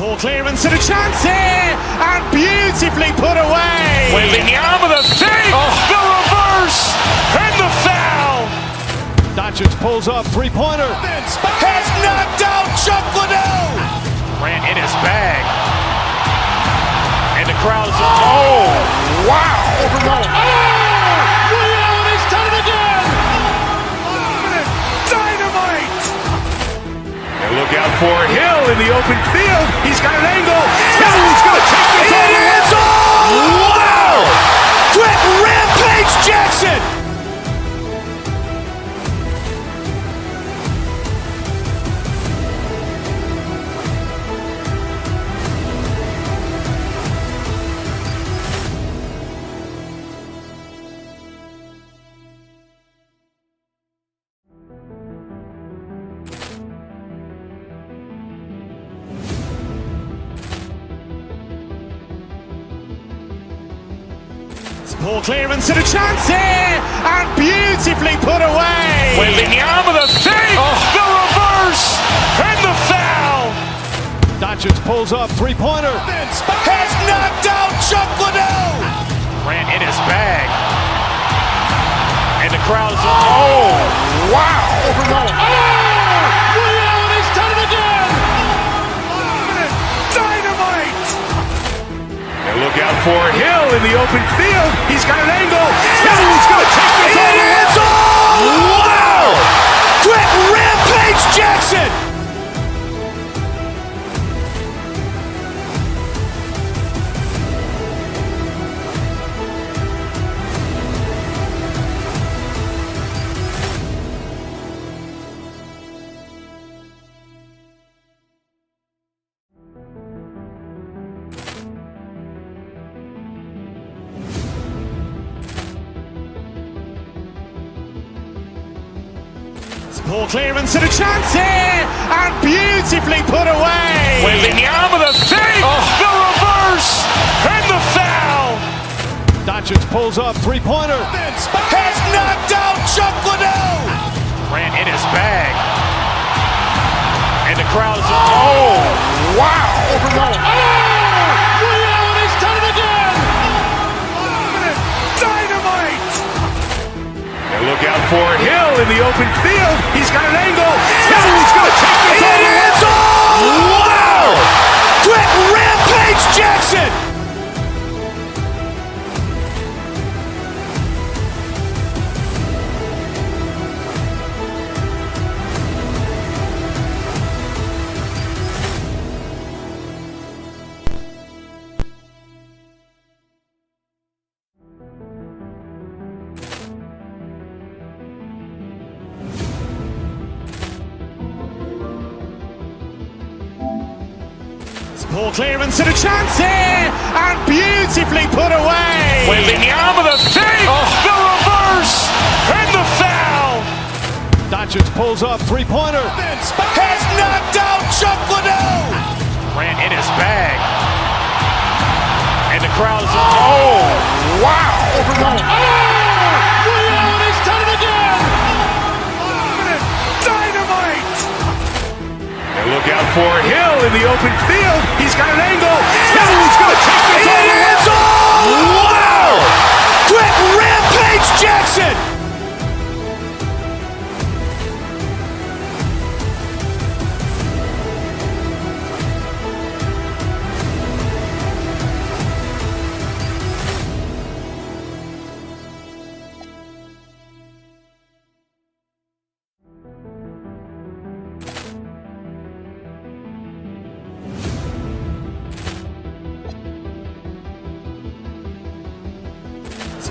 Poor clearance and a chance here, and beautifully put away. Waving the arm of the save, the reverse, and the foul. Doncic pulls up, three-pointer. Has knocked out Chuck Liddell. Grant in his bag. And the crowd is, oh, wow. Reality's done it again. Dynamite. And look out for Hill in the open field. He's got an angle. He's going to take this all the way. Wow. Brett Rampage Jackson. Poor clearance and a chance here, and beautifully put away. Waving the arm of the save, the reverse, and the foul. Doncic pulls up, three-pointer. Has knocked out Chuck Liddell. Grant in his bag. And the crowd is, oh, wow. Reality's done it again. Dynamite. And look out for Hill in the open field. He's got an angle. He's going to take this all the way. Wow. Brett Rampage Jackson. Poor clearance and a chance here, and beautifully put away. Waving the arm of the save, the reverse, and the foul. Doncic pulls up, three-pointer. Has knocked out Chuck Liddell. Grant in his bag. And the crowd is, oh, wow. Reality's done it again. Dynamite. And look out for Hill in the open field. He's got an angle. He's going to take this all the way. Wow. Brett Rampage Jackson. Poor clearance and a chance here, and beautifully put away. Waving the arm of the save, the reverse, and the foul. Doncic pulls up, three-pointer. Has knocked out Chuck Liddell. Grant in his bag. And the crowd is, oh, wow. Reality's done it again. Dynamite. And look out for Hill in the open field. He's got an angle. He's going to take this all the way. Wow. Brett Rampage Jackson.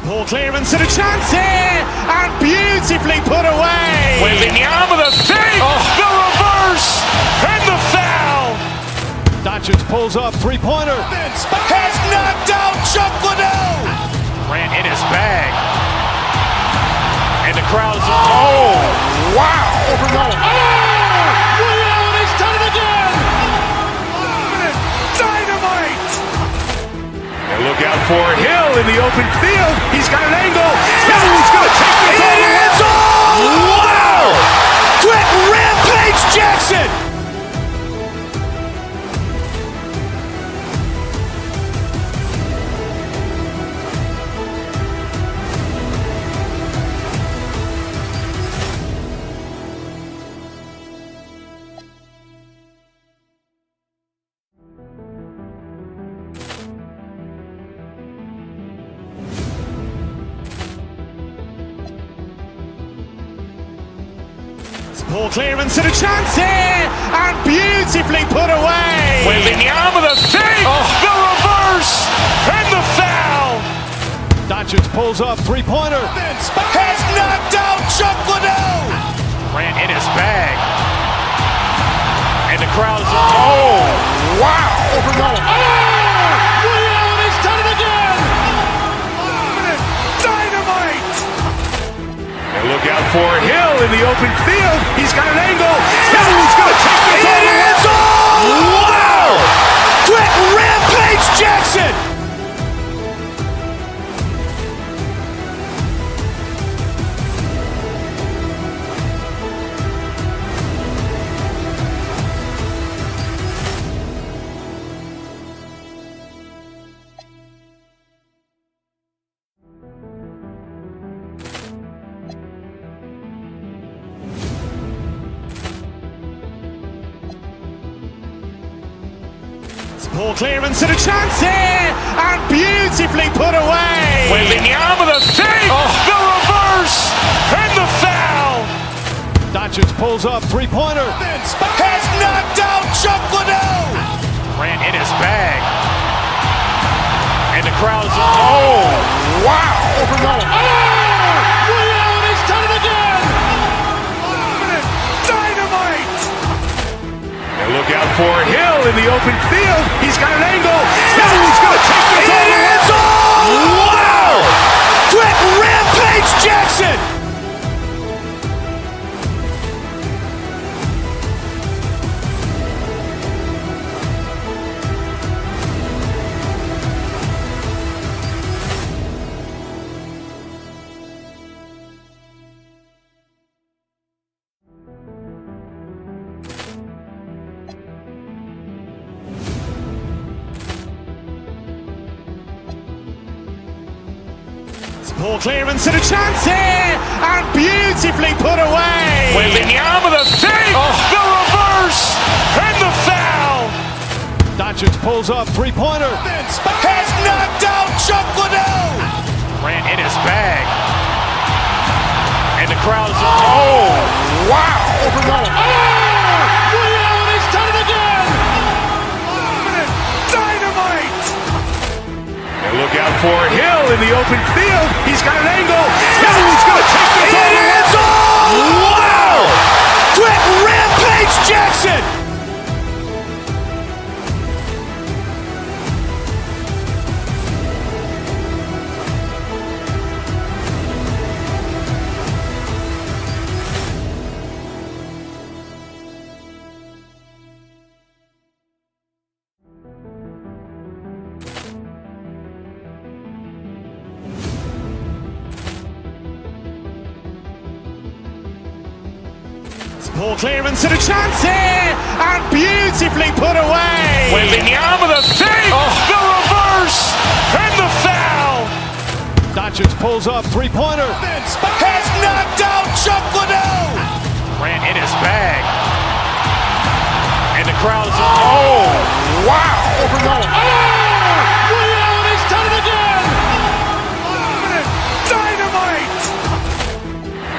Poor clearance and a chance here, and beautifully put away. Waving the arm of the save, the reverse, and the foul. Doncic pulls up, three-pointer. Has knocked out Chuck Liddell. Grant in his bag. And the crowd is, oh, wow. Reality's done it again. Dynamite. And look out for Hill in the open field. He's got an angle. He's going to take this all the way. Wow. Brett Rampage Jackson. Poor clearance and a chance here, and beautifully put away. Wembanyama the fake, the reverse, and the foul. Doncic pulls up, three-pointer. Has knocked out Chuck Liddell. Ran in his bag. And the crowd is, oh, wow. He's done it again. Dynamite. And look out for Hill in the open field. He's got an angle. He's going to take this all the way. Wow. Quick Rampage Jackson. Poor clearance and a chance here, and beautifully put away. Wembanyama the fake, the reverse, and the foul. Doncic pulls up, three-pointer. Has knocked out Chuck Liddell. Ran in his bag. And the crowd is, oh, wow. He's done it again. Dynamite. And look out for Hill in the open field. He's got an angle. He's going to take this all the way. Wow. Quick Rampage Jackson. Poor clearance and a chance here, and beautifully put away. Wembanyama the fake, the reverse, and the foul. Doncic pulls up, three-pointer. Has knocked out Chuck Liddell. Ran in his bag. And the crowd is, oh, wow. He's done it again. Dynamite. And look out for Hill in the open field. He's got an angle. He's going to take this all the way. Wow. Quick Rampage Jackson. Poor clearance and a chance here, and beautifully put away. Wembanyama the fake, the reverse, and the foul. Doncic pulls up, three-pointer. Has knocked out Chuck Liddell. Ran in his bag. And the crowd is, oh, wow. He's done it again. Dynamite.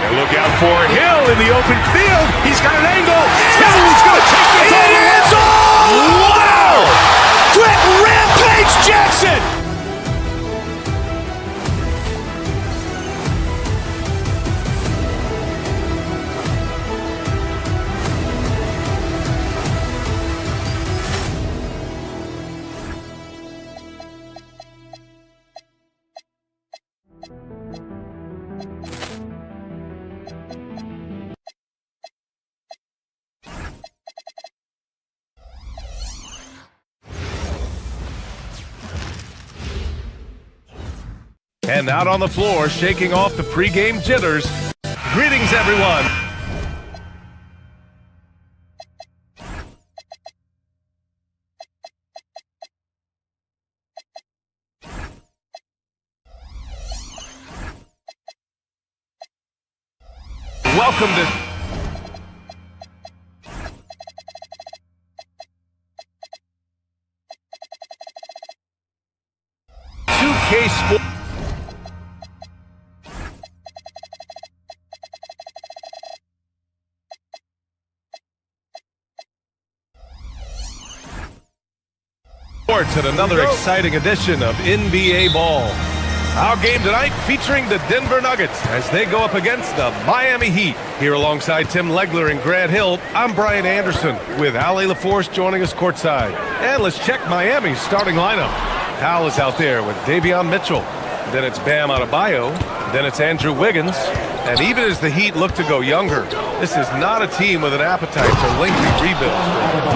And look out for Hill in the open field. He's got an angle. He's going to take this all the way. Wow. Quick Rampage Jackson. And out on the floor, shaking off the pregame jitters. Greetings, everyone. Welcome to 2K Sports. sports and another exciting edition of NBA Ball. Our game tonight featuring the Denver Nuggets as they go up against the Miami Heat. Here alongside Tim Legler and Grant Hill, I'm Brian Anderson with Ali LaForce joining us courtside. And let's check Miami's starting lineup. Powell is out there with Davion Mitchell. Then it's Bam Adebayo. Then it's Andrew Wiggins. And even as the Heat look to go younger, this is not a team with an appetite for lengthy rebuilds.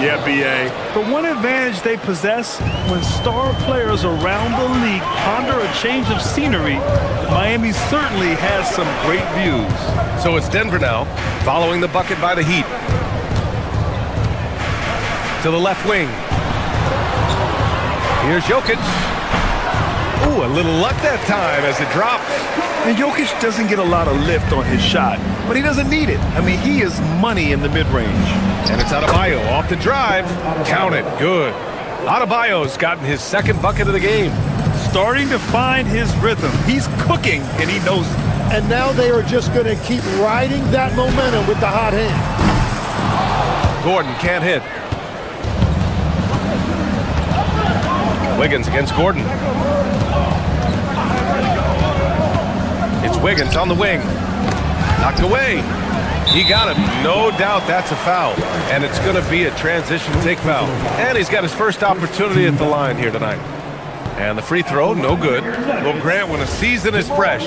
Yeah, B.A. But one advantage they possess, when star players around the league ponder a change of scenery, Miami certainly has some great views. So it's Denver now, following the bucket by the Heat. To the left wing. Here's Jokic. Ooh, a little luck that time as it drops. And Jokic doesn't get a lot of lift on his shot, but he doesn't need it. I mean, he is money in the mid-range. And it's Adebayo off the drive. Count it. Good. Adebayo's gotten his second bucket of the game. Starting to find his rhythm. He's cooking, and he knows it. And now they are just going to keep riding that momentum with the hot hand. Gordon can't hit. Wiggins against Gordon. It's Wiggins on the wing. Knocked away. He got it. No doubt that's a foul. And it's going to be a transition take foul. And he's got his first opportunity at the line here tonight. And the free throw, no good. Well, Grant, when a season is fresh,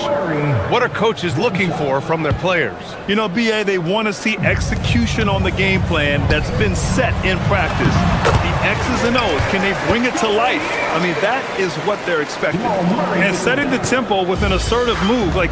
what are coaches looking for from their players? You know, B.A., they want to see execution on the game plan that's been set in practice. The X's and O's, can they bring it to life? I mean, that is what they're expecting. And setting the tempo with an assertive move. Like,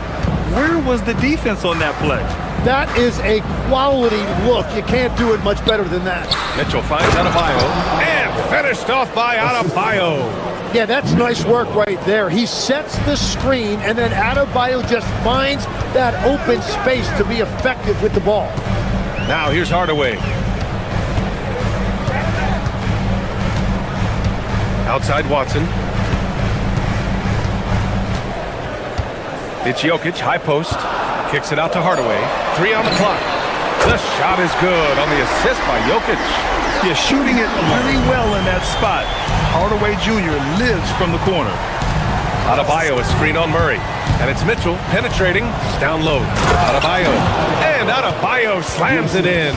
where was the defense on that play? That is a quality look. You can't do it much better than that. Mitchell finds Adebayo. And finished off by Adebayo. Yeah, that's nice work right there. He sets the screen, and then Adebayo just finds that open space to be effective with the ball. Now here's Hardaway. Outside Watson. It's Jokic, high post. Kicks it out to Hardaway. 3 on the clock. The shot is good on the assist by Jokic. Yeah, shooting it really well in that spot. Hardaway Jr. lives from the corner. Adebayo is screen on Murray. And it's Mitchell penetrating down low. Adebayo. And Adebayo slams it in.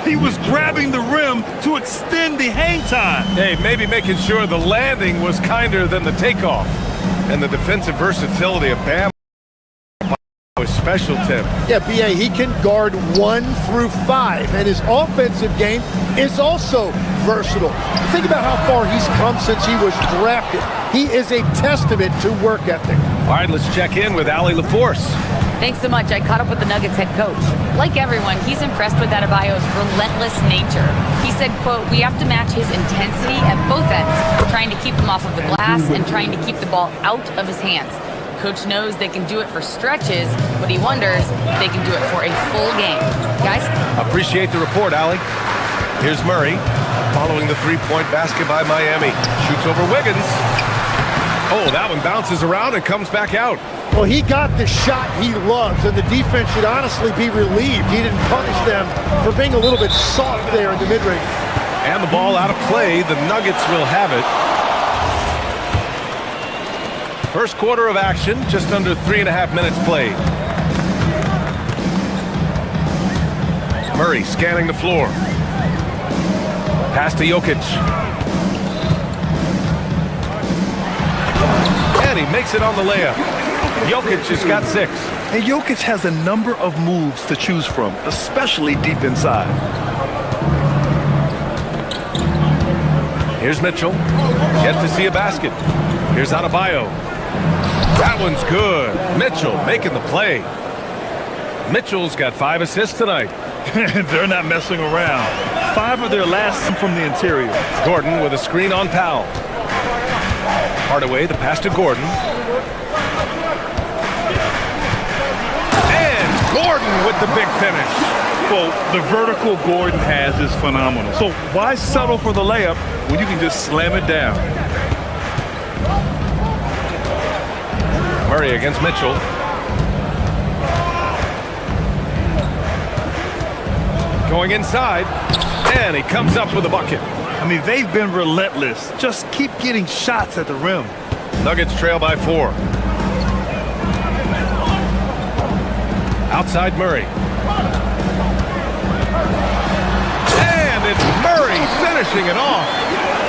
He was grabbing the rim to extend the hang time. Hey, maybe making sure the landing was kinder than the takeoff. And the defensive versatility of Bam is special, Tim. Yeah, B.A., he can guard 1 through 5, and his offensive game is also versatile. Think about how far he's come since he was drafted. He is a testament to work ethic. All right, let's check in with Ali LaForce. Thanks so much. I caught up with the Nuggets head coach. Like everyone, he's impressed with Adebayo's relentless nature. He said, quote, "We have to match his intensity at both ends, trying to keep him off of the glass and trying to keep the ball out of his hands. Coach knows they can do it for stretches, but he wonders if they can do it for a full game." Guys? Appreciate the report, Ali. Here's Murray following the three-point basket by Miami. Shoots over Wiggins. Oh, that one bounces around and comes back out. Well, he got the shot he loves, and the defense should honestly be relieved. He didn't punish them for being a little bit soft there in the mid-range. And the ball out of play. The Nuggets will have it. First quarter of action, just under 3.5 minutes played. Murray scanning the floor. Pass to Jokic. And he makes it on the layup. Jokic has got 6. And Jokic has a number of moves to choose from, especially deep inside. Here's Mitchell. Yet to see a basket. Here's Adebayo. That one's good. Mitchell making the play. Mitchell's got 5 assists tonight. They're not messing around. 5 of their last from the interior. Gordon with a screen on Powell. Hardaway, the pass to Gordon. And Gordon with the big finish. Well, the vertical Gordon has is phenomenal. So why settle for the layup when you can just slam it down? Murray against Mitchell. Going inside, and he comes up with a bucket. I mean, they've been relentless. Just keep getting shots at the rim. Nuggets trail by 4. Outside Murray. And it's Murray finishing it off.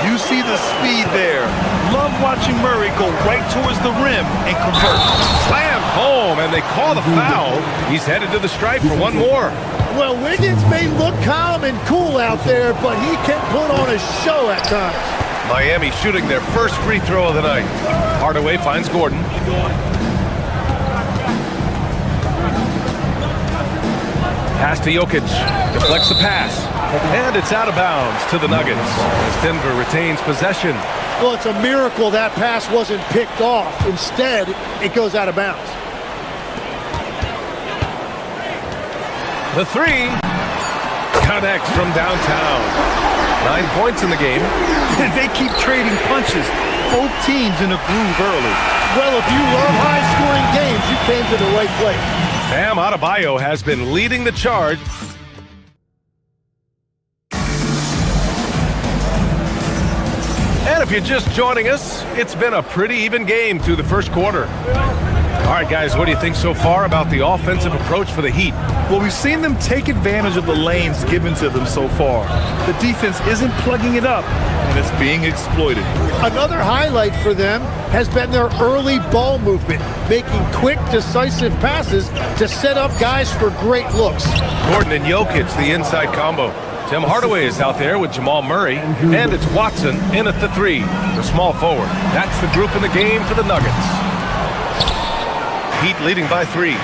You see the speed there. Love watching Murray go right towards the rim and convert. Slammed home, and they call the foul. He's headed to the stripe for one more. Well, Wiggins may look calm and cool out there, but he can put on a show at times. Miami shooting their first free throw of the night. Hardaway finds Gordon. Pass to Jokic. Deflects the pass. And it's out of bounds to the Nuggets as Denver retains possession. Well, it's a miracle that pass wasn't picked off. Instead, it goes out of bounds. The three connects from downtown. 9 points in the game. And they keep trading punches. Both teams in a groove early. Well, if you love high-scoring games, you came to the right place. Bam Adebayo has been leading the charge. And if you're just joining us, it's been a pretty even game through the first quarter. All right, guys, what do you think so far about the offensive approach for the Heat? Well, we've seen them take advantage of the lanes given to them so far. The defense isn't plugging it up, and it's being exploited. Another highlight for them has been their early ball movement, making quick, decisive passes to set up guys for great looks. Gordon and Jokic, the inside combo. Tim Hardaway is out there with Jamal Murray, and it's Watson in at the 3, the small forward. That's the group in the game for the Nuggets. Heat leading by 3.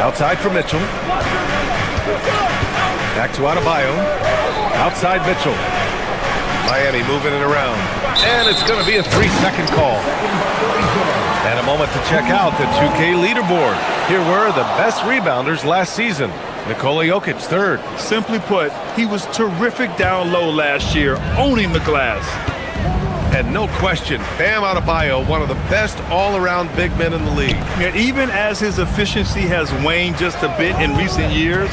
Outside for Mitchell. Back to Adebayo. Outside Mitchell. Miami moving it around. And it's going to be a 3-second call. And a moment to check out the 2K leaderboard. Here were the best rebounders last season. Nikola Jokic, 3rd. Simply put, he was terrific down low last year, owning the glass. And no question, Bam Adebayo, one of the best all-around big men in the league. And even as his efficiency has waned just a bit in recent years,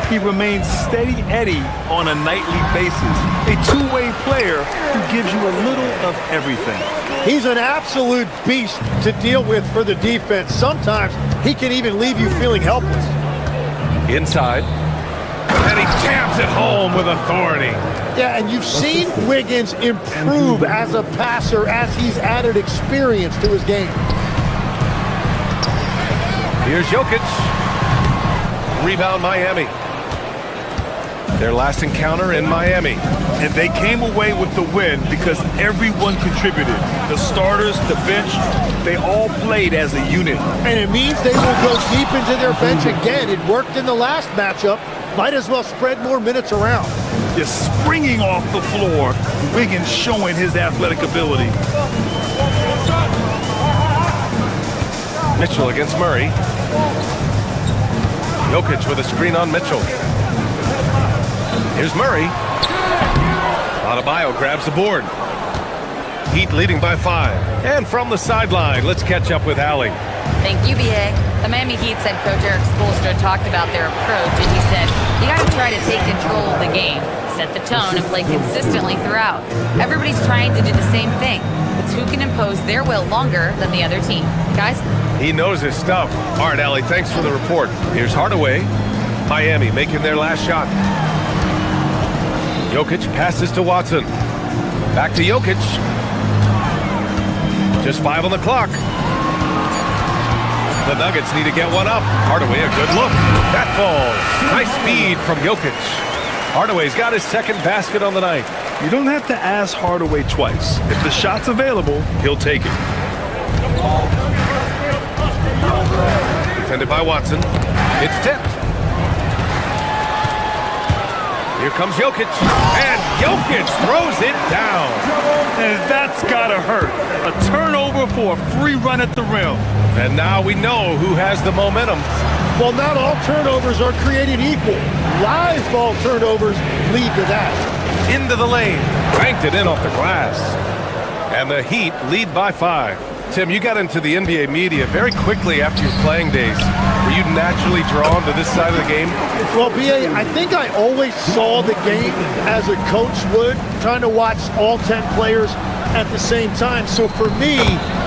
he remains steady Eddie on a nightly basis. A two-way player who gives you a little of everything. He's an absolute beast to deal with for the defense. Sometimes he can even leave you feeling helpless. Inside. And he jams it home with authority. Yeah, and you've seen Wiggins improve as a passer as he's added experience to his game. Here's Jokic. Rebound Miami. Their last encounter in Miami. And they came away with the win because everyone contributed. The starters, the bench, they all played as a unit. And it means they will go deep into their bench again. It worked in the last matchup. Might as well spread more minutes around. Just springing off the floor, Wiggins showing his athletic ability. Mitchell against Murray. Jokic with a screen on Mitchell. Here's Murray. Adebayo grabs the board. Heat leading by 5. And from the sideline, let's catch up with Allie. Thank you, BA. The Miami Heat's head coach Eric Spoelstra talked about their approach, and he said, you got to try to take control of the game, set the tone, and play consistently throughout. Everybody's trying to do the same thing. It's who can impose their will longer than the other team. Guys? He knows his stuff. All right, Allie, thanks for the report. Here's Hardaway. Miami making their last shot. Jokic passes to Watson. Back to Jokic. Just 5 on the clock. The Nuggets need to get one up. Hardaway, a good look. That falls. Nice feed from Jokic. Hardaway's got his second basket on the night. You don't have to ask Hardaway twice. If the shot's available, he'll take it. Defended by Watson. It's tipped. Here comes Jokic. And Jokic throws it down. And that's gotta hurt. A turnover for a free run at the rim. And now we know who has the momentum. Well, not all turnovers are created equal. Live ball turnovers lead to that. Into the lane. Banked it in off the glass. And the Heat lead by 5. Tim, you got into the NBA media very quickly after your playing days. Were you naturally drawn to this side of the game? Well, B.A., I think I always saw the game as a coach would, trying to watch all 10 players at the same time. So for me,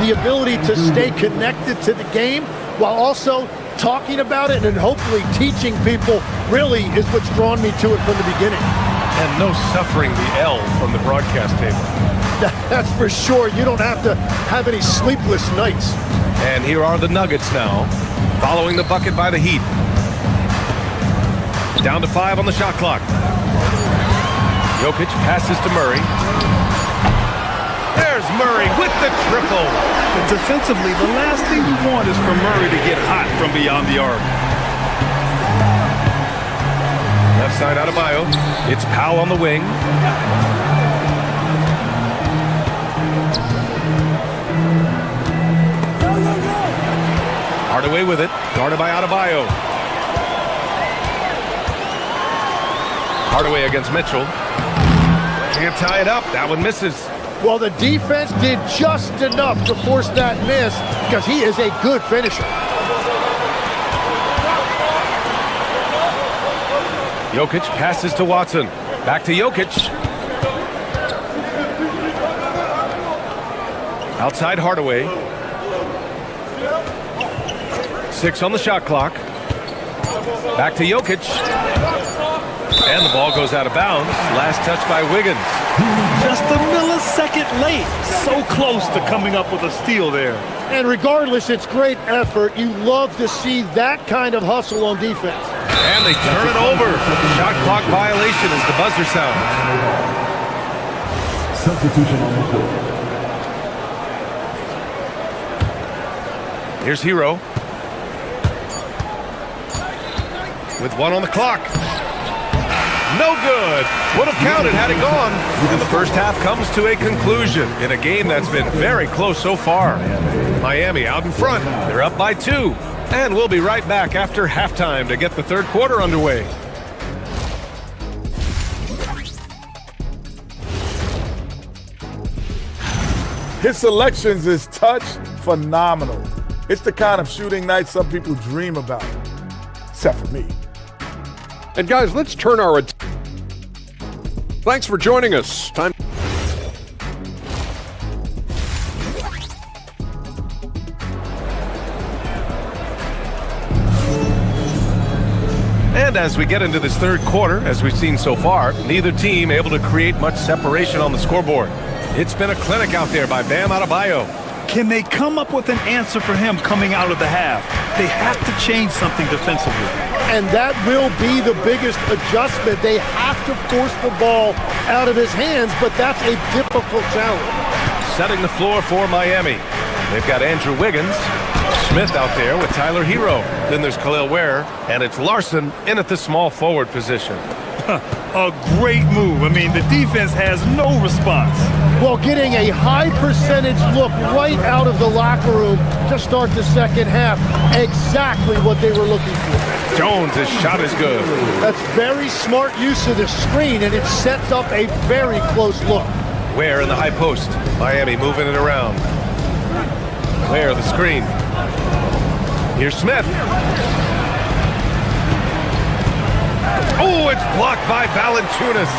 the ability to stay connected to the game while also talking about it and hopefully teaching people really is what's drawn me to it from the beginning. And no suffering the L from the broadcast table. That's for sure. You don't have to have any sleepless nights. And here are the Nuggets now, following the bucket by the Heat. Down to 5 on the shot clock. Jokic passes to Murray. There's Murray with the triple. But defensively, the last thing you want is for Murray to get hot from beyond the arc. Left side Adebayo. It's Powell on the wing. Hardaway with it, guarded by Adebayo. Hardaway against Mitchell. Can't tie it up. That one misses. Well, the defense did just enough to force that miss because he is a good finisher. Jokic passes to Watson. Back to Jokic. Outside Hardaway. 6 on the shot clock. Back to Jokic. And the ball goes out of bounds. Last touch by Wiggins. Just a millisecond late. So close to coming up with a steal there. And regardless, it's great effort. You love to see that kind of hustle on defense. And they turn it over. Shot clock violation as the buzzer sounds. Substitution on the court. Here's Hero. With 1 on the clock. No good. Would have counted had it gone. And the first half comes to a conclusion in a game that's been very close so far. Miami out in front. They're up by 2. And we'll be right back after halftime to get the third quarter underway. His selections is touch phenomenal. It's the kind of shooting night some people dream about, except for me. And guys, let's turn our attention. Thanks for joining us. Time. And as we get into this third quarter, as we've seen so far, neither team able to create much separation on the scoreboard. It's been a clinic out there by Bam Adebayo. Can they come up with an answer for him coming out of the half? They have to change something defensively. And that will be the biggest adjustment. They have to force the ball out of his hands, but that's a difficult challenge. Setting the floor for Miami. They've got Andrew Wiggins, Smith out there with Tyler Hero. Then there's Khalil Ware, and it's Larson in at the small forward position. A great move. I mean, the defense has no response. Well, getting a high percentage look right out of the locker room to start the second half. Exactly what they were looking for. Jones, his shot is good. That's very smart use of the screen, and it sets up a very close look. Ware in the high post. Miami moving it around. Ware the screen. Here's Smith. Oh, it's blocked by Valanciunas.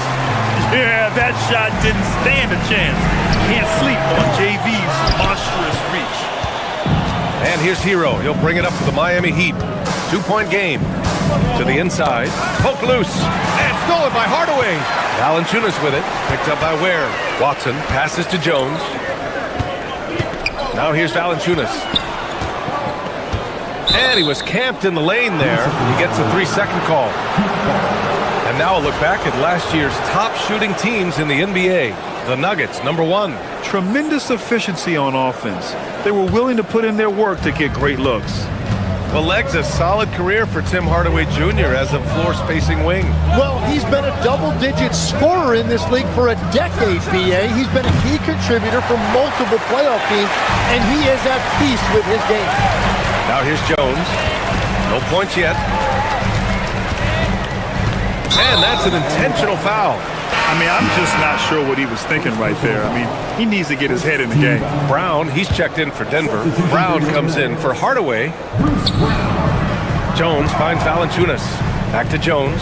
Yeah, that shot didn't stand a chance. Can't sleep on JV's monstrous reach. And here's Hero. He'll bring it up for the Miami Heat. 2-point game. To the inside. Poke loose. And stolen by Hardaway. Valanciunas with it. Picked up by Ware. Watson passes to Jones. Now here's Valanciunas. And he was camped in the lane there. He gets a 3-second call. And now a look back at last year's top shooting teams in the NBA. The Nuggets, number 1. Tremendous efficiency on offense. They were willing to put in their work to get great looks. Well, Legs, a solid career for Tim Hardaway Jr. as a floor-spacing wing. Well, he's been a double-digit scorer in this league for a decade, B.A. He's been a key contributor for multiple playoff teams, and he is at peace with his game. Now here's Jones. No points yet. And that's an intentional foul. I mean, I'm just not sure what he was thinking right there. I mean, he needs to get his head in the game. Brown, he's checked in for Denver. Brown comes in for Hardaway. Jones finds Valanciunas. Back to Jones.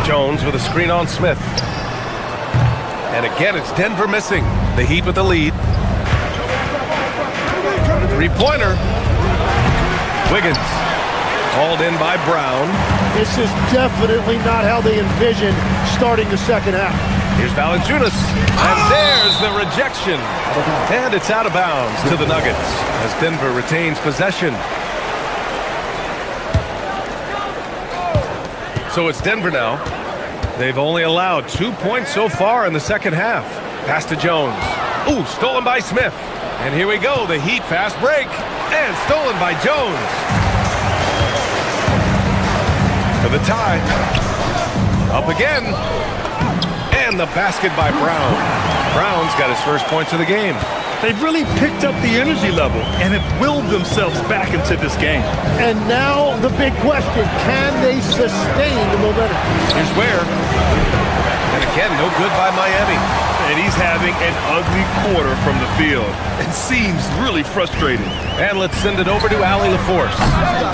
Jones with a screen on Smith. And again, it's Denver missing. The Heat with the lead. Three-pointer. Wiggins. Hauled in by Brown. This is definitely not how they envisioned starting the second half. Here's Valanciunas. And there's the rejection. And it's out of bounds to the Nuggets as Denver retains possession. So it's Denver now. They've only allowed 2 points so far in the second half. Pass to Jones. Ooh, stolen by Smith. And here we go, the Heat fast break. And stolen by Jones. To the tie. Up again. And the basket by Brown. Brown's got his first points of the game. They've really picked up the energy level and have willed themselves back into this game. And now the big question, can they sustain the momentum? Here's Ware. And again, no good by Miami. And he's having an ugly quarter from the field. It seems really frustrating. And let's send it over to Allie LaForce.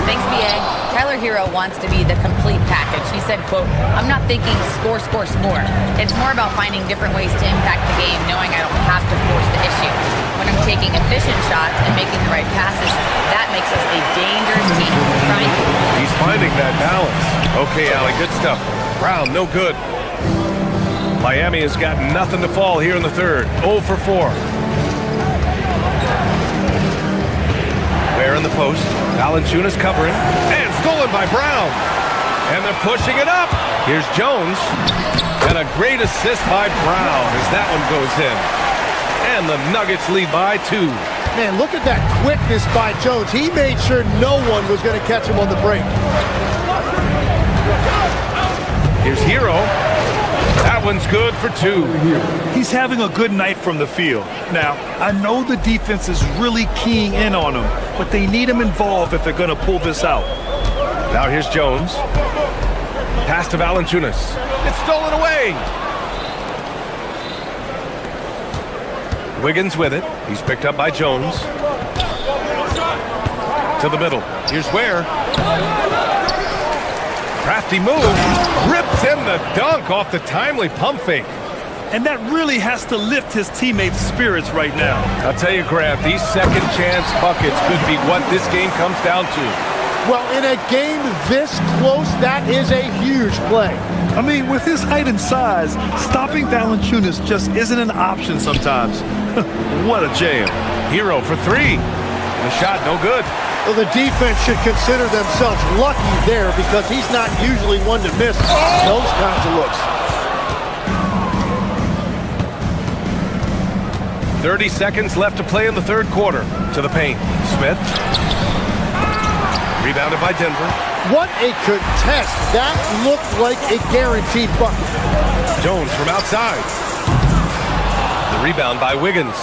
Thanks, B.A. Tyler Hero wants to be the complete package. He said, quote, "I'm not thinking score, score, score. It's more about finding different ways to impact the game, knowing I don't have to force the issue. When I'm taking efficient shots and making the right passes, that makes us a dangerous team." Right? He's finding that balance. Okay, Allie, good stuff. Brown, no good. Miami has got nothing to fall here in the third. 0 for 4. Ware in the post. Valanciunas covering. And stolen by Brown. And they're pushing it up. Here's Jones. And a great assist by Brown as that one goes in. And the Nuggets lead by 2. Man, look at that quickness by Jones. He made sure no one was going to catch him on the break. Here's Hero. That one's good for 2. He's having a good night from the field. Now, I know the defense is really keying in on him, but they need him involved if they're going to pull this out. Now here's Jones. Pass to Valanciunas. It's stolen away. Wiggins with it. He's picked up by Jones. To the middle. Here's Ware. Crafty move. Rips in the dunk off the timely pump fake. And that really has to lift his teammates' spirits right now. I'll tell you, Grant, these second chance buckets could be what this game comes down to. Well, in a game this close, that is a huge play. I mean, with his height and size, stopping Valanciunas just isn't an option sometimes. What a jam. Hero for 3. The shot no good. Well, the defense should consider themselves lucky there because he's not usually one to miss those kinds of looks. 30 seconds left to play in the third quarter. To the paint. Smith. Rebounded by Denver. What a contest. That looked like a guaranteed bucket. Jones from outside. The rebound by Wiggins.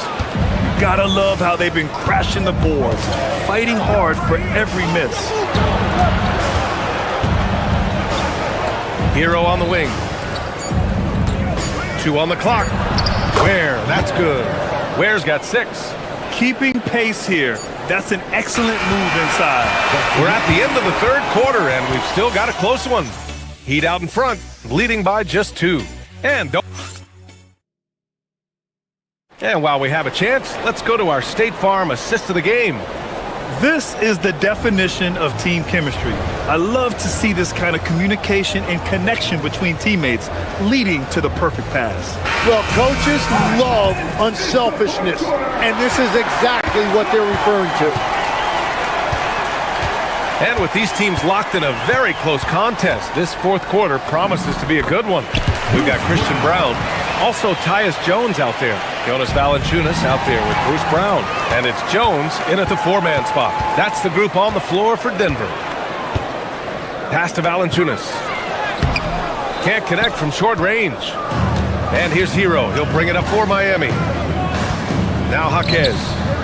Gotta love how they've been crashing the boards, fighting hard for every miss. Hero on the wing. 2 on the clock. Ware, that's good. Ware's got 6. Keeping pace here. That's an excellent move inside. We're at the end of the third quarter, and we've still got a close one. Heat out in front, leading by just 2. And while we have a chance, let's go to our State Farm assist of the game. This is the definition of team chemistry. I love to see this kind of communication and connection between teammates leading to the perfect pass. Well, coaches love unselfishness, and this is exactly what they're referring to. And with these teams locked in a very close contest, this fourth quarter promises to be a good one. We've got Christian Brown, also Tyus Jones out there. Jonas Valanciunas out there with Bruce Brown. And it's Jones in at the 4-man spot. That's the group on the floor for Denver. Pass to Valanciunas. Can't connect from short range. And here's Hero. He'll bring it up for Miami. Now Jaquez.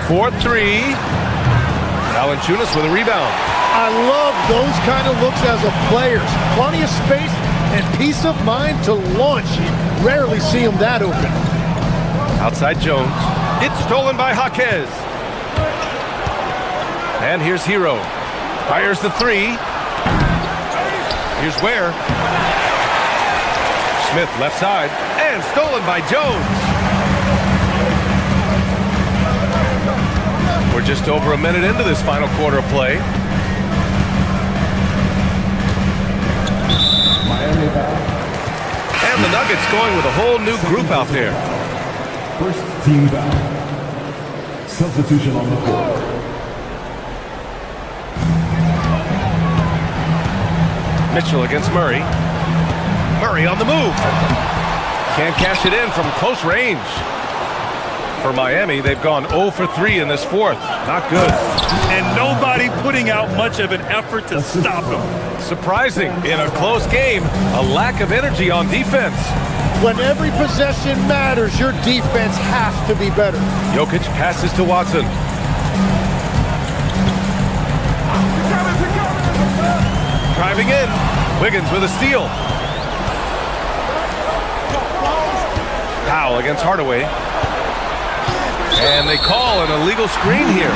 4-3. Valanciunas with a rebound. I love those kind of looks as a player. Plenty of space, and peace of mind to launch. You rarely see him that open. Outside Jones. It's stolen by Jaquez. And here's Hero. Fires the three. Here's Ware. Smith left side. And stolen by Jones. We're just over a minute into this final quarter of play. And the Nuggets going with a whole new group out there. First team foul. Substitution on the floor. Mitchell against Murray. Murray on the move. Can't cash it in from close range. For Miami, they've gone 0 for 3 in this fourth. Not good. And nobody putting out much of an effort to stop him. Surprising in a close game, a lack of energy on defense. When every possession matters, your defense has to be better. Jokic passes to Watson. Driving in. Wiggins with a steal. Foul against Hardaway. And they call an illegal screen here.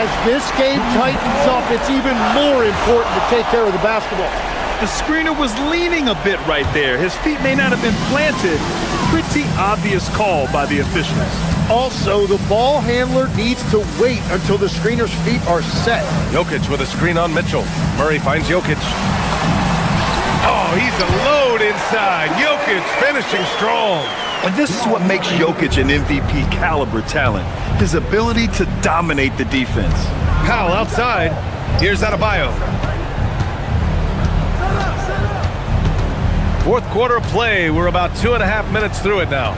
As this game tightens up, it's even more important to take care of the basketball. The screener was leaning a bit right there. His feet may not have been planted. Pretty obvious call by the officials. Also, the ball handler needs to wait until the screener's feet are set. Jokic with a screen on Mitchell. Murray finds Jokic. Oh, he's a load inside. Jokic finishing strong. And this is what makes Jokic an MVP caliber talent. His ability to dominate the defense. Powell outside. Here's Adebayo. Fourth quarter of play. We're about 2.5 minutes through it now.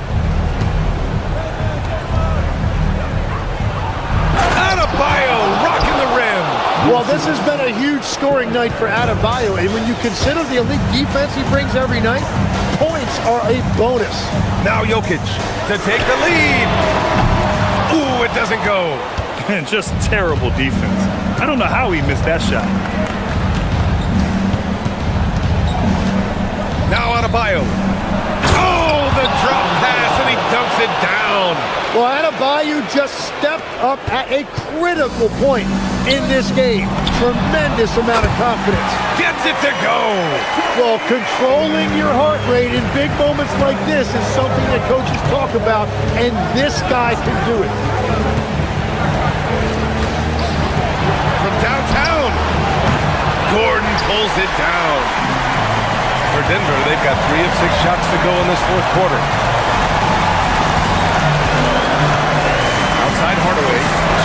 Adebayo rocking the rim. Well, this has been a huge scoring night for Adebayo, and when you consider the elite defense he brings every night, points are a bonus. Now Jokic to take the lead. Ooh, it doesn't go. And just terrible defense. I don't know how he missed that shot. Now Adebayo. Oh, the drop pass, and he dunks it down. Well, Adebayo just stepped up at a critical point in this game. Tremendous amount of confidence. Gets it to go. Well, controlling your heart rate in big moments like this is something that coaches talk about, and this guy can do it. From downtown, Gordon pulls it down. For Denver, they've got 3 of 6 shots to go in this fourth quarter. Outside Hardaway,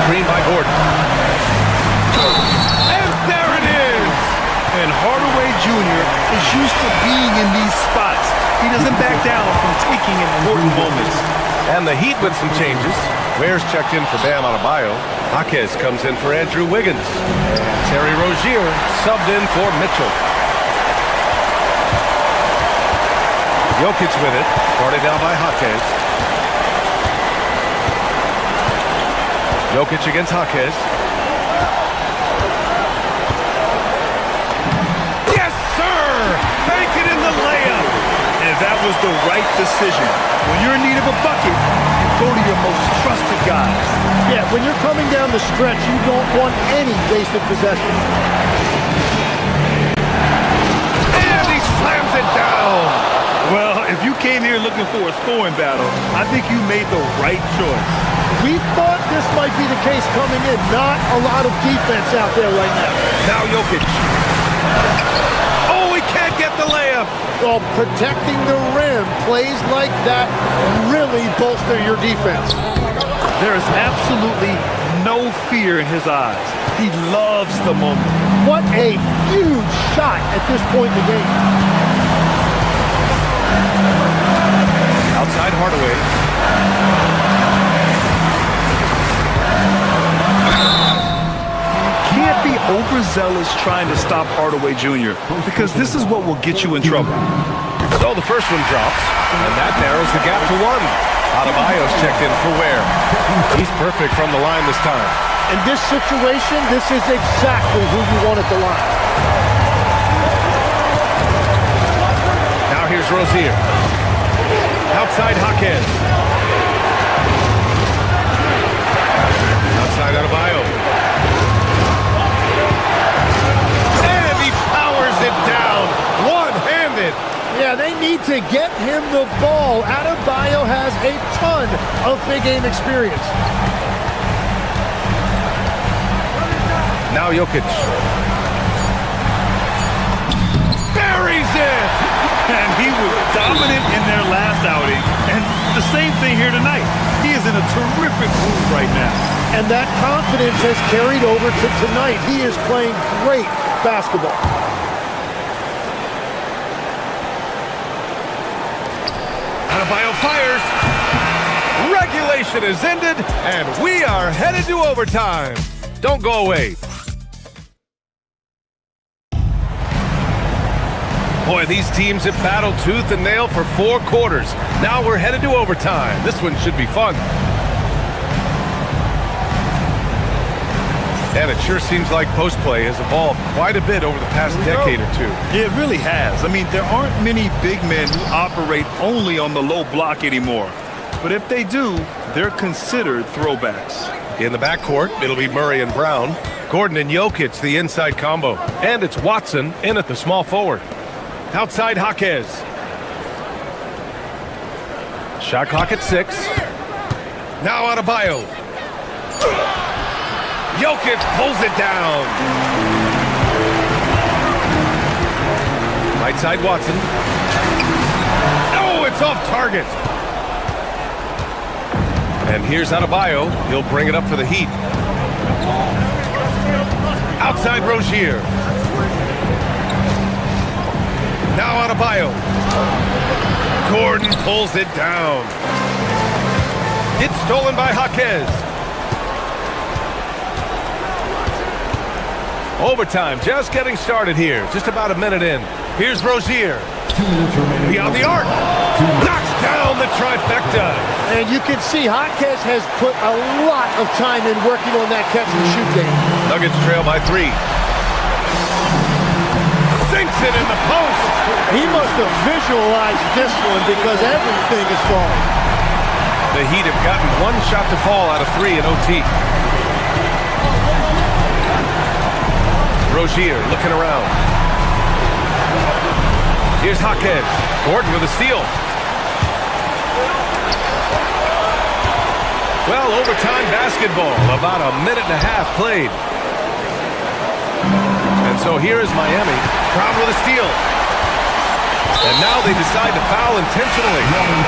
screen by Gordon. And there it is! And Hardaway Jr. is used to being in these spots. He doesn't back down from taking important moments. And the Heat with some changes. Ware's checked in for Bam Adebayo. Jaquez comes in for Andrew Wiggins. And Terry Rozier subbed in for Mitchell. Jokic with it, guarded down by Jaquez. Jokic against Jaquez. Yes, sir! Make it in the layup! And that was the right decision. When you're in need of a bucket, you go to your most trusted guys. Yeah, when you're coming down the stretch, you don't want any wasted possession. And he slams it down! Well, if you came here looking for a scoring battle, I think you made the right choice. We thought this might be the case coming in. Not a lot of defense out there right now. Now Jokic. Oh, he can't get the layup. Well, protecting the rim, plays like that really bolster your defense. There is absolutely no fear in his eyes. He loves the moment. What a huge shot at this point in the game. Outside Hardaway. You can't be overzealous trying to stop Hardaway Jr. because this is what will get you in trouble. So the first one drops, and that narrows the gap to 1. Adebayo's checked in for Ware. He's perfect from the line this time. In this situation, this is exactly who you want at the line. here's Rozier. Outside Jaquez. Outside Adebayo. And he powers it down. One-handed. Yeah, they need to get him the ball. Adebayo has a ton of big game experience. Now Jokic. Buries it! And he was dominant in their last outing. And the same thing here tonight. He is in a terrific mood right now. And that confidence has carried over to tonight. He is playing great basketball. Adebayo fires. Regulation is ended, and we are headed to overtime. Don't go away. Boy, these teams have battled tooth and nail for 4 quarters. Now we're headed to overtime. This one should be fun. And it sure seems like post play has evolved quite a bit over the past decade or two. Yeah, it really has. I mean, there aren't many big men who operate only on the low block anymore. But if they do, they're considered throwbacks. In the backcourt, it'll be Murray and Brown. Gordon and Jokic, the inside combo. And it's Watson in at the small forward. Outside Jaquez. Shot clock at 6. Now Adebayo. Jokic pulls it down. Right side Watson. Oh, it's off target. And here's Adebayo. He'll bring it up for the Heat. Outside Rozier. Now Adebayo. Gordon pulls it down. It's stolen by Jaquez. Overtime just getting started here. Just about a minute in. Here's Rozier. Beyond the arc. Knocks down the trifecta. And you can see Jaquez has put a lot of time in working on that catch and shoot game. Nuggets trail by 3. Sinks it in the post. He must have visualized this one because everything is falling. The Heat have gotten 1 shot to fall out of 3 in OT. Rozier looking around. Here's Jaquez. Gordon with a steal. Well, overtime basketball. About a minute and a half played. And so here is Miami. Brown with a steal. And now they decide to foul intentionally.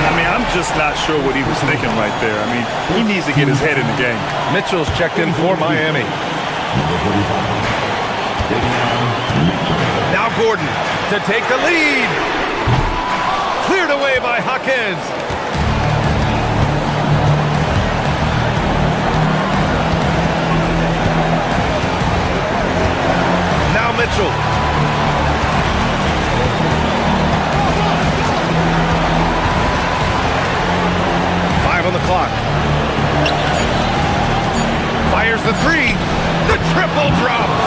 I mean, I'm just not sure what he was thinking right there. I mean, he needs to get his head in the game. Mitchell's checked in for Miami. Now Gordon to take the lead. Cleared away by Jaquez. Now Mitchell. On the clock. Fires the 3. The triple drops.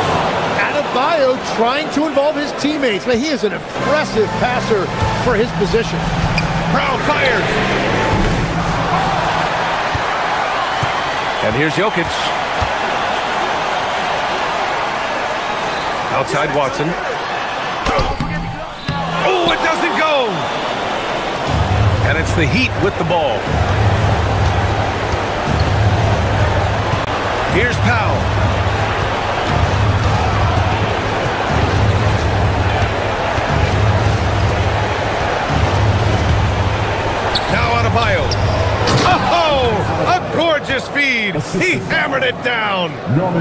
Adebayo trying to involve his teammates. But he is an impressive passer for his position. Brown fires. And here's Jokic. Outside Watson. Oh, it doesn't go. And it's the Heat with the ball. Here's Powell. Now Adebayo. Oh, a gorgeous feed. He hammered it down.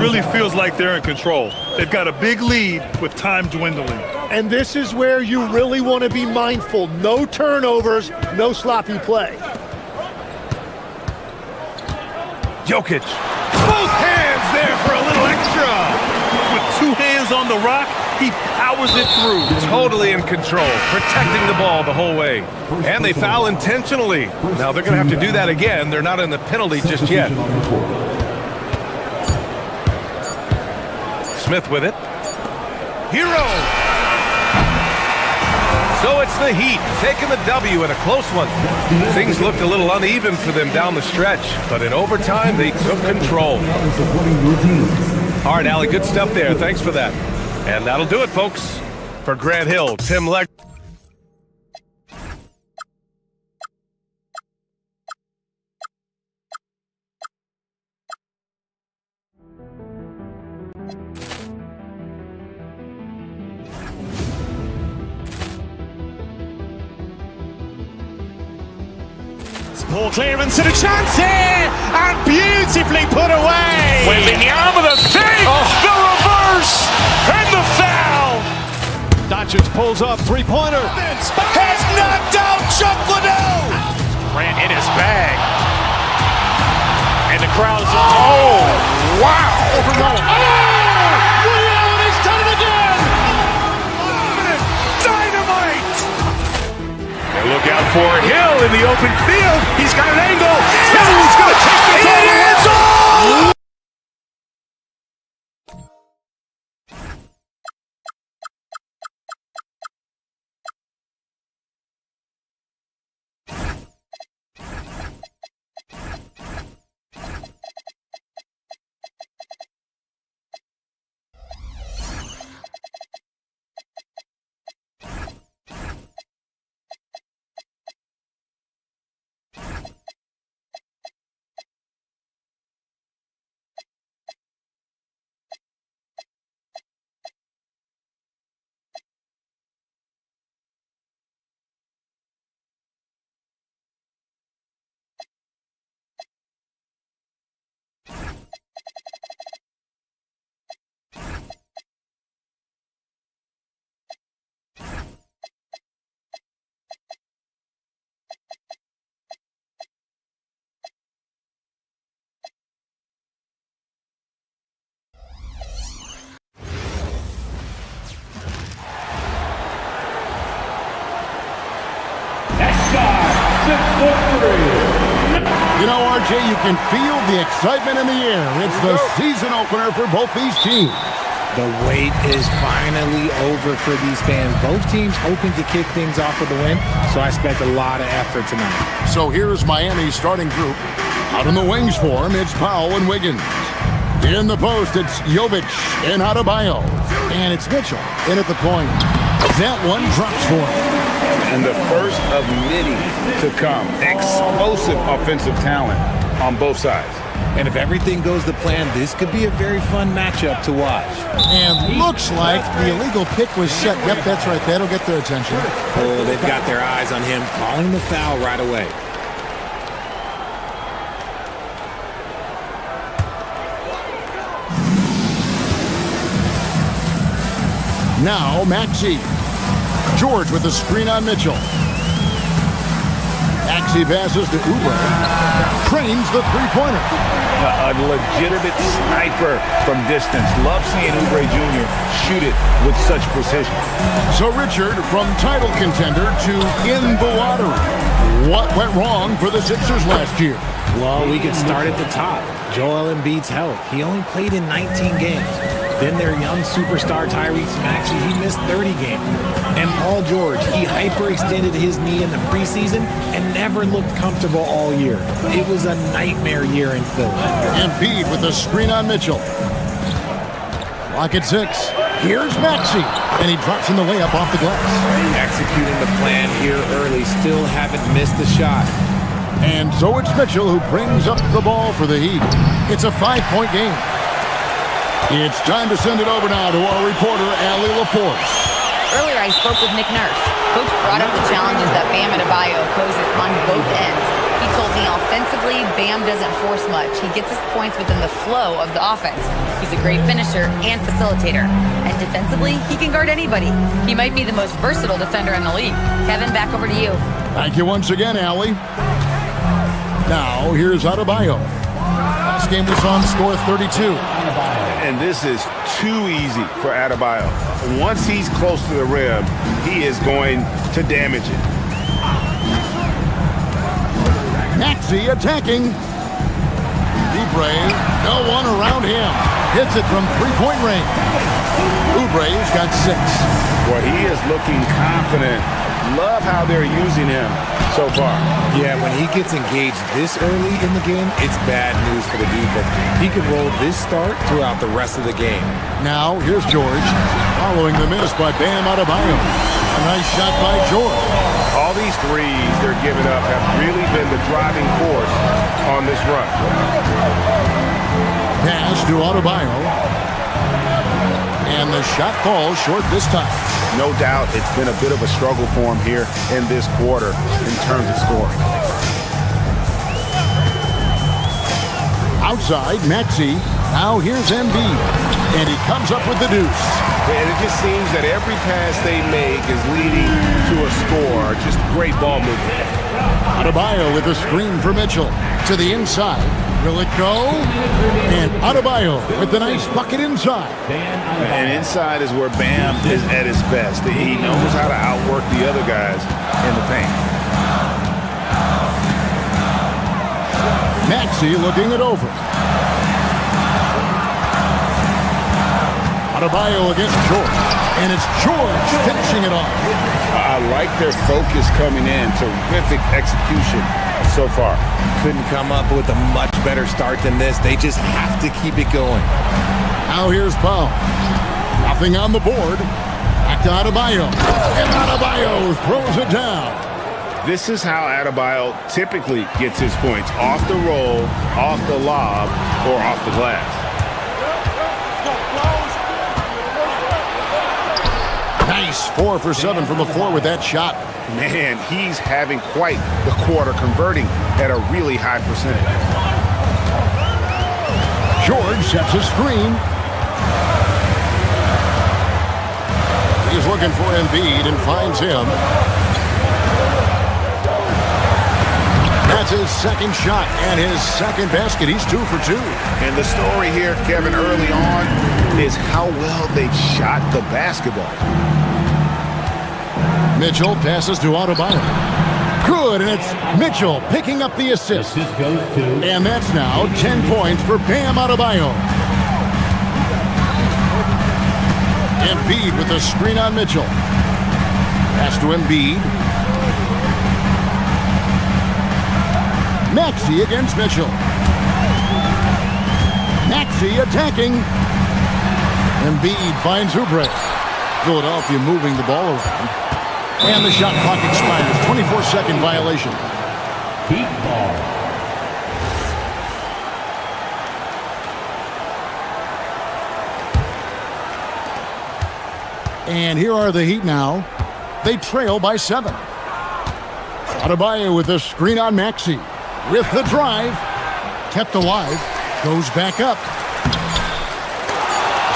Really feels like they're in control. They've got a big lead with time dwindling. And this is where you really want to be mindful. No turnovers, no sloppy play. Jokic. Both hands there for a little extra. With 2 hands on the rock, he powers it through. Totally in control, protecting the ball the whole way. And they foul intentionally. Now they're going to have to do that again. They're not in the penalty just yet. Smith with it. Hero. So it's the Heat taking the W in a close one. Things looked a little uneven for them down the stretch, but in overtime, they took control. All right, Allie, good stuff there. Thanks for that. And that'll do it, folks. For Grant Hill, Tim Legler. Ball clearance and a chance here, and beautifully put away. Wembanyama the fake, the reverse, and the foul. Doncic pulls up, three-pointer. Has knocked out Chuck Liddell. Ran in his bag. And the crowd is... Oh, wow. He's done it again. Dynamite. And look out for Hill in the open field. He's got an angle. Hill's going to take this all the way. You know, RJ, you can feel the excitement in the air. It's the season opener for both these teams. The wait is finally over for these fans. Both teams hoping to kick things off with a win, so I expect a lot of effort tonight. So here's Miami's starting group. Out in the wings for him, it's Powell and Wiggins. In the post, it's Jovic and Adebayo. And it's Mitchell in at the point. That one drops for him. And the first of many to come. Explosive offensive talent on both sides. And if everything goes to plan, this could be a very fun matchup to watch. And looks like the illegal pick was set. Yep, that's right. That'll get their attention. Oh, they've got their eyes on him, calling the foul right away. Now, Maxey. George with the screen on Mitchell. Maxey passes to Oubre. Trains the three-pointer. A legitimate sniper from distance. Love seeing Oubre Jr. shoot it with such precision. So Richard, from title contender to in the lottery. What went wrong for the Sixers last year? Well, we could start at the top. Joel Embiid's health. He only played in 19 games. Then their young superstar Tyrese Maxey, he missed 30 games. And Paul George, he hyperextended his knee in the preseason and never looked comfortable all year. It was a nightmare year in Philly. Embiid with the screen on Mitchell. Clock at 6. Here's Maxey, and he drops in the layup off the glass. Executing the plan here early, still haven't missed a shot. And so it's Mitchell who brings up the ball for the Heat. It's a 5-point game. It's time to send it over now to our reporter, Allie LaForce. Earlier, I spoke with Nick Nurse. Coach brought up the challenges that Bam Adebayo poses on both ends. He told me offensively, Bam doesn't force much. He gets his points within the flow of the offense. He's a great finisher and facilitator. And defensively, he can guard anybody. He might be the most versatile defender in the league. Kevin, back over to you. Thank you once again, Allie. Now, here's Adebayo. Last game we saw him score 32. And this is too easy for Adebayo. Once he's close to the rim, he is going to damage it. Maxey attacking. Oubre, no one around him. Hits it from three-point range. Oubre's got 6. Well, he is looking confident Love how they're using him so far. Yeah, when he gets engaged this early in the game, it's bad news for the defense. He could roll this start throughout the rest of the game. Now, here's George, following the miss by Bam Adebayo. A nice shot by George. All these threes they're giving up have really been the driving force on this run. Pass to Adebayo. And the shot falls short this time. No doubt it's been a bit of a struggle for him here in this quarter in terms of scoring. Outside, Maxey. Now here's Embiid. And he comes up with the deuce. And it just seems that every pass they make is leading to a score. Just great ball movement. Adebayo with a screen for Mitchell. To the inside. Will it go? And Adebayo with the nice bucket inside. And inside is where Bam is at his best. He knows how to outwork the other guys in the paint. Maxey looking it over. Adebayo against George. And it's George finishing it off. I like their focus coming in. Terrific execution so far. Couldn't come up with a much better start than this. They just have to keep it going. Now here's Powell. Nothing on the board. Back to Adebayo. And Adebayo throws it down. This is how Adebayo typically gets his points. Off the roll, off the lob, or off the glass. Nice 4 for 7 from the floor with that shot. Man, he's having quite the quarter, converting at a really high percentage. George sets a screen. He's looking for Embiid and finds him. That's his second shot and his second basket. He's 2 for 2. And the story here, Kevin, early on is how well they've shot the basketball. Mitchell passes to Adebayo. Good, and it's Mitchell picking up the assist. And that's now 10 points for Bam Adebayo. Embiid with the screen on Mitchell. Pass to Embiid. Maxey against Mitchell. Maxey attacking. Embiid finds Oubre. Philadelphia moving the ball around. And the shot clock expires. 24-second violation. Heat ball. And here are the Heat now. They trail by 7. Adebayo with the screen on Maxey. With the drive. Kept alive. Goes back up.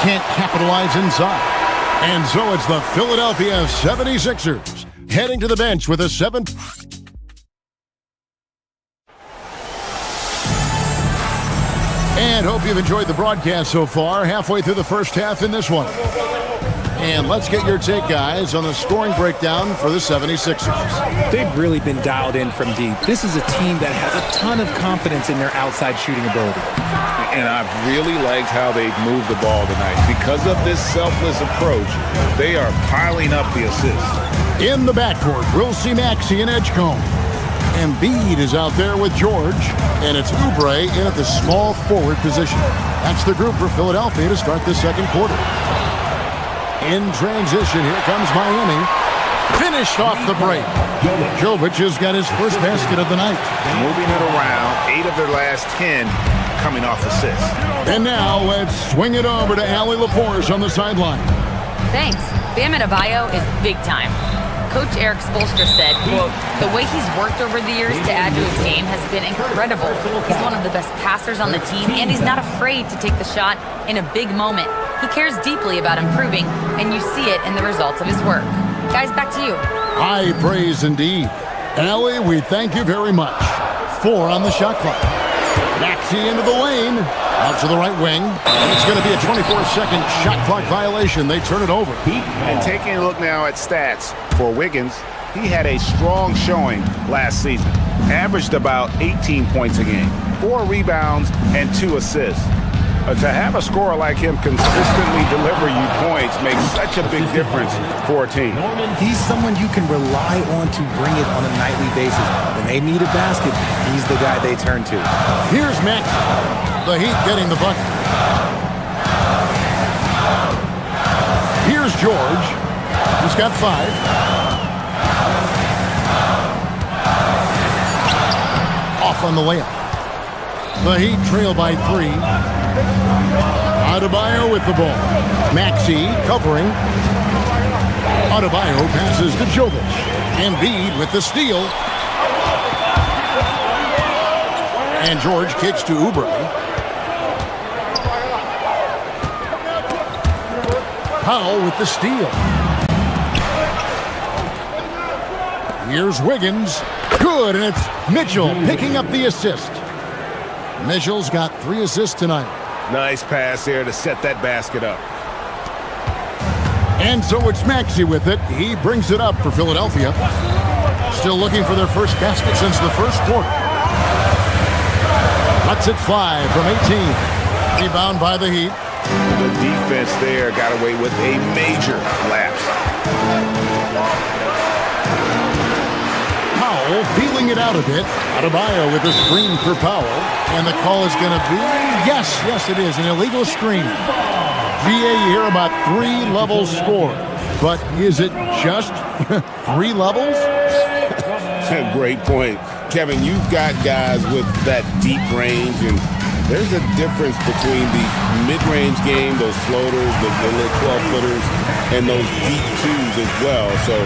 Can't capitalize inside. And so it's the Philadelphia 76ers heading to the bench with a 7. And hope you've enjoyed the broadcast so far. Halfway through the first half in this one. And let's get your take, guys, on the scoring breakdown for the 76ers. They've really been dialed in from deep. This is a team that has a ton of confidence in their outside shooting ability. And I've really liked how they've moved the ball tonight. Because of this selfless approach, they are piling up the assists. In the backcourt, we'll see Maxey and Edgecombe. Embiid is out there with George, and it's Oubre in at the small forward position. That's the group for Philadelphia to start the second quarter. In transition, here comes Miami. Finished off the break. Jovic has got his first basket of the night. Moving it around, 8 of their last 10 coming off assists. And now let's swing it over to Allie LaForce on the sideline. Thanks. Bam Adebayo is big time. Coach Eric Spoelstra said, quote, "The way he's worked over the years to add to his game has been incredible. He's one of the best passers on the team, and he's not afraid to take the shot in a big moment. He cares deeply about improving, and you see it in the results of his work." Guys, back to you. High praise indeed. Allie, we thank you very much. 4 on the shot clock. Maxey into the lane. Out to the right wing. It's going to be a 24-second shot clock violation. They turn it over. And taking a look now at stats for Wiggins, he had a strong showing last season. Averaged about 18 points a game, 4 rebounds, and 2 assists. To have a scorer like him consistently deliver you points makes such a big difference for a team. He's someone you can rely on to bring it on a nightly basis. When they need a basket, he's the guy they turn to. Here's Max. The Heat getting the bucket. Here's George. He's got 5. Off on the layup. The Heat trail by 3. Adebayo with the ball. Maxey covering. Adebayo passes to Jovic. Embiid with the steal. And George kicks to Oubre. Powell with the steal. Here's Wiggins. Good, and it's Mitchell picking up the assist. Mitchell's got 3 assists tonight. Nice pass there to set that basket up. And so it's Maxey with it. He brings it up for Philadelphia. Still looking for their first basket since the first quarter. Cuts it 5 from 18. Rebound by the Heat. The defense there got away with a major lapse. Powell feeling it out a bit. Adebayo with a screen for Powell. And the call is going to be, yes, it is, an illegal screen. GA, you hear about 3 levels scored. But is it just 3 levels? Great point. Kevin, you've got guys with that deep range, and there's a difference between the mid-range game, those floaters, the little 12-footers, and those deep 2s as well. So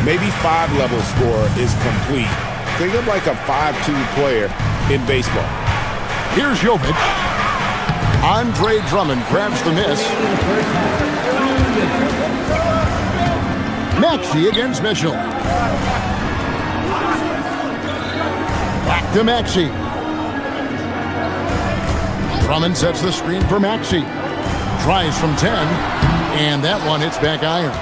maybe 5-level score is complete. Think of like a 5-2 player in baseball. Here's Jovic. Andre Drummond grabs the miss. Maxey against Mitchell. Back to Maxey. Drummond sets the screen for Maxey. Tries from 10. And that one hits back iron.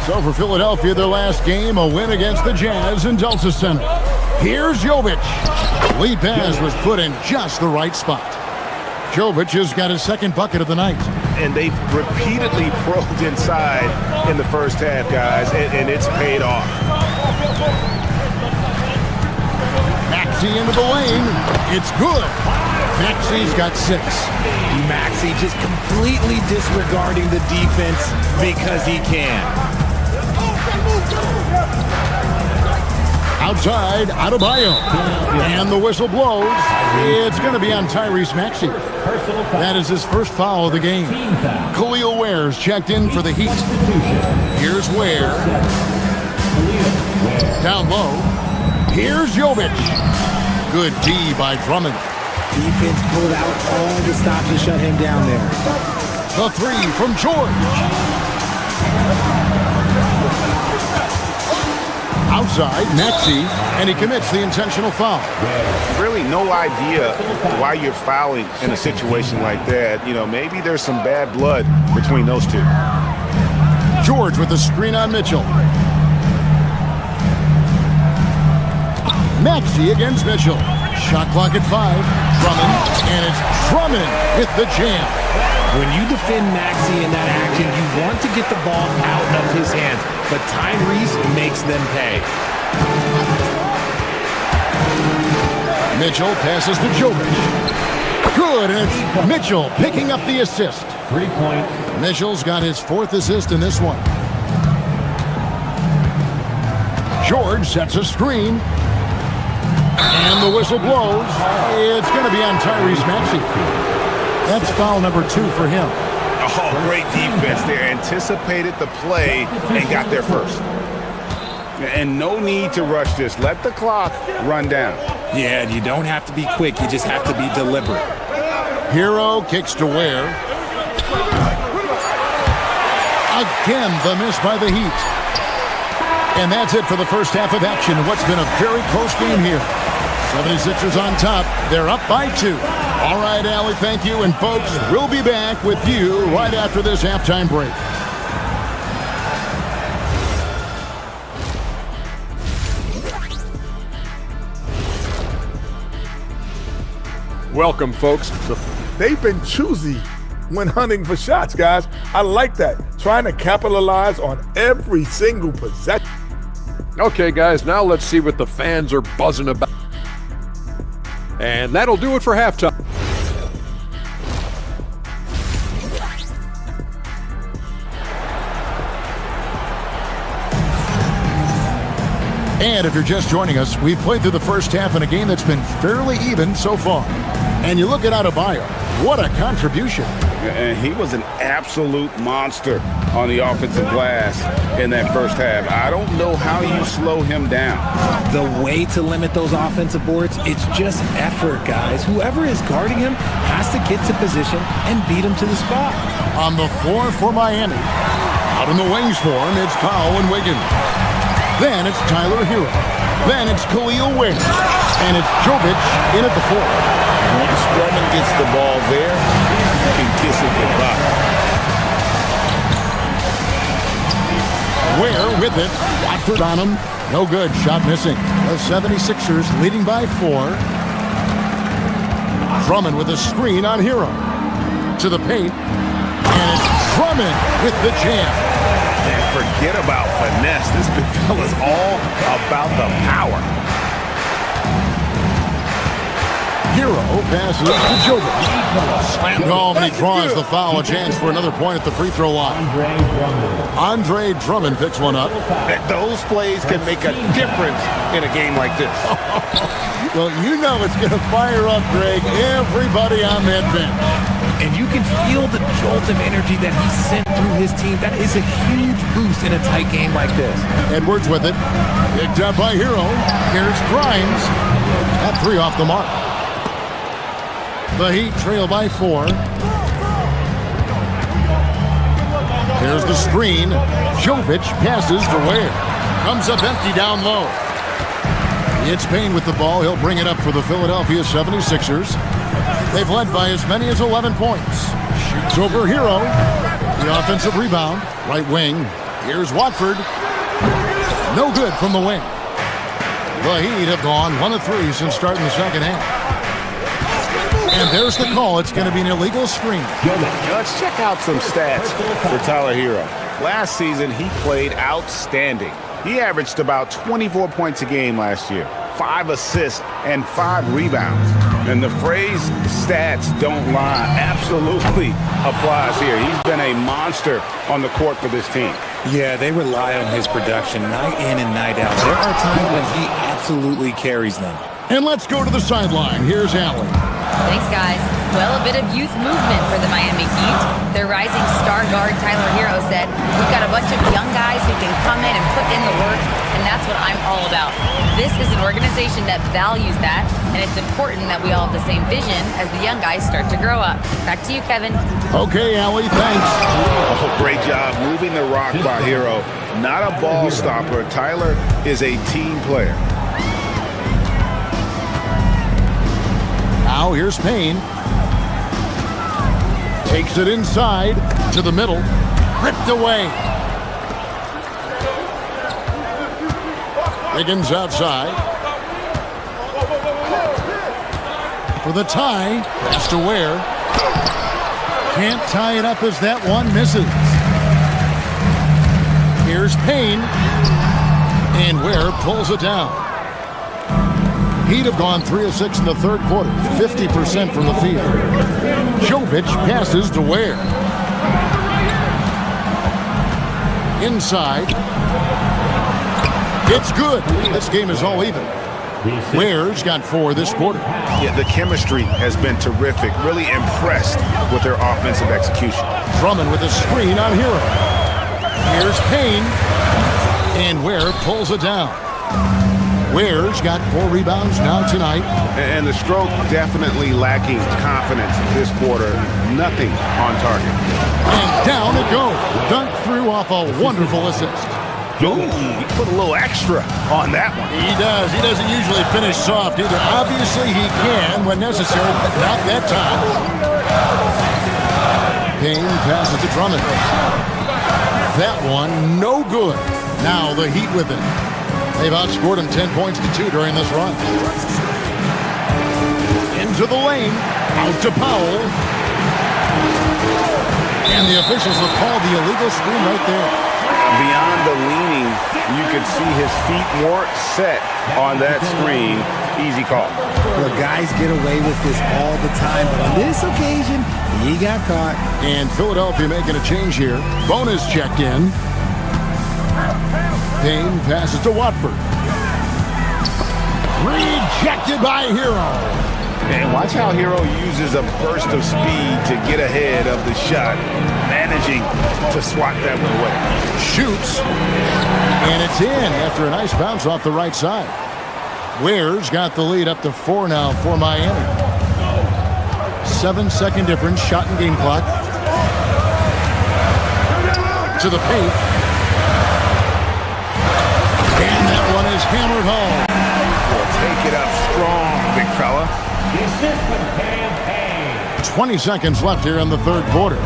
So for Philadelphia, their last game, a win against the Jazz in Delta Center. Here's Jovic. Lead pass was put in just the right spot. Jovic has got his second bucket of the night. And they've repeatedly probed inside in the first half, guys, and it's paid off. Maxey into the lane. It's good. Maxey's got 6. Maxey just completely disregarding the defense because he can. Outside, Adebayo. And the whistle blows. It's going to be on Tyrese Maxey. That is his first foul of the game. Khalil Ware's checked in for the Heat. Here's Ware. Down low. Here's Jovic. Good D by Drummond. Defense pulled out all the stops to shut him down there. The 3 from George. Outside, Maxey, and he commits the intentional foul. Really no idea why you're fouling in a situation like that. You know, maybe there's some bad blood between those two. George with the screen on Mitchell. Maxey against Mitchell. Shot clock at 5. Drummond, and it's Drummond with the jam. When you defend Maxey in that action, you want to get the ball out of his hands, but Tyrese makes them pay. Mitchell passes to Jovic. Good, and it's Mitchell picking up the assist. 3 points. Mitchell's got his 4th assist in this one. George sets a screen. And the whistle blows. It's going to be on Tyrese Maxey. That's foul number 2 for him. Oh, great defense there. Anticipated the play and got there first. And no need to rush this. Let the clock run down. Yeah, you don't have to be quick. You just have to be deliberate. Hero kicks to Ware. Again, the miss by the Heat. And that's it for the first half of action. What's been a very close game here. 76ers on top. They're up by 2. All right, Allie, thank you. And folks, we'll be back with you right after this halftime break. Welcome, folks. they've been choosy when hunting for shots, guys. I like that. Trying to capitalize on every single possession. Okay, guys, now let's see what the fans are buzzing about. And that'll do it for halftime. And if you're just joining us, we've played through the first half in a game that's been fairly even so far. And you look at Adebayo, what a contribution. And he was an absolute monster on the offensive glass in that first half. I don't know how you slow him down. The way to limit those offensive boards, it's just effort, guys. Whoever is guarding him has to get to position and beat him to the spot. On the floor for Miami. Out in the wings for him, it's Powell and Wiggins. Then it's Tyler Hero. Then it's Khalil Wing. And it's Jovic in at the 4. Once Drummond gets the ball there, you can kiss it goodbye. Ware with it. Watford on him. No good. Shot missing. The 76ers leading by 4. Drummond with a screen on Hero. To the paint. And it's Drummond with the jam. And forget about finesse. This big fella's all about the power. Hero passes to Jovic. Slam home, and he draws the foul. A chance for another point at the free throw line. Andre Drummond picks one up. Those plays can make a difference in a game like this. Well, you know it's going to fire up, Greg, everybody on that bench. And you can feel the jolt of energy that he sent through his team. That is a huge boost in a tight game like this. Edwards with it. Picked up by Hero. Here's Grimes. That 3 off the mark. The Heat trail by 4. Here's the screen. Jovic passes to Ware. Comes up empty down low. It's Payne with the ball. He'll bring it up for the Philadelphia 76ers. They've led by as many as 11 points. Shoots over Hero. The offensive rebound. Right wing. Here's Watford. No good from the wing. The Heat have gone 1 of 3 since starting the second half. And there's the call. It's going to be an illegal screen. Let's check out some stats for Tyler Hero. Last season, he played outstanding. He averaged about 24 points a game last year, 5 assists, and 5 rebounds. And the phrase stats don't lie absolutely applies here. He's been a monster on the court for this team. Yeah, they rely on his production night in and night out. There are times when he absolutely carries them. And let's go to the sideline. Here's Allen. Thanks, guys. Well, a bit of youth movement for the Miami Heat. Their rising star guard, Tyler Hero, said, "We've got a bunch of young guys who can come in and put in the work, and that's what I'm all about." This is an organization that values that, and it's important that we all have the same vision as the young guys start to grow up. Back to you, Kevin. Okay, Allie, thanks. Oh, great job moving the rock by Hero. Not a ball stopper. Tyler is a team player. Now here's Payne. Takes it inside to the middle. Ripped away. Wiggins outside. For the tie. Pass to Ware. Can't tie it up as that one misses. Here's Payne. And Ware pulls it down. Heat have gone 3 of 6 in the third quarter, 50% from the field. Jovic passes to Ware. Inside. It's good. This game is all even. Ware's got 4 this quarter. Yeah, the chemistry has been terrific. Really impressed with their offensive execution. Drummond with a screen on Hero. Here's Payne. And Ware pulls it down. Ware's got 4 rebounds now tonight. And the stroke definitely lacking confidence this quarter. Nothing on target. And down it goes. Dunked through off a wonderful assist. Ooh, he put a little extra on that one. He does. He doesn't usually finish soft either. Obviously he can when necessary, but not that time. Payne passes to Drummond. That one no good. Now the Heat with it. They've outscored him 10 points to 2 during this run. Into the lane. Out to Powell. And the officials have called the illegal screen right there. Beyond the leaning, you could see his feet more set on that screen. Easy call. Look, guys get away with this all the time, but on this occasion, he got caught. And Philadelphia making a change here. Bonus checked in. Payne passes to Watford. Rejected by Hero. And watch how Hero uses a burst of speed to get ahead of the shot, managing to swat that one away. Shoots. And it's in after a nice bounce off the right side. Ware's got the lead up to 4 now for Miami. 7-second difference, shot and game clock. To the paint. And that one is hammered home. We'll take it up strong, big fella. 20 seconds left here in the third quarter.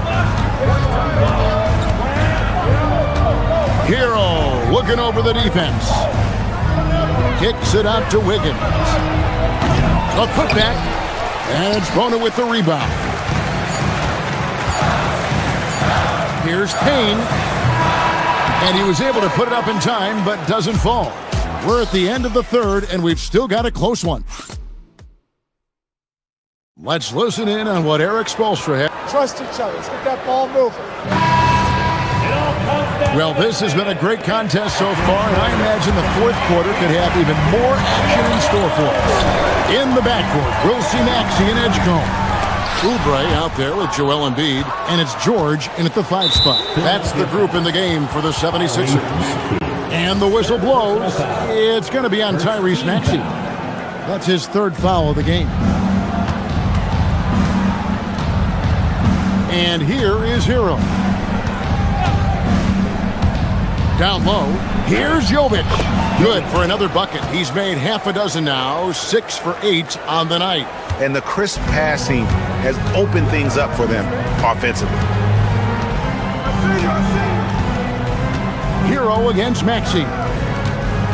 Hero looking over the defense. Kicks it out to Wiggins. A putback. And it's Bona with the rebound. Here's Payne. And he was able to put it up in time, but doesn't fall. We're at the end of the third, and we've still got a close one. Let's listen in on what Eric Spoelstra had. Trust each other. Let's get that ball moving. Well, this has been a great contest so far, and I imagine the fourth quarter could have even more action in store for us. In the backcourt, we'll see Maxey and Edgecombe. Oubre out there with Joel Embiid, and it's George in at the 5 spot. That's the group in the game for the 76ers. And the whistle blows. It's going to be on Tyrese Maxey. That's his third foul of the game. And here is Hero. Down low, here's Jovic. Good for another bucket. He's made half a dozen now, 6 for 8 on the night. And the crisp passing has opened things up for them offensively. Hero against Maxey.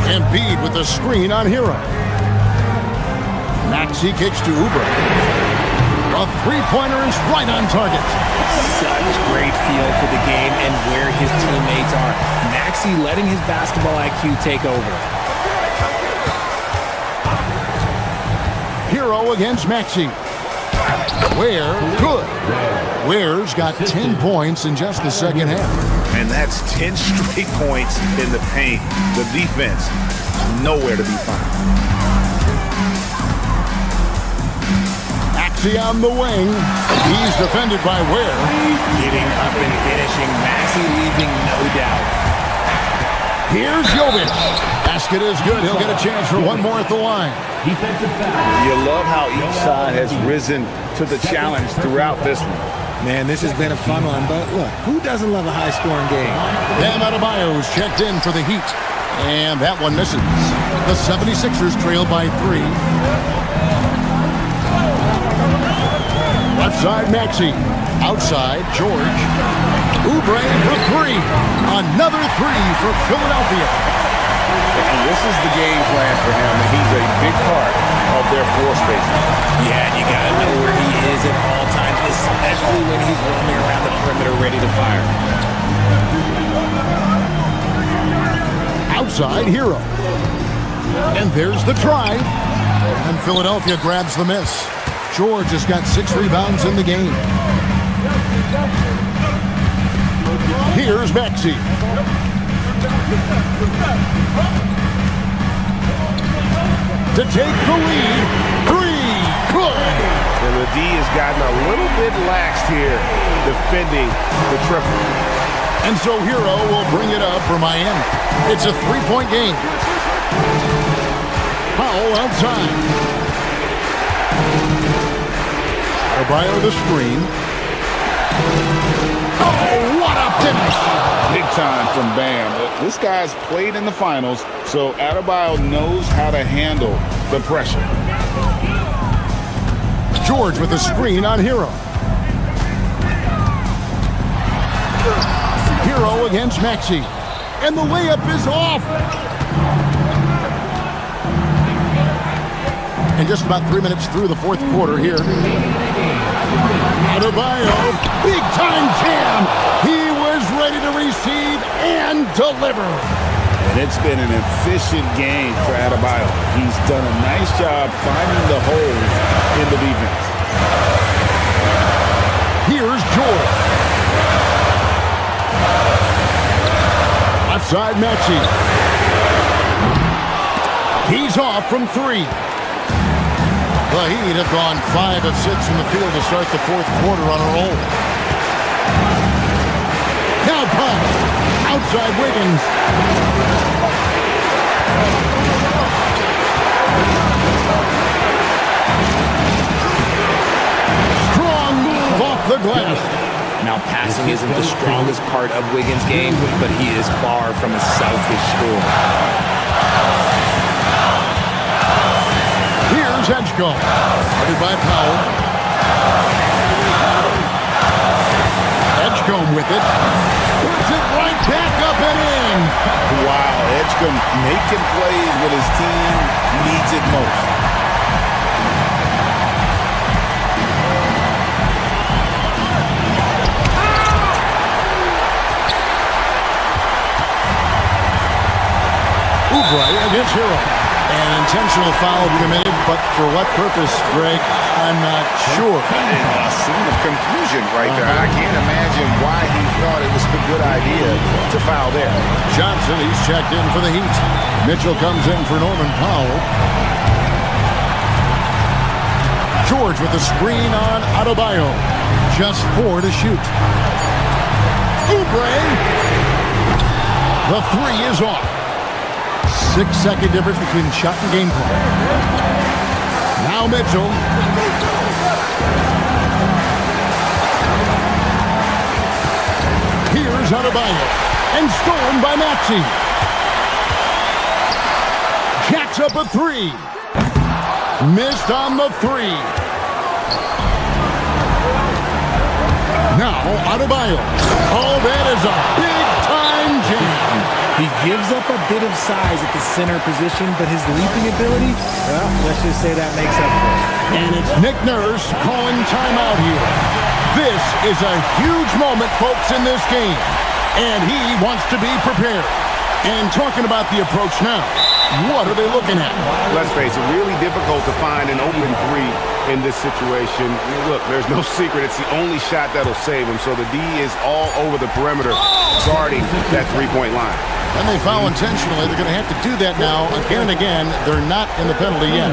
Embiid with the screen on Hero. Maxey kicks to Oubre. A three-pointer is right on target. Such great feel for the game and where his teammates are. Maxey letting his basketball IQ take over. Hero against Maxey. Ware, good. Ware's got 10 points in just the second half. And that's 10 straight points in the paint. The defense, nowhere to be found. On the wing. He's defended by Ware. Getting up and finishing. Maxey leaving no doubt. Here's Jovic. Basket is good. He'll get a chance for one more at the line. You love how each side has risen to the challenge throughout this one. Man, this has been a fun one, but look, who doesn't love a high-scoring game? Bam Adebayo's checked in for the Heat. And that one misses. The 76ers trail by 3. Left side, Maxey. Outside, George. Oubre for 3. Another 3 for Philadelphia. And this is the game plan for him, and he's a big part of their floor spacing. Yeah, you got to know where he is at all times, especially when he's roaming around the perimeter ready to fire. Outside, Hero. And there's the drive. And Philadelphia grabs the miss. George has got 6 rebounds in the game. Here's Maxey. To take the lead. 3. Good. And the D has gotten a little bit laxed here defending the triple. And so Hero will bring it up for Miami. It's a 3-point game. Powell outside. Adebayo the screen. Oh, what a finish! Big time from Bam. This guy's played in the finals, so Adebayo knows how to handle the pressure. George with a screen on Hero. Hero against Maxey. And the layup is off! And just about 3 minutes through the fourth quarter here. Adebayo, big time jam. He was ready to receive and deliver. And it's been an efficient game for Adebayo. He's done a nice job finding the holes in the defense. Here's George. Outside Maxey. He's off from 3. The Heat have gone 5 of 6 from the field to start the fourth quarter on a roll. Now Powell. Outside Wiggins. Strong move off the glass. Now, passing isn't the strongest part of Wiggins' game, but he is far from a selfish scorer. Here's Edgecombe. Guarded by Powell. Edgecombe with it. Puts it right back up and in. Wow, Edgecombe making plays when his team needs it most. Oubre against Hero. An intentional foul committed, but for what purpose, Greg? I'm not sure. A scene of confusion right there. I can't imagine why he thought it was a good idea to foul there. Johnson, he's checked in for the Heat. Mitchell comes in for Norman Powell. George with the screen on Adebayo. Just 4 to shoot. Oubre. The 3 is off. 6-second difference between shot and game clock. Now Mitchell. Here's Adebayo. And stolen by Maxey. Jacks up a 3. Missed on the 3. Now Adebayo. Oh, that is a big-time jam. He gives up a bit of size at the center position, but his leaping ability, well, let's just say that makes up for it. And it's Nick Nurse calling timeout here. This is a huge moment, folks, in this game. And he wants to be prepared. And talking about the approach now, what are they looking at? Let's face it, really difficult to find an open 3 in this situation. Look, there's no secret. It's the only shot that'll save him. So the D is all over the perimeter guarding that three-point line. And they foul intentionally. They're going to have to do that now again and again. They're not in the penalty yet.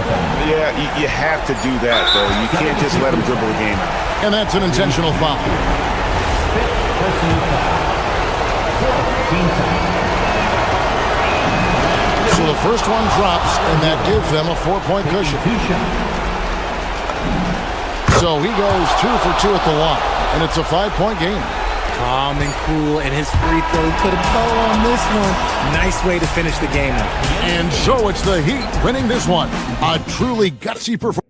Yeah, you have to do that, though. You can't just let them dribble the game out. And that's an intentional foul. So the first one drops, and that gives them a 4-point cushion. So he goes 2 for 2 at the line, and it's a 5-point game. Calm and cool, and his free throw put a bow on this one. Nice way to finish the game up. And so it's the Heat winning this one. A truly gutsy performance.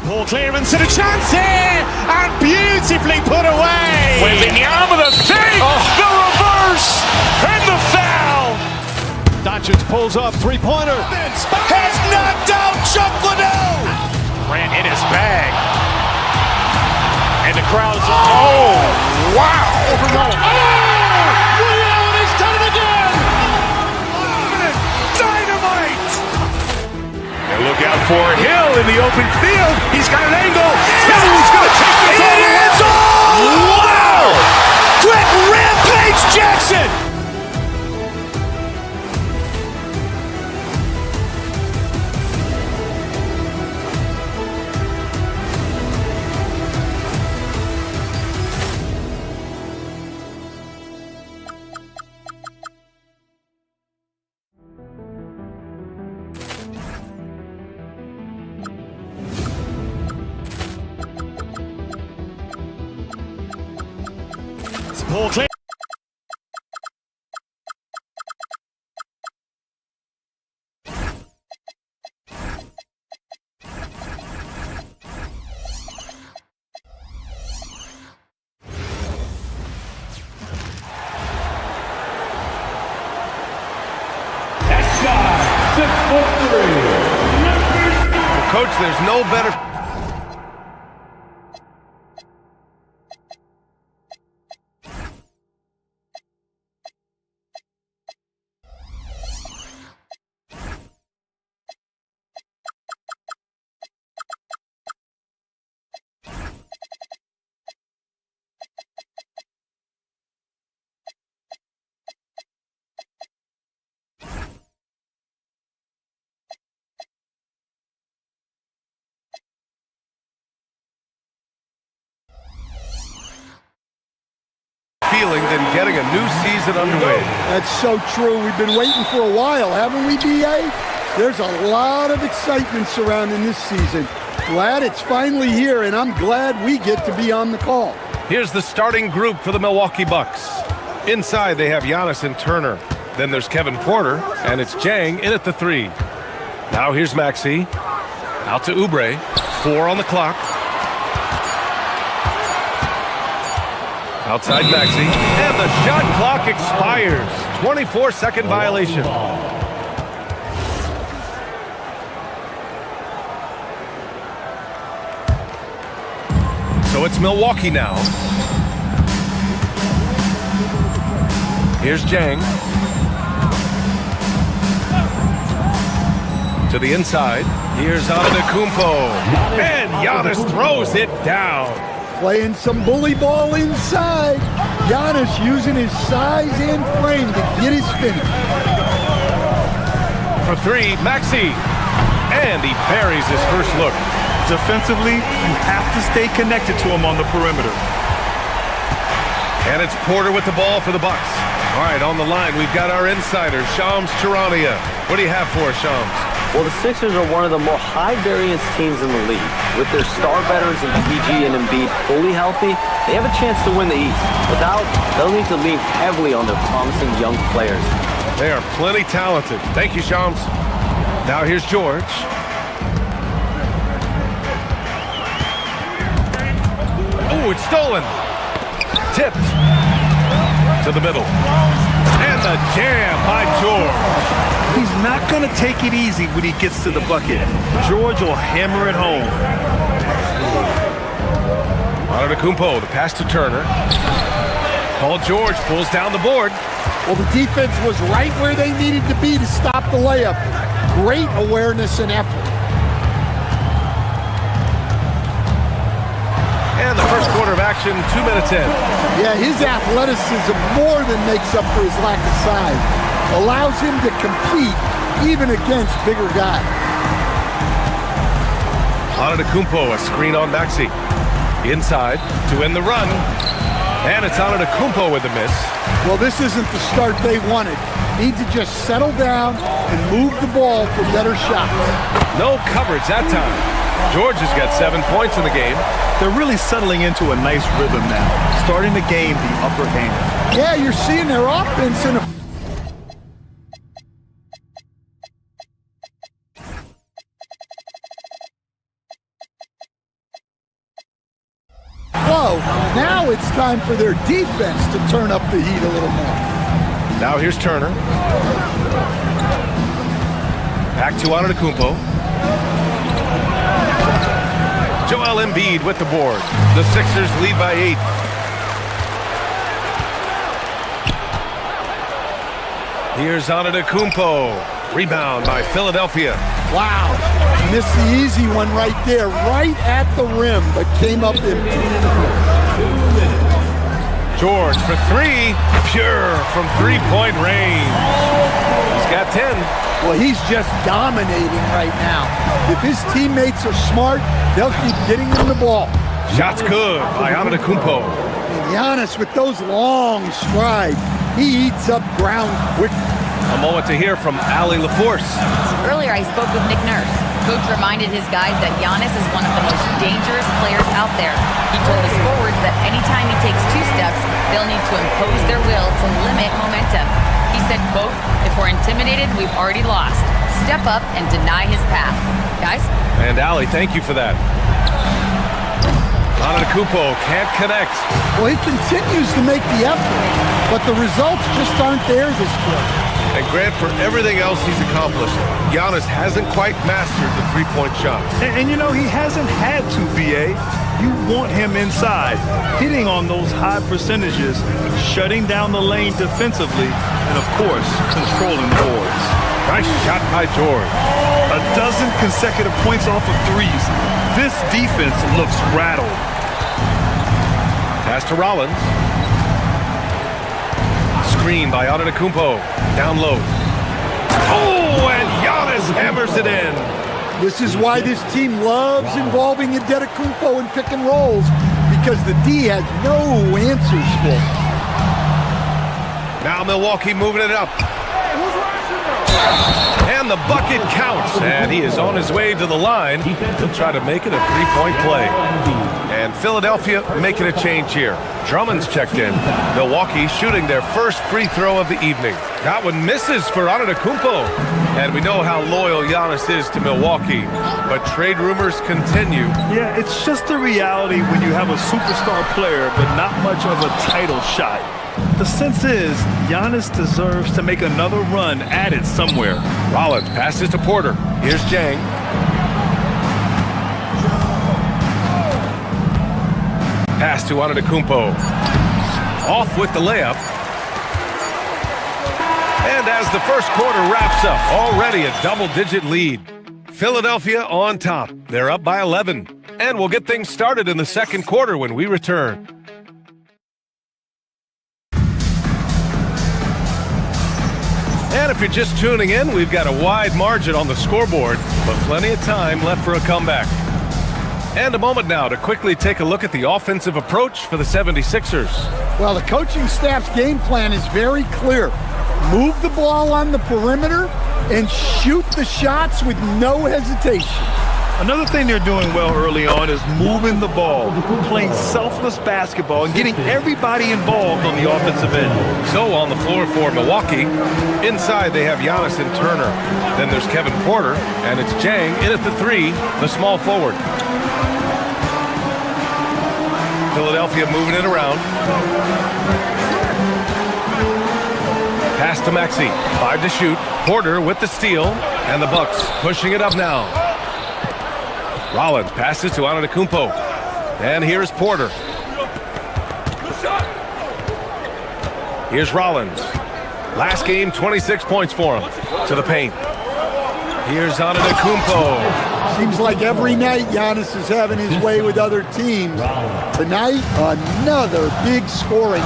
Ball clearance and a chance here, and beautifully put away. Wembanyama the fake, the reverse, and the foul. Doncic pulls up, three-pointer. Has knocked out Chuck Liddell. Grant in his bag. And the crowd is, oh, wow. Ray Allen has done it again. Dynamite. And look out for Hill in the open field. He's got an angle. He's going to take this all the way. Wow! Brett Rampage Jackson. Ball clear. Coach, there's no better... feeling than getting a new season underway. That's so true. We've been waiting for a while, haven't we, B.A.? There's a lot of excitement surrounding this season. Glad it's finally here, and I'm glad we get to be on the call. Here's the starting group for the Milwaukee Bucks. Inside, they have Giannis and Turner. Then there's Kevin Porter, and it's Jang in at the 3. Now here's Maxey. Out to Oubre. 4 on the clock. Outside Maxey, and the shot clock expires. 24-second violation. So it's Milwaukee now. Here's Jang. To the inside. Here's Antetokounmpo. And Giannis throws it down. Playing some bully ball inside. Giannis using his size and frame to get his finish. For 3, Maxey. And he buries his first look. Defensively, you have to stay connected to him on the perimeter. And it's Porter with the ball for the Bucks. All right, on the line, we've got our insider, Shams Charania. What do you have for us, Shams? Well, the Sixers are one of the more high-variance teams in the league. With their star veterans in PG and Embiid fully healthy, they have a chance to win the East. Without, they'll need to lean heavily on their promising young players. They are plenty talented. Thank you, Shams. Now here's George. Oh, it's stolen. Tipped. To the middle. And the jam by George. He's not going to take it easy when he gets to the bucket. George will hammer it home. Antetokounmpo, the pass to Turner. Paul George pulls down the board. Well, the defense was right where they needed to be to stop the layup. Great awareness and effort. And the first quarter of action, 2 minutes in. Yeah, his athleticism more than makes up for his lack of size. Allows him to compete even against bigger guys. Antetokounmpo, a screen on Maxey. Inside to end the run. And it's Antetokounmpo with the miss. Well, this isn't the start they wanted. Need to just settle down and move the ball for better shots. No coverage that time. George has got 7 points in the game. They're really settling into a nice rhythm now, starting the game the upper hand. Yeah, you're seeing their offense in a flow. Now it's time for their defense to turn up the heat a little more. Now here's Turner. Back to Antetokounmpo. Joel Embiid with the board. The Sixers lead by 8. Here's Antetokounmpo. Rebound by Philadelphia. Wow. Missed the easy one right there, right at the rim, but came up empty. George for 3. Pure from three-point range. He's got 10. Well, he's just dominating right now. If his teammates are smart, they'll keep getting him the ball. Shots good by Antetokounmpo. And Giannis with those long strides, he eats up ground quickly. A moment to hear from Allie LaForce. Earlier, I spoke with Nick Nurse. Coach reminded his guys that Giannis is one of the most dangerous players out there. He told his forwards that anytime he takes 2 steps, they'll need to impose their will to limit momentum. He said, quote, "If we're intimidated, we've already lost. Step up and deny his path." Guys? And Allie, thank you for that. Antetokounmpo can't connect. Well, he continues to make the effort, but the results just aren't there this quarter. And Grant, for everything else he's accomplished, Giannis hasn't quite mastered the three-point shot. And you know, he hasn't had to, B.A. You want him inside, hitting on those high percentages, shutting down the lane defensively, and of course, controlling the boards. Nice shot by George. A dozen consecutive points off of threes. This defense looks rattled. Pass to Rollins. Screen by Antetokounmpo. Down low. Oh, and Giannis hammers it in. This is why this team loves involving Antetokounmpo in pick and rolls, because the D has no answers for it. Now Milwaukee moving it up. And the bucket counts, and he is on his way to the line. He'll try to make it a three-point play. And Philadelphia making a change here. Drummond's checked in. Milwaukee shooting their first free throw of the evening. That one misses for Antetokounmpo. And we know how loyal Giannis is to Milwaukee. But trade rumors continue. Yeah, it's just the reality when you have a superstar player but not much of a title shot. The sense is Giannis deserves to make another run at it somewhere. Rollins passes to Porter. Here's Jang. Pass to Antetokounmpo. Off with the layup. And as the first quarter wraps up, already a double-digit lead. Philadelphia on top. They're up by 11. And we'll get things started in the second quarter when we return. And if you're just tuning in, we've got a wide margin on the scoreboard, but plenty of time left for a comeback. And a moment now to quickly take a look at the offensive approach for the 76ers. Well, the coaching staff's game plan is very clear. Move the ball on the perimeter and shoot the shots with no hesitation. Another thing they're doing well early on is moving the ball, playing selfless basketball, and getting everybody involved on the offensive end. So on the floor for Milwaukee, inside they have Giannis and Turner. Then there's Kevin Porter, and it's Jang in at the three, the small forward. Philadelphia moving it around. Pass to Maxey, 5 to shoot. Porter with the steal, and the Bucks pushing it up now. Rollins passes to Antetokounmpo. And here's Porter. Here's Rollins. Last game, 26 points for him. To the paint. Here's Antetokounmpo. Seems like every night Giannis is having his way with other teams. Tonight, another big scoring.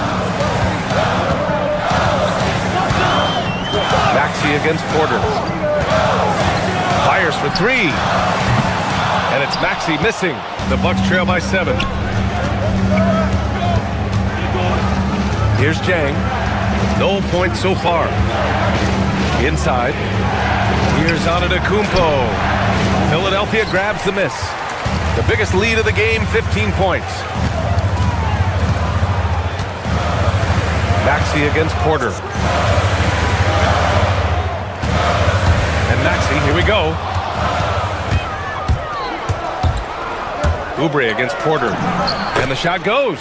Maxey against Porter. Fires for three. And it's Maxey missing. The Bucks trail by 7. Here's Jang. No points so far. Inside. Here's Antetokounmpo. Philadelphia grabs the miss. The biggest lead of the game, 15 points. Maxey against Porter. And Maxey, here we go. Oubre against Porter. And the shot goes.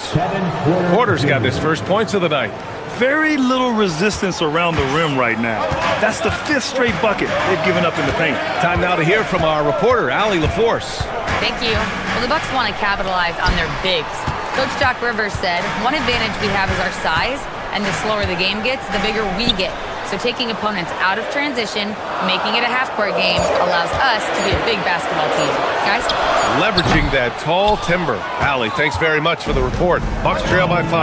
Porter's got his first points of the night. Very little resistance around the rim right now. That's the 5th straight bucket they've given up in the paint. Time now to hear from our reporter, Allie LaForce. Thank you. Well, the Bucks want to capitalize on their bigs. Coach Doc Rivers said, one advantage we have is our size, and the slower the game gets, the bigger we get. So taking opponents out of transition, making it a half-court game, allows us to be a big basketball team. Guys? Leveraging that tall timber. Allie, thanks very much for the report. Bucks trail by 5.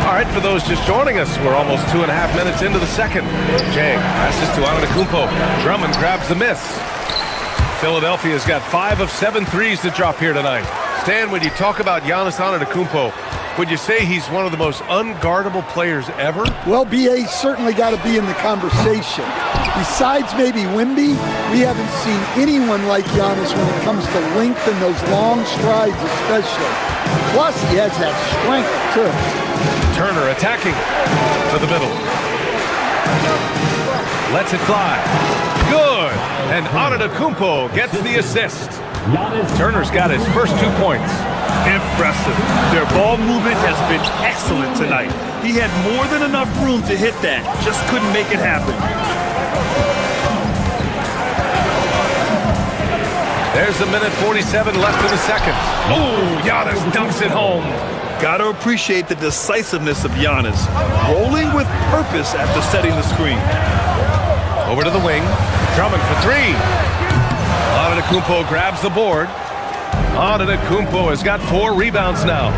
All right, for those just joining us, we're almost 2.5 minutes into the second. Jang passes to Antetokounmpo. Drummond grabs the miss. Philadelphia's got 5 of 7 threes to drop here tonight. Stan, when you talk about Giannis Antetokounmpo, would you say he's one of the most unguardable players ever? Well, BA's certainly got to be in the conversation. Besides maybe Wemby, we haven't seen anyone like Giannis when it comes to length and those long strides especially. Plus, he has that strength, too. Turner attacking to the middle. Lets it fly. Good. And Antetokounmpo gets the assist. Turner's got his first 2 points. Impressive. Their ball movement has been excellent tonight. He had more than enough room to hit that, just couldn't make it happen. There's a minute 47 left in the second. Oh, Giannis dunks it home. Gotta appreciate the decisiveness of Giannis, rolling with purpose after setting the screen. Over to the wing. Drummond for three. Antetokounmpo grabs the board. Antetokounmpo has got 4 rebounds now.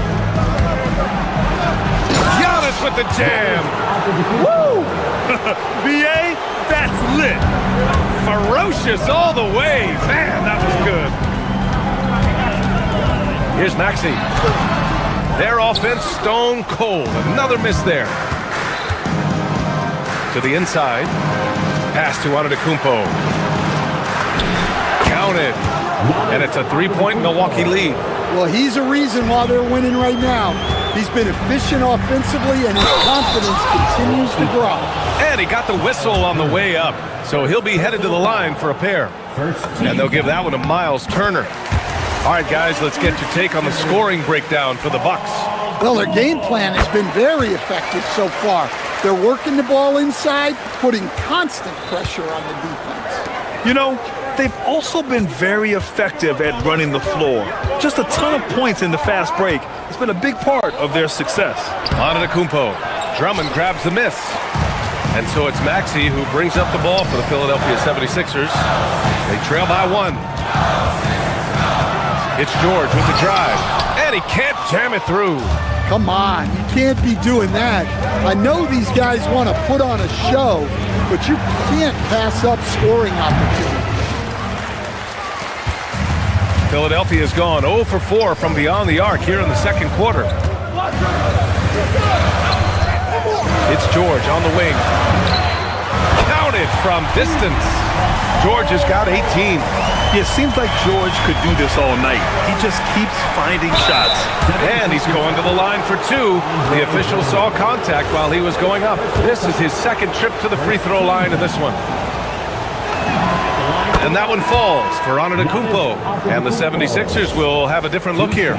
Giannis with the jam. Woo! BA, that's lit. Ferocious all the way. Man, that was good. Here's Maxey. Their offense stone cold. Another miss there. To the inside. Pass to Antetokounmpo. Counted. And it's a 3-point Milwaukee lead. Well, he's a reason why they're winning right now. He's been efficient offensively, and his confidence continues to grow. And he got the whistle on the way up, so he'll be headed to the line for a pair. And they'll give that one to Miles Turner. All right, guys, let's get your take on the scoring breakdown for the Bucks. Well, their game plan has been very effective so far. They're working the ball inside, putting constant pressure on the defense. You know, they've also been very effective at running the floor. Just a ton of points in the fast break. It's been a big part of their success. Antetokounmpo. Drummond grabs the miss. And so it's Maxey who brings up the ball for the Philadelphia 76ers. They trail by 1. It's George with the drive. And he can't jam it through. Come on, you can't be doing that. I know these guys want to put on a show, but you can't pass up scoring opportunities. Philadelphia has gone 0 for 4 from beyond the arc here in the second quarter. It's George on the wing. Counted from distance. George has got 18. It seems like George could do this all night. He just keeps finding shots. And he's going to the line for 2. The official saw contact while he was going up. This is his second trip to the free throw line in this one. And that one falls for Antetokounmpo. And the 76ers will have a different look here.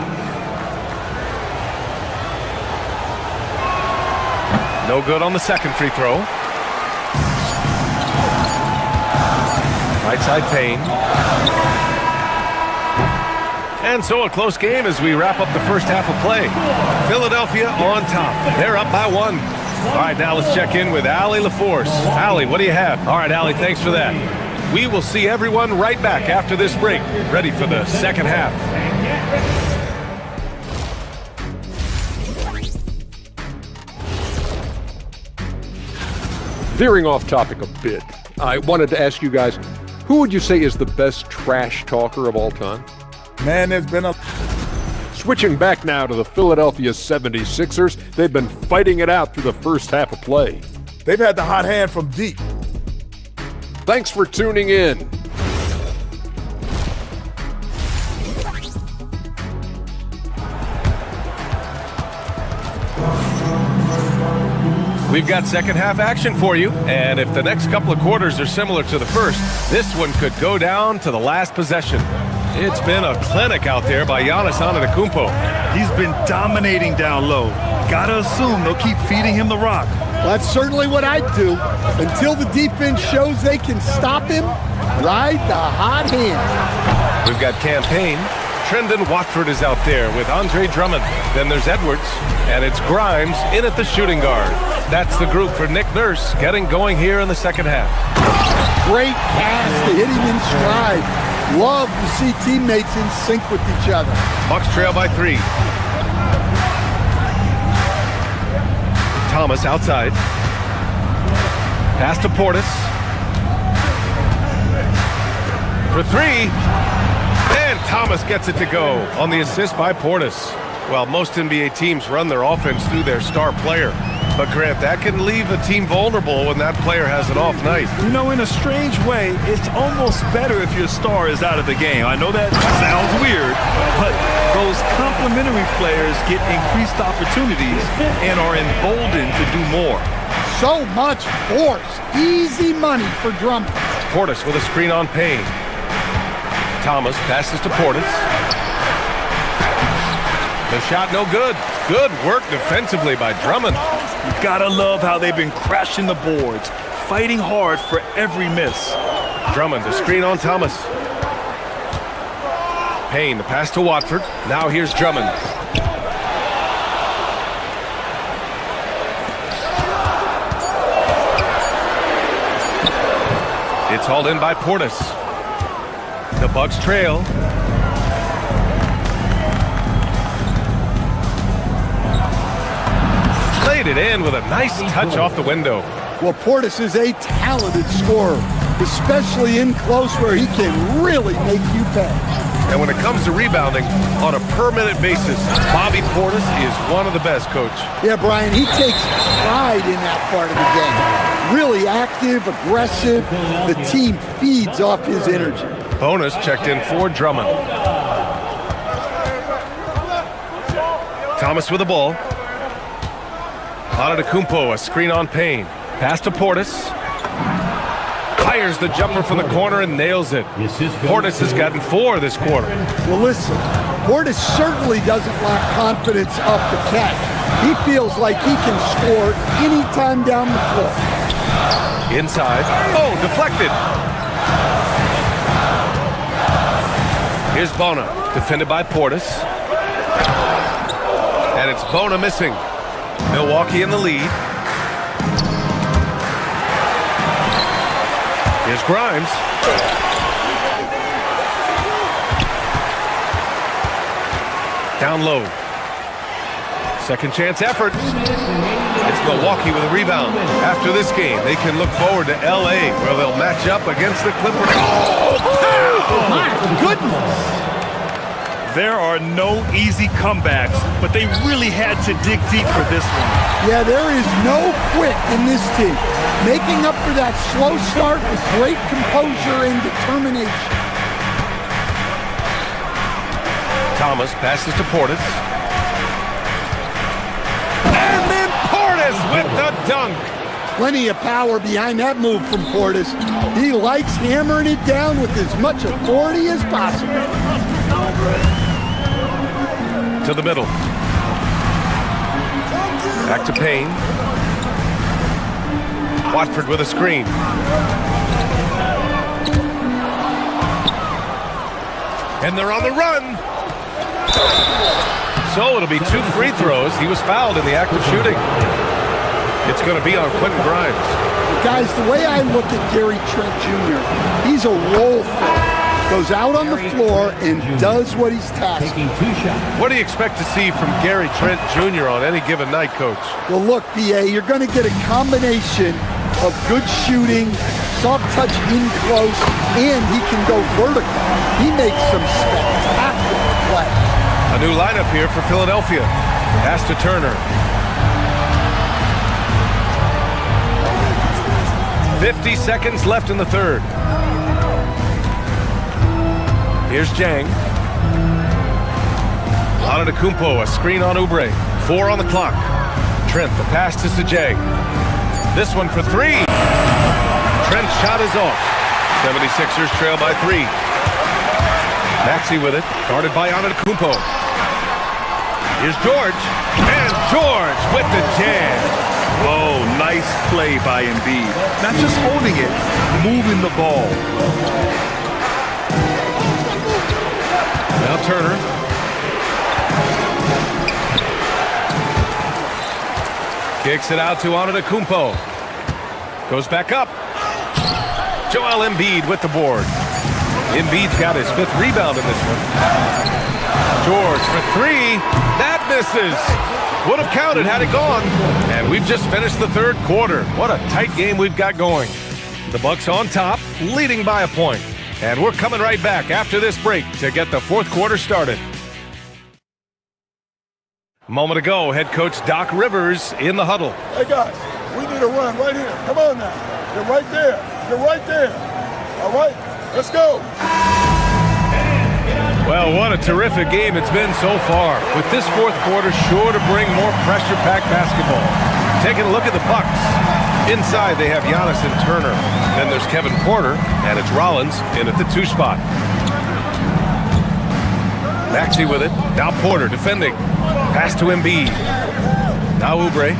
No good on the second free throw. Right side Payne. And so a close game as we wrap up the first half of play. Philadelphia on top. They're up by 1. All right, now let's check in with Allie LaForce. Allie, what do you have? All right, Allie, thanks for that. We will see everyone right back after this break, ready for the second half. Veering off topic a bit, I wanted to ask you guys, who would you say is the best trash talker of all time? Man, there's been a... Switching back now to the Philadelphia 76ers, they've been fighting it out through the first half of play. They've had the hot hand from deep. Thanks for tuning in. We've got second half action for you, and if the next couple of quarters are similar to the first, this one could go down to the last possession. It's been a clinic out there by Giannis Antetokounmpo. He's been dominating down low. Gotta assume they'll keep feeding him the rock. Well, that's certainly what I'd do. Until the defense shows they can stop him, ride the hot hand. We've got Campaign. Trendon Watford is out there with Andre Drummond. Then there's Edwards, and it's Grimes in at the shooting guard. That's the group for Nick Nurse getting going here in the second half. Great pass to hit him in stride. Love to see teammates in sync with each other. Bucks trail by 3. Thomas outside. Pass to Portis. For 3. And Thomas gets it to go on the assist by Portis. Well, most NBA teams run their offense through their star player. But Grant, that can leave a team vulnerable when that player has an off night. You know, in a strange way, it's almost better if your star is out of the game. I know that sounds weird, but those complementary players get increased opportunities and are emboldened to do more. So much force. Easy money for Drummond. Portis with a screen on Payne. Thomas passes to Portis. The shot no good. Good work defensively by Drummond. You gotta love how they've been crashing the boards, fighting hard for every miss. Drummond, the screen on Thomas. Payne, the pass to Watford. Now here's Drummond. It's hauled in by Portis. The Bucks trail. Played it in with a nice touch off the window. Well, Portis is a talented scorer, especially in close where he can really make you pay. And when it comes to rebounding on a per-minute basis, Bobby Portis is one of the best, Coach. Yeah, Brian, he takes pride in that part of the game. Really active, aggressive. The team feeds off his energy. Bonus checked in for Drummond. Thomas with the ball. Antetokounmpo, a screen on Payne. Pass to Portis. Fires the jumper from the corner and nails it. Portis has gotten 4 this quarter. Well, listen, Portis certainly doesn't lack confidence off the catch. He feels like he can score anytime down the floor. Inside. Oh, deflected. Here's Bona, defended by Portis. And it's Bona missing. Milwaukee in the lead. Here's Grimes. Down low. Second chance effort. It's Milwaukee with a rebound. After this game, they can look forward to LA, where they'll match up against the Clippers. Oh, my goodness. There are no easy comebacks, but they really had to dig deep for this one. Yeah, there is no quit in this team. Making up for that slow start with great composure and determination. Thomas passes to Portis. And then Portis with the dunk. Plenty of power behind that move from Portis. He likes hammering it down with as much authority as possible. To the middle. Back to Payne. Watford with a screen. And they're on the run. So it'll be 2 free throws. He was fouled in the act of shooting. It's going to be on Quentin Grimes. Guys, the way I look at Gary Trent Jr., he's a role player. Goes out on the floor and does what he's tasked. What do you expect to see from Gary Trent Jr. on any given night, Coach? Well, look, B.A., you're going to get a combination of good shooting, soft touch in close, and he can go vertical. He makes some spectacular plays. A new lineup here for Philadelphia. Pass to Turner. 50 seconds left in the third. Here's Jang. Antetokounmpo, a screen on Oubre. 4 on the clock. Trent, the pass to Sajay. This one for 3. Trent's shot is off. 76ers trail by 3. Maxey with it, guarded by Antetokounmpo. Here's George. And George with the jam. Oh, nice play by Embiid. Not just holding it, moving the ball. Now Turner. Kicks it out to Antetokounmpo. Goes back up. Joel Embiid with the board. Embiid's got his 5th rebound in this one. George for 3. That misses. Would have counted had it gone. And we've just finished the third quarter. What a tight game we've got going. The Bucks on top, leading by a point. And we're coming right back after this break to get the fourth quarter started. A moment ago, head coach Doc Rivers in the huddle. Hey guys, we need a run right here. Come on now. You're right there. You're right there. All right, let's go. Well, what a terrific game it's been so far. With this fourth quarter sure to bring more pressure-packed basketball. Taking a look at the Bucks. Inside, they have Giannis and Turner. Then there's Kevin Porter, and it's Rollins in at the 2 spot. Maxey with it. Now Porter defending. Pass to Embiid. Now Oubre.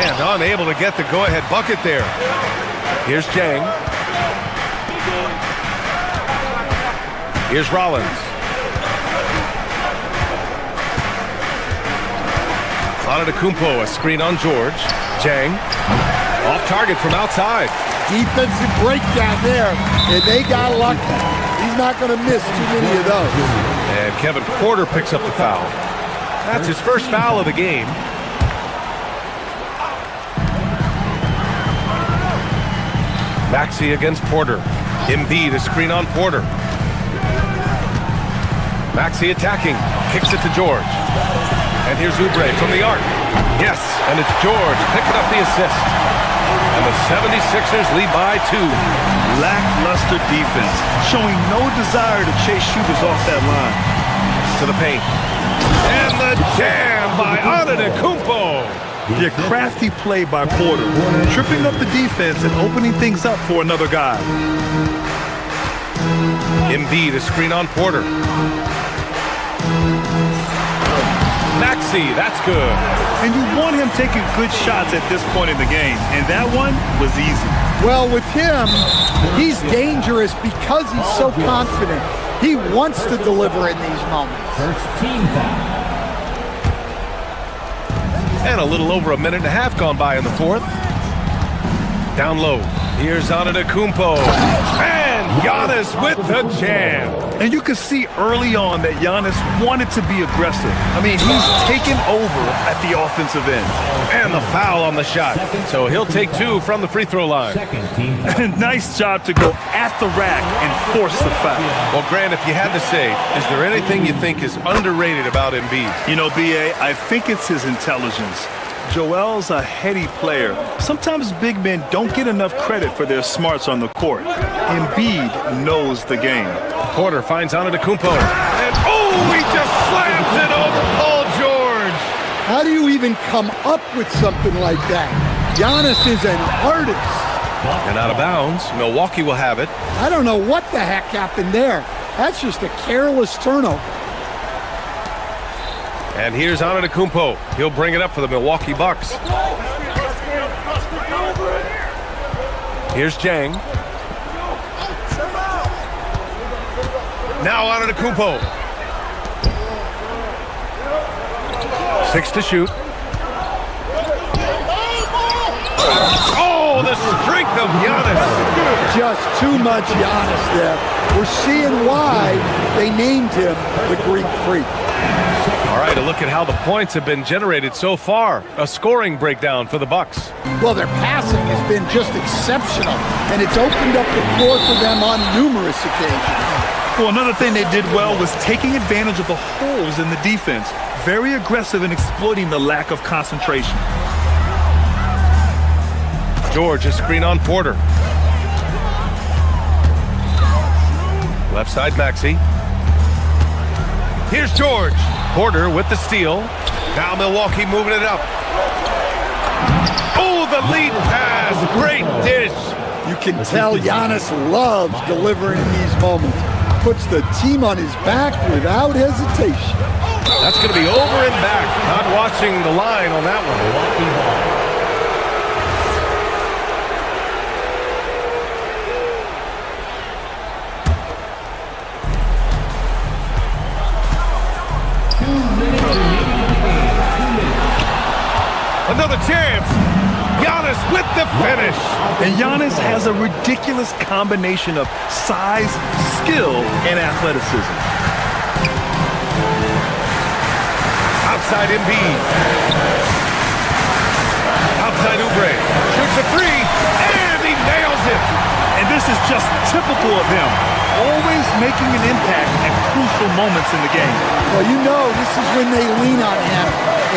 And unable to get the go-ahead bucket there. Here's Jang. Here's Rollins. Antetokounmpo, a screen on George. Jang. Off target from outside. Defensive breakdown there, and they got lucky. He's not going to miss too many of those. And Kevin Porter picks up the foul. That's his first foul of the game. Maxey against Porter. Embiid, a screen on Porter. Maxey attacking. Kicks it to George. And here's Oubre from the arc. Yes, and it's George picking up the assist. And the 76ers lead by 2. Lackluster defense, showing no desire to chase shooters off that line. To the paint. And the jam by Antetokounmpo. The crafty play by Porter, tripping up the defense and opening things up for another guy. Embiid, a screen on Porter. Maxey, that's good. And you want him taking good shots at this point in the game, and that one was easy. Well, with him, he's dangerous because he's so confident. He wants to deliver in these moments. First team foul. And a little over a minute and a half gone by in the fourth. Down low. Here's Antetokounmpo. And Giannis with the jam. And you could see early on that Giannis wanted to be aggressive. I mean, he's taken over at the offensive end. And the foul on the shot. So he'll take 2 from the free throw line. Second team foul. Nice job to go at the rack and force the foul. Well, Grant, if you had to say, is there anything you think is underrated about Embiid? You know, B.A., I think it's his intelligence. Joel's a heady player. Sometimes big men don't get enough credit for their smarts on the court. Embiid knows the game. Porter finds Antetokounmpo. And he just slams it over Paul George. How do you even come up with something like that? Giannis is an artist. And out of bounds. Milwaukee will have it. I don't know what the heck happened there. That's just a careless turnover. And here's Antetokounmpo. He'll bring it up for the Milwaukee Bucks. Here's Jang. Now Antetokounmpo. 6 to shoot. Oh, the strength of Giannis. Just too much Giannis there. We're seeing why they named him the Greek Freak. All right, a look at how the points have been generated so far. A scoring breakdown for the Bucks. Well, their passing has been just exceptional, and it's opened up the floor for them on numerous occasions. Well, another thing they did well was taking advantage of the holes in the defense. Very aggressive in exploiting the lack of concentration. George, a screen on Porter. Left side, Maxey. Here's George. Porter with the steal. Now Milwaukee moving it up. Oh, the lead pass. Great dish. You can tell Giannis loves delivering in these moments. Puts the team on his back without hesitation. That's going to be over and back. Not watching the line on that one. Another chance. Giannis with the finish. And Giannis has a ridiculous combination of size, skill, and athleticism. Outside Embiid. Outside Oubre. Shoots a 3, and he nails it. And this is just typical of him. Always making an impact at crucial moments in the game. Well, you know this is when they lean on him,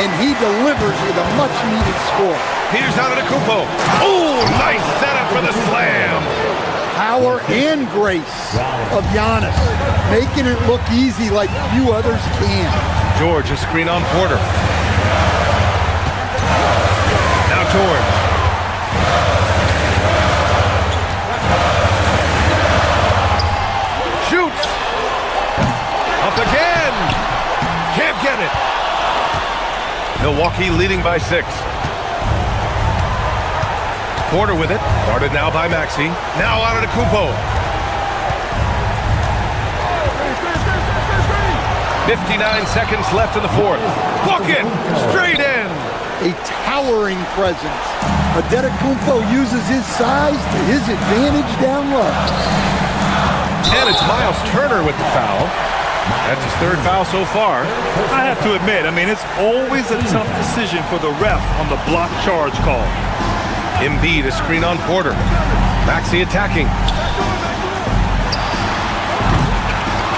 and he delivers with a much-needed score. Here's Antetokounmpo. Oh, nice setup for the slam. Power and grace of Giannis, making it look easy like few others can. George, a screen on Porter. Now George. Milwaukee leading by 6. Porter with it. Guarded now by Maxey. Now out of Kupo. 59 seconds left in the fourth. Bucket! Straight in! A towering presence. Adetokounmpo uses his size to his advantage down low. And it's Miles Turner with the foul. That's his third foul so far. I have to admit, it's always a tough decision for the ref on the block charge call. Embiid a screen on Porter. Maxey attacking.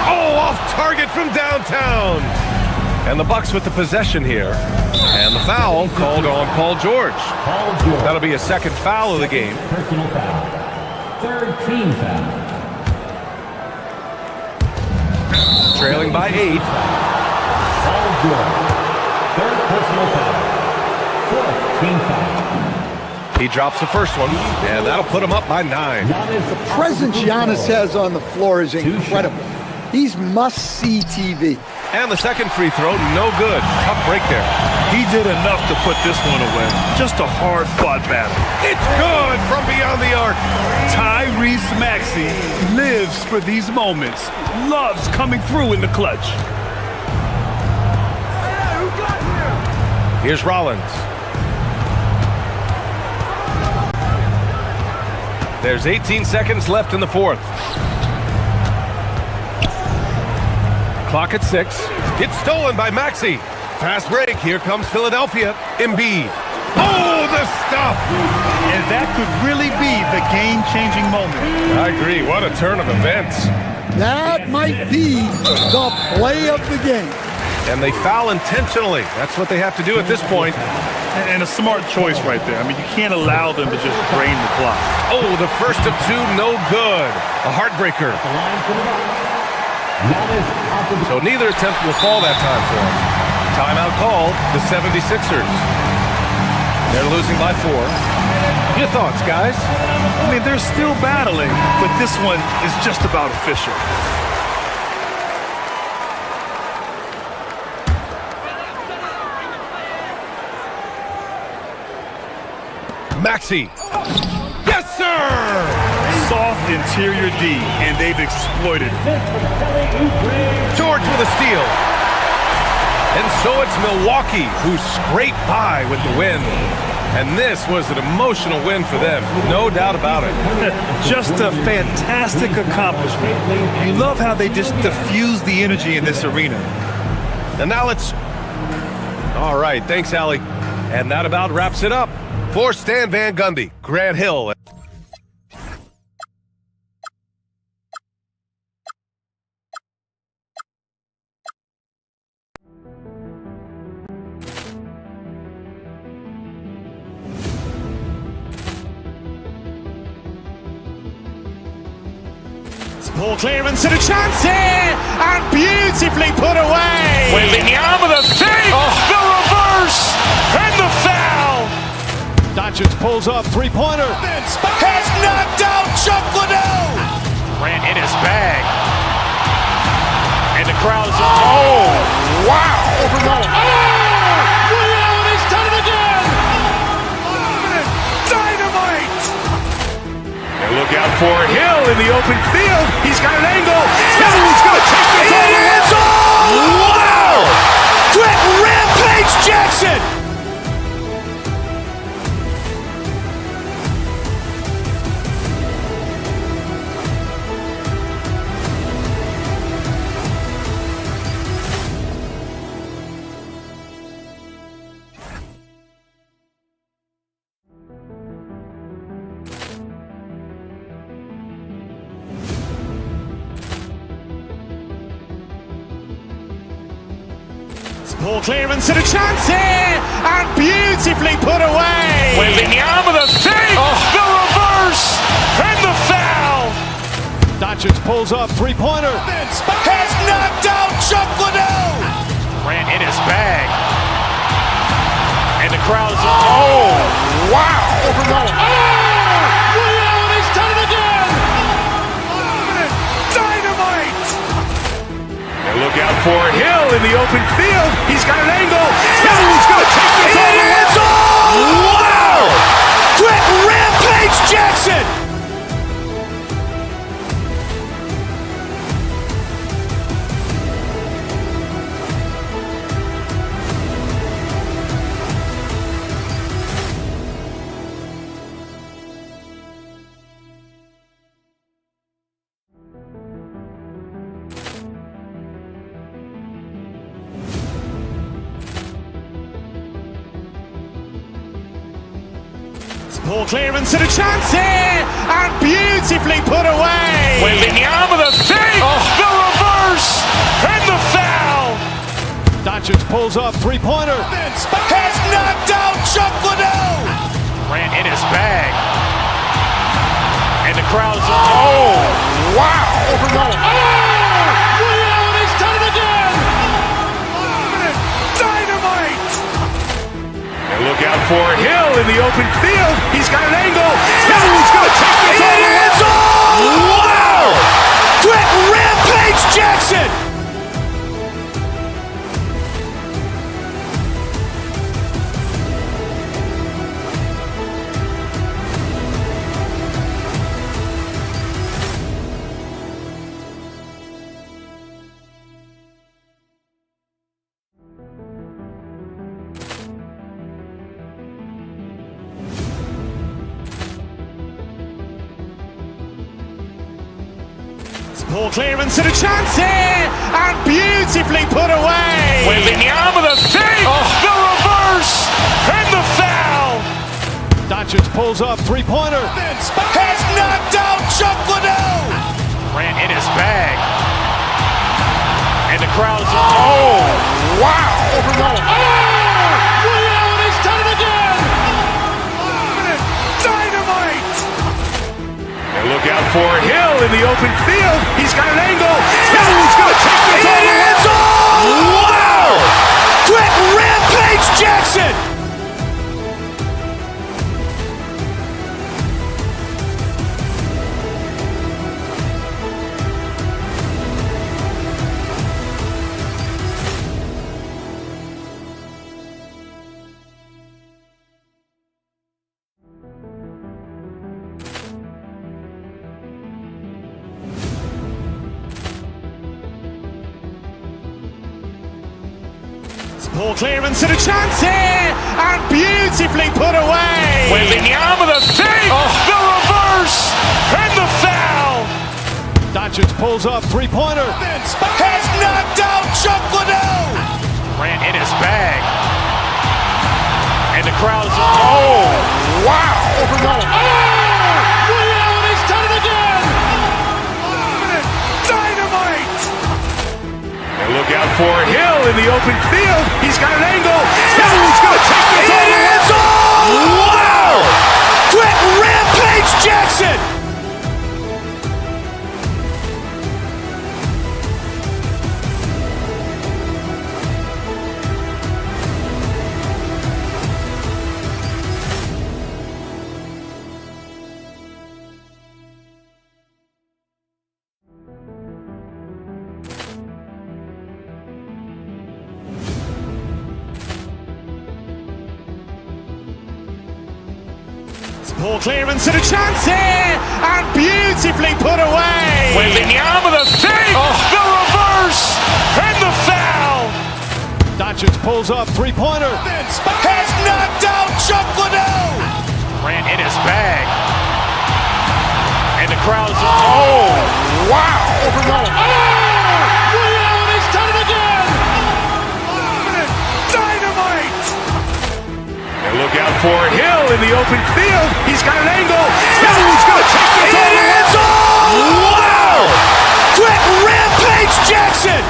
Oh, off target from downtown. And the Bucks with the possession here. And the foul called on Paul George. That'll be a second foul of the game. Personal foul. Third team foul. Trailing by 8. Paul George. Third personal foul. Fourth team foul. He drops the first one, and that'll put him up by 9. The presence Giannis has on the floor is incredible. He's must-see TV. And the second free throw, no good. Tough break there. He did enough to put this one away. Just a hard-fought battle. It's good from beyond the arc. Tyrese Maxey lives for these moments. Loves coming through in the clutch. Here's Rollins. There's 18 seconds left in the fourth. Clock at 6. It's stolen by Maxey. Fast break. Here comes Philadelphia. Embiid. Oh, the stuff! And that could really be the game-changing moment. I agree. What a turn of events. That might be the play of the game. And they foul intentionally. That's what they have to do at this point. And a smart choice right there. You can't allow them to just drain the clock. Oh, the first of 2, no good. A heartbreaker. So neither attempt will fall that time for him. Timeout called, the 76ers. They're losing by 4. Your thoughts, guys? They're still battling, but this one is just about official. Maxey. Yes, sir! Soft interior D, and they've exploited it. George with a steal. And so it's Milwaukee who scraped by with the win. And this was an emotional win for them, no doubt about it. Just a fantastic accomplishment. You love how they just diffuse the energy in this arena. And now let's... All right, thanks, Allie. And that about wraps it up. For Stan Van Gundy, Grant Hill. Ball clearance and a chance here, and beautifully put away. Wembanyama the fake, the reverse, and the foul. Doncic pulls up, three-pointer. Has knocked out Chuck Liddell. Grant in his bag. And the crowd is... Oh, wow. Rio, and he's done it again. Dynamite. And look out for Hill in the open field. He's got an angle. Hill's going to take this all the way. Wow. Grant Rampage Jackson. Ball clearance and a chance here, and beautifully put away. Wembanyama the fake, the reverse, and the foul. Doncic pulls up, three-pointer. Has knocked out Chuck Liddell. Grant in his bag. And the crowd is... Oh, wow. Rio, and he's done it again. Dynamite. And look out for Hill in the open field. He's got an angle. Hill's going to take this Poor clearance and a chance here, and beautifully put away. Wembanyama the save, the reverse, and the foul. Doncic pulls up, three-pointer. Has knocked out Chuck Liddell. Grant in his bag. And the crowd's He's done it again. dynamite. And look out for Hill in the open field. He's got an angle. Hill's going to take this all the way. Wow! Brett Rampage Jackson. Poor clearance and a chance here, and beautifully put away. Wembanyama the save, the reverse, and the foul. Doncic pulls up, three-pointer. Has knocked out Chuck Liddell. Grant in his bag. And the crowd's He's done it again. dynamite. And look out for Hill in the open field. He's got an angle. Hill's going to take this all the way. Wow! Brett Rampage Jackson. Poor clearance and a chance here, and beautifully put away. Wembanyama the save, the reverse, and the foul. Doncic pulls up, three-pointer. Has knocked out Chuck Liddell. Grant in his bag. And the crowd's He's done it again. dynamite. And look out for Hill in the open field. He's got an angle. Hill's going to take this all the way. Wow! Brett Rampage Jackson. Poor clearance and a chance here, and beautifully put away. Wembanyama the save, the reverse, and the foul. Doncic pulls up, three-pointer. Has knocked out Chuck Liddell. Grant in his bag. And the crowd's He's done it again. dynamite. And look out for Hill in the open field. He's got an angle. Hill's going to take this all the way. Wow! Brett Rampage Jackson.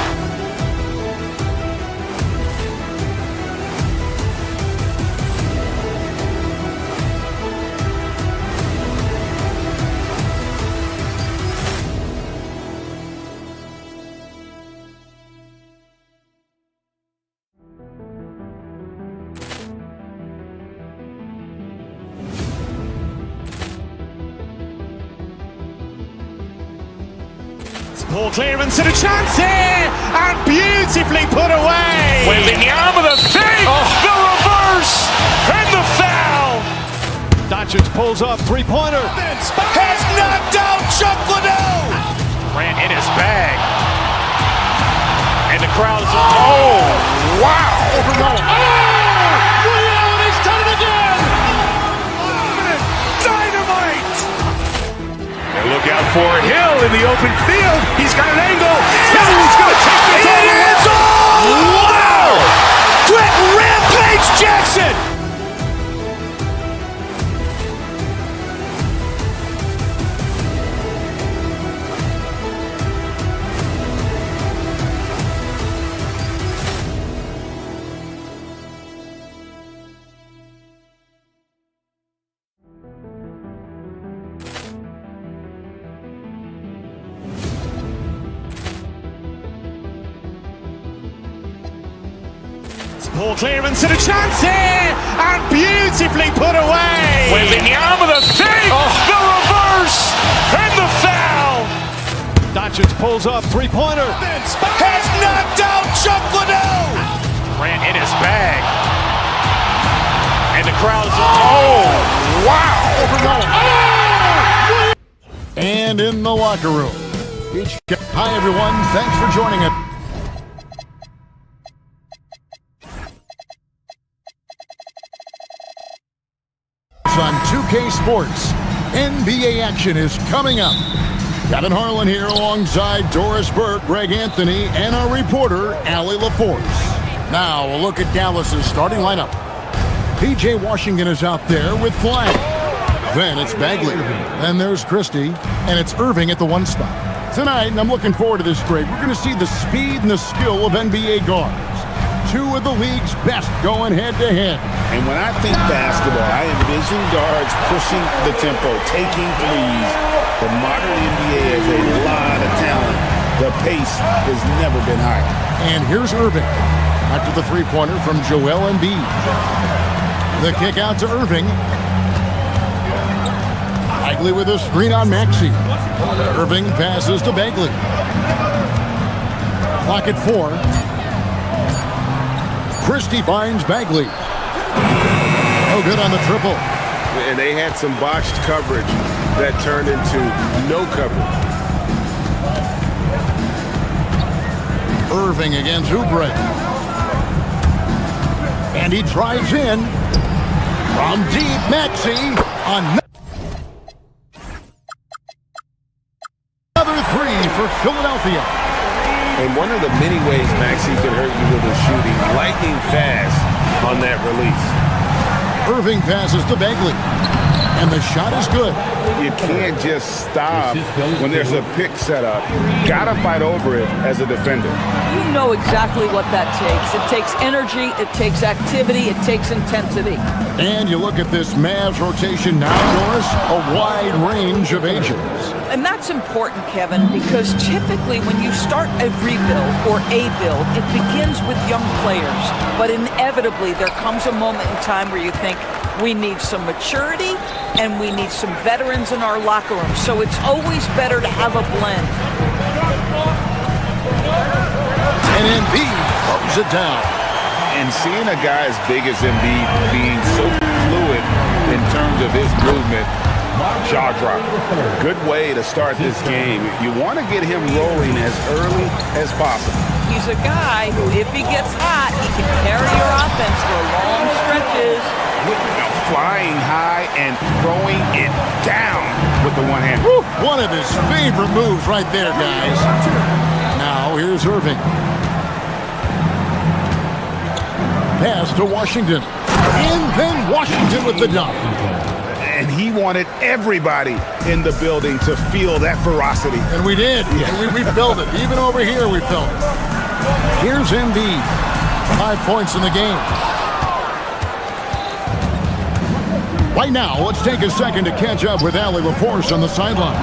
Poor clearance and a chance here, and beautifully put away. Wembanyama the save, the reverse, and the foul. Doncic pulls up, three-pointer. Has knocked out Chuck Liddell. Grant in his bag. And the crowd's He's done it again. dynamite. And look out for Hill in the open field. He's got an angle. Hill's going to take this all the way. Wow! Brett Rampage Jackson. Poor clearance and a chance here, and beautifully put away. Wembanyama the save, the reverse, and the foul. Doncic pulls up, three-pointer. Has knocked out Chuck Liddell. Grant in his bag. And the crowd is, oh, wow. And in the locker room. Hi, everyone. Thanks for joining us. On 2K Sports, NBA action is coming up. Kevin Harlan here alongside Doris Burke, Greg Anthony, and our reporter, Allie LaForce. Now, a look at Dallas's starting lineup. P.J. Washington is out there with Flag. Then it's Bagley. Then there's Christie. And it's Irving at the one spot. Tonight, and I'm looking forward to this, Greg, we're going to see the speed and the skill of NBA guards. Two of the league's best going head-to-head. And when I think basketball, I envision guards pushing the tempo, taking threes. The modern NBA has a lot of talent. The pace has never been higher. And here's Irving after the three-pointer from Joel Embiid. The kick out to Irving. Bagley with a screen on Maxey. Irving passes to Bagley. Clock at 4. Christie finds Bagley. No good on the triple. And they had some botched coverage that turned into no coverage. Irving against Oubre. And he drives in. From deep, Maxey on another three for Philadelphia. And one of the many ways Maxey could hurt you with his shooting, lightning fast on that release. Irving passes to Bagley. And the shot is good. You can't just stop when there's a pick set up. Gotta fight over it as a defender. You know exactly what that takes. It takes energy, it takes activity, it takes intensity. And you look at this Mavs rotation now, Doris, a wide range of ages. And that's important, Kevin, because typically when you start a rebuild or a build, it begins with young players. But inevitably, there comes a moment in time where you think, we need some maturity and we need some veterans in our locker room. So it's always better to have a blend. And Embiid throws it down. And seeing a guy as big as Embiid being so fluid in terms of his movement, jaw drop. Good way to start this game. You want to get him rolling as early as possible. He's a guy who, if he gets hot, he can carry your offense for long stretches. Flying high and throwing it down with the one hand. Woo! One of his favorite moves right there, guys. Now here's Irving. Pass to Washington. And then Washington with the dunk. And he wanted everybody in the building to feel that ferocity. And we did. Yeah. We felt it. Even over here, we felt it. Here's Embiid. 5 points in the game. Right now, let's take a second to catch up with Allie LaForce on the sideline.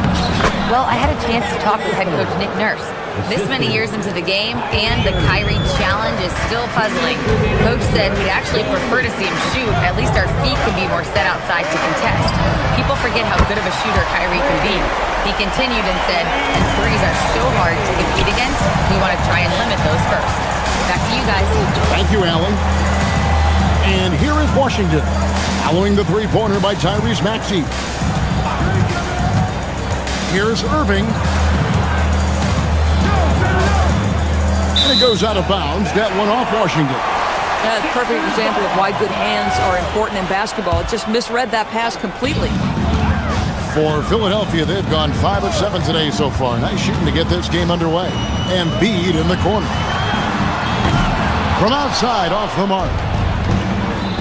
Well, I had a chance to talk with head coach Nick Nurse. This many years into the game, and the Kyrie challenge is still puzzling. Coach said we'd actually prefer to see him shoot. At least our feet can be more set outside to contest. People forget how good of a shooter Kyrie can be. He continued and said, and threes are so hard to compete against, we want to try and limit those first. Back to you guys. Thank you, Allie. And here is Washington, following the three-pointer by Tyrese Maxey. Here's Irving. And it goes out of bounds. That one off Washington. That's a perfect example of why good hands are important in basketball. It just misread that pass completely. For Philadelphia, they've gone 5 of 7 today so far. Nice shooting to get this game underway. Embiid in the corner. From outside, off the mark.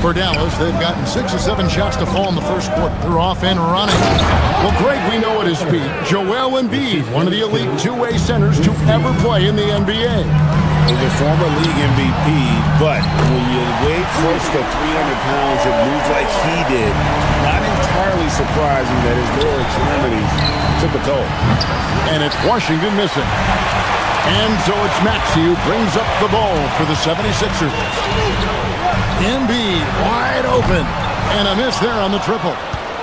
For Dallas, they've gotten 6 of 7 shots to fall in the first quarter. They're off and running. Well, Greg, we know at his feet, Joel Embiid, one of the elite two-way centers to ever play in the NBA. He's a former league MVP, but when you weigh close to 300 pounds and move like he did, not entirely surprising that his lower extremities took a toll. And it's Washington missing. And so it's Maxey who brings up the ball for the 76ers. Embiid wide open. And a miss there on the triple.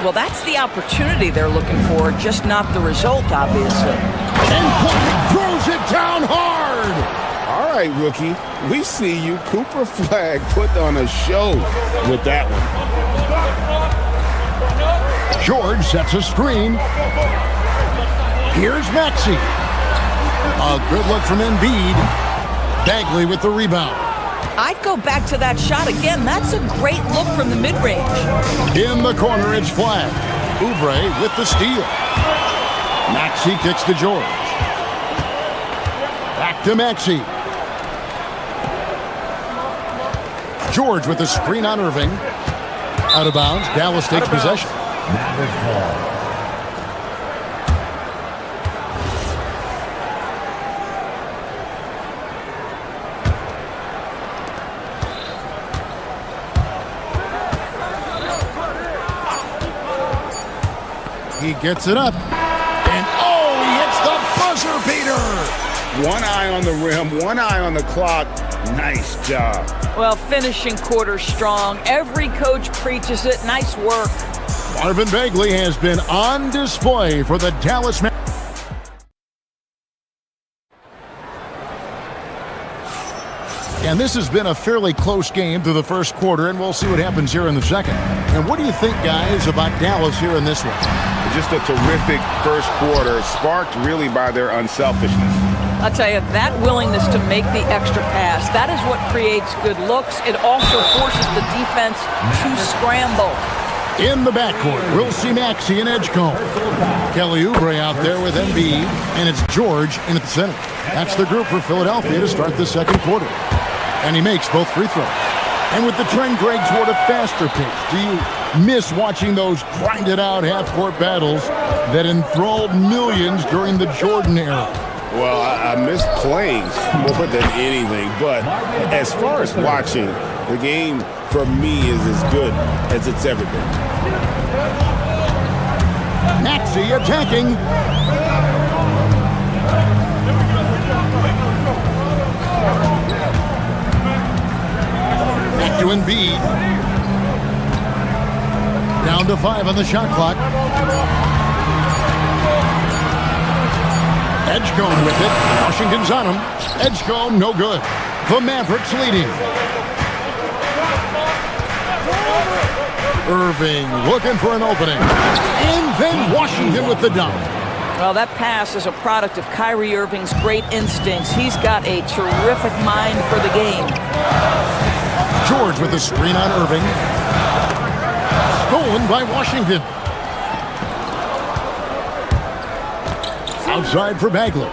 Well, that's the opportunity they're looking for, just not the result, obviously. And throws it down hard. All right, rookie. We see you. Cooper Flag put on a show with that one. George sets a screen. Here's Maxey. A good look from Embiid. Bagley with the rebound. I'd go back to that shot again. That's a great look from the mid-range. In the corner, it's Flag. Oubre with the steal. Maxey kicks to George. Back to Maxey. George with the screen on Irving. Out of bounds. Dallas takes possession. He gets it up. And oh, he hits the buzzer beater. One eye on the rim, one eye on the clock. Nice job. Well, finishing quarter strong. Every coach preaches it. Nice work. Marvin Bagley has been on display for the Dallas Mavericks. And this has been a fairly close game through the first quarter, and we'll see what happens here in the second. And what do you think, guys, about Dallas here in this one? Just a terrific first quarter, sparked really by their unselfishness. I'll tell you, that willingness to make the extra pass, that is what creates good looks. It also forces the defense to scramble. In the backcourt, we'll see Maxey and Edgecombe. Kelly Oubre out there with Embiid, and it's George in at the center. That's the group for Philadelphia to start the second quarter. And he makes both free throws. And with the trend, Greg, toward a faster pace, do you miss watching those grinded-out half-court battles that enthralled millions during the Jordan era? Well, I miss playing more than anything, but as far as watching, the game for me is as good as it's ever been. Maxey attacking. Back to Embiid. Down to 5 on the shot clock. Edgecombe with it. Washington's on him. Edgecombe, no good. The Mavericks leading. Irving looking for an opening. And then Washington with the dunk. Well, that pass is a product of Kyrie Irving's great instincts. He's got a terrific mind for the game. George with the screen on Irving. Stolen by Washington. Outside for Bagley.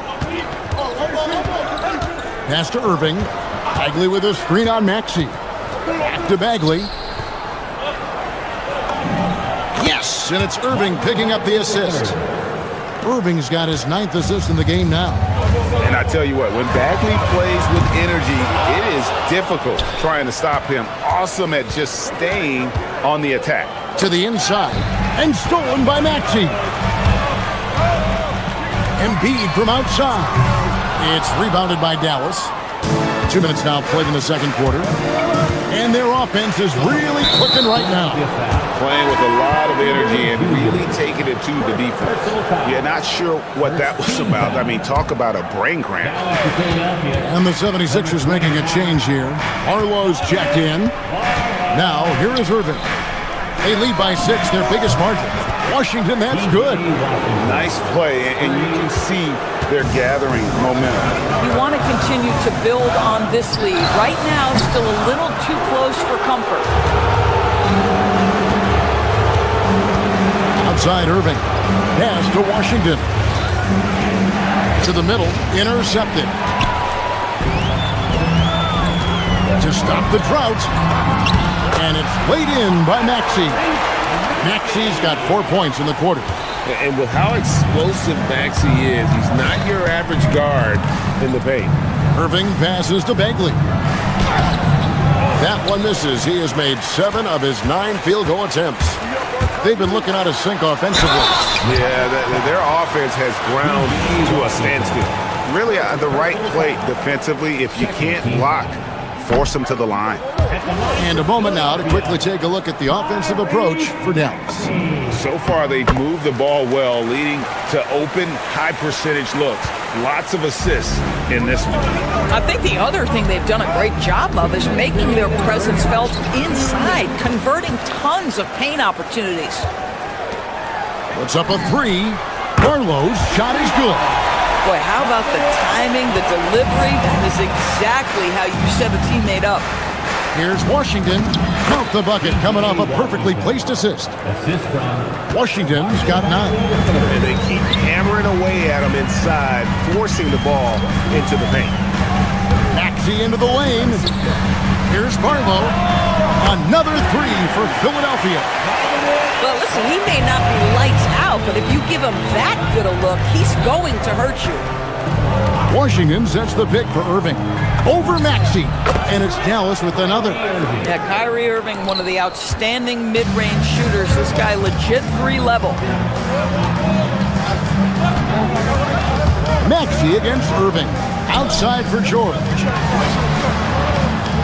Pass to Irving. Bagley with a screen on Maxey. Back to Bagley. Yes, and it's Irving picking up the assist. Irving's got his 9th assist in the game now. And I tell you what, when Bagley plays with energy, it is difficult trying to stop him. Awesome at just staying on the attack. To the inside, and stolen by Maxey. Embiid from outside. It's rebounded by Dallas. 2 minutes now played in the second quarter. And their offense is really clicking right now. Playing with a lot of energy and really taking it to the defense. You're not sure what that was about. I mean, talk about a brain cramp. And the 76ers making a change here. Arlo's checked in. Now, here is Irving. They lead by 6, their biggest margin. Washington, that's good. Nice play, and you can see they're gathering momentum. You want to continue to build on this lead. Right now, still a little too close for comfort. Outside Irving. Pass to Washington. To the middle. Intercepted. To stop the drought. And it's laid in by Maxey. Maxey's got 4 points in the quarter. And with how explosive Maxey is, he's not your average guard in the paint. Irving passes to Bagley. That one misses. He has made 7 of his 9 field goal attempts. They've been looking out of sync offensively. Yeah, their offense has ground to a standstill. Really, the right play defensively, if you can't block force them to the line. And a moment now to quickly take a look at the offensive approach for Dallas. So far, they've moved the ball well, leading to open, high-percentage looks. Lots of assists in this one. I think the other thing they've done a great job of is making their presence felt inside, converting tons of paint opportunities. Puts up a three. Barlow's shot is good. Boy, how about the timing, the delivery? That is exactly how you set a teammate up. Here's Washington. Count the bucket, coming off a perfectly placed assist. Washington's got 9. And they keep hammering away at him inside, forcing the ball into the paint. Maxey into the lane. Here's Barlow. Another three for Philadelphia. Well, listen, he may not be lights out, but if you give him that good a look, he's going to hurt you. Washington sets the pick for Irving. Over Maxey. And it's Dallas with another. Yeah, Kyrie Irving, one of the outstanding mid-range shooters. This guy legit 3-level. Maxey against Irving. Outside for George.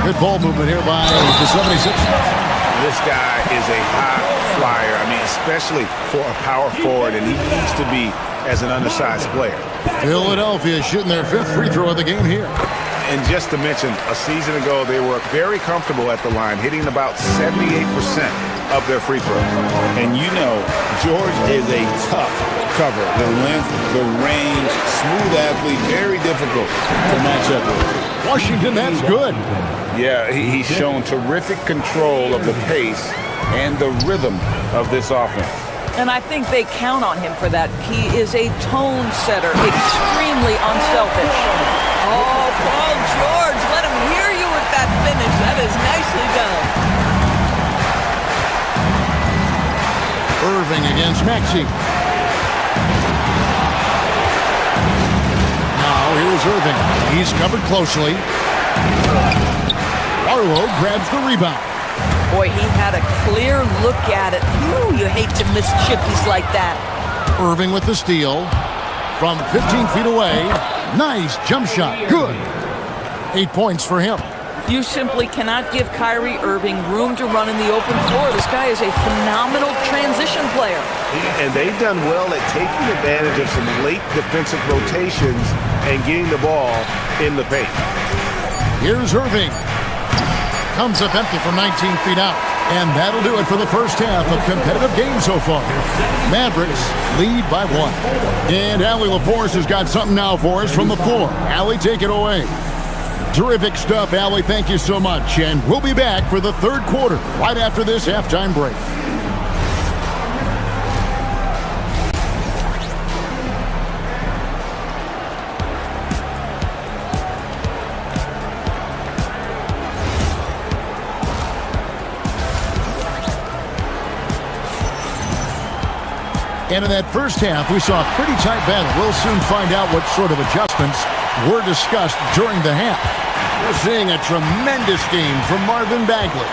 Good ball movement here by the 76ers. This guy is a high flyer. I mean, especially for a power forward, and he needs to be as an undersized player. Philadelphia shooting their 5th free throw of the game here. And just to mention, a season ago, they were very comfortable at the line, hitting about 78% of their free throws. And you know, George is a tough cover. The length, the range, smooth athlete, very difficult to match up with. Washington, that's good. Yeah, he's shown terrific control of the pace and the rhythm of this offense. And I think they count on him for that. He is a tone setter, extremely unselfish. Oh, Paul George, let him hear you with that finish. That is nicely done. Irving against Maxey. Now here's Irving. He's covered closely. Barlow grabs the rebound. Boy, he had a clear look at it. Ooh, you hate to miss chippies like that. Irving with the steal. From 15 feet away. Nice jump shot. Good. 8 points for him. You simply cannot give Kyrie Irving room to run in the open floor. This guy is a phenomenal transition player. And they've done well at taking advantage of some late defensive rotations and getting the ball in the paint. Here's Irving. Comes up empty from 19 feet out. And that'll do it for the first half of competitive games so far. Mavericks lead by 1. And Allie LaForce has got something now for us from the floor. Allie, take it away. Terrific stuff, Allie. Thank you so much. And we'll be back for the third quarter right after this halftime break. And in that first half, we saw a pretty tight battle. We'll soon find out what sort of adjustments were discussed during the half. We're seeing a tremendous game from Marvin Bagley.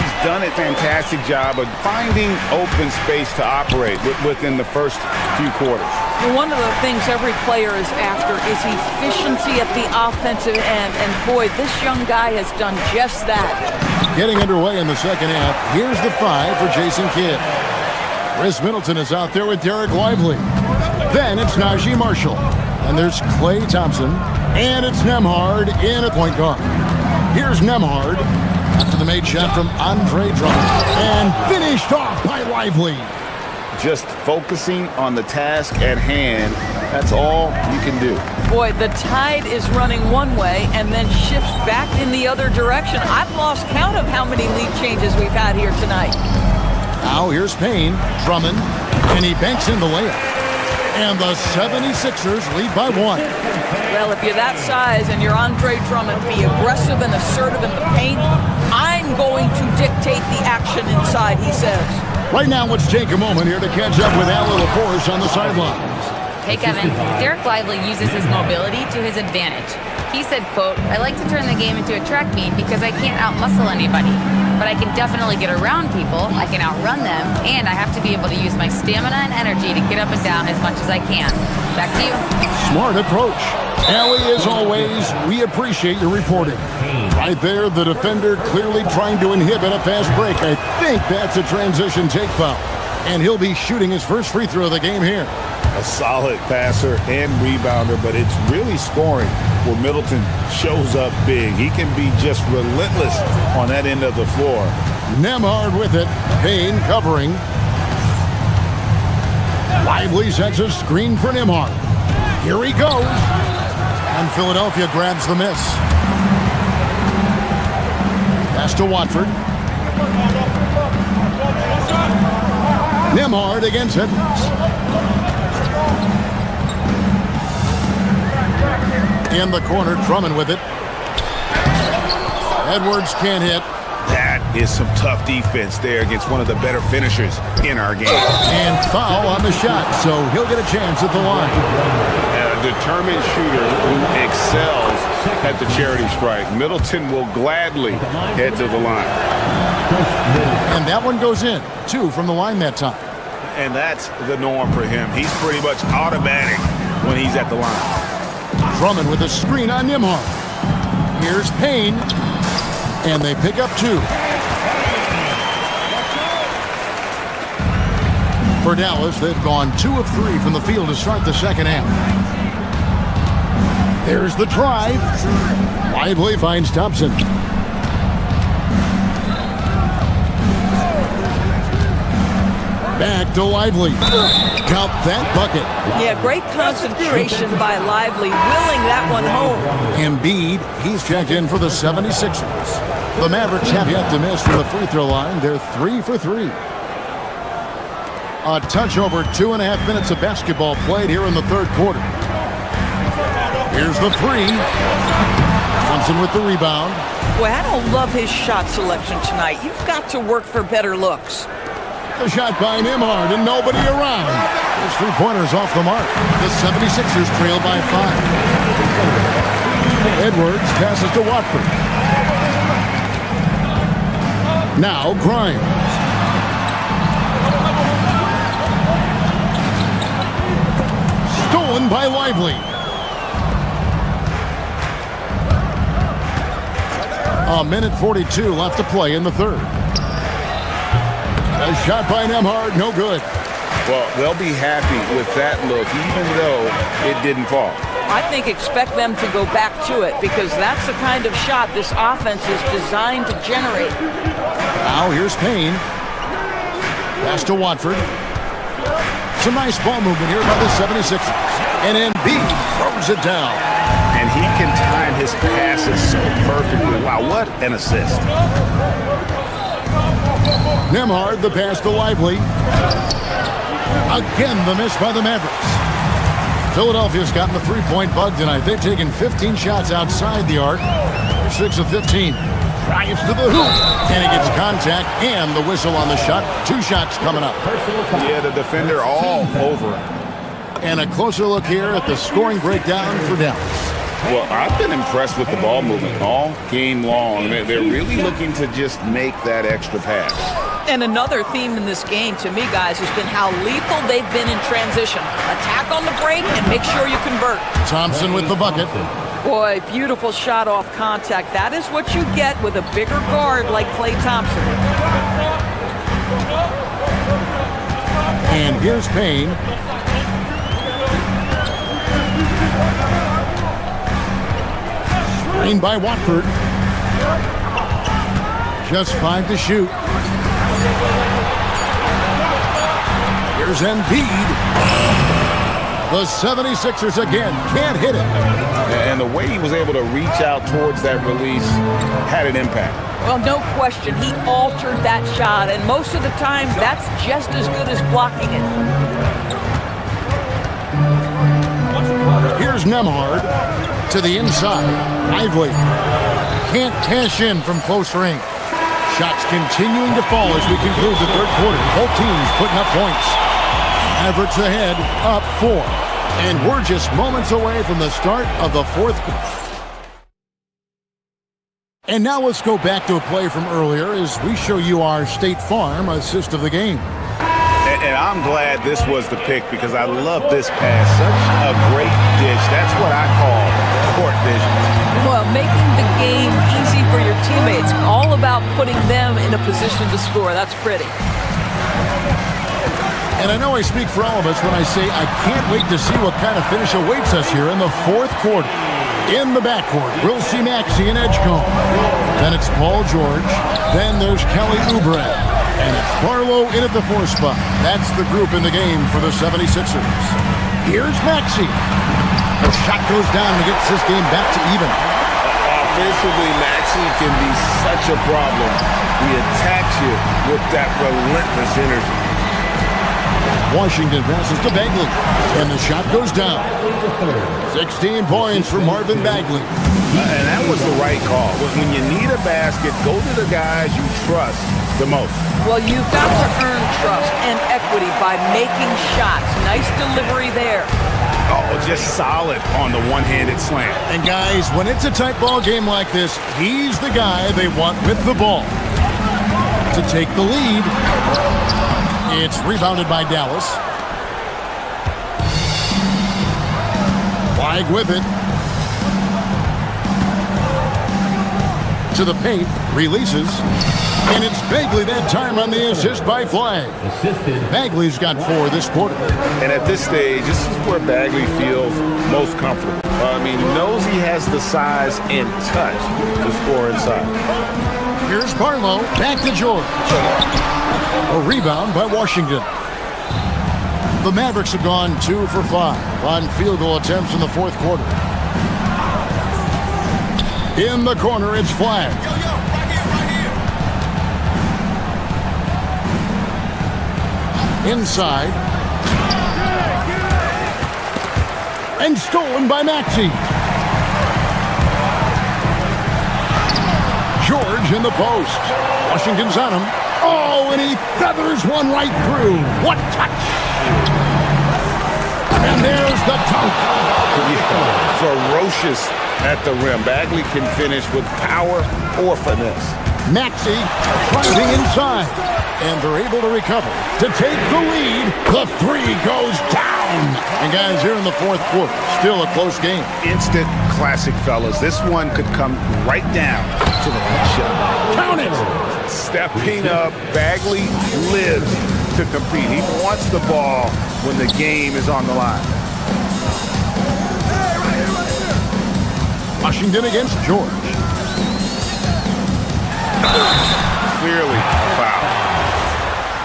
He's done a fantastic job of finding open space to operate within the first few quarters. Well, one of the things every player is after is efficiency at the offensive end. And boy, this young guy has done just that. Getting underway in the second half, here's the 5 for Jason Kidd. Chris Middleton is out there with Derek Lively. Then it's Najee Marshall. And there's Klay Thompson. And it's Nembhard in at point guard. Here's Nembhard after the made shot from Andre Drummond. And finished off by Lively. Just focusing on the task at hand. That's all you can do. Boy, the tide is running one way and then shifts back in the other direction. I've lost count of how many lead changes we've had here tonight. Now here's Payne, Drummond, and he banks in the layup. And the 76ers lead by 1. Well, if you're that size and you're Andre Drummond, be aggressive and assertive in the paint. I'm going to dictate the action inside, he says. Right now, let's take a moment here to catch up with Allie LaForce on the sidelines. Hey, Kevin. Derek Lively uses his mobility to his advantage. He said, quote, "I like to turn the game into a track meet because I can't outmuscle anybody." but I can definitely get around people, I can outrun them, and I have to be able to use my stamina and energy to get up and down as much as I can. Back to you. Smart approach. Allie, as always, we appreciate your reporting. Right there, the defender clearly trying to inhibit a fast break. I think that's a transition take foul. And he'll be shooting his first free throw of the game here. A solid passer and rebounder, but it's really scoring where Middleton shows up big. He can be just relentless on that end of the floor. Nembhard with it. Payne covering. Lively sets a screen for Nembhard. Here he goes. And Philadelphia grabs the miss. Pass to Watford. Nembhard against Edwards. In the corner, Drummond with it. Edwards can't hit. That is some tough defense there against one of the better finishers in our game. And foul on the shot, so he'll get a chance at the line. A determined shooter who excels at the charity strike. Middleton will gladly head to the line. And that one goes in. 2 from the line that time. And that's the norm for him. He's pretty much automatic when he's at the line. Drummond with a screen on Nembhard. Here's Payne. And they pick up 2. For Dallas, they've gone 2 of 3 from the field to start the second half. There's the drive. Lively finds Thompson. Back to Lively. Count that bucket. Yeah, great concentration by Lively, willing that one home. Embiid, he's checked in for the 76ers. The Mavericks have yet to miss from the free throw line. They're 3 for 3. A touch over 2.5 minutes of basketball played here in the third quarter. Here's the 3. Thompson with the rebound. Boy, I don't love his shot selection tonight. You've got to work for better looks. The shot by Nembhard and nobody around. His three-pointer's off the mark. The 76ers trail by 5. Edwards passes to Watford. Now Grimes. Stolen by Lively. A minute 42 left to play in the third. A shot by Nembhard, no good. Well, they'll be happy with that look, even though it didn't fall. I think expect them to go back to it because that's the kind of shot this offense is designed to generate. Now here's Payne. Pass to Watford. Some nice ball movement here by the 76ers. And Embiid throws it down. And he can time his passes so perfectly. Wow, what an assist. Nembhard, the pass to Lively. Again, the miss by the Mavericks. Philadelphia's gotten the three-point bug tonight. They've taken 15 shots outside the arc. They're 6 of 15. Drives to the hoop. And he gets contact and the whistle on the shot. 2 shots coming up. Yeah, the defender all over him. And a closer look here at the scoring breakdown for Dallas. Well, I've been impressed with the ball movement all game long. They're really looking to just make that extra pass. And another theme in this game, to me, guys, has been how lethal they've been in transition. Attack on the break and make sure you convert. Thompson with the bucket. Boy, beautiful shot off contact. That is what you get with a bigger guard like Klay Thompson. And here's Payne. Screen by Watford. Just 5 to shoot. Here's Embiid. The 76ers again can't hit it. And the way he was able to reach out towards that release had an impact. Well, no question. He altered that shot, and most of the time, that's just as good as blocking it. Here's Nembhard to the inside. Lively can't cash in from close range. Shots continuing to fall as we conclude the third quarter. Both teams putting up points. Mavericks ahead, up 4. And we're just moments away from the start of the fourth quarter. And now let's go back to a play from earlier as we show you our State Farm assist of the game. And I'm glad this was the pick because I love this pass. Such a great dish. That's what I call court vision. Well, making the game easy for your teammates. All about putting them in a position to score. That's pretty. And I know I speak for all of us when I say I can't wait to see what kind of finish awaits us here in the fourth quarter. In the backcourt, we'll see Maxey and Edgecombe. Then it's Paul George. Then there's Kelly Oubre. And it's Barlow in at the 4 spot. That's the group in the game for the 76ers. Here's Maxey. The shot goes down and gets this game back to even. Offensively, Maxey can be such a problem. He attacks you with that relentless energy. Washington passes to Bagley. And the shot goes down. 16 points for Marvin Bagley. And that was the right call. When you need a basket, go to the guys you trust the most. Well, you've got to earn trust and equity by making shots. Nice delivery there. Oh, just solid on the one-handed slam. And guys, when it's a tight ball game like this, he's the guy they want with the ball. To take the lead. It's rebounded by Dallas. Flag with it. To the paint, releases. And it's Bagley that time on the assist by Flag. Bagley's got 4 this quarter. And at this stage, this is where Bagley feels most comfortable. He knows he has the size and touch to score inside. Here's Barlow, back to George. A rebound by Washington. The Mavericks have gone 2 for 5 on field goal attempts in the fourth quarter. In the corner, it's Flag. Inside. And stolen by Maxey. George in the post. Washington's on him. Oh, and he feathers one right through. What touch! And there's the dunk. Yeah, ferocious at the rim. Bagley can finish with power or finesse. Maxey driving inside. And they're able to recover to take the lead. The 3 goes down. And guys, here in the fourth quarter, still a close game. Instant classic, fellas. This one could come right down to the next shot. Count it! Stepping up, Bagley lives to compete. He wants the ball when the game is on the line. Washington against George. Clearly a foul.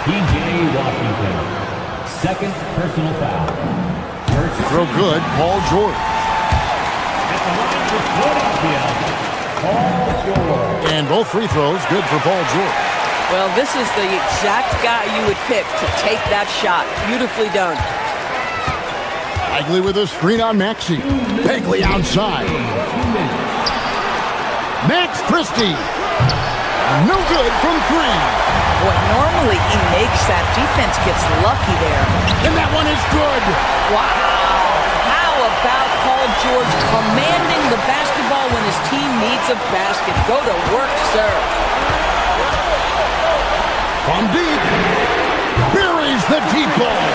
P.J. Washington, second personal foul. First throw good, Paul George. At the line for Philadelphia, Paul George. And both free throws good for Paul George. Well, this is the exact guy you would pick to take that shot. Beautifully done. Bagley with a screen on Maxey. Bagley outside. Max Christie. No good from 3. Boy, normally he makes that. Defense gets lucky there. And that one is good. Wow. How about Paul George commanding the basketball when his team needs a basket? Go to work, sir. From deep. Buries the deep ball.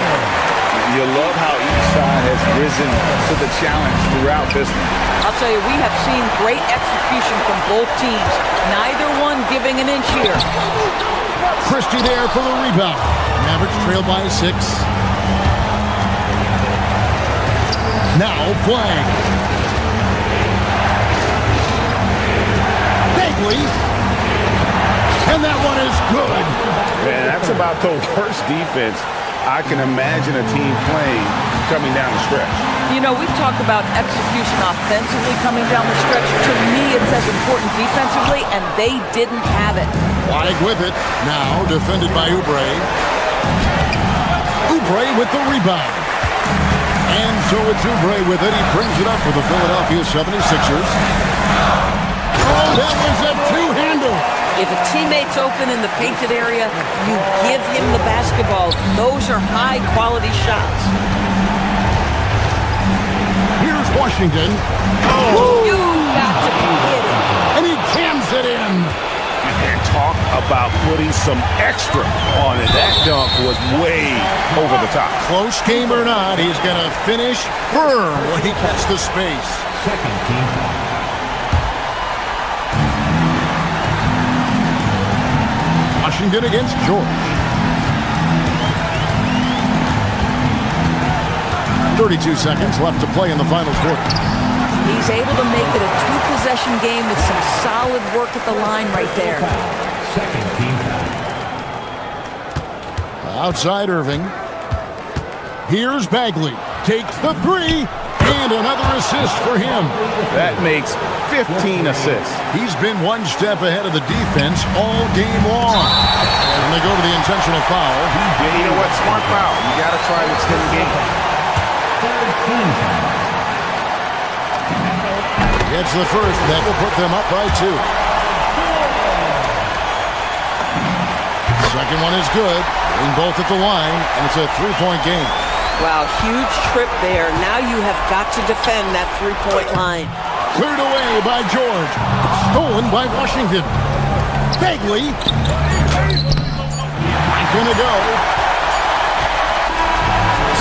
You love how each side has risen to the challenge throughout this one. I'll tell you, we have seen great execution from both teams. Neither one giving an inch here. Christie there for the rebound. Mavericks trail by 6. Now Flag. Bagley. And that one is good. Man, that's about the worst defense I can imagine a team playing coming down the stretch. You know, we've talked about execution offensively coming down the stretch. To me, it's as important defensively, and they didn't have it. Flag with it. Now defended by Oubre. Oubre with the rebound. And so it's Oubre with it. He brings it up for the Philadelphia 76ers. Oh, that was a two-hander. If a teammate's open in the painted area, you give him the basketball. Those are high-quality shots. Here's Washington. Oh, you got to be kidding. And he jams it about putting some extra on it. That dunk was way over the top. Close game or not, he's going to finish firm when he gets the space. Second team foul. Washington against George. 32 seconds left to play in the final quarter. He's able to make it a two-possession game with some solid work at the line right there. Second team foul. Outside Irving. Here's Bagley. Takes the three. And another assist for him. That makes 15 assists. He's been one step ahead of the defense all game long. And they go to the intentional foul. Yeah, you know what? Smart foul. You got to try to extend the game. Third team foul. Gets the first. That will put them up by 2. Second one is good. Getting both at the line, and it's a 3-point game. Wow, huge trip there. Now you have got to defend that three-point line. Cleared away by George. Stolen by Washington. Bagley. Gonna go.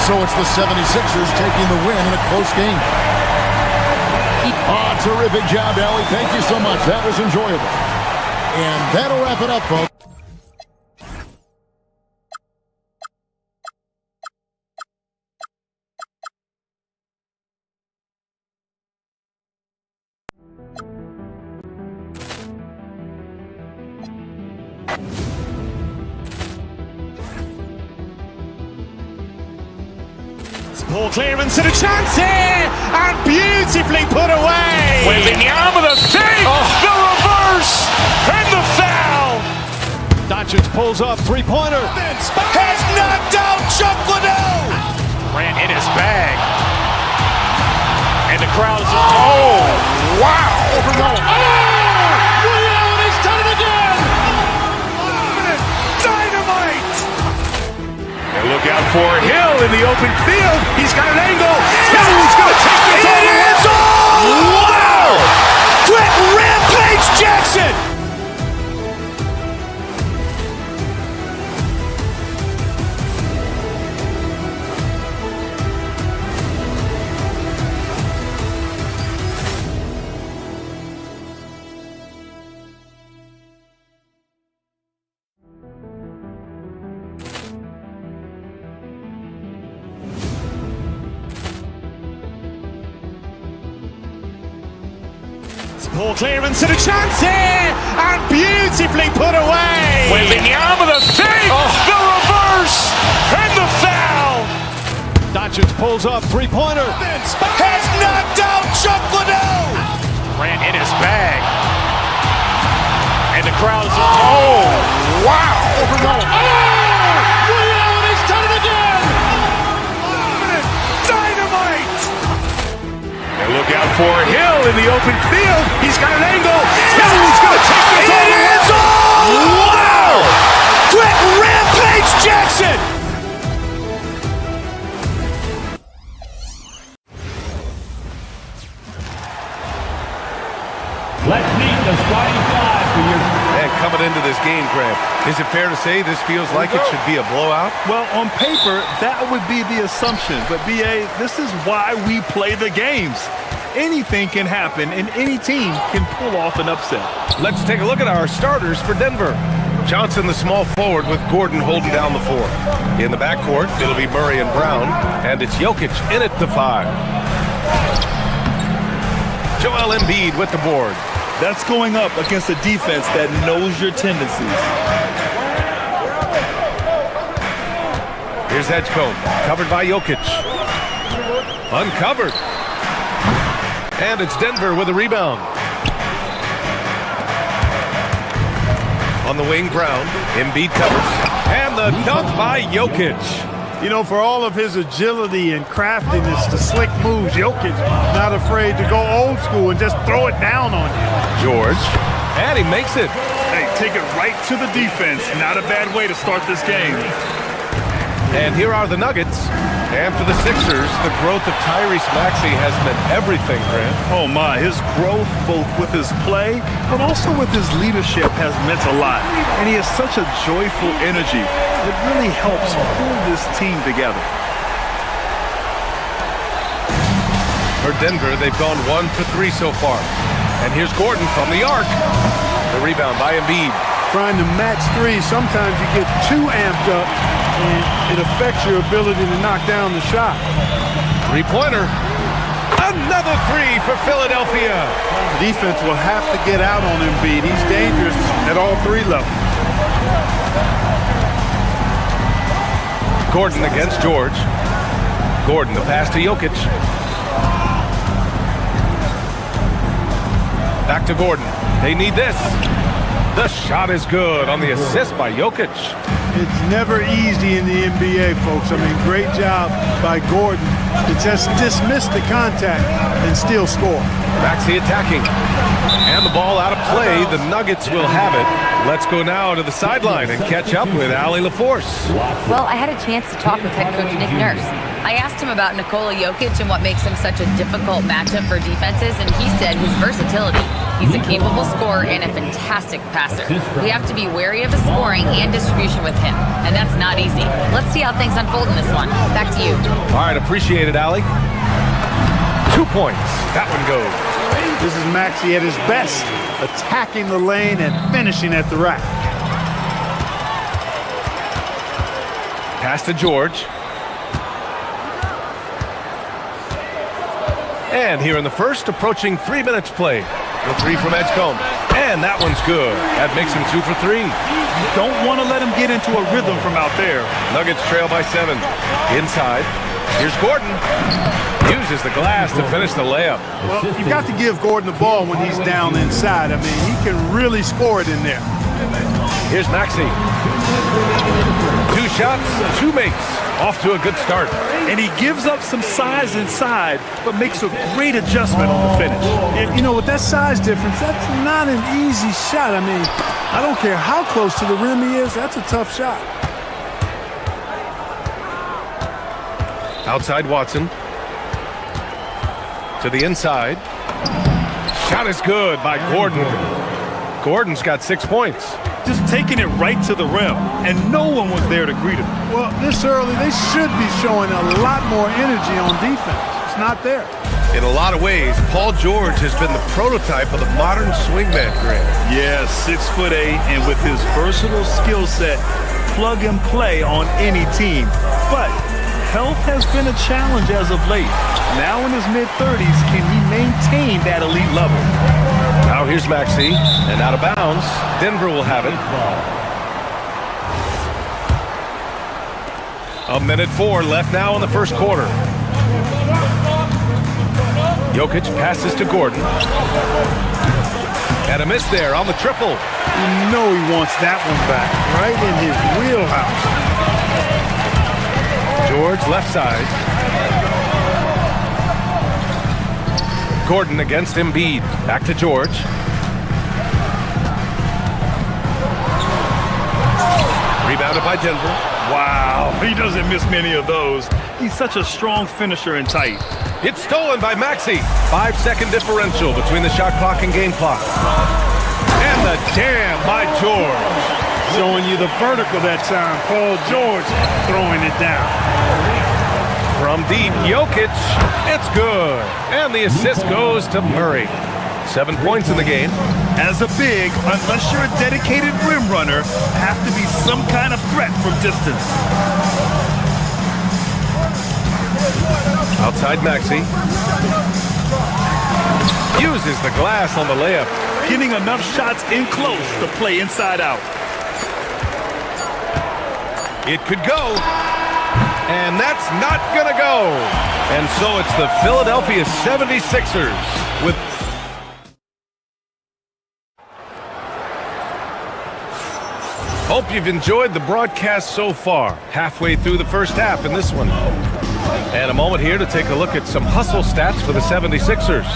So it's the 76ers taking the win in a close game. Terrific job, Allie. Thank you so much. That was enjoyable. And that'll wrap it up, folks. Ball clearance and a chance here, and beautifully put away. Wembanyama the fake, the reverse, and the foul. Doncic pulls up, three-pointer. Has knocked out Chuck Liddell. Ran in his bag. And the crowd is... Oh, wow. He's done it again. Dynamite. And look out for Hill in the open field. He's got an angle. He's going to take this all the way. Wow. Quick Rampage Jackson. Ball clearance and a chance here, and beautifully put away. Wembanyama the fake, the reverse, and the foul. Doncic pulls up, three-pointer. Has knocked out Chuck Liddell. Ran in his bag. And the crowd is... Oh, wow. He's done it again. Dynamite. And look out for Hill in the open field. He's got an angle. He's going to take this all the way. Wow. Quick Rampage Jackson. Let's meet the starting five for your... And coming into this game, Graham, is it fair to say this feels like it should be a blowout? Well, on paper, that would be the assumption. But, B.A., this is why we play the games. Anything can happen, and any team can pull off an upset. Let's take a look at our starters for Denver. Johnson, the small forward, with Gordon holding down the 4. In the backcourt, it'll be Murray and Brown, and it's Jokic in at the 5. Joel Embiid with the board. That's going up against a defense that knows your tendencies. Here's Edgecombe, covered by Jokic. Uncovered. And it's Denver with a rebound. On the wing, Brown. Embiid covers. And the dunk by Jokic. You know, for all of his agility and craftiness, the slick moves, Jokic not afraid to go old school and just throw it down on you. George. And he makes it. Hey, take it right to the defense. Not a bad way to start this game. And here are the Nuggets. And for the Sixers, the growth of Tyrese Maxey has meant everything, Grant. Oh my, his growth both with his play, but also with his leadership has meant a lot. And he has such a joyful energy. It really helps pull this team together. For Denver, they've gone 1 for 3 so far. And here's Gordon from the arc. The rebound by Embiid. Trying to match three, sometimes you get too amped up and it affects your ability to knock down the shot. Three-pointer. Another three for Philadelphia. The defense will have to get out on Embiid. He's dangerous at all three levels. Gordon against George. Gordon, the pass to Jokic. Back to Gordon. They need this. The shot is good on the assist by Jokic. It's never easy in the NBA, folks. I mean, great job by Gordon to just dismiss the contact and still score. Maxey attacking. And the ball out of play. The Nuggets will have it. Let's go now to the sideline and catch up with Allie LaForce. Well, I had a chance to talk with head coach Nick Nurse. I asked him about Nikola Jokic and what makes him such a difficult matchup for defenses, and he said his versatility. He's a capable scorer and a fantastic passer. We have to be wary of his scoring and distribution with him, and that's not easy. Let's see how things unfold in this one. Back to you. All right, appreciate it, Allie. 2 points. That one goes. This is Maxey at his best, attacking the lane and finishing at the rack. Pass to George. And here in the first, approaching 3 minutes played. The three from Edgecombe. And that one's good. That makes him 2 for 3. Don't want to let him get into a rhythm from out there. Nuggets trail by 7. Inside. Here's Gordon. Uses the glass to finish the layup. Well, you've got to give Gordon the ball when he's down inside. I mean, he can really score it in there. Here's Maxey. 2 shots, 2 makes. Off to a good start. And he gives up some size inside, but makes a great adjustment on the finish. And, you know, with that size difference, that's not an easy shot. I mean, I don't care how close to the rim he is, that's a tough shot. Outside Watson. To the inside. Shot is good by Gordon. Gordon's got 6 points. Just taking it right to the rim, and no one was there to greet him. Well, this early, they should be showing a lot more energy on defense. It's not there. In a lot of ways, Paul George has been the prototype of the modern swingman, Grant. Yeah, 6'8", and with his versatile skill set, plug and play on any team. But health has been a challenge as of late. Now in his mid-30s, can he maintain that elite level? Now here's Maxey, and out of bounds. Denver will have it. 1:04 left now in the first quarter. Jokic passes to Gordon. And a miss there on the triple. You know he wants that one back, right in his wheelhouse. George left side. Gordon against Embiid. Back to George. Rebounded by Denver. Wow, he doesn't miss many of those. He's such a strong finisher and tight. It's stolen by Maxey. 5-second differential between the shot clock and game clock. And the jam by George. Showing you the vertical that time. Paul George throwing it down. From deep, Jokic. It's good. And the assist goes to Murray. 7 points in the game. As a big, unless you're a dedicated rim runner, have to be some kind of threat from distance. Outside Maxey. Uses the glass on the layup. Getting enough shots in close to play inside out. It could go. And that's not gonna go. And so it's the Philadelphia 76ers with Hope you've enjoyed the broadcast so far. Halfway through the first half in this one. And a moment here to take a look at some hustle stats for the 76ers.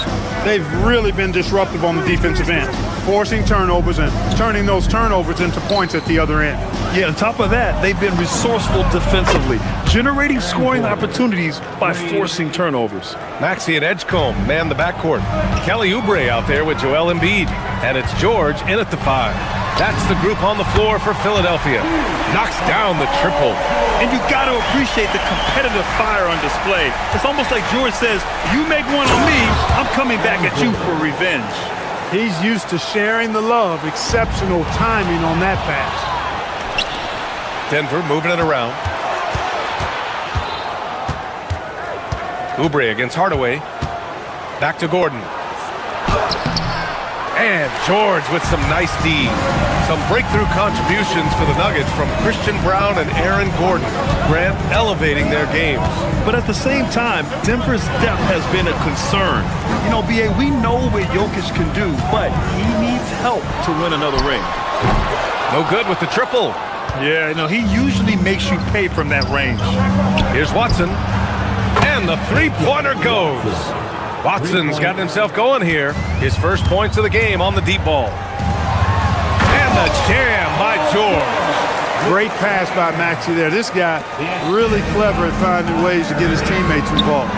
They've really been disruptive on the defensive end, forcing turnovers and turning those turnovers into points at the other end. Yeah, on top of that, they've been resourceful defensively, generating scoring opportunities by forcing turnovers. Maxey and Edgecombe man the backcourt. Kelly Oubre out there with Joel Embiid. And it's George in at the 5. That's the group on the floor for Philadelphia. Knocks down the triple. And you got to appreciate the competitive fire on display. It's almost like George says, you make one on me, I'm coming back at you for revenge. He's used to sharing the love. Exceptional timing on that pass. Denver moving it around. Oubre against Hardaway. Back to Gordon. And George with some nice D. Some breakthrough contributions for the Nuggets from Christian Brown and Aaron Gordon. Grant elevating their games. But at the same time, Denver's depth has been a concern. You know, B.A., we know what Jokic can do, but he needs help to win another ring. No good with the triple. Yeah, you know, he usually makes you pay from that range. Here's Watson. And the three-pointer goes. Watson's gotten himself going here. His first points of the game on the deep ball. And the jam by George. Great pass by Maxey there. This guy really clever at finding ways to get his teammates involved.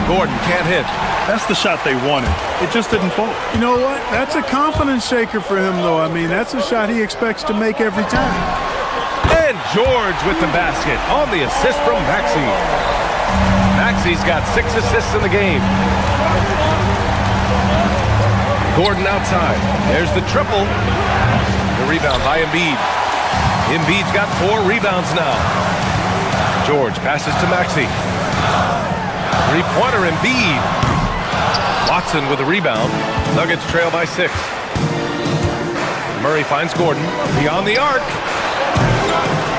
Gordon can't hit. That's the shot they wanted. It just didn't fall. You know what? That's a confidence shaker for him, though. I mean, that's a shot he expects to make every time. And George with the basket on the assist from Maxey. Maxey's got 6 assists in the game. Gordon outside. There's the triple. The rebound by Embiid. Embiid's got 4 rebounds now. George passes to Maxey. Three-pointer Embiid. Watson with a rebound. Nuggets trail by 6. Murray finds Gordon beyond the arc.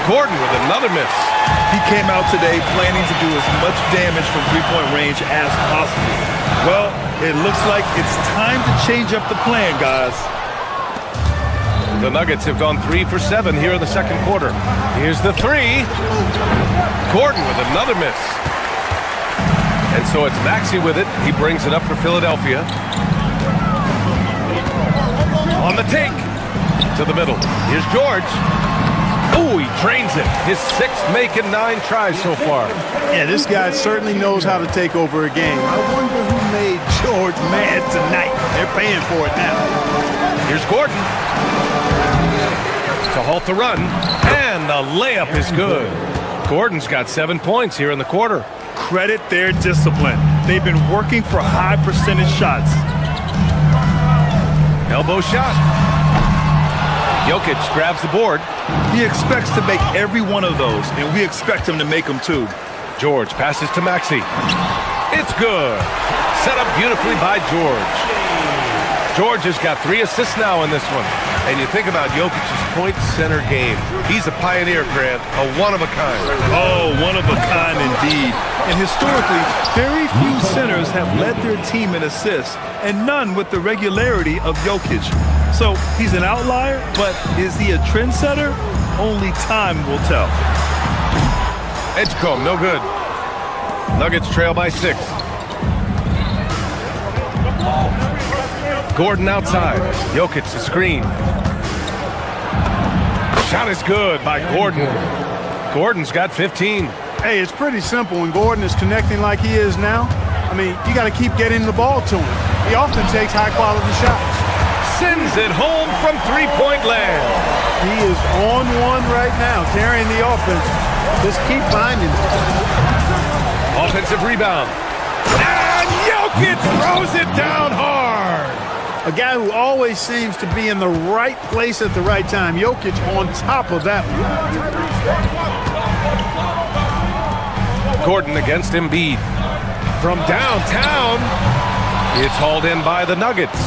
Gordon with another miss. He came out today planning to do as much damage from three-point range as possible. Well, it looks like it's time to change up the plan, guys. The Nuggets have gone 3 for 7 here in the second quarter. Here's the 3. Gordon with another miss. And so it's Maxey with it. He brings it up for Philadelphia. On the take. To the middle. Here's George. Oh, he drains it. His 6th make in 9 tries so far. Yeah, this guy certainly knows how to take over a game. I wonder who made George mad tonight. They're paying for it now. Here's Gordon. To halt the run. And the layup is good. Gordon's got 7 points here in the quarter. Credit their discipline. They've been working for high percentage shots. Elbow shot. Jokic grabs the board. He expects to make every one of those, and we expect him to make them too. George passes to Maxey. It's good. Set up beautifully by George. George has got 3 assists now in this one. And you think about Jokic's point center game. He's a pioneer, Grant, a one-of-a-kind. Oh, one-of-a-kind indeed. And historically, very few centers have led their team in assists, and none with the regularity of Jokic. So he's an outlier, but is he a trendsetter? Only time will tell. Edgecombe, no good. Nuggets trail by 6. Gordon outside. Jokic the screen. Shot is good by Gordon. Gordon's got 15. Hey, it's pretty simple when Gordon is connecting like he is now. I mean, you got to keep getting the ball to him. He often takes high-quality shots. Sends it home from three-point land. He is on one right now, carrying the offense. Just keep finding it. Offensive rebound. And Jokic throws it down hard. A guy who always seems to be in the right place at the right time. Jokic on top of that one. Gordon against Embiid. From downtown, it's hauled in by the Nuggets.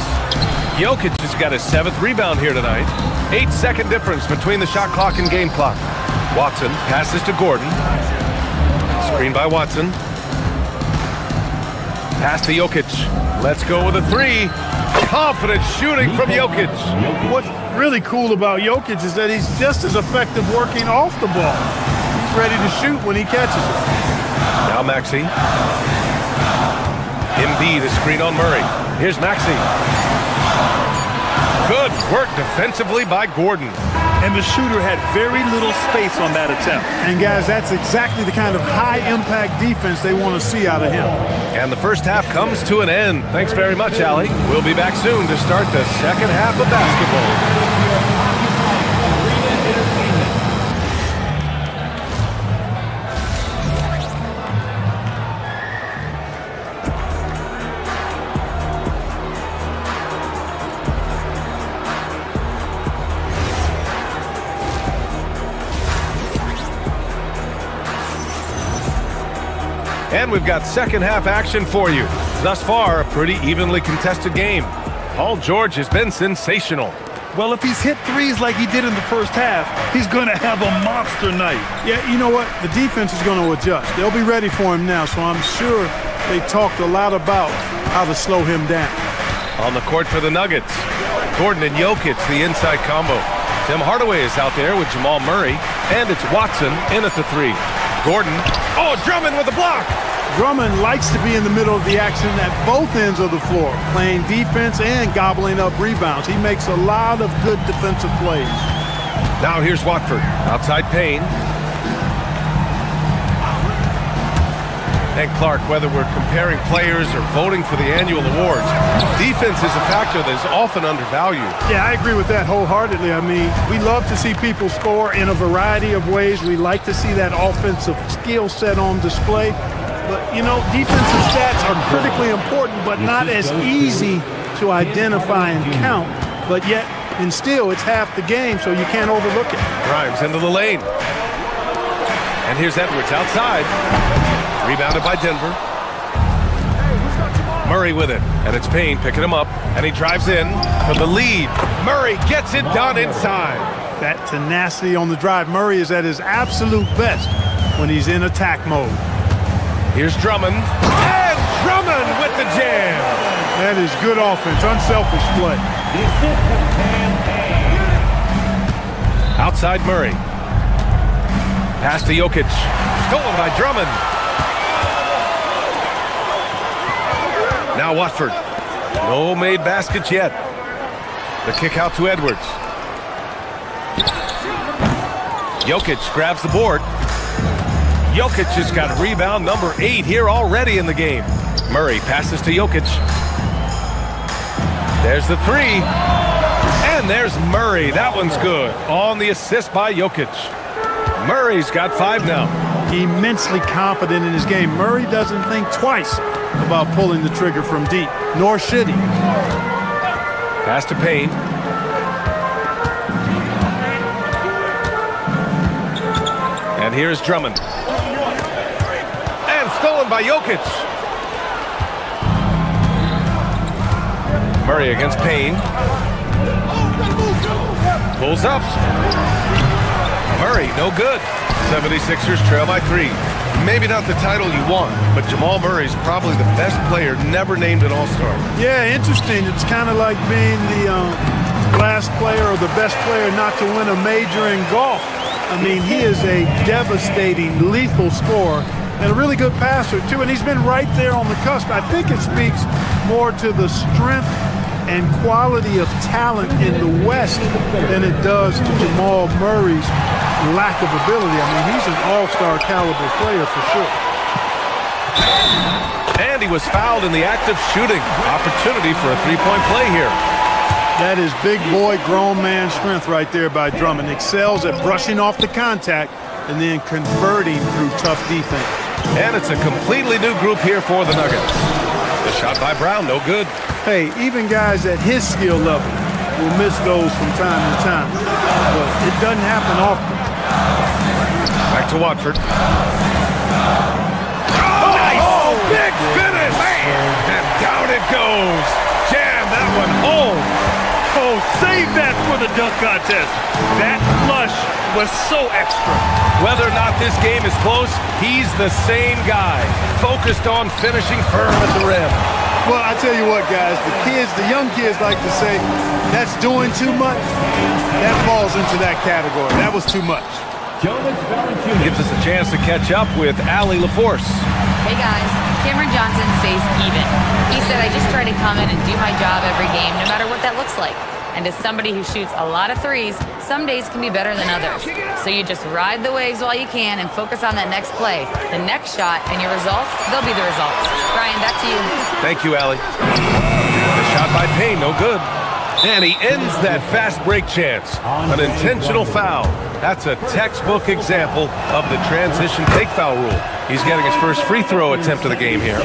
Jokic has got his 7th rebound here tonight. 8-second difference between the shot clock and game clock. Watson passes to Gordon. Screen by Watson. Pass to Jokic. Let's go with a 3. Confident shooting from Jokic. What's really cool about Jokic is that he's just as effective working off the ball. He's ready to shoot when he catches it. Now Maxey. Embiid is screen on Murray. Here's Maxey. Good work defensively by Gordon. And the shooter had very little space on that attempt. And guys, that's exactly the kind of high-impact defense they want to see out of him. And the first half comes to an end. Thanks very much, Allie. We'll be back soon to start the second half of basketball. And we've got second half action for you. Thus far, a pretty evenly contested game. Paul George has been sensational. Well, if he's hit threes like he did in the first half, he's going to have a monster night. Yeah, you know what? The defense is going to adjust. They'll be ready for him now, so I'm sure they talked a lot about how to slow him down. On the court for the Nuggets, Gordon and Jokic, the inside combo. Tim Hardaway is out there with Jamal Murray, and it's Watson in at the three. Gordon, Drummond with a block. Drummond likes to be in the middle of the action at both ends of the floor, playing defense and gobbling up rebounds. He makes a lot of good defensive plays. Now here's Watford, outside Payne. And Clark, whether we're comparing players or voting for the annual awards, defense is a factor that is often undervalued. Yeah, I agree with that wholeheartedly. I mean, we love to see people score in a variety of ways. We like to see that offensive skill set on display. But, you know, defensive stats are critically important, but not as easy to identify and count. But yet, and still, it's half the game, so you can't overlook it. Grimes into the lane. And here's Edwards outside. Rebounded by Denver. Murray with it, and it's Payne picking him up, and he drives in for the lead. Murray gets it done inside. That tenacity on the drive. Murray is at his absolute best when he's in attack mode. Here's Drummond, and Drummond with the jam. That is good offense, unselfish play. Outside Murray. Pass to Jokic, stolen by Drummond. Now Watford. No made baskets yet. The kick out to Edwards. Jokic grabs the board. Jokic has got rebound number 8 here already in the game. Murray passes to Jokic. There's the three. And there's Murray. That one's good. On the assist by Jokic. Murray's got 5 now. Immensely confident in his game. Murray doesn't think twice about pulling the trigger from deep, nor should he. Pass to Payne. And here's Drummond. And stolen by Jokic. Murray against Payne. Pulls up. Murray, no good. 76ers trail by 3. Maybe not the title you want, but Jamal Murray's probably the best player never named an All-Star. Yeah, interesting. It's kind of like being the last player or the best player not to win a major in golf. I mean, he is a devastating, lethal scorer and a really good passer, too. And he's been right there on the cusp. I think it speaks more to the strength and quality of talent in the West than it does to Jamal Murray's lack of ability. I mean, he's an all-star caliber player for sure. And he was fouled in the act of shooting. Opportunity for a three-point play here. That is big boy, grown man strength right there by Drummond. Excels at brushing off the contact and then converting through tough defense. And it's a completely new group here for the Nuggets. The shot by Brown, no good. Hey, even guys at his skill level will miss those from time to time. But it doesn't happen often. Back to Watford. Nice! Big finish! And down it goes. Jam that one home. Oh, save that for the dunk contest. That flush was so extra. Whether or not this game is close, he's the same guy. Focused on finishing firm at the rim. Well, I tell you what, guys, the young kids like to say, that's doing too much. That falls into that category. That was too much. Gives us a chance to catch up with Allie LaForce. Hey guys, Cameron Johnson stays even. He said, I just try to come in and do my job every game, no matter what that looks like. And as somebody who shoots a lot of threes, some days can be better than others. So you just ride the waves while you can and focus on that next play. The next shot and your results, they'll be the results. Brian, back to you. Thank you, Allie. The shot by Payne, no good. And he ends that fast break chance. An intentional foul. That's a textbook example of the transition take foul rule. He's getting his first free throw attempt of the game here.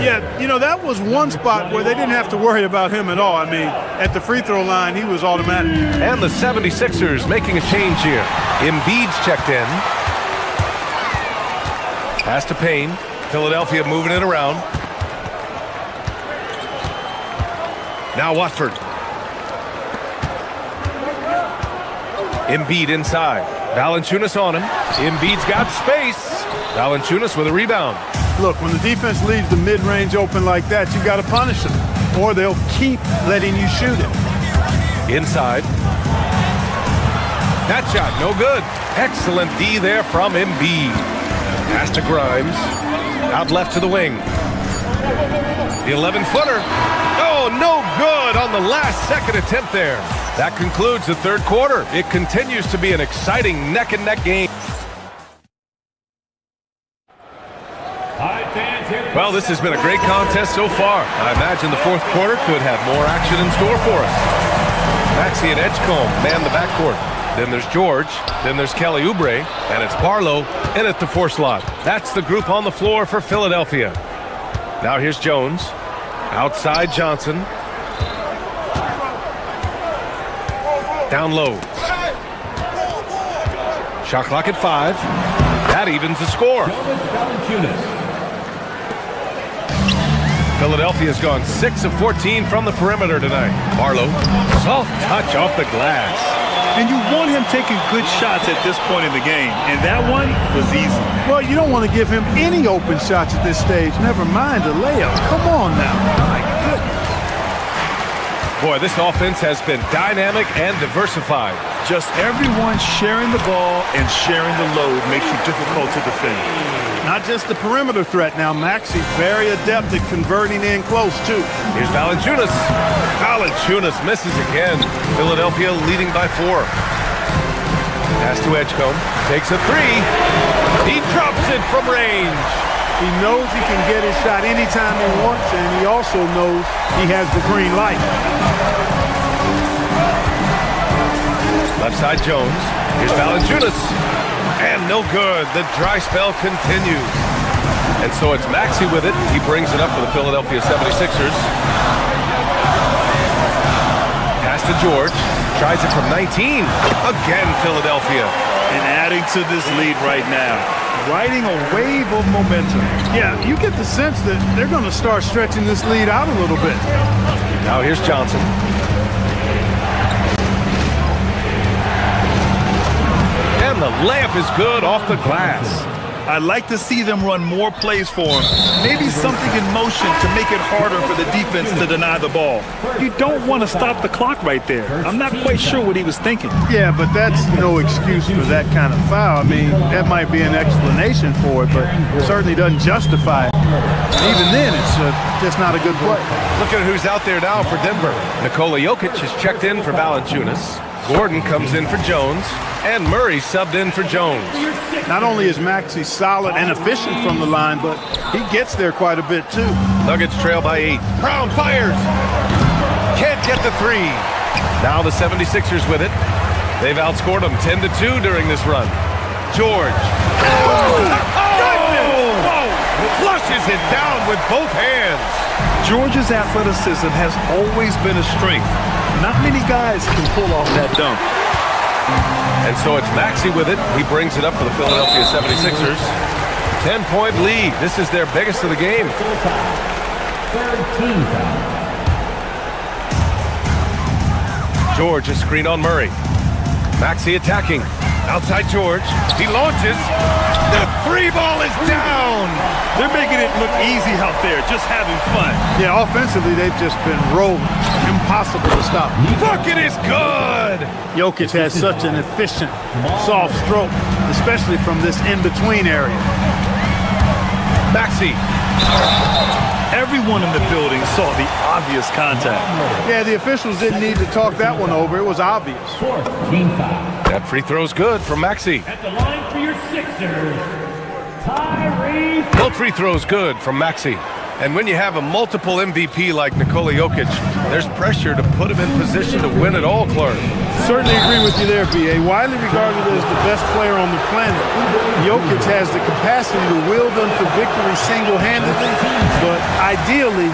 Yeah, you know, that was one spot where they didn't have to worry about him at all. I mean, at the free throw line, he was automatic. And the 76ers making a change here. Embiid's checked in. Pass to Payne. Philadelphia moving it around. Now Watford. Embiid inside. Valanciunas on him. Embiid's got space. Valanciunas with a rebound. Look, when the defense leaves the mid-range open like that, you got to punish them, or they'll keep letting you shoot it. Inside. That shot, no good. Excellent D there from Embiid. Pass to Grimes. Out left to the wing. The 11-footer. Oh, no good on the last second attempt there. That concludes the third quarter. It continues to be an exciting neck-and-neck game. Well, this has been a great contest so far. I imagine the fourth quarter could have more action in store for us. Maxey and Edgecombe man the backcourt. Then there's George. Then there's Kelly Oubre. And it's Barlow in at the 4 slot. That's the group on the floor for Philadelphia. Now here's Jones. Outside Johnson. Down low. Shot clock at 5. That evens the score. Philadelphia's gone 6 of 14 from the perimeter tonight. Barlow, soft touch off the glass. And you want him taking good shots at this point in the game, and that one was easy. Well, you don't want to give him any open shots at this stage, never mind a layup. Come on now. My goodness. Boy, this offense has been dynamic and diversified. Just everyone sharing the ball and sharing the load makes you difficult to defend. Not just the perimeter threat now. Maxey very adept at converting in close, too. Here's Valanciunas. Valanciunas misses again. Philadelphia leading by 4. Pass to Edgecombe. Takes a 3. He drops it from range. He knows he can get his shot anytime he wants, and he also knows he has the green light. Left side Jones. Here's Valanciunas. And no good. The dry spell continues. And so it's Maxey with it. He brings it up for the Philadelphia 76ers. Pass to George. Tries it from 19. Again, Philadelphia. And adding to this lead right now. Riding a wave of momentum. Yeah, you get the sense that they're going to start stretching this lead out a little bit. Now here's Johnson. And the layup is good off the glass. I'd like to see them run more plays for him. Maybe something in motion to make it harder for the defense to deny the ball. You don't want to stop the clock right there. I'm not quite sure what he was thinking. Yeah, but that's no excuse for that kind of foul. I mean, that might be an explanation for it, but it certainly doesn't justify it. Even then, it's just not a good play. Look at who's out there now for Denver. Nikola Jokic has checked in for Valanciunas. Gordon comes in for Jones. And Murray subbed in for Jones. Not only is Maxey solid and efficient from the line, but he gets there quite a bit, too. Nuggets trail by 8. Brown fires. Can't get the 3. Now the 76ers with it. They've outscored them 10-2 during this run. George. Flushes it down with both hands. George's athleticism has always been a strength. Not many guys can pull off that dunk. And so it's Maxey with it. He brings it up for the Philadelphia 76ers. 10-point lead. This is their biggest of the game. George is screen on Murray. Maxey attacking. Outside George. He launches. The 3 ball is down. They're making it look easy out there, just having fun. Yeah, offensively, they've just been rolling. Impossible to stop. Bucket is good. Jokic has such an efficient, soft stroke, especially from this in-between area. Maxey. Everyone in the building saw the obvious contact. Yeah, the officials didn't need to talk that one over. It was obvious. Fourth team foul. That free throw's good from Maxey. At the line for your Sixers, Tyrese. Both free throws good from Maxey. And when you have a multiple MVP like Nikola Jokic, there's pressure to put him in position to win it all, Clark. Certainly agree with you there, B.A. Widely regarded as the best player on the planet, Jokic has the capacity to will them to victory single-handedly, but ideally,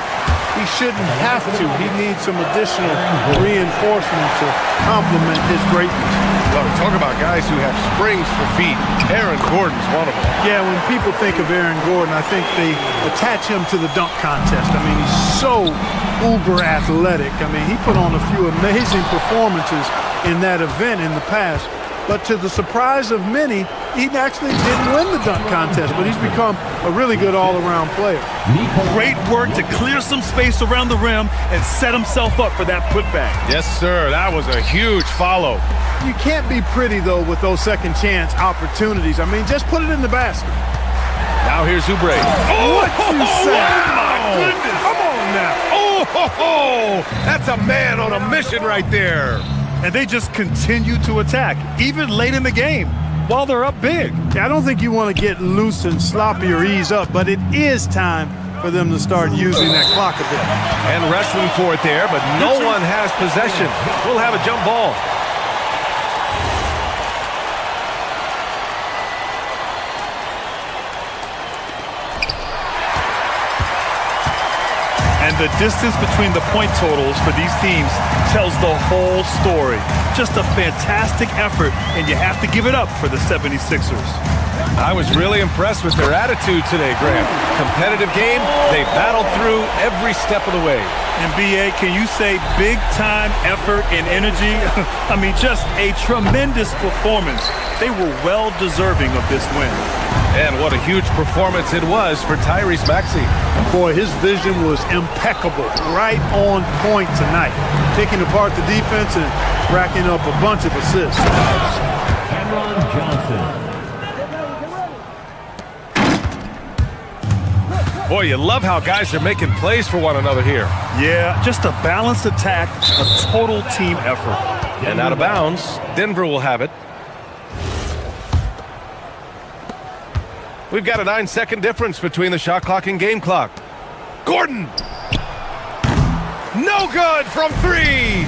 he shouldn't have to. He needs some additional reinforcement to complement his greatness. Well, talk about guys who have springs for feet. Aaron Gordon's one of them. Yeah, when people think of Aaron Gordon, I think they attach him to the dunk contest. I mean, he's so uber athletic. I mean, he put on a few amazing performances in that event in the past. But to the surprise of many, he actually didn't win the dunk contest, but he's become a really good all-around player. Great work to clear some space around the rim and set himself up for that putback. Yes, sir. That was a huge follow. You can't be pretty, though, with those second chance opportunities. I mean, just put it in the basket. Now here's Oubre. Oh, what you say? Oh, my goodness. Come on now. Oh, that's a man on a mission right there. And they just continue to attack, even late in the game, while they're up big. Yeah, I don't think you want to get loose and sloppy or ease up, but it is time for them to start using that clock a bit. And wrestling for it there, but no one has possession. We'll have a jump ball. And the distance between the point totals for these teams tells the whole story. Just a fantastic effort, and you have to give it up for the 76ers. I was really impressed with their attitude today, Graham. Competitive game, they battled through every step of the way. And B.A., can you say big-time effort and energy? I mean, just a tremendous performance. They were well-deserving of this win. And what a huge performance it was for Tyrese Maxey. Boy, his vision was impeccable, right on point tonight. Picking apart the defense and racking up a bunch of assists. Cameron Johnson. Boy, you love how guys are making plays for one another here. Yeah, just a balanced attack, a total team effort. And out of bounds, Denver will have it. We've got a 9-second difference between the shot clock and game clock. Gordon! No good from three!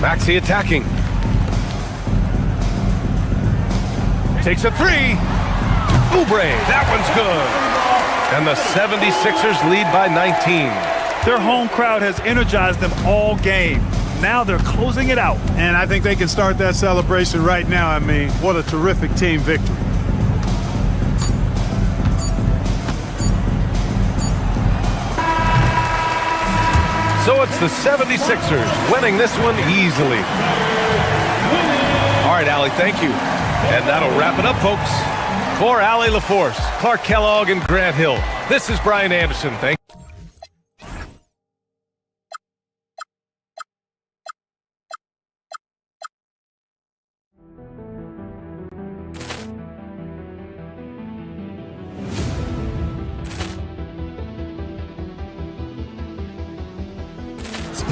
Maxey attacking. Takes a three. Oubre, that one's good. And the 76ers lead by 19. Their home crowd has energized them all game. Now they're closing it out. And I think they can start that celebration right now. I mean, what a terrific team victory. So it's the 76ers winning this one easily. All right, Allie, thank you. And that'll wrap it up, folks. For Allie LaForce, Clark Kellogg, and Grant Hill, this is Brian Anderson. Thank you.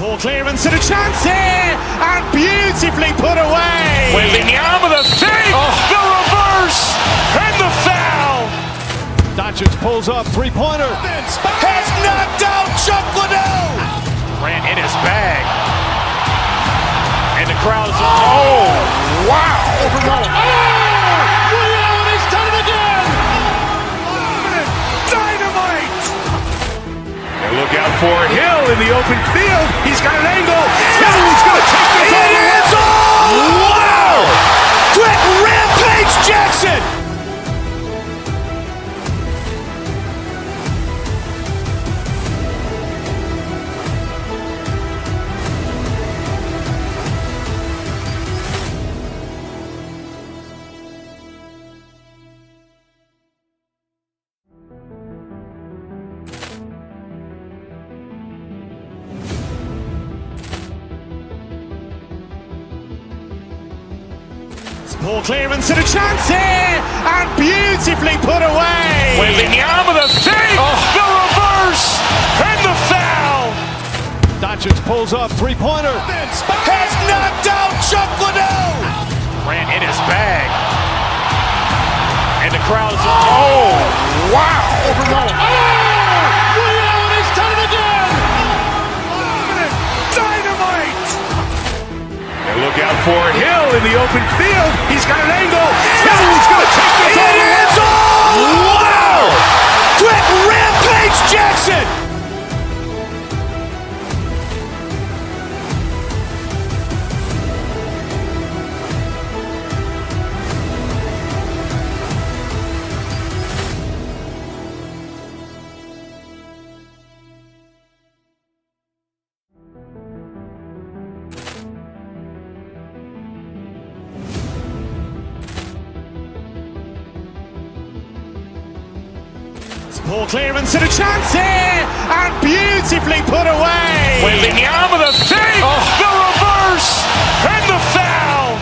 Ball clearance and a chance here, and beautifully put away. Wembanyama the save, the reverse, and the foul. Doncic pulls up, three-pointer. Has knocked out Chuck Liddell. Grant in his bag. And the crowd is oh, wow. He's done it again. Dynamite. And look out for Hill in the open field. He's got an angle. Hill's going to take this all the way. Wow. Quit Rampage Jackson. Ball clearance and a chance here, and beautifully put away. Wembanyama the fake, the reverse, and the foul. Doncic pulls up, three-pointer. Has knocked out Chuck Liddell. Ran in his bag. And the crowd is, oh, wow. He's done it again. Dynamite. And look out for Hill in the open field. He's got an angle. He's going to take this all the way. Wow. Quick Rampage Jackson. Ball clearance and a chance here, and beautifully put away. Wembanyama the fake, the reverse, and the foul.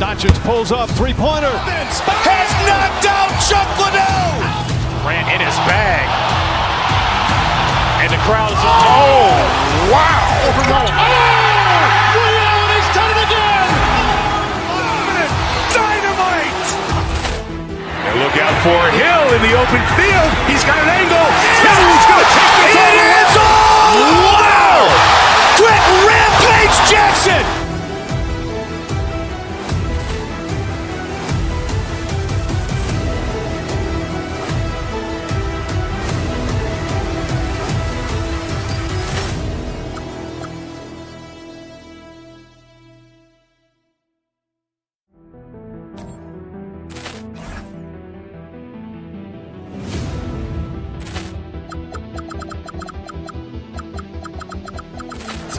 Doncic pulls up, three-pointer. Has knocked out Chuck Liddell. Ran in his bag. And the crowd is, oh, wow. He's done it again. Dynamite. And look out for Hill in the open field. He's got an angle. He's going to take this all the way. Wow. Quick Rampage Jackson.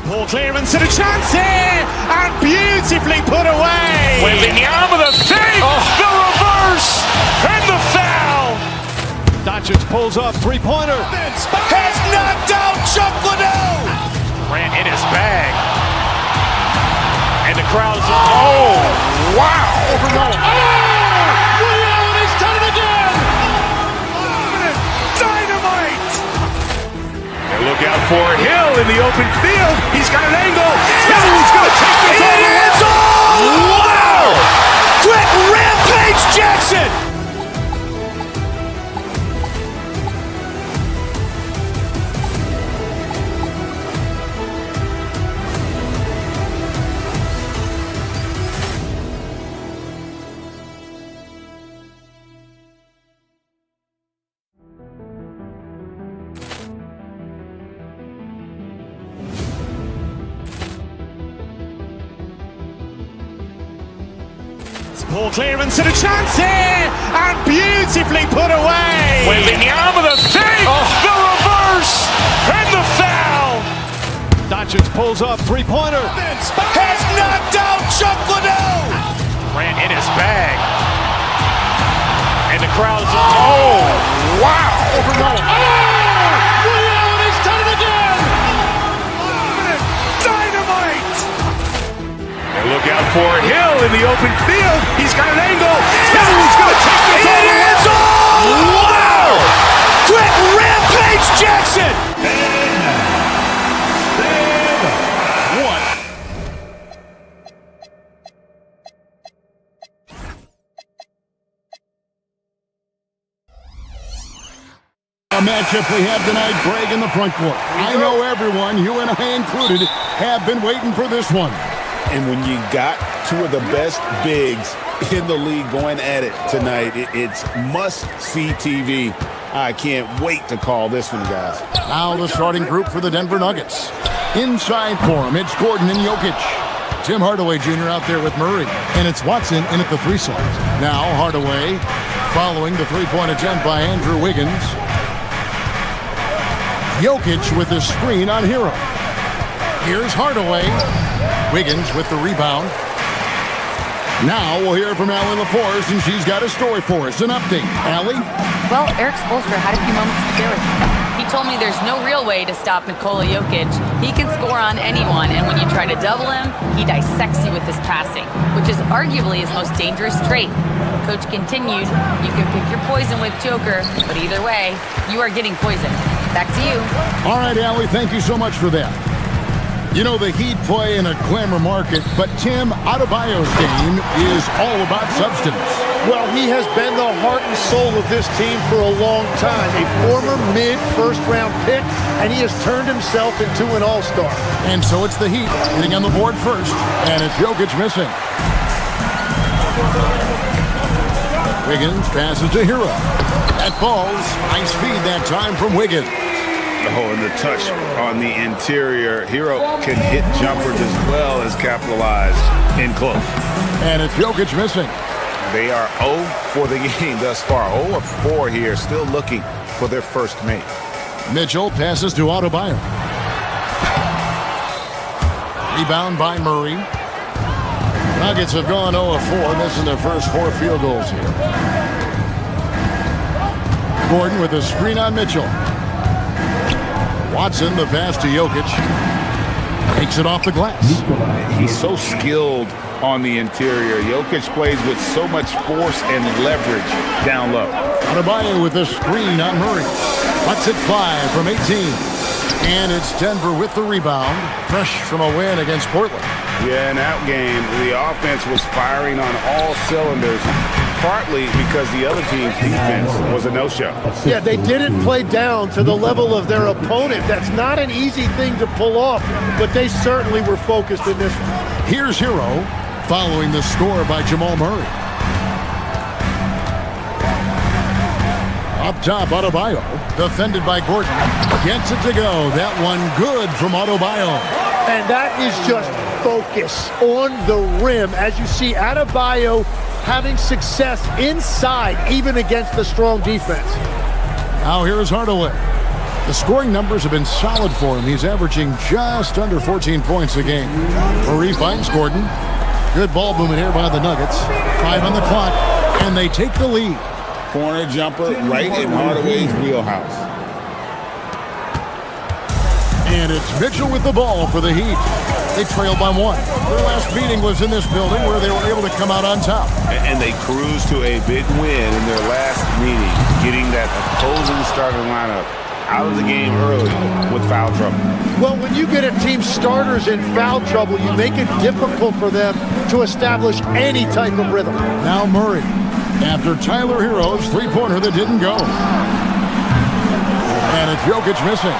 Ball clearance and a chance here, and beautifully put away. Wembanyama the fake, the reverse, and the foul. Doncic pulls up, three-pointer. Has knocked out Chuck Liddell. Ran in his bag. And the crowd is, oh, wow. He's done it again. Dynamite. And look out for Hill in the open field. He's got an angle. He's going to take this all the way. Wow. Quick Rampage Jackson. Ball clearance and a chance here, and beautifully put away. Wembanyama the fake, the reverse, and the foul. Doncic pulls up, three-pointer. Has knocked out Chuck Liddell. Ran in his bag. And the crowd is, oh, wow. He's done it again. Dynamite. And look out for Hill in the open field. He's got an angle. He's going to take this all the way. Wow. Quick Rampage Jackson. A matchup we have tonight, Greg, in the front court. I know everyone, you and I included, have been waiting for this one. And when you got two of the best bigs in the league going at it tonight, it's must-see TV. I can't wait to call this one, guys. Now the starting group for the Denver Nuggets. Inside for him, it's Gordon and Jokic. Tim Hardaway Jr. out there with Murray. And it's Watson in at the three slot. Now Hardaway following the three-point attempt by Andrew Wiggins. Jokic with the screen on Hero. Here's Hardaway. Wiggins with the rebound. Now we'll hear from Allie LaForce, and she's got a story for us. An update. Allie? Well, Eric Spoelstra had a few moments to share with me. He told me there's no real way to stop Nikola Jokic. He can score on anyone, and when you try to double him, he dissects you with his passing, which is arguably his most dangerous trait. Coach continued, you can pick your poison with Joker, but either way, you are getting poisoned. Back to you. All right, Allie, thank you so much for that. You know, the Heat play in a glamour market, but Tim Adebayo's game is all about substance. Well, he has been the heart and soul of this team for a long time. A former mid-first-round pick, and he has turned himself into an all-star. And so it's the Heat getting on the board first, and it's Jokic missing. Wiggins passes to Hero. That falls. Nice feed that time from Wiggins. Oh, and the touch on the interior. Hero can hit jumpers as well as capitalize in close. And it's Jokic missing. They are 0 for the game thus far. 0 of 4 here, still looking for their first make. Mitchell passes to Adebayo. Rebound by Murray. Nuggets have gone 0 of 4, missing their first 4 field goals here. Gordon with a screen on Mitchell. Watson, the pass to Jokic. Takes it off the glass. He's so skilled on the interior. Jokic plays with so much force and leverage down low. Adebayo with a screen on Murray. Lets it fly from 18. And it's Denver with the rebound. Fresh from a win against Portland. Yeah, in that game, the offense was firing on all cylinders, partly because the other team's defense was a no-show. Yeah, they didn't play down to the level of their opponent. That's not an easy thing to pull off, but they certainly were focused in this one. Here's Hero, following the score by Jamal Murray. Up top, Adebayo, defended by Gordon. Gets it to go. That one good from Adebayo. And that is just focus on the rim. As you see, Adebayo having success inside, even against the strong defense. Now here's Hardaway. The scoring numbers have been solid for him. He's averaging just under 14 points a game. Murray finds Gordon. Good ball movement here by the Nuggets. 5 on the clock, and they take the lead. Corner jumper right in Hardaway's wheelhouse. And it's Mitchell with the ball for the Heat. They trailed by 1. Their last meeting was in this building where they were able to come out on top. And they cruised to a big win in their last meeting, getting that opposing starting lineup out of the game early with foul trouble. Well, when you get a team's starters in foul trouble, you make it difficult for them to establish any type of rhythm. Now Murray, after Tyler Hero's three-pointer that didn't go. And it's Jokic missing.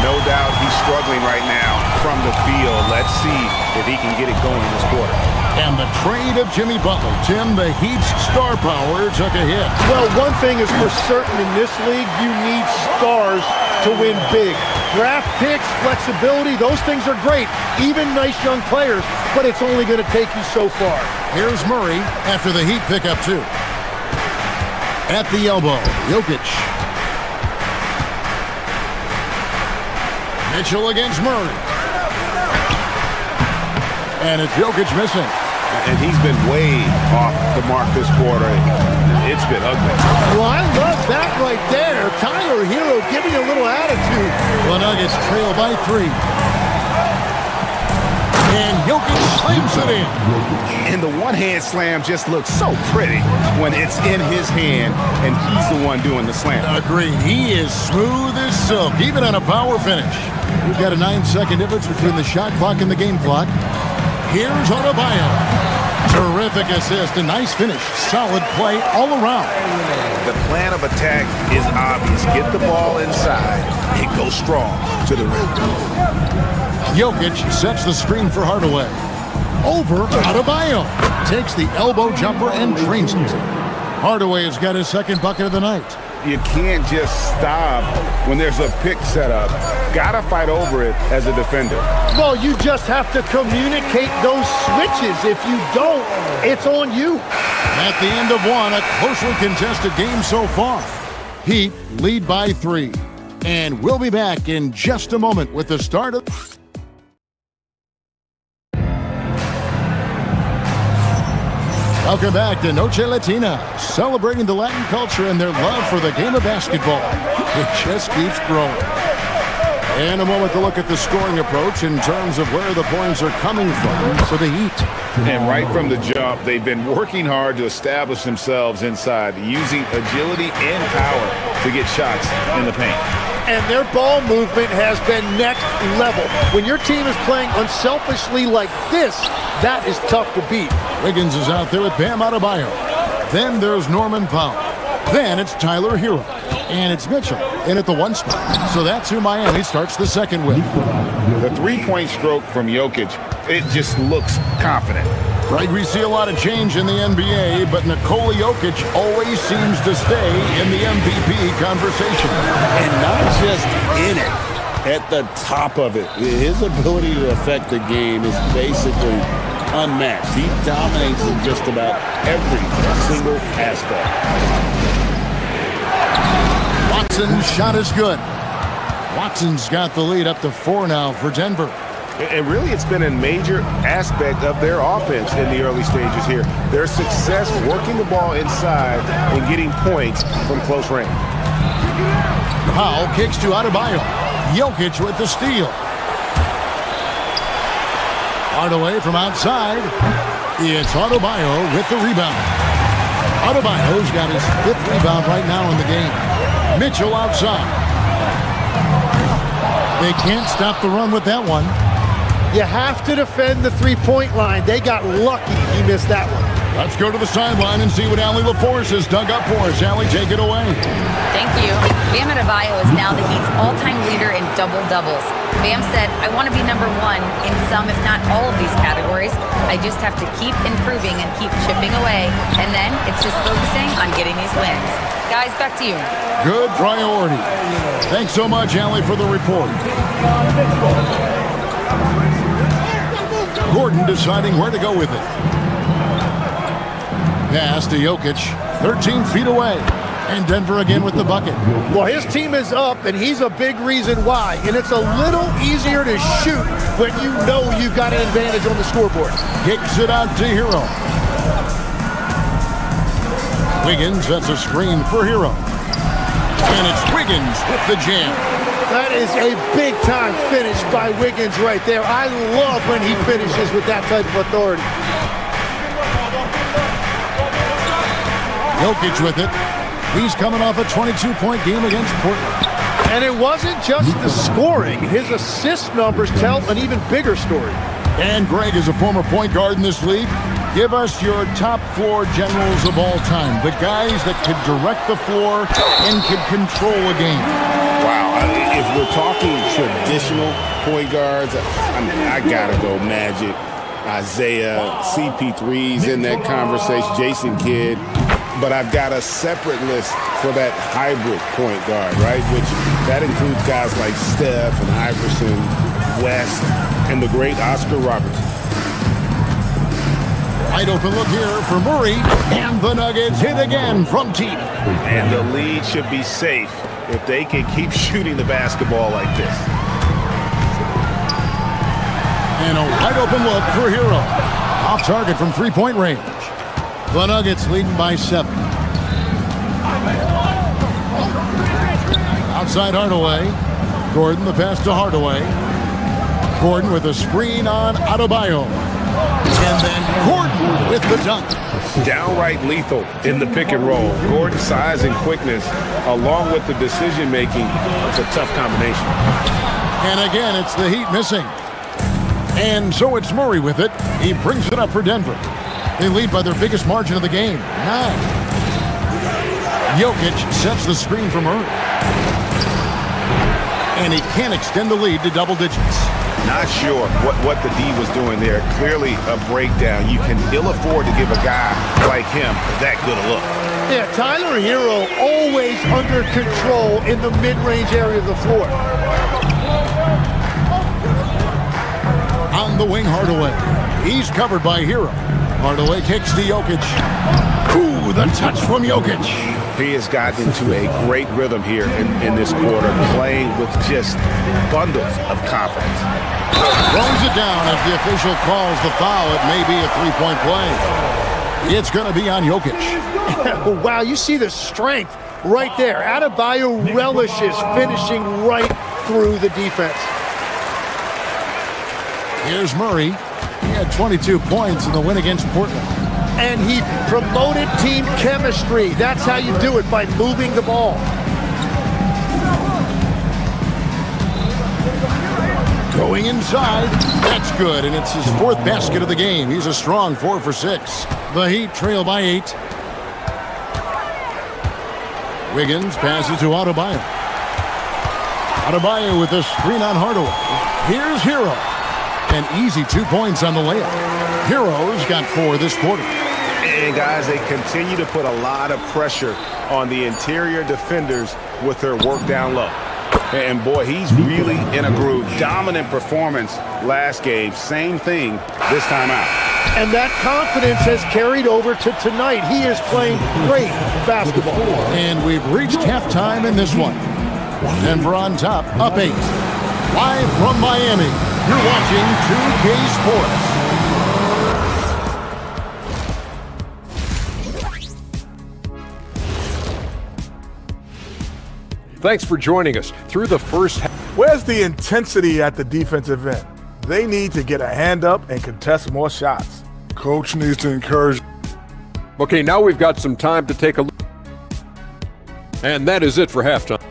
No doubt he's struggling right now from the field. Let's see if he can get it going this quarter. And the trade of Jimmy Butler. Tim, the Heat's star power took a hit. Well, one thing is for certain in this league, you need stars to win big. Draft picks, flexibility, those things are great. Even nice young players, but it's only going to take you so far. Here's Murray after the Heat pick up 2. At the elbow, Jokic. Mitchell against Murray. And it's Jokic missing. And he's been way off the mark this quarter. It's been ugly. Well, I love that right there. Tyler Hero giving a little attitude. The Nuggets trail by 3. And Jokic slams it in. And the one-hand slam just looks so pretty when it's in his hand and he's the one doing the slam. Agreed. He is smooth as silk, even on a power finish. We've got a 9-second difference between the shot clock and the game clock. Here's Adebayo. Terrific assist, a nice finish. Solid play all around. The plan of attack is obvious. Get the ball inside and go strong to the rim. Jokic sets the screen for Hardaway. Over Adebayo. Takes the elbow jumper and drains it. Hardaway has got his second bucket of the night. You can't just stop when there's a pick set up. Gotta fight over it as a defender. Well, you just have to communicate those switches. If you don't, it's on you. At the end of 1, a closely contested game so far. Heat lead by 3. And we'll be back in just a moment with the start of... Welcome back to Noche Latina, celebrating the Latin culture and their love for the game of basketball. It just keeps growing. And a moment to look at the scoring approach in terms of where the points are coming from for the Heat. And right from the jump, they've been working hard to establish themselves inside, using agility and power to get shots in the paint. And their ball movement has been next level. When your team is playing unselfishly like this, that is tough to beat. Wiggins is out there with Bam Adebayo. Then there's Norman Powell. Then it's Tyler Hero. And it's Mitchell in at the 1 spot. So that's who Miami starts the second with. The three-point stroke from Jokic, it just looks confident. Greg, we see a lot of change in the NBA, but Nikola Jokic always seems to stay in the MVP conversation. And not just in it, at the top of it. His ability to affect the game is basically unmatched. He dominates in just about every single aspect. Watson's shot is good. Watson's got the lead up to 4 now for Denver. And really, it's been a major aspect of their offense in the early stages here. Their success working the ball inside and getting points from close range. Powell kicks to Adebayo. Jokic with the steal. Hardaway from outside. It's Adebayo with the rebound. Adebayo's got his 5th rebound right now in the game. Mitchell outside. They can't stop the run with that one. You have to defend the three-point line. They got lucky he missed that one. Let's go to the sideline and see what Allie LaForce has dug up for us. Allie, take it away. Thank you. Bam Adebayo is now the Heat's all-time leader in double-doubles. Bam said, I want to be number 1 in some, if not all of these categories. I just have to keep improving and keep chipping away. And then it's just focusing on getting these wins. Guys, back to you. Good priority. Thanks so much, Allie, for the report. Gordon deciding where to go with it. Pass to Jokic, 13 feet away. And Denver again with the bucket. Well, his team is up, and he's a big reason why. And it's a little easier to shoot when you know you've got an advantage on the scoreboard. Kicks it out to Hero. Wiggins sets a screen for Hero. And it's Wiggins with the jam. That is a big-time finish by Wiggins right there. I love when he finishes with that type of authority. Jokic with it. He's coming off a 22-point game against Portland. And it wasn't just the scoring. His assist numbers tell an even bigger story. And Greg is a former point guard in this league. Give us your top floor generals of all time. The guys that could direct the floor and could control a game. Wow. If we're talking traditional point guards, I mean, I gotta go Magic, Isaiah, CP3's in that conversation, Jason Kidd. But I've got a separate list for that hybrid point guard, right? Which that includes guys like Steph and Iverson, West, and the great Oscar Robertson. Wide open look here for Murray, and the Nuggets hit again from deep. And the lead should be safe if they can keep shooting the basketball like this. And a wide open look for Hero. Off target from three-point range. The Nuggets leading by 7. Outside Hardaway. Gordon the pass to Hardaway. Gordon with a screen on Adebayo. And then Gordon with the dunk. Downright lethal in the pick and roll. Gordon's size and quickness, along with the decision making, it's a tough combination. And again, it's the Heat missing. And so it's Murray with it. He brings it up for Denver. They lead by their biggest margin of the game, 9. Jokic sets the screen for Murray. And he can't extend the lead to double digits. Not sure what the D was doing there. Clearly a breakdown. You can ill afford to give a guy like him that good a look. Yeah, Tyler Hero always under control in the mid-range area of the floor. On the wing, Hardaway. He's covered by Hero. Hardaway kicks to Jokic. Ooh, the touch from Jokic. He has gotten into a great rhythm here in this quarter, playing with just bundles of confidence. Throws it down as the official calls the foul. It may be a three-point play. It's going to be on Jokic. Wow, you see the strength right there. Adebayo relishes finishing right through the defense. Here's Murray. He had 22 points in the win against Portland. And he promoted team chemistry. That's how you do it, by moving the ball. Going inside. That's good, and it's his 4th basket of the game. He's a strong 4 for 6. The Heat trail by 8. Wiggins passes to Adebayo. Adebayo with the screen on Hardaway. Here's Hero. An easy 2 points on the layup. Hero's got 4 this quarter. And guys, they continue to put a lot of pressure on the interior defenders with their work down low. And boy, he's really in a groove. Dominant performance last game. Same thing this time out. And that confidence has carried over to tonight. He is playing great basketball. And we've reached halftime in this one. Denver on top, up 8. Live from Miami, you're watching 2K Sports. Thanks for joining us through the first half. Where's the intensity at the defensive end? They need to get a hand up and contest more shots. Coach needs to encourage. Okay, now we've got some time to take a look. And that is it for halftime.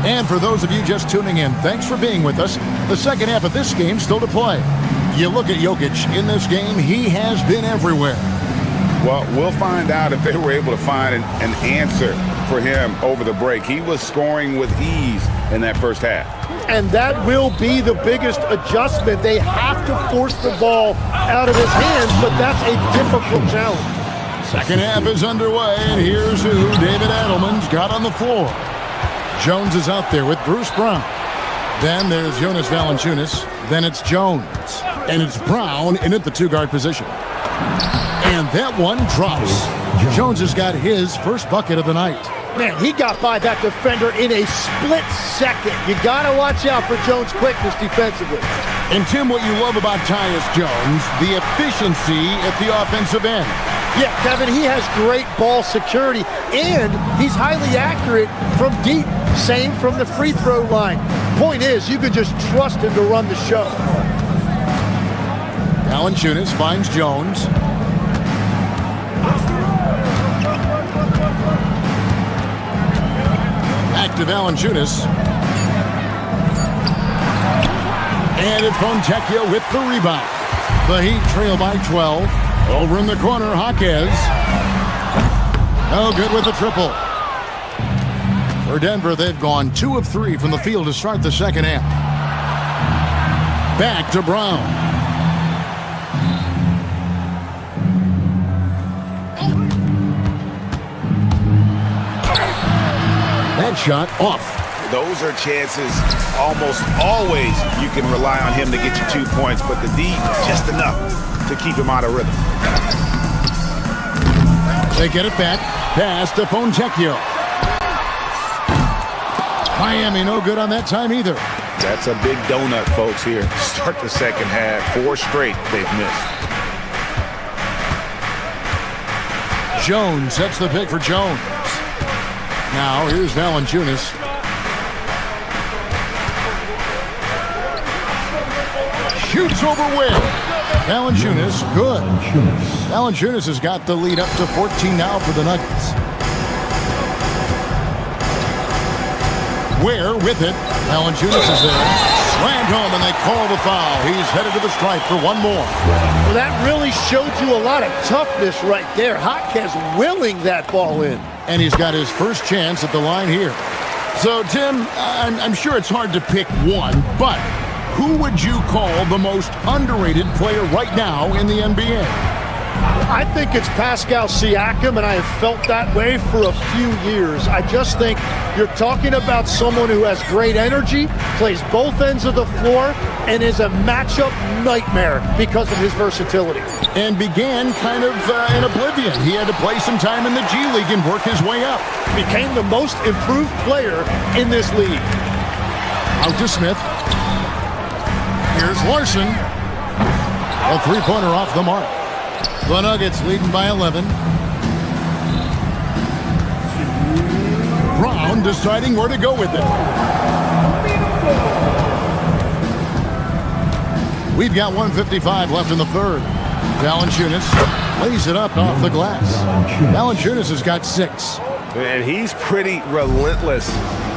And for those of you just tuning in, thanks for being with us. The second half of this game still to play. You look at Jokic in this game, he has been everywhere. Well, we'll find out if they were able to find an answer for him over the break. He was scoring with ease in that first half. And that will be the biggest adjustment. They have to force the ball out of his hands, but that's a difficult challenge. Second half is underway, and here's who David Adelman's got on the floor. Jones is out there with Bruce Brown. Then there's Jonas Valanciunas. Then it's Jones. And it's Brown in at the 2-guard position. And that one drops. Jones has got his first bucket of the night. Man, he got by that defender in a split second. You got to watch out for Jones' quickness defensively. And Tim, what you love about Tyus Jones, the efficiency at the offensive end. Yeah, Kevin, he has great ball security, and he's highly accurate from deep. Same from the free throw line. Point is, you could just trust him to run the show. Valanciunas finds Jones. Back to Valanciunas. And it's Fontecchio with the rebound. The Heat trail by 12. Over in the corner, Jaquez. No good with the triple. For Denver, they've gone 2 of 3 from the field to start the second half. Back to Brown. That shot off. Those are chances almost always you can rely on him to get you 2 points, but the D, just enough to keep him out of rhythm. They get it back. Pass to Fontecchio. Miami no good on that time either. That's a big donut, folks, here. Start the second half. 4 straight they've missed. Jones sets the pick for Jones. Now here's Valanciunas. Shoots over Will. Valanciunas, good. Valanciunas has got the lead up to 14 now for the Nuggets. Ware with it. Valanciunas is there. Slammed home, and they call the foul. He's headed to the stripe for one more. Well, that really showed you a lot of toughness right there. Jaquez willing that ball in. And he's got his first chance at the line here. So, Tim, I'm sure it's hard to pick one, but who would you call the most underrated player right now in the NBA? I think it's Pascal Siakam, and I have felt that way for a few years. I just think you're talking about someone who has great energy, plays both ends of the floor, and is a matchup nightmare because of his versatility. And began kind of in oblivion. He had to play some time in the G League and work his way up. Became the most improved player in this league. Out to Smith. Here's Larson. A three-pointer off the mark. The Nuggets leading by 11. Brown deciding where to go with it. We've got 1:55 left in the third. Valanciunas lays it up off the glass. Valanciunas has got 6. And he's pretty relentless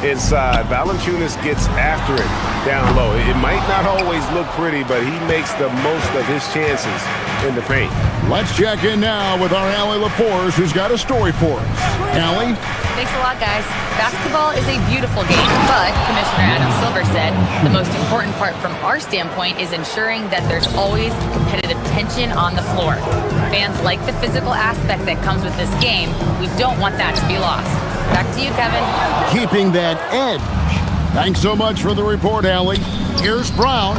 inside. Valanciunas gets after it down low. It might not always look pretty, but he makes the most of his chances in the paint. Let's check in now with our Allie LaForce, who's got a story for us. Allie? Thanks a lot, guys. Basketball is a beautiful game, but Commissioner Adam Silver said the most important part from our standpoint is ensuring that there's always competitive tension on the floor. Fans like the physical aspect that comes with this game. We don't want that to be lost. Back to you, Kevin. Keeping that edge. Thanks so much for the report, Allie. Here's Brown.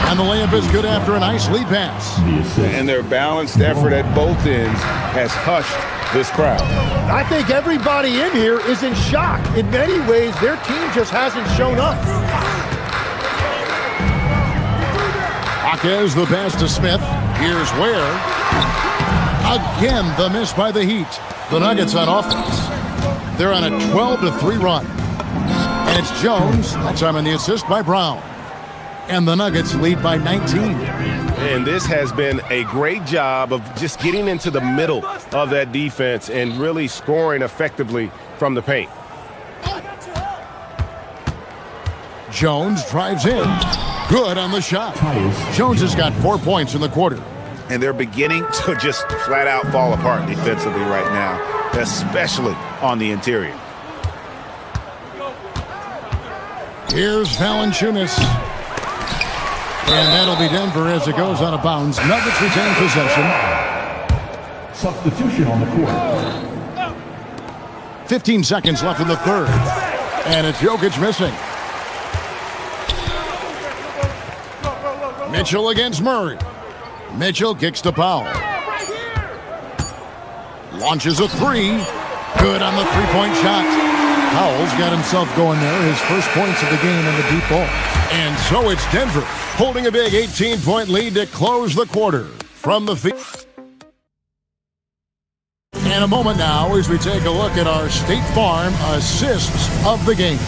And the layup is good after a nice lead pass. And their balanced effort at both ends has hushed this crowd. I think everybody in here is in shock. In many ways, their team just hasn't shown up. Jaquez the pass to Smith. Here's Ware. Again, the miss by the Heat. The Nuggets on offense. They're on a 12-3 run. And it's Jones. That time on the assist by Brown. And the Nuggets lead by 19. And this has been a great job of just getting into the middle of that defense and really scoring effectively from the paint. Jones drives in. Good on the shot. Jones has got 4 points in the quarter. And they're beginning to just flat out fall apart defensively right now, especially on the interior. Here's Valanciunas. And that'll be Denver as it goes out of bounds. Nuggets retain possession. Substitution on the court. 15 seconds left in the third. And it's Jokic missing. Mitchell against Murray. Mitchell kicks to Powell. Launches a three. Good on the three-point shot. Powell's got himself going there. His first points of the game in the deep ball. And so it's Denver holding a big 18-point lead to close the quarter from the field. In a moment now as we take a look at our State Farm assists of the game.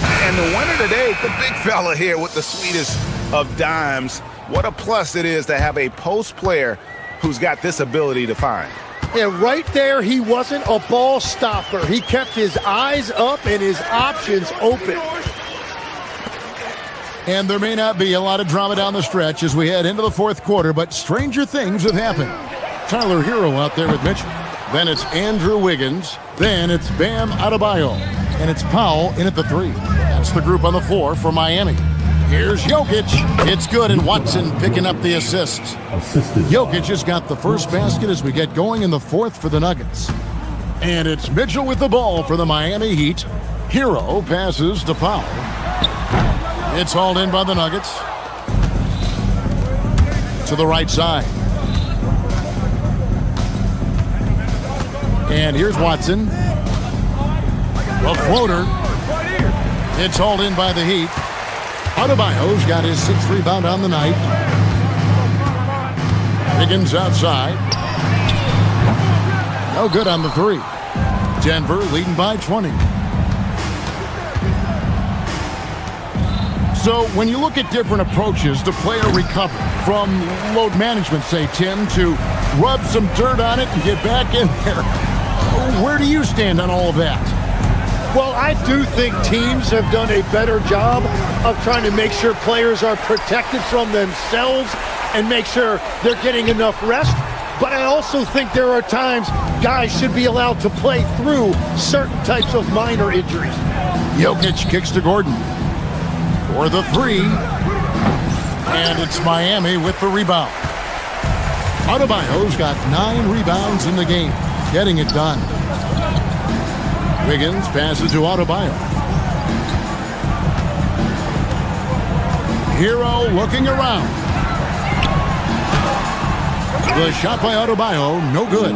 And the winner today, the big fella here with the sweetest of dimes. What a plus it is to have a post player who's got this ability to find. And right there, he wasn't a ball stopper. He kept his eyes up and his options open. And there may not be a lot of drama down the stretch as we head into the fourth quarter, but stranger things have happened. Tyler Hero out there with Mitchell. Then it's Andrew Wiggins. Then it's Bam Adebayo. And it's Powell in at the three. That's the group on the floor for Miami. Here's Jokic. It's good, and Watson picking up the assists. Jokic has got the first basket as we get going in the fourth for the Nuggets. And it's Mitchell with the ball for the Miami Heat. Hero passes to Powell. It's hauled in by the Nuggets. To the right side. And here's Watson. A floater. It's hauled in by the Heat. Adebayo's got his sixth rebound on the night. Wiggins outside. No good on the three. Denver leading by 20. So when you look at different approaches to player recovery, from load management, say, Tim, to rub some dirt on it and get back in there, where do you stand on all of that? Well, I do think teams have done a better job of trying to make sure players are protected from themselves and make sure they're getting enough rest. But I also think there are times guys should be allowed to play through certain types of minor injuries. Jokic kicks to Gordon for the three. And it's Miami with the rebound. Adebayo's got 9 rebounds in the game, getting it done. Wiggins passes to Adebayo. Hero looking around. The shot by Adebayo, no good.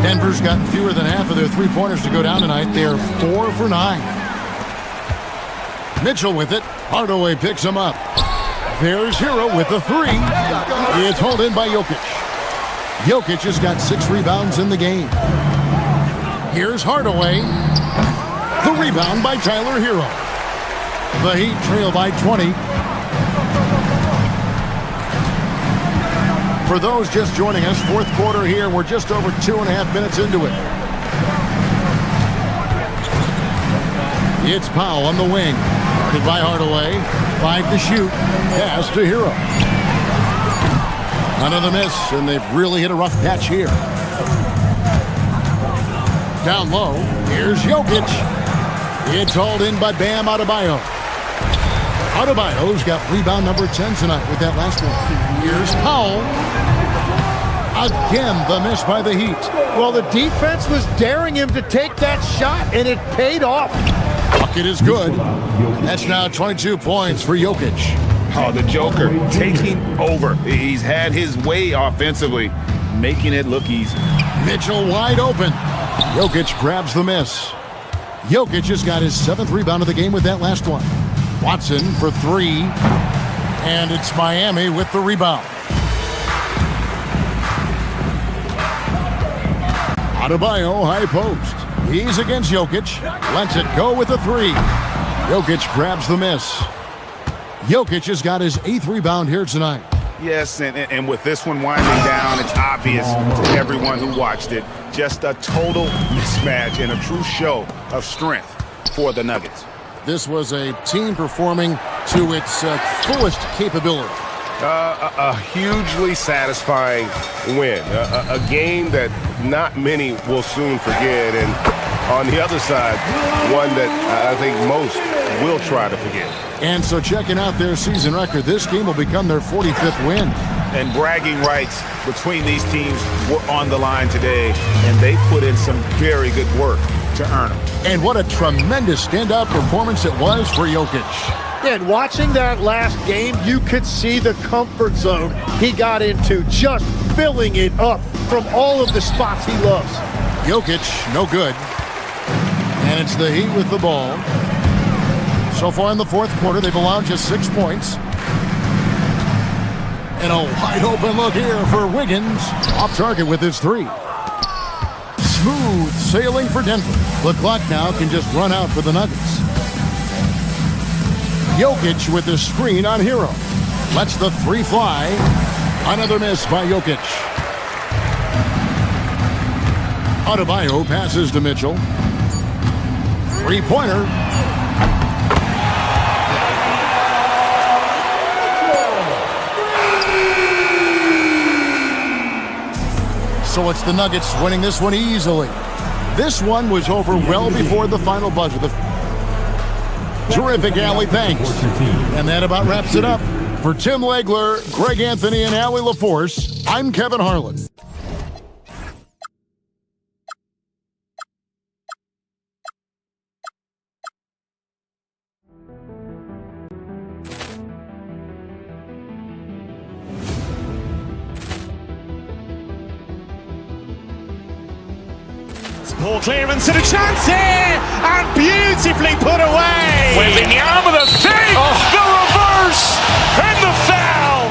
Denver's gotten fewer than half of their three-pointers to go down tonight. They're 4 for 9. Mitchell with it. Hardaway picks him up. There's Hero with the 3. It's hauled in by Jokic. Jokic has got 6 rebounds in the game. Here's Hardaway. The rebound by Tyler Hero. The Heat trail by 20. For those just joining us, fourth quarter here. We're just over 2.5 minutes into it. It's Powell on the wing. Guarded by Hardaway. 5 to shoot. Pass to Hero. Another miss, and they've really hit a rough patch here. Down low, here's Jokic. It's hauled in by Bam Adebayo. Adebayo's got rebound number 10 tonight with that last one. Here's Powell. Again, the miss by the Heat. Well, the defense was daring him to take that shot, and it paid off. Bucket is good. That's now 22 points for Jokic. Oh, the Joker taking over. He's had his way offensively, making it look easy. Mitchell wide open. Jokic grabs the miss. Jokic has got his 7th rebound of the game with that last one. Watson for 3. And it's Miami with the rebound. Adebayo, high post. He's against Jokic. Lets it go with a 3. Jokic grabs the miss. Jokic has got his 8th rebound here tonight. Yes, and with this one winding down, it's obvious to everyone who watched it. Just a total mismatch and a true show of strength for the Nuggets. This was a team performing to its fullest capability. A hugely satisfying win. A game that not many will soon forget. And on the other side, one that I think most will try to forget. And so checking out their season record, this game will become their 45th win. And bragging rights between these teams were on the line today, and they put in some very good work to earn them. And what a tremendous standout performance it was for Jokic. And watching that last game, you could see the comfort zone he got into, just filling it up from all of the spots he loves. Jokic, no good. And it's the Heat with the ball. So far in the fourth quarter, they've allowed just 6 points. And a wide open look here for Wiggins. Off target with his 3. Smooth sailing for Denver. The clock now can just run out for the Nuggets. Jokic with the screen on Hero. Lets the 3 fly. Another miss by Jokic. Adebayo passes to Mitchell. 3-pointer. So it's the Nuggets winning this one easily. This one was over well before the final buzzer. Terrific, Allie, thanks. And that about wraps it up. For Tim Legler, Greg Anthony, and Allie LaForce, I'm Kevin Harlan. Ball clearance and a chance here, and beautifully put away. Wembanyama the save, the reverse, and the foul.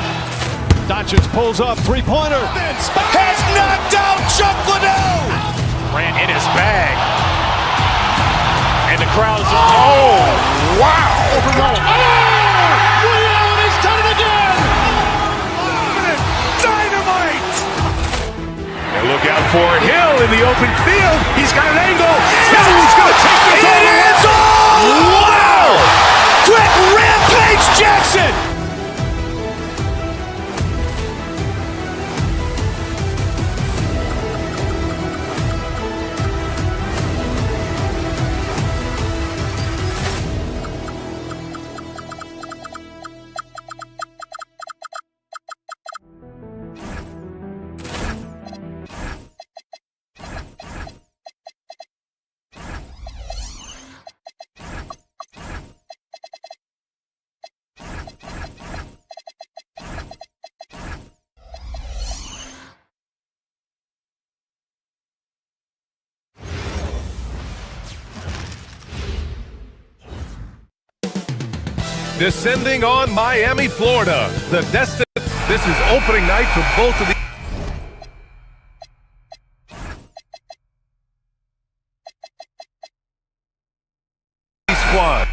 Doncic pulls up, 3-pointer. Has knocked out Chuck Liddell. Ran in his bag, and the crowd is wow! Allen has done it again. Dynamite! And look out for Hill in the open field. He's got an angle. He's going to take this all the way. Wow! Quick Rampage Jackson! Descending on Miami, Florida. This is opening night for both of these squads.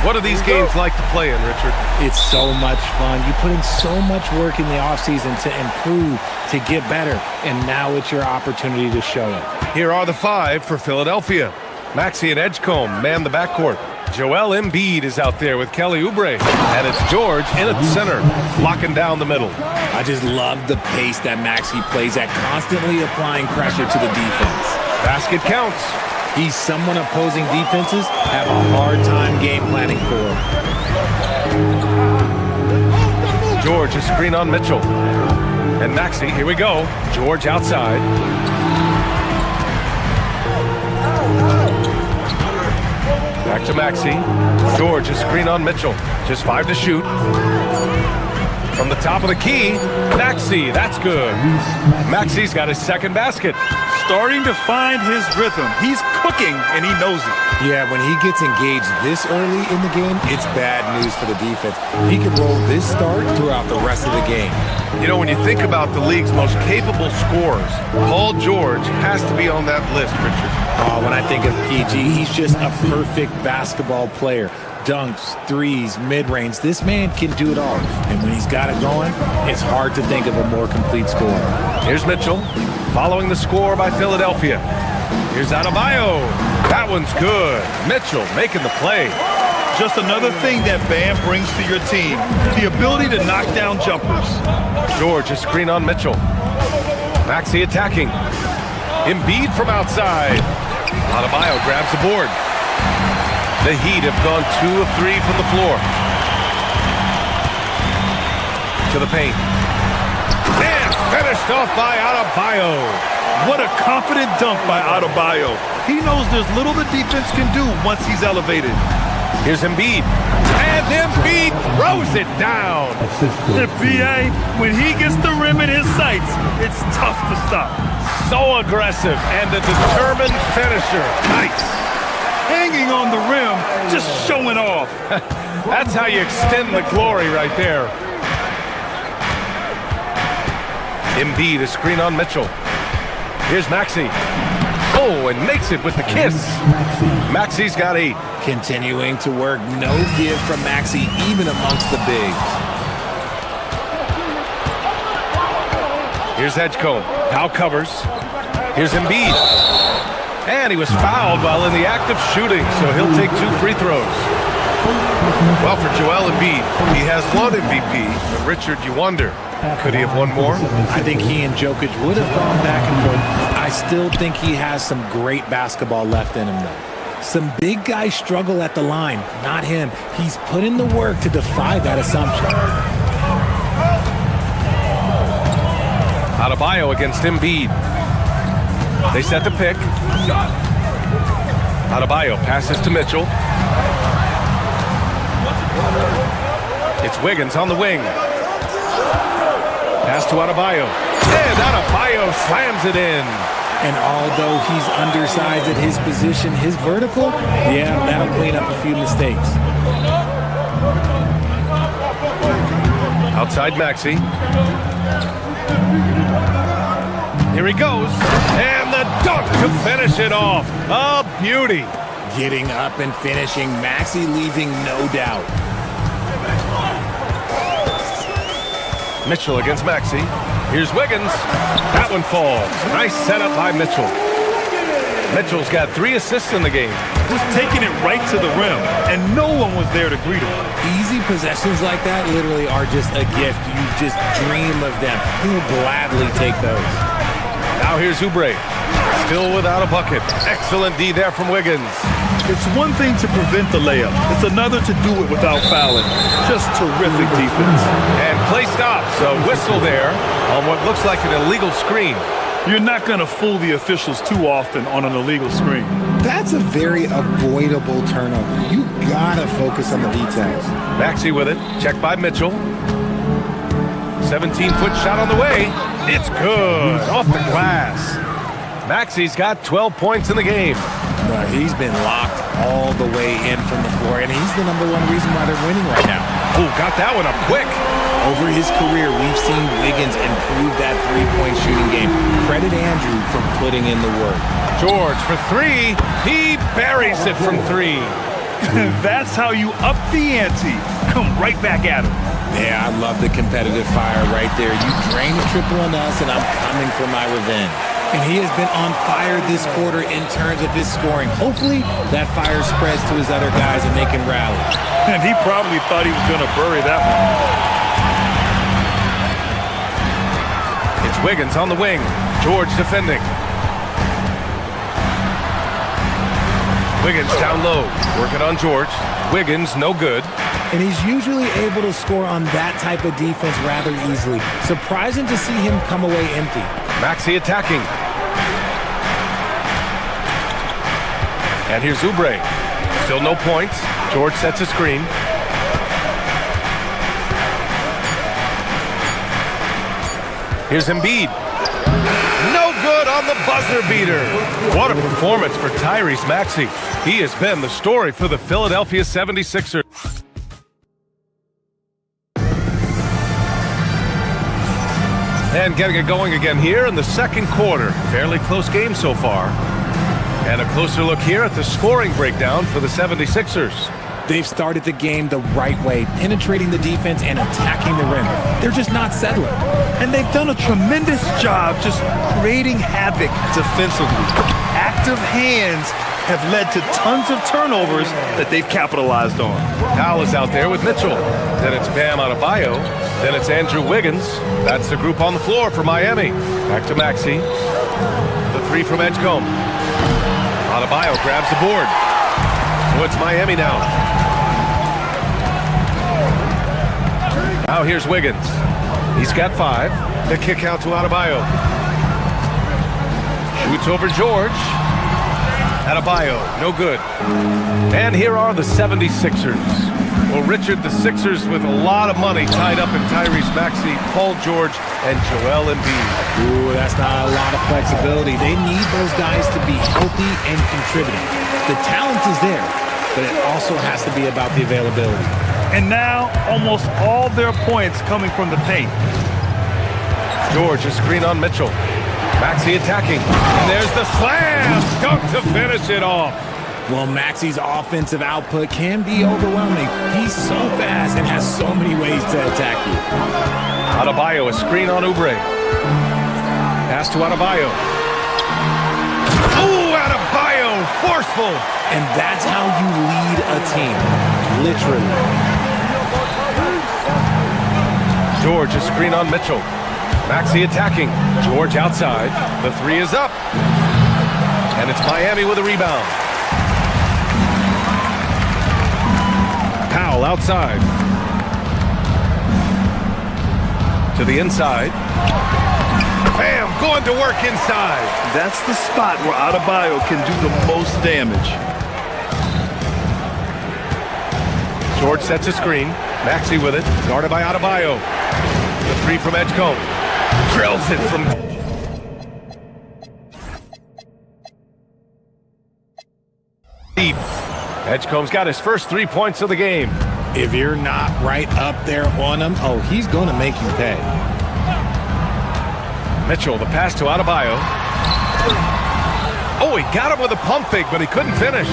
What are these games like to play in, Richard? It's so much fun. You put in so much work in the offseason to improve, to get better, and now it's your opportunity to show it. Here are the 5 for Philadelphia. Maxey and Edgecombe man the backcourt. Joel Embiid is out there with Kelly Oubre. And it's George in at center, locking down the middle. I just love the pace that Maxey plays at, constantly applying pressure to the defense. Basket counts. He's someone opposing defenses have a hard time game planning for. George, a screen on Mitchell. And Maxey, here we go. George outside. Back to Maxey. George, a screen on Mitchell. Just 5 to shoot. From the top of the key, Maxey, that's good. Maxey's got his second basket. Starting to find his rhythm. He's cooking, and he knows it. Yeah, when he gets engaged this early in the game, it's bad news for the defense. He could roll this start throughout the rest of the game. You know, when you think about the league's most capable scorers, Paul George has to be on that list, Richard. When I think of PG, he's just a perfect basketball player. Dunks, threes, mid-range. This man can do it all. And when he's got it going, it's hard to think of a more complete scorer. Here's Mitchell, following the score by Philadelphia. Here's Adebayo. That one's good. Mitchell making the play. Just another thing that Bam brings to your team, the ability to knock down jumpers. George, a screen on Mitchell. Maxey attacking. Embiid from outside. Adebayo grabs the board. The Heat have gone 2 of 3 from the floor. To the paint. And finished off by Adebayo. What a confident dunk by Adebayo. He knows there's little the defense can do once he's elevated. Here's Embiid. And Embiid throws it down. B.A., when he gets the rim in his sights, it's tough to stop. So aggressive and a determined finisher. Nice. Hanging on the rim, just showing off. That's how you extend the glory right there. Embiid, a screen on Mitchell. Here's Maxey. Oh, and makes it with the kiss. Maxey's got 8. Continuing to work, no give from Maxey, even amongst the bigs. Here's Edgecombe. Howe covers. Here's Embiid. And he was fouled while in the act of shooting, so he'll take 2 free throws. Well, for Joel Embiid, he has one MVP. But Richard, you wonder, could he have won more? I think he and Jokic would have gone back and forth. I still think he has some great basketball left in him, though. Some big guys struggle at the line, not him. He's put in the work to defy that assumption. Adebayo against Embiid. They set the pick. Adebayo passes to Mitchell. It's Wiggins on the wing. Pass to Adebayo. And Adebayo slams it in. And although he's undersized at his position, his vertical, yeah, that'll clean up a few mistakes. Outside Maxey. Here he goes. And the dunk to finish it off. A beauty. Getting up and finishing, Maxey leaving no doubt. Mitchell against Maxey. Here's Wiggins. That one falls. Nice setup by Mitchell. Mitchell's got 3 assists in the game. Just taking it right to the rim, and no one was there to greet him. Easy possessions like that literally are just a gift. You just dream of them. He'll gladly take those. Now here's Oubre. Still without a bucket. Excellent D there from Wiggins. It's one thing to prevent the layup. It's another to do it without fouling. Just terrific defense. And play stops. A whistle there on what looks like an illegal screen. You're not going to fool the officials too often on an illegal screen. That's a very avoidable turnover. You gotta focus on the details. Maxey with it. Checked by Mitchell. 17-foot shot on the way. It's good. Off the glass. Maxi's got 12 points in the game. He's been locked all the way in from the floor, and he's the #1 reason why they're winning right now. Oh, got that one up quick. Over his career, we've seen Wiggins improve that three-point shooting game. Credit Andrew for putting in the work. George for three. He buries it from three. That's how you up the ante. Come right back at him. Yeah, I love the competitive fire right there. You drain a triple on us, and I'm coming for my revenge. And he has been on fire this quarter in terms of his scoring. Hopefully, that fire spreads to his other guys and they can rally. And he probably thought he was going to bury that one. It's Wiggins on the wing. George defending. Wiggins down low. Working on George. Wiggins, no good. And he's usually able to score on that type of defense rather easily. Surprising to see him come away empty. Maxey attacking. And here's Oubre. Still no points. George sets a screen. Here's Embiid. No good on the buzzer beater. What a performance for Tyrese Maxey. He has been the story for the Philadelphia 76ers. And getting it going again here in the second quarter. Fairly close game so far. And a closer look here at the scoring breakdown for the 76ers. They've started the game the right way, penetrating the defense and attacking the rim. They're just not settling. And they've done a tremendous job just creating havoc defensively. Active hands have led to tons of turnovers that they've capitalized on. Powell is out there with Mitchell. Then it's Bam Adebayo. Then it's Andrew Wiggins. That's the group on the floor for Miami. Back to Maxey. The three from Edgecombe. Adebayo grabs the board. So it's Miami now. Now here's Wiggins. He's got 5. The kick out to Adebayo. Shoots over George. Adebayo, no good. And here are the 76ers. Well, Richard, the Sixers with a lot of money tied up in Tyrese Maxey, Paul George, and Joel Embiid. Ooh, that's not a lot of flexibility. They need those guys to be healthy and contributing. The talent is there, but it also has to be about the availability. And now, almost all their points coming from the paint. George, a screen on Mitchell. Maxey attacking. And there's the slam dunk to finish it off. Well, Maxey's offensive output can be overwhelming. He's so fast and has so many ways to attack you. Adebayo, a screen on Oubre. Pass to Adebayo. Ooh, Adebayo, forceful. And that's how you lead a team, literally. George, a screen on Mitchell. Maxey attacking. George outside. The three is up. And it's Miami with a rebound. Powell outside. To the inside. Bam! Going to work inside. That's the spot where Adebayo can do the most damage. George sets a screen. Maxey with it. Guarded by Adebayo. The three from Edgecombe. Drills it from deep. Edgecombe's got his first 3 points of the game. If you're not right up there on him, oh, he's going to make you pay. Mitchell, the pass to Adebayo. Oh, he got him with a pump fake, but he couldn't finish.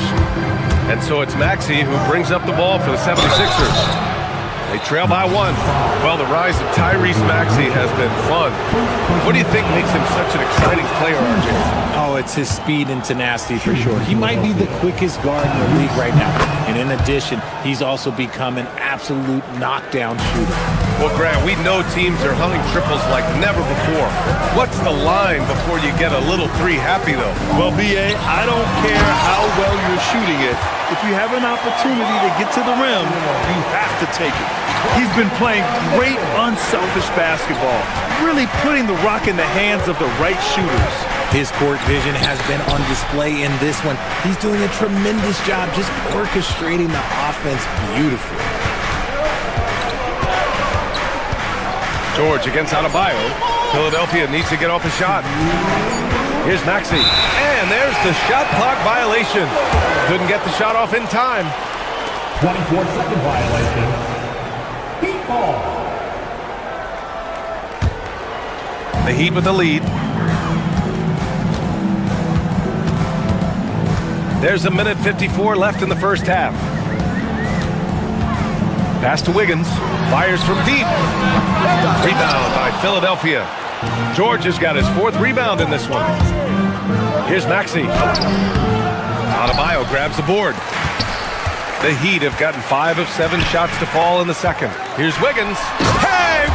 And so it's Maxey who brings up the ball for the 76ers. They trail by 1. Well, the rise of Tyrese Maxey has been fun. What do you think makes him such an exciting player, RJ? Oh, it's his speed and tenacity for sure. He might be the quickest guard in the league right now. And in addition, he's also become an absolute knockdown shooter. Well, Grant, we know teams are hunting triples like never before. What's the line before you get a little three happy, though? Well, B.A., I don't care how well you're shooting it. If you have an opportunity to get to the rim, you have to take it. He's been playing great, unselfish basketball, really putting the rock in the hands of the right shooters. His court vision has been on display in this one. He's doing a tremendous job just orchestrating the offense beautifully. George against Adebayo. Philadelphia needs to get off a shot. Here's Maxey. And there's the shot clock violation. Couldn't get the shot off in time. 24-second violation. Heat ball. The Heat with the lead. There's 1:54 left in the first half. Pass to Wiggins. Fires from deep. Rebound by Philadelphia. George has got his 4th rebound in this one. Here's Maxey. Adebayo grabs the board. The Heat have gotten 5 of 7 shots to fall in the second. Here's Wiggins. Hey,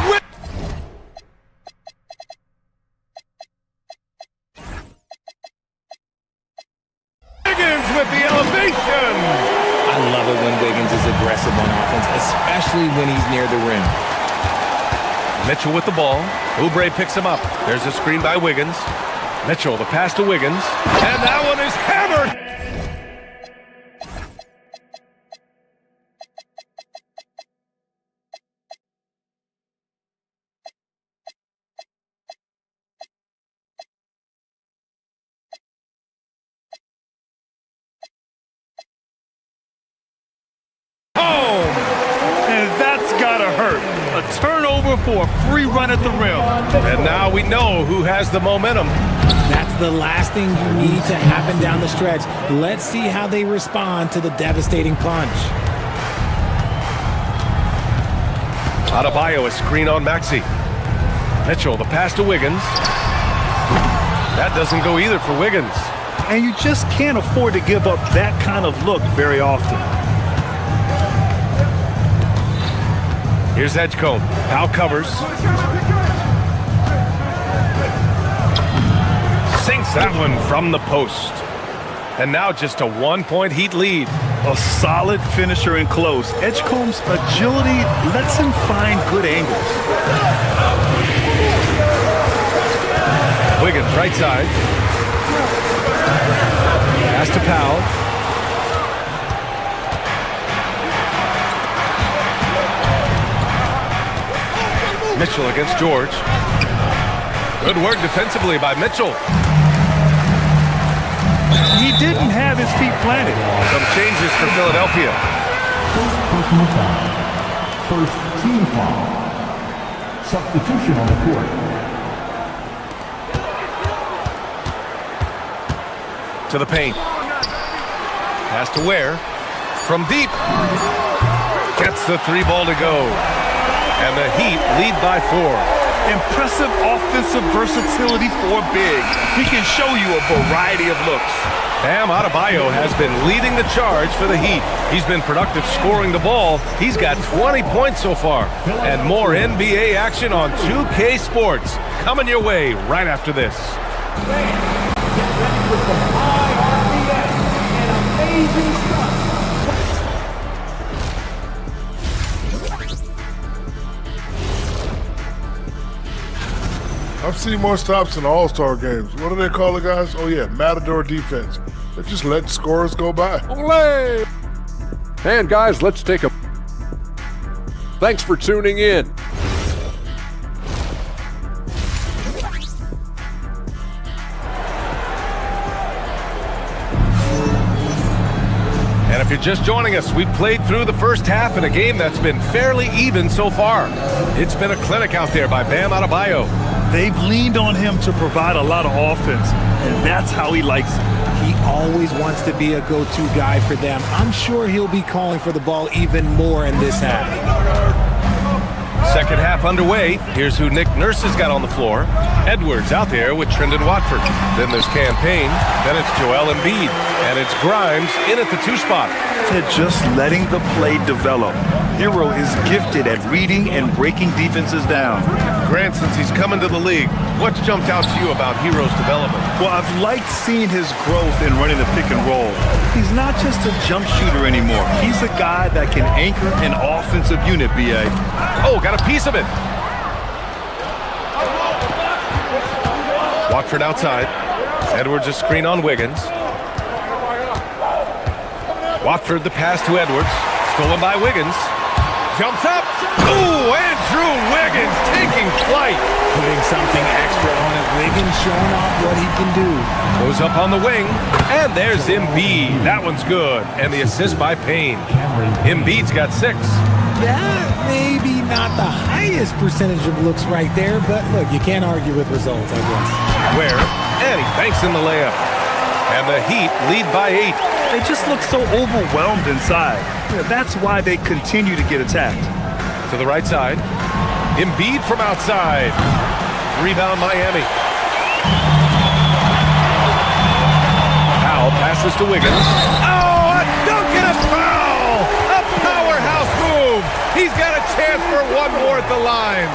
Wiggins with the elevation. I love it when Wiggins is aggressive on offense, especially when he's near the rim. Mitchell with the ball. Oubre picks him up. There's a screen by Wiggins. Mitchell, the pass to Wiggins. And that one is hammered. A turnover for a free run at the rim. And now we know who has the momentum. That's the last thing you need to happen down the stretch. Let's see how they respond to the devastating punch. Adebayo, a screen on Maxey. Mitchell, the pass to Wiggins. That doesn't go either for Wiggins. And you just can't afford to give up that kind of look very often. Here's Edgecombe. Powell covers. Sinks that one from the post. And now just a 1-point Heat lead. A solid finisher in close. Edgecombe's agility lets him find good angles. Wiggins, right side. Pass to Powell. Mitchell against George. Good work defensively by Mitchell. He didn't have his feet planted. Some changes for Philadelphia. Personal foul. First team foul. Substitution on the court. To the paint. Pass to Ware. From deep. Gets the 3 ball to go. And the Heat lead by 4. Impressive offensive versatility for big. He can show you a variety of looks. Bam Adebayo has been leading the charge for the Heat. He's been productive scoring the ball. He's got 20 points so far. And more NBA action on 2K Sports. Coming your way right after this. Amazing stuff. I've seen more stops in All-Star games. What do they call it, guys? Oh, yeah, Matador defense. They're just letting scorers go by. Olé! And guys, let's take a... Thanks for tuning in. And if you're just joining us, we've played through the first half in a game that's been fairly even so far. It's been a clinic out there by Bam Adebayo. They've leaned on him to provide a lot of offense, and that's how he likes it. He always wants to be a go-to guy for them. I'm sure he'll be calling for the ball even more in this half. Second half underway. Here's who Nick Nurse has got on the floor. Edwards out there with Trendon Watford. Then there's Campaign. Then it's Joel Embiid. And it's Grimes in at the 2 spot. They're just letting the play develop. Hero is gifted at reading and breaking defenses down. Grant, since he's come into the league, what's jumped out to you about Hero's development? Well, I've liked seeing his growth in running the pick and roll. He's not just a jump shooter anymore. He's a guy that can anchor an offensive unit, B.A. Oh, got a piece of it. Watford outside. Edwards a screen on Wiggins. Watford the pass to Edwards. Stolen by Wiggins. Jumps up. Ooh, Oh, and Drew Wiggins taking flight. Putting something extra on it. Wiggins showing off what he can do. Goes up on the wing, and there's Embiid. That one's good. And the assist by Payne. Embiid's got 6. That maybe not the highest percentage of looks right there, but look, you can't argue with results, I guess. Where? And he banks in the layup. And the Heat lead by 8. They just look so overwhelmed inside. That's why they continue to get attacked. To the right side. Embiid from outside. Rebound Miami. Powell passes to Wiggins. Oh, a dunk and a foul! A powerhouse move! He's got a chance for one more at the line.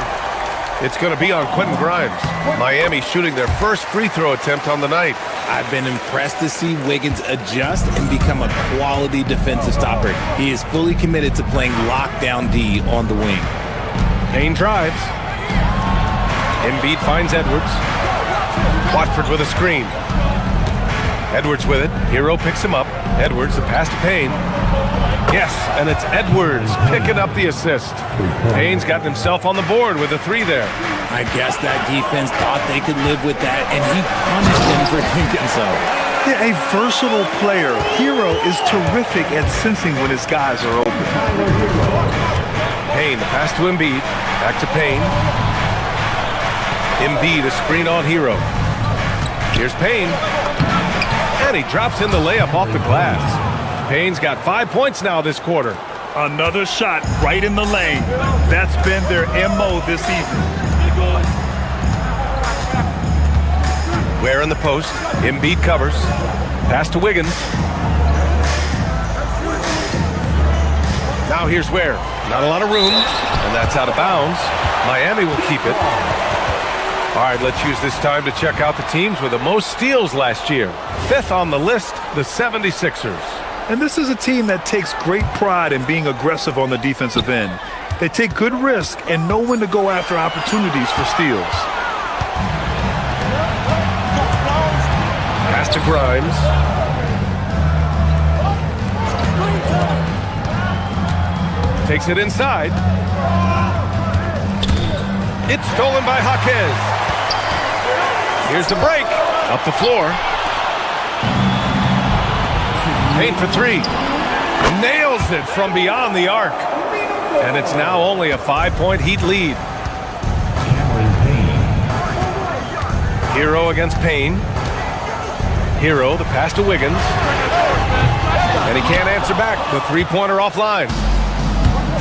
It's going to be on Quentin Grimes. Miami shooting their first free throw attempt on the night. I've been impressed to see Wiggins adjust and become a quality defensive stopper. He is fully committed to playing lockdown D on the wing. Payne drives. Embiid finds Edwards. Watford with a screen. Edwards with it. Hero picks him up. Edwards, the pass to Payne. Yes, and it's Edwards picking up the assist. Payne's gotten himself on the board with a 3 there. I guess that defense thought they could live with that, and he punished them for thinking so. Yeah, a versatile player. Hero is terrific at sensing when his guys are open. Payne, the pass to Embiid. Back to Payne. Embiid, a screen on Hero. Here's Payne. And he drops in the layup off the glass. Payne's got 5 points now this quarter. Another shot right in the lane. That's been their MO this evening. Ware in the post. Embiid covers. Pass to Wiggins. Now here's Ware. Not a lot of room, and that's out of bounds. Miami will keep it. All right, let's use this time to check out the teams with the most steals last year. 5th on the list, the 76ers. And this is a team that takes great pride in being aggressive on the defensive end. They take good risk and know when to go after opportunities for steals. Pass to Grimes. Takes it inside. It's stolen by Jaquez. Here's the break. Up the floor. Payne for 3. Nails it from beyond the arc. And it's now only a 5-point Heat lead. Hero against Payne. Hero, the pass to Wiggins. And he can't answer back. The 3-pointer offline.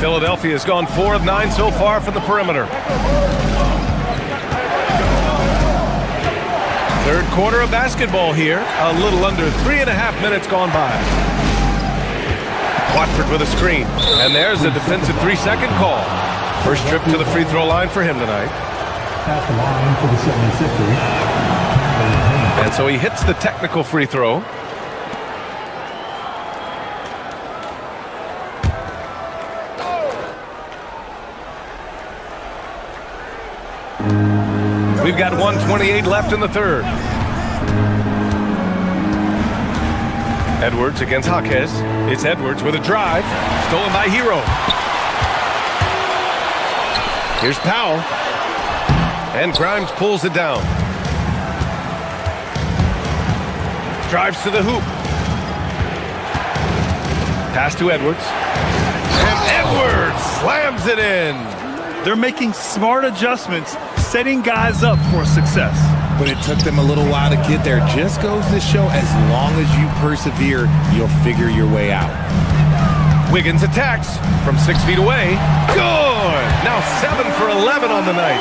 Philadelphia has gone 4 of 9 so far from the perimeter. Third quarter of basketball here. A little under 3.5 minutes gone by. Watford with a screen. And there's a defensive 3-second call. First trip to the free throw line for him tonight. At the line for the 76ers. And so he hits the technical free throw. We've got 1:28 left in the third. Edwards against Jaquez. It's Edwards with a drive. Stolen by Hero. Here's Powell. And Grimes pulls it down. Drives to the hoop. Pass to Edwards. And Edwards slams it in. They're making smart adjustments, setting guys up for success. But it took them a little while to get there. Just goes to show, as long as you persevere, you'll figure your way out. Wiggins attacks from 6 feet away. Good! Now 7 for 11 on the night.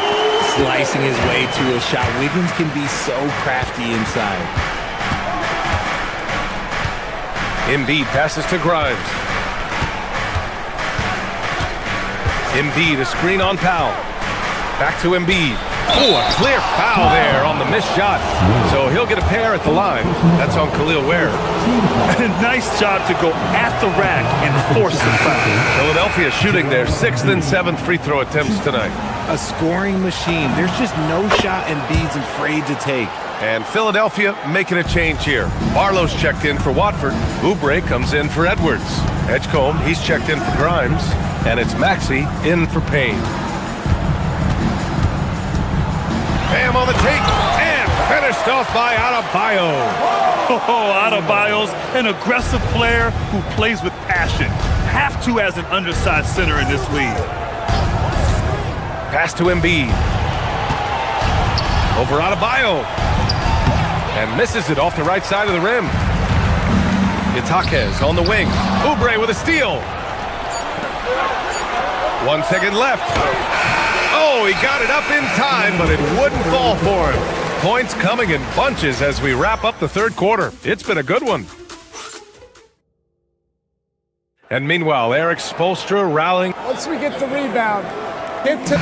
Slicing his way to a shot. Wiggins can be so crafty inside. Embiid passes to Grimes. Embiid, a screen on Powell. Back to Embiid. Oh, a clear foul there on the missed shot. So he'll get a pair at the line. That's on Khalil Ware. Nice job to go at the rack and force the foul. Philadelphia shooting their 6th and 7th free throw attempts tonight. A scoring machine. There's just no shot Embiid's afraid to take. And Philadelphia making a change here. Barlow's checked in for Watford. Oubre comes in for Edwards. Edgecombe, he's checked in for Grimes. And it's Maxey in for Payne. Bam on the take, and finished off by Adebayo. Oh, Adebayo's an aggressive player who plays with passion. Have to as an undersized center in this league. Pass to Embiid. Over Adebayo. And misses it off the right side of the rim. Itaquez on the wing. Oubre with a steal. 1 second left. Oh, he got it up in time, but it wouldn't fall for him. Points coming in bunches as we wrap up the third quarter. It's been a good one. And meanwhile, Eric Spoelstra rallying. Once we get the rebound, get to...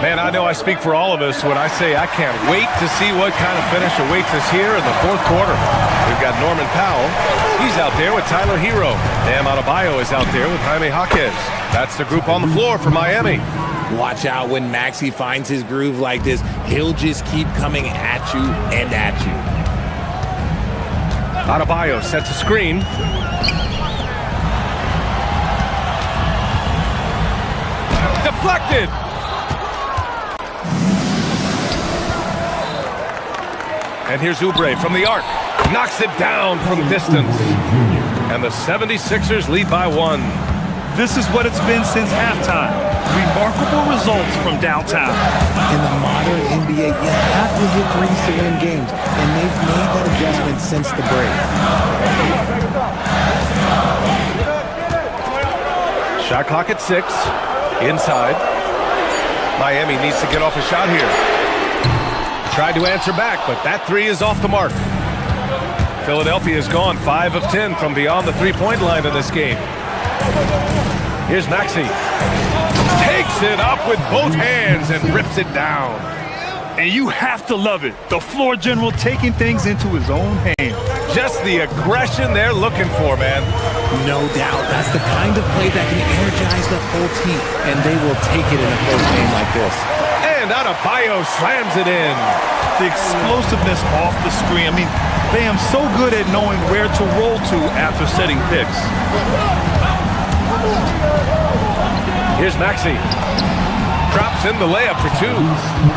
Man, I know I speak for all of us when I say I can't wait to see what kind of finish awaits us here in the fourth quarter. We've got Norman Powell. He's out there with Tyler Hero. Bam Adebayo is out there with Jaime Jaquez. That's the group on the floor for Miami. Watch out when Maxey finds his groove like this. He'll just keep coming at you and at you. Adebayo sets a screen. Deflected. And here's Oubre from the arc. Knocks it down from distance. And the 76ers lead by 1. This is what it's been since halftime. Remarkable results from downtown. In the modern NBA, you have to hit threes to win games, and they've made that adjustment since the break. Shot clock at 6. Inside. Miami needs to get off a shot here. Tried to answer back, but that three is off the mark. Philadelphia has gone 5 of 10 from beyond the three-point line in this game. Here's Maxey. Takes it up with both hands and rips it down. And you have to love it. The floor general taking things into his own hands. Just the aggression they're looking for, man. No doubt. That's the kind of play that can energize the whole team, and they will take it in a close game like this. And Adebayo slams it in. The explosiveness off the screen. I mean, Bam's so good at knowing where to roll to after setting picks. Here's Maxey. Drops in the layup for 2.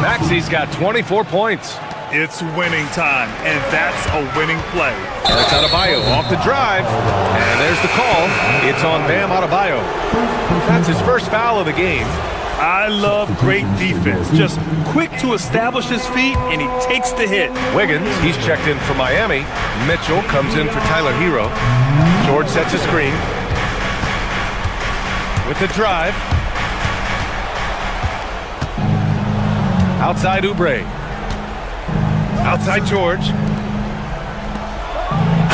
Maxey's got 24 points. It's winning time, and that's a winning play. That's Adebayo off the drive, and there's the call. It's on Bam Adebayo. That's his first foul of the game. I love great defense. Just quick to establish his feet, and he takes the hit. Wiggins, he's checked in for Miami. Mitchell comes in for Tyler Hero. George sets a screen. With the drive. Outside Oubre. Outside George.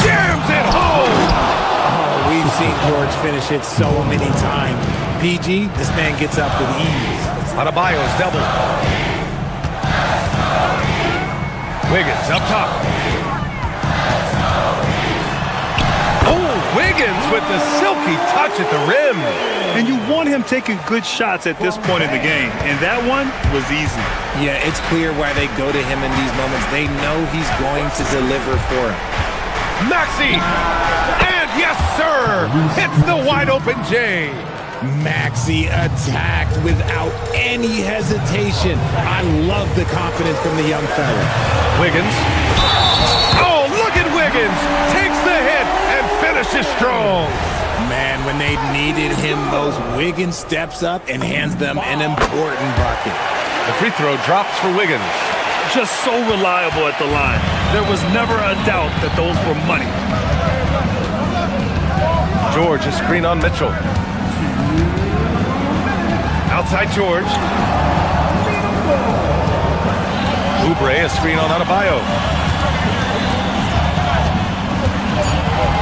Jams it home! Oh, we've seen George finish it so many times. PG, this man gets up with ease. Adebayo's double. Wiggins up top. Oh, Wiggins with the silky touch at the rim. And you want him taking good shots at this point in the game, and that one was easy. Yeah, it's clear why they go to him in these moments. They know he's going to deliver for him. Maxey! And yes, sir! Hits the wide open J. Maxey attacked without any hesitation. I love the confidence from the young fella. Wiggins. Oh, look at Wiggins! Takes the hit and finishes strong. Man, when they needed him, those Wiggins steps up and hands them an important bucket. The free throw drops for Wiggins. Just so reliable at the line. There was never a doubt that those were money. George, a screen on Mitchell. Outside George. Oubre, a screen on Adebayo.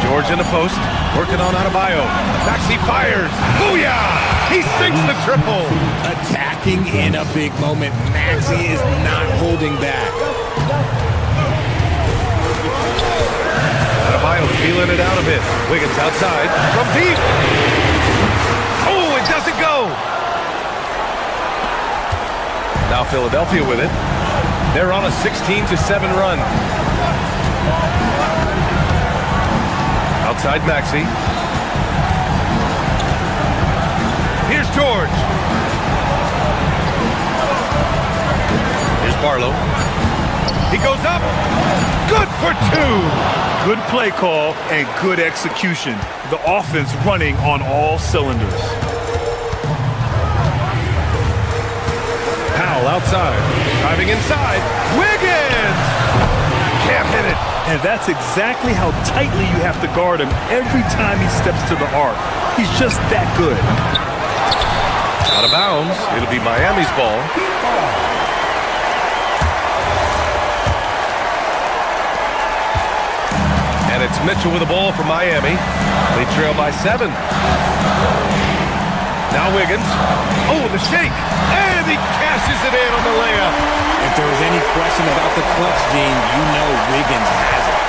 George in the post, working on Adebayo. Maxey fires. Booyah! He sinks the triple. Attacking in a big moment. Maxey is not holding back. Adebayo feeling it out a bit. Wiggins outside from deep. Oh, it doesn't go. Now Philadelphia with it. They're on a 16-7 run. Outside Maxey. George. Here's Barlow. He goes up. Good for two. Good play call and good execution. The offense running on all cylinders. Powell outside. Driving inside. Wiggins! Can't hit it. And that's exactly how tightly you have to guard him every time he steps to the arc. He's just that good. Out of bounds. It'll be Miami's ball. And it's Mitchell with the ball for Miami. They trail by 7. Now Wiggins. Oh, the shake. And he cashes it in on the layup. If there was any question about the clutch gene, you know Wiggins has it.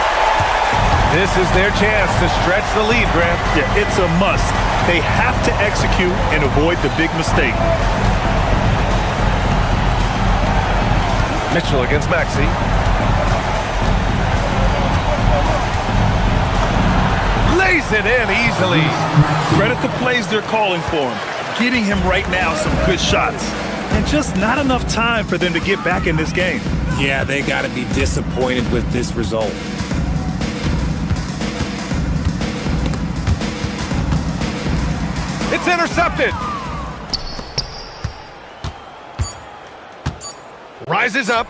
This is their chance to stretch the lead, Grant. Yeah, it's a must. They have to execute and avoid the big mistake. Mitchell against Maxey. Lays it in easily. Credit the plays they're calling for him. Getting him right now some good shots. And just not enough time for them to get back in this game. Yeah, they got to be disappointed with this result. It's intercepted. Rises up.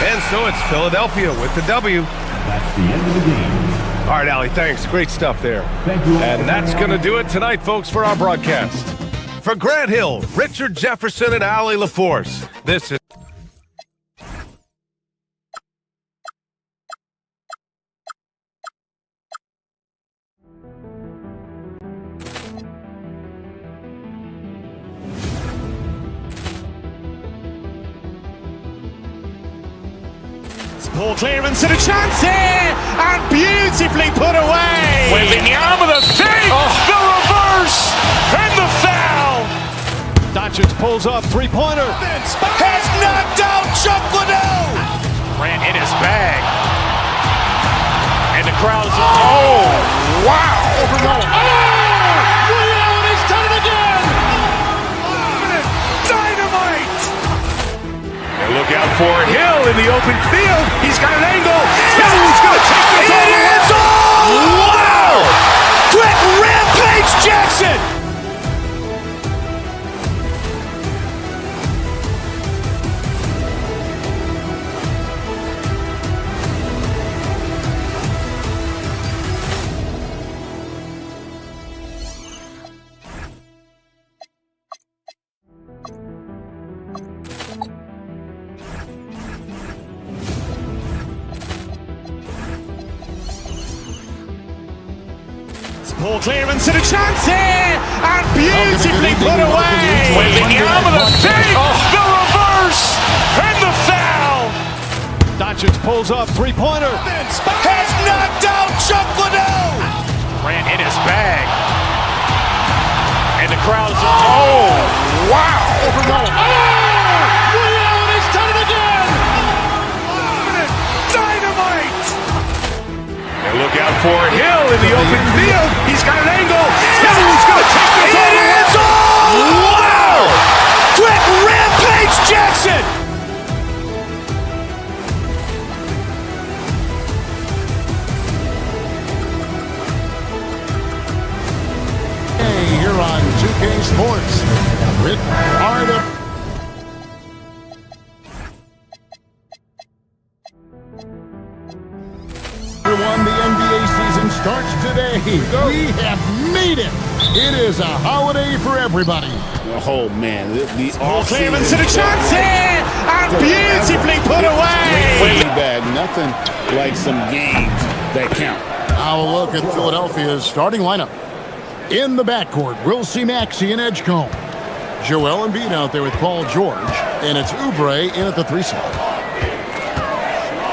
And so it's Philadelphia with the W. That's the end of the game. All right, Allie, thanks. Great stuff there. Thank you. And that's going to do it tonight, folks, for our broadcast. For Grant Hill, Richard Jefferson, and Allie LaForce, this is... Ball clearance and a chance here, and beautifully put away. Wembanyama the fake, the reverse, and the foul. Doncic pulls up, three-pointer. Has knocked out Chuck Liddell. Ran in his bag. And the crowd is... Oh, wow. Ray Allen has done it again. Dynamite. And look out for Hill in the open field. He's got an angle. He's going to take this all the way. Wow. Quick rampage Jackson. Ball clearance and a chance here, and beautifully put away. Wembanyama the fake, the reverse, and the foul. Doncic pulls up, three-pointer. Has knocked out Chuck Liddell. Ran in his bag. And the crowd is... Oh, wow. Ray Allen has done it again. Dynamite. And look out for Hill in the open field. He's got an angle. He's going to take this all the way. Wow. Quick rampage Jackson. Here on 2K Sports with Art Everyone, the NBA season starts today. We have made it. It is a holiday for everybody. Oh, man. The Ball clearance and a chance here, and beautifully put away. Bad. Nothing like some games that count. Now a look at Philadelphia's starting lineup. In the backcourt, we'll see Maxey and Edgecombe. Joel Embiid out there with Paul George, and it's Oubre in at the 3 slot.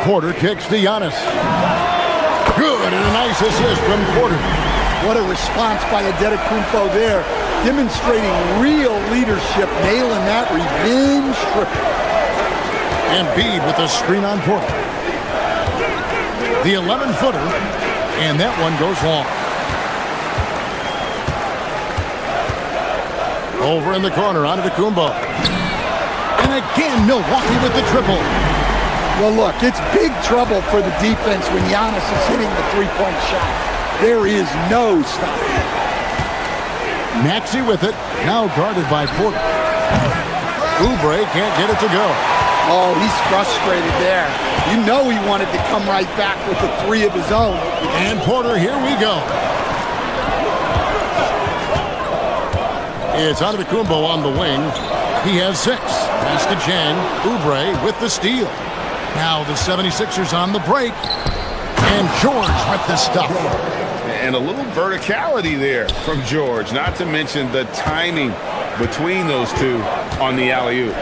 Porter kicks to Giannis. Good, and a nice assist from Porter. What a response by Adetokounmpo there, demonstrating real leadership, nailing that revenge triple. Embiid with a screen on Porter. The 11-footer, and that one goes long. Over in the corner, onto Kumbo. And again, Milwaukee with the triple. Well, look, it's big trouble for the defense when Giannis is hitting the three-point shot. There is no stopping. Maxey with it, now guarded by Porter. Oubre can't get it to go. Oh, he's frustrated there. You know he wanted to come right back with the three of his own. And Porter, here we go. It's Antetokounmpo on the wing. He has 6. Pass to Jang. Oubre with the steal. Now the 76ers on the break. And George with the stuff. And a little verticality there from George, not to mention the timing between those two on the alley-oop.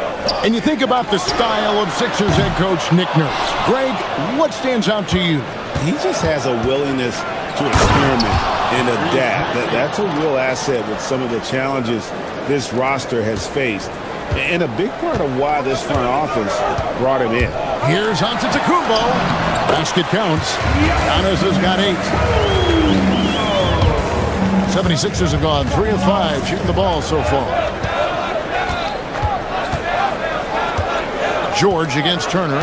And you think about the style of Sixers head coach Nick Nurse. Greg, what stands out to you? He just has a willingness to experiment and adapt. That's a real asset with some of the challenges this roster has faced. And a big part of why this front office brought him in. Here's Antetokounmpo. Basket counts. Giannis has got 8. 76ers have gone 3 of 5 shooting the ball so far. George against Turner.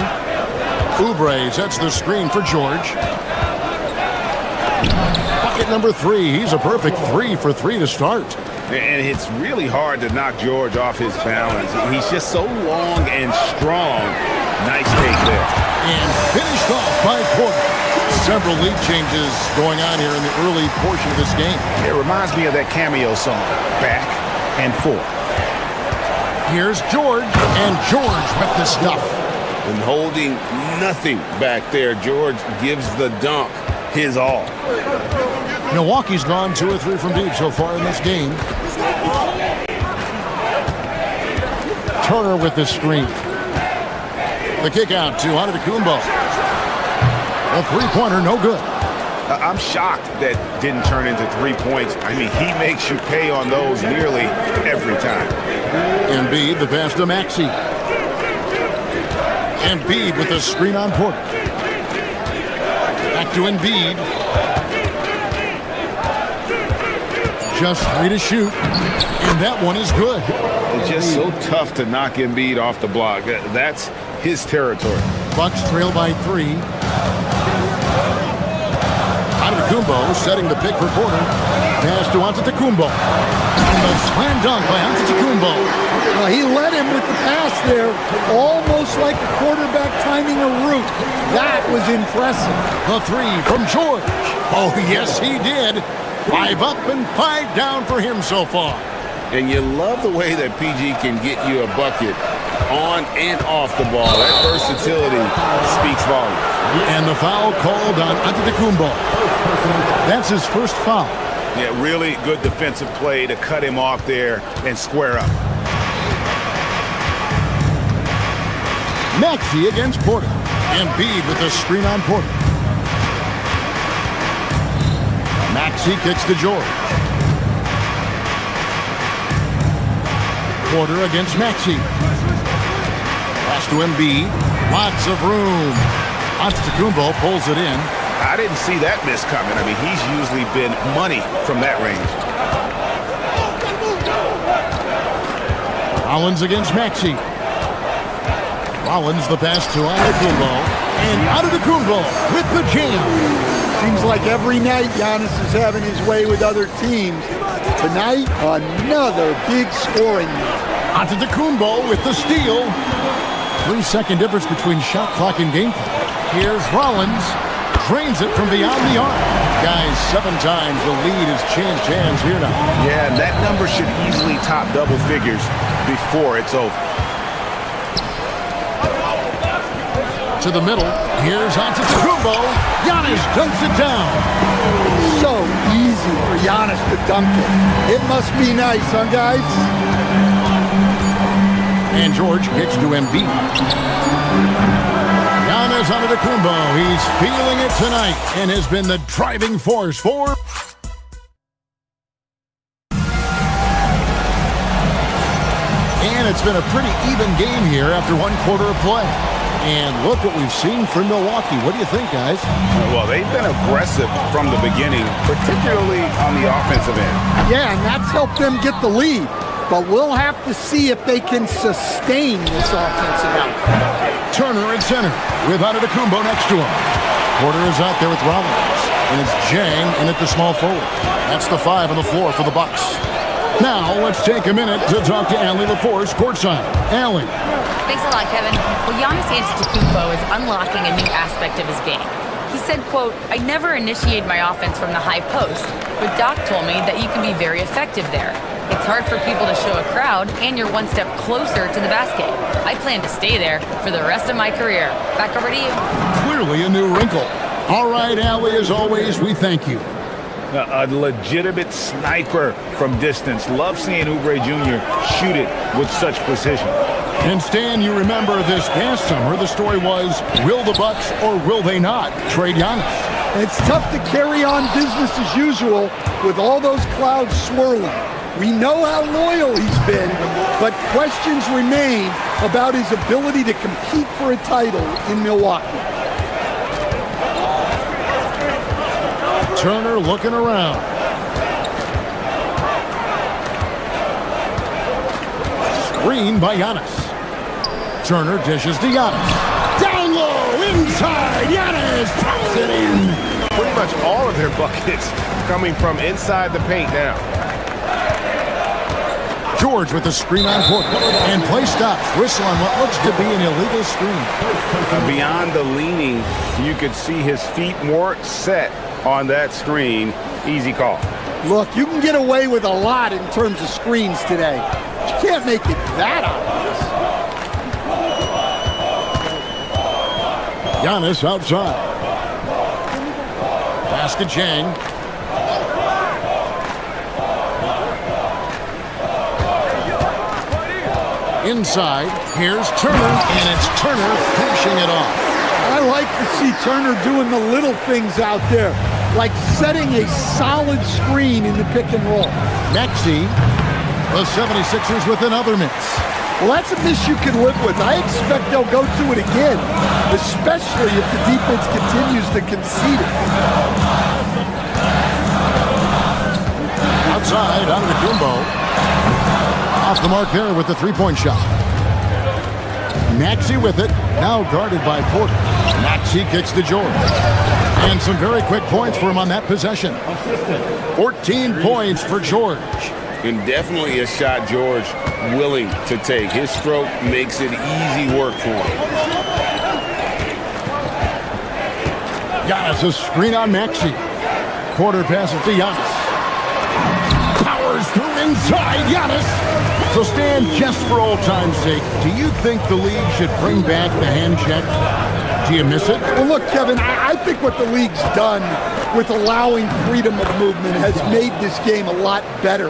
Oubre sets the screen for George. Bucket number 3. He's a perfect 3 for 3 to start. And it's really hard to knock George off his balance. He's just so long and strong. Nice take there. And finished off by Porter. Several lead changes going on here in the early portion of this game. It reminds me of that cameo song, Back and Forth. Here's George, and George with the stuff. And holding nothing back there, George gives the dunk his all. Milwaukee's gone 2 or 3 from deep so far in this game. Turner with the screen. The kick out to Antetokounmpo. A three-pointer, no good. I'm shocked that didn't turn into 3 points. I mean, he makes you pay on those nearly every time. Embiid, the pass to Maxey. Embiid with the screen on Porter. Back to Embiid. Just 3 to shoot, and that one is good. It's just so tough to knock Embiid off the block. That's his territory. Bucks trail by 3. Antetokounmpo setting the pick for Porter. Pass to Antetokounmpo. And the slam dunk by Antetokounmpo. Well, he led him with the pass there, almost like a quarterback timing a route. That was impressive. The 3 from George. Oh, yes, he did. 5 up and 5 down for him so far. And you love the way that PG can get you a bucket on and off the ball. That versatility speaks volumes. And the foul called on Antetokounmpo. That's his first foul. Yeah, really good defensive play to cut him off there and square up. Maxey against Porter. Embiid with the screen on Porter. Maxey kicks to George. Porter against Maxey. Pass to Embiid. Lots of room. Antetokounmpo pulls it in. I didn't see that miss coming. I mean, he's usually been money from that range. Rollins against Maxey. Rollins the pass to Antetokounmpo. And Antetokounmpo with the jam. Seems like every night Giannis is having his way with other teams. Tonight, another big scoring night. Antetokounmpo with the steal. 3-second difference between shot clock and game clock. Here's Rollins. Drains it from beyond the arc. Guys, 7 times the lead has changed hands here now. Yeah, that number should easily top double figures before it's over. To the middle. Here's Antetokounmpo. Giannis dunks it down. So easy for Giannis to dunk it. It must be nice, huh, guys? And George kicks to Embiid. Giannis Antetokounmpo. He's feeling it tonight and has been the driving force for... And it's been a pretty even game here after 1 quarter of play. And look what we've seen from Milwaukee. What do you think, guys? Well, they've been aggressive from the beginning, particularly on the offensive end. Yeah, and that's helped them get the lead. but we'll have to see if they can sustain this offensive output. Turner at center with Antetokounmpo next to him. Porter is out there with Rollins, and it's Jang in at the small forward. That's the 5 on the floor for the Bucks. Now let's take a minute to talk to Allie LaForce courtside. Allie. Thanks a lot, Kevin. Well, Giannis Antetokounmpo is unlocking a new aspect of his game. He said, quote, "I never initiate my offense from the high post, but Doc told me that you can be very effective there. It's hard for people to show a crowd, and you're one step closer to the basket. I plan to stay there for the rest of my career." Back over to you. Clearly a new wrinkle. All right, Allie, as always, we thank you. A legitimate sniper from distance. Love seeing Oubre Jr. shoot it with such precision. And Stan, you remember this past summer, the story was, will the Bucks or will they not trade Giannis? It's tough to carry on business as usual with all those clouds swirling. We know how loyal he's been, but questions remain about his ability to compete for a title in Milwaukee. Turner looking around. Screen by Giannis. Turner dishes to Giannis. Down low, inside, Giannis taps it in. Pretty much all of their buckets coming from inside the paint now. George with the screen on Porter. And play stops. Whistle on what looks to be an illegal screen. Beyond the leaning, you could see his feet more set on that screen. Easy call. Look, you can get away with a lot in terms of screens today. You can't make it that obvious. Giannis outside. Pass to Jang. Inside, here's Turner, and it's Turner finishing it off. I like to see Turner doing the little things out there, like setting a solid screen in the pick and roll. Maxey, the 76ers with another miss. Well, that's a miss you can live with. I expect they'll go to it again, especially if the defense continues to concede it. Outside, Antetokounmpo. Off the mark there with the three-point shot. Maxey with it, now guarded by Porter. Maxey kicks to George. And some very quick points for him on that possession. 14 points for George. And definitely a shot George willing to take. His stroke makes it easy work for him. Giannis, a screen on Maxey. Porter passes to Giannis. Powers through inside, Giannis. So Stan, just for old time's sake, do you think the league should bring back the hand check? Do you miss it? Well, look, Kevin, I think what the league's done with allowing freedom of movement has made this game a lot better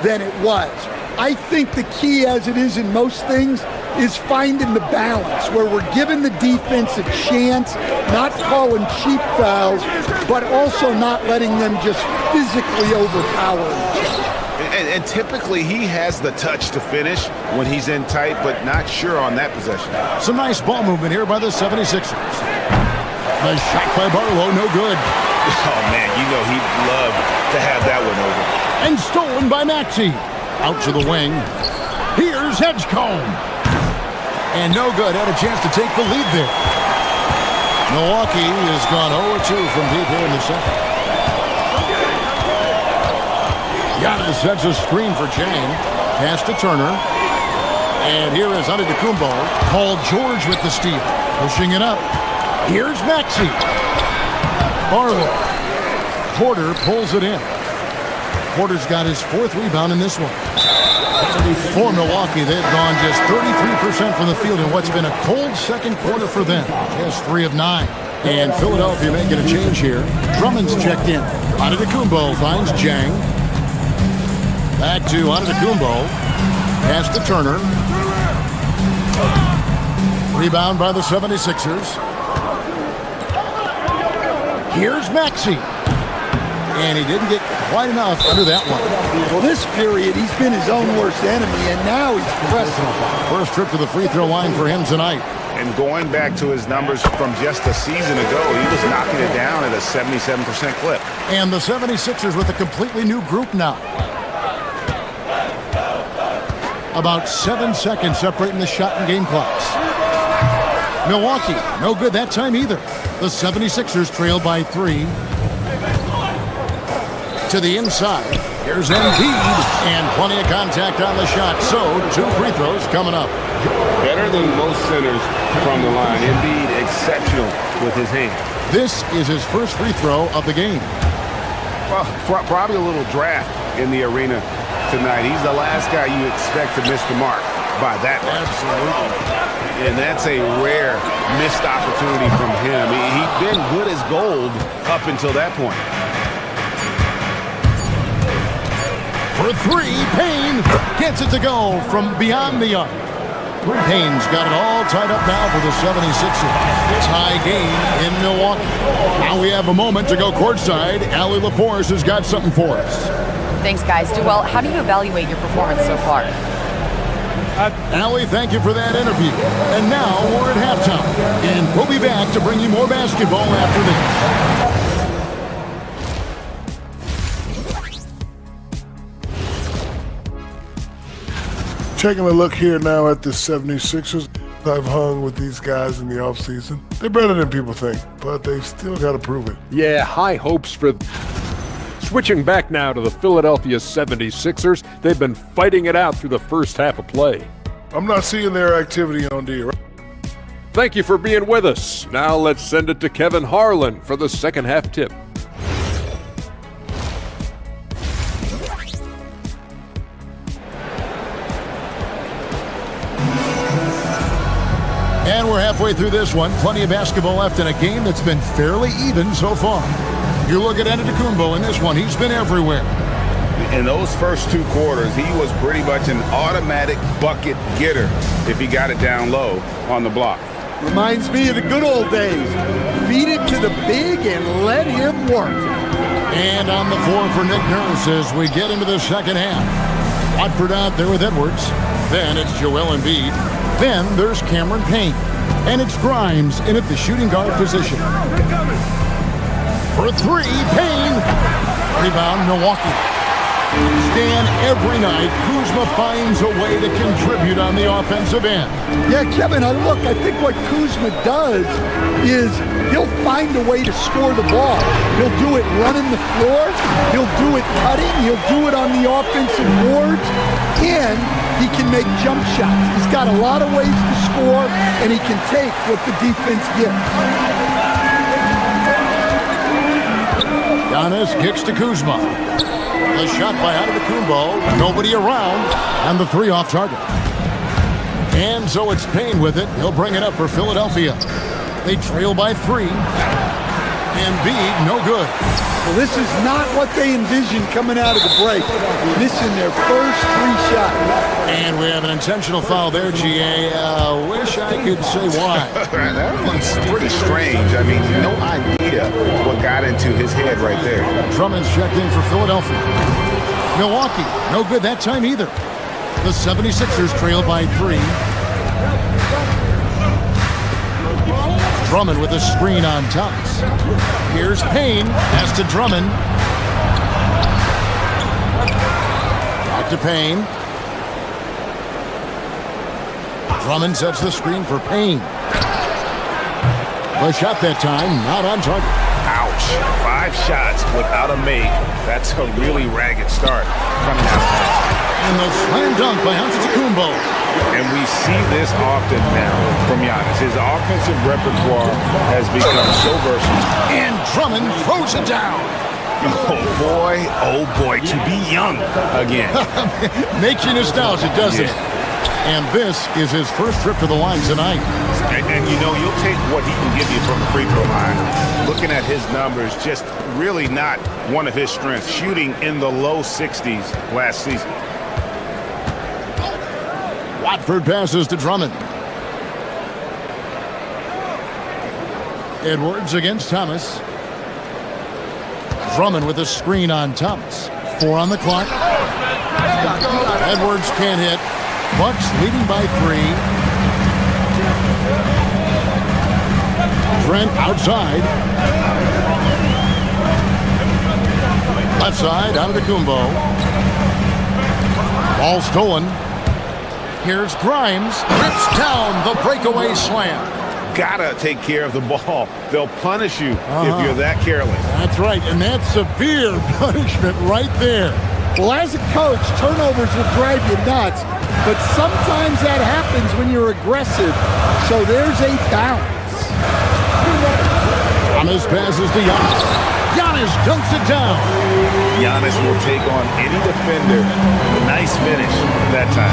than it was. I think the key, as it is in most things, is finding the balance where we're giving the defense a chance, not calling cheap fouls, but also not letting them just physically overpower each other. And typically he has the touch to finish when he's in tight, but not sure on that possession. Some nice ball movement here by the 76ers. The shot by Barlow, no good. Oh, man, you know he'd love to have that one over. And stolen by Maxey. Out to the wing. Here's Edgecombe. And no good. Had a chance to take the lead there. Milwaukee has gone 0-2 from deep here in the second. Giannis sets a screen for Jang. Pass to Turner. And here is Antetokounmpo. Paul George with the steal. Pushing it up. Here's Maxey. Barlow. Porter pulls it in. Porter's got his fourth rebound in this one. For Milwaukee, they've gone just 33% from the field in what's been a cold second quarter for them. Just 3 of 9. And Philadelphia making a change here. Drummond's checked in. Antetokounmpo finds Jang. Back to Antetokounmpo. Pass to Turner. Rebound by the 76ers. Here's Maxey. And he didn't get quite enough under that one. Well, this period, he's been his own worst enemy, and now he's pressing. First trip to the free throw line for him tonight. And going back to his numbers from just a season ago, he was knocking it down at a 77% clip. And the 76ers with a completely new group now. About 7 seconds separating the shot and game clocks. Milwaukee, no good that time either. The 76ers trail by 3. To the inside. Here's Embiid, and plenty of contact on the shot. So, 2 free throws coming up. Better than most centers from the line. Embiid exceptional with his hand. This is his first free throw of the game. Well, probably a little draft in the arena tonight. He's the last guy you expect to miss the mark by that much. Absolutely. And that's a rare missed opportunity from him. He'd been good as gold up until that point. For 3, Payne gets it to go from beyond the arc. Payne's got it all tied up now for the 76ers. Tie game in Milwaukee. Now we have a moment to go courtside. Allie LaForce has got something for us. Thanks, guys. Well, how do you evaluate your performance so far? Allie, thank you for that interview. And now we're at halftime. And we'll be back to bring you more basketball after this. Taking a look here now at the 76ers. I've hung with these guys in the offseason. They're better than people think, but they've still got to prove it. Yeah, high hopes for... Switching back now to the Philadelphia 76ers. They've been fighting it out through the first half of play. I'm not seeing their activity on D. Thank you for being with us. Now let's send it to Kevin Harlan for the second half tip. And we're halfway through this one. Plenty of basketball left in a game that's been fairly even so far. You look at Antetokounmpo in this one. He's been everywhere. In those first 2 quarters, he was pretty much an automatic bucket getter if he got it down low on the block. Reminds me of the good old days. Feed it to the big and let him work. And on the floor for Nick Nurse as we get into the second half. Watford out there with Edwards. Then it's Joel Embiid. Then there's Cameron Payne. And it's Grimes in at the shooting guard position. For 3, Payne. Rebound, Milwaukee. Stan, every night, Kuzma finds a way to contribute on the offensive end. Yeah, Kevin, I think what Kuzma does is he'll find a way to score the ball. He'll do it running the floor. He'll do it cutting. He'll do it on the offensive boards. And he can make jump shots. He's got a lot of ways to score, and he can take what the defense gives. Giannis kicks to Kuzma. The shot by Antetokounmpo. Nobody around. And the 3 off target. And so it's Payne with it. He'll bring it up for Philadelphia. They trail by 3. Embiid, no good. Well, this is not what they envisioned coming out of the break. Missing their first 3 shots. And we have an intentional foul there, GA. Wish I could say why. That one's pretty strange. I mean, no idea what got into his head right there. Drummond's checked in for Philadelphia. Milwaukee, no good that time either. The 76ers trail by 3. Drummond with a screen on Thomas. Here's Payne. Pass to Drummond. Back to Payne. Drummond sets the screen for Payne. The shot that time, not on target. Ouch. 5 shots without a make. That's a really ragged start coming out. And the slam dunk by Antetokounmpo. And we see this often now from Giannis. His offensive repertoire has become so versatile. And Drummond throws it down. Oh boy, to be young again. Makes you nostalgic, doesn't it? And this is his first trip to the line tonight. And you know, you'll take what he can give you from the free throw line. Looking at his numbers, just really not one of his strengths. Shooting in the low 60s last season. Watford passes to Drummond. Edwards against Thomas. Drummond with a screen on Thomas. 4 on the clock. Edwards can't hit. Bucks leading by 3. Trent outside. Left side, Antetokounmpo. Ball stolen. Here's Grimes, rips down the breakaway slam. Gotta take care of the ball. They'll punish you if you're that careless. That's right, and that's severe punishment right there. Well, as a coach, turnovers will drive you nuts, but sometimes that happens when you're aggressive, so there's a balance. Thomas passes to Giannis. Giannis dunks it down. Giannis will take on any defender. Nice finish that time.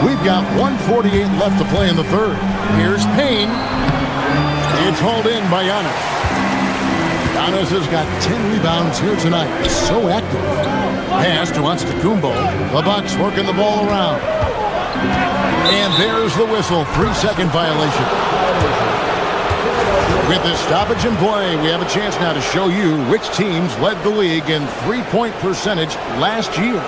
We've got 1:48 left to play in the third. Here's Payne. It's hauled in by Giannis. Giannis has got 10 rebounds here tonight. He's so active. Pass to Antetokounmpo. The Bucks working the ball around. And there's the whistle. 3-second violation. With this stoppage in play, we have a chance now to show you which teams led the league in three-point percentage last year.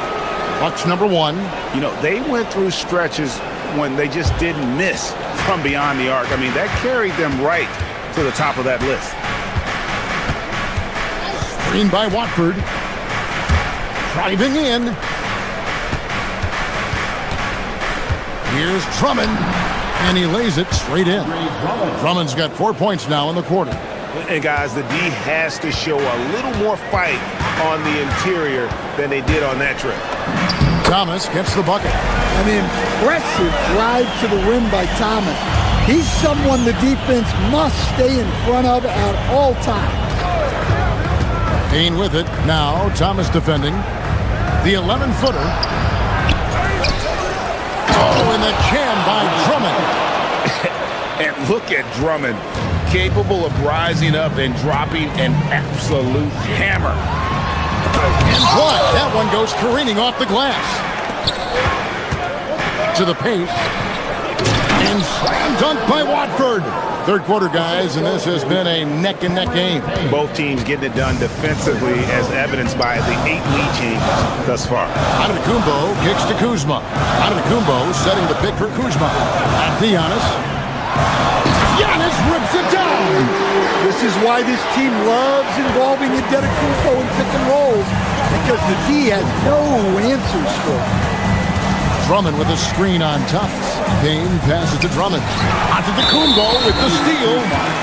Bucks number 1. You know, they went through stretches when they just didn't miss from beyond the arc. I mean, that carried them right to the top of that list. Screen by Watford. Driving in. Here's Drummond, and he lays it straight in. Drummond's got 4 points now in the quarter. And guys, the D has to show a little more fight on the interior than they did on that trip. Thomas gets the bucket. An impressive drive to the rim by Thomas. He's someone the defense must stay in front of at all times. Payne with it. Now Thomas defending. The 11-footer. Oh, and the jam by Drummond. And look at Drummond, capable of rising up and dropping an absolute hammer. And what? That one goes careening off the glass. To the paint. And slam dunk by Watford. Third quarter, guys, and this has been a neck-and-neck game. Both teams getting it done defensively, as evidenced by the 8 lead changes thus far. Antetokounmpo kicks to Kuzma. Antetokounmpo setting the pick for Kuzma. Back to Giannis. Giannis rips it down. This is why this team loves involving Antetokounmpo in pick and rolls, because the D has no answers for it. Drummond with a screen on Thomas. Payne passes to Drummond. Antetokounmpo with the steal.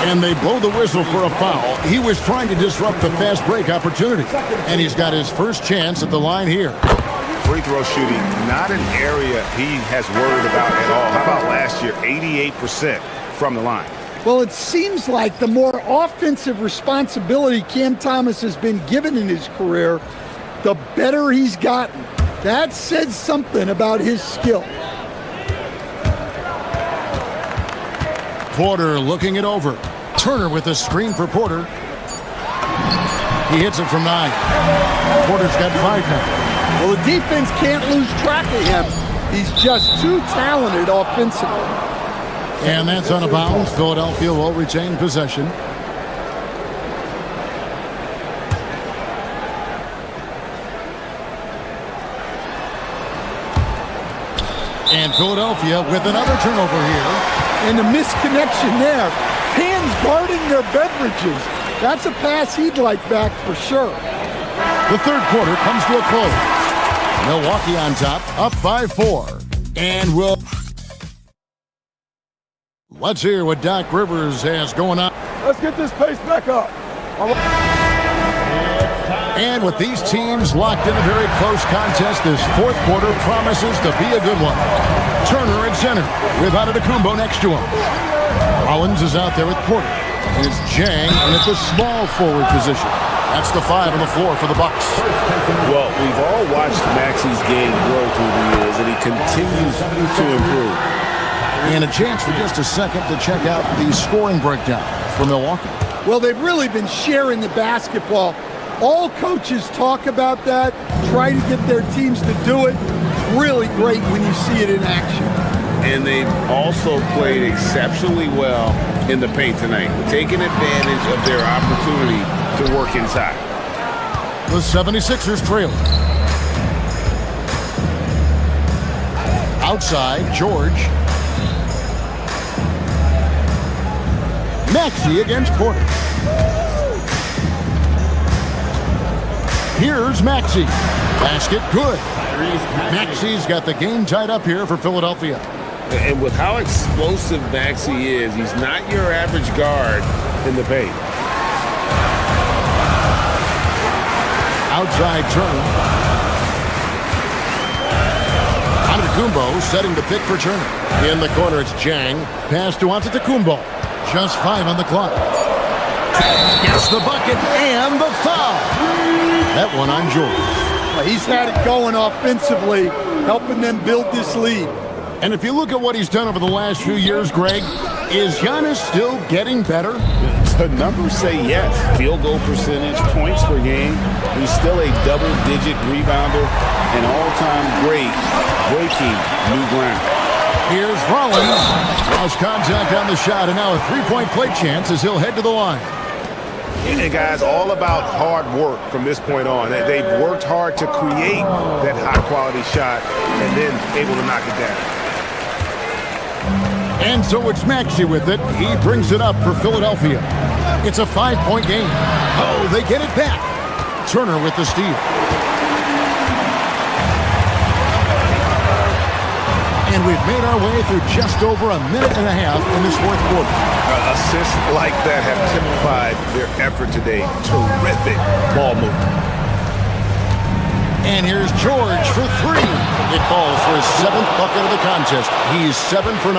And they blow the whistle for a foul. He was trying to disrupt the fast break opportunity. And he's got his first chance at the line here. Free throw shooting, not an area he has worried about at all. How about last year, 88% from the line? Well, it seems like the more offensive responsibility Cam Thomas has been given in his career, the better he's gotten. That says something about his skill. Porter looking it over. Turner with the screen for Porter. He hits it from 9. Porter's got 5 now. Well, the defense can't lose track of him. He's just too talented offensively. And that's out of bounds. Philadelphia will retain possession. And Philadelphia with another turnover here. And a misconnection there. Fans guarding their beverages. That's a pass he'd like back for sure. The third quarter comes to a close. Milwaukee on top, up by 4. And let's hear what Doc Rivers has going on. Let's get this pace back up. And with these teams locked in a very close contest, this fourth quarter promises to be a good one. Turner at center with Antetokounmpo next to him. Rollins is out there with Porter. And it's Jang in at the small forward position. That's the 5 on the floor for the Bucks. Well, we've all watched Maxi's game grow through the years, and he continues to improve. And a chance for just a second to check out the scoring breakdown for Milwaukee. Well, they've really been sharing the basketball. All coaches talk about that, try to get their teams to do it. Really great when you see it in action. And they've also played exceptionally well in the paint tonight, taking advantage of their opportunity to work inside. The 76ers trailing. Outside, George. Maxey against Porter. Here's Maxey. Basket, good. Maxey's got the game tied up here for Philadelphia. And with how explosive Maxey is, he's not your average guard in the paint. Outside Turner. Antetokounmpo setting the pick for Turner. In the corner, it's Jang. Pass to Antetokounmpo. Just 5 on the clock. Gets the bucket and the foul. That one on George. He's had it going offensively, helping them build this lead. And if you look at what he's done over the last few years, Greg, is Giannis still getting better? The numbers say yes. Field goal percentage, points per game. He's still a double-digit rebounder and all-time great breaking new ground. Here's Rollins. Lost contact on the shot, and now a three-point play chance as he'll head to the line. And guys, all about hard work from this point on. They've worked hard to create that high-quality shot and then able to knock it down. And so it's Maxey with it. He brings it up for Philadelphia. It's a 5-point game. Oh, they get it back. Turner with the steal. And we've made our way through just over a minute and a half in this fourth quarter. Assists like that have typified their effort today. Terrific ball movement. And here's George for 3. It falls for his 7th bucket of the contest. He's 7 for 9.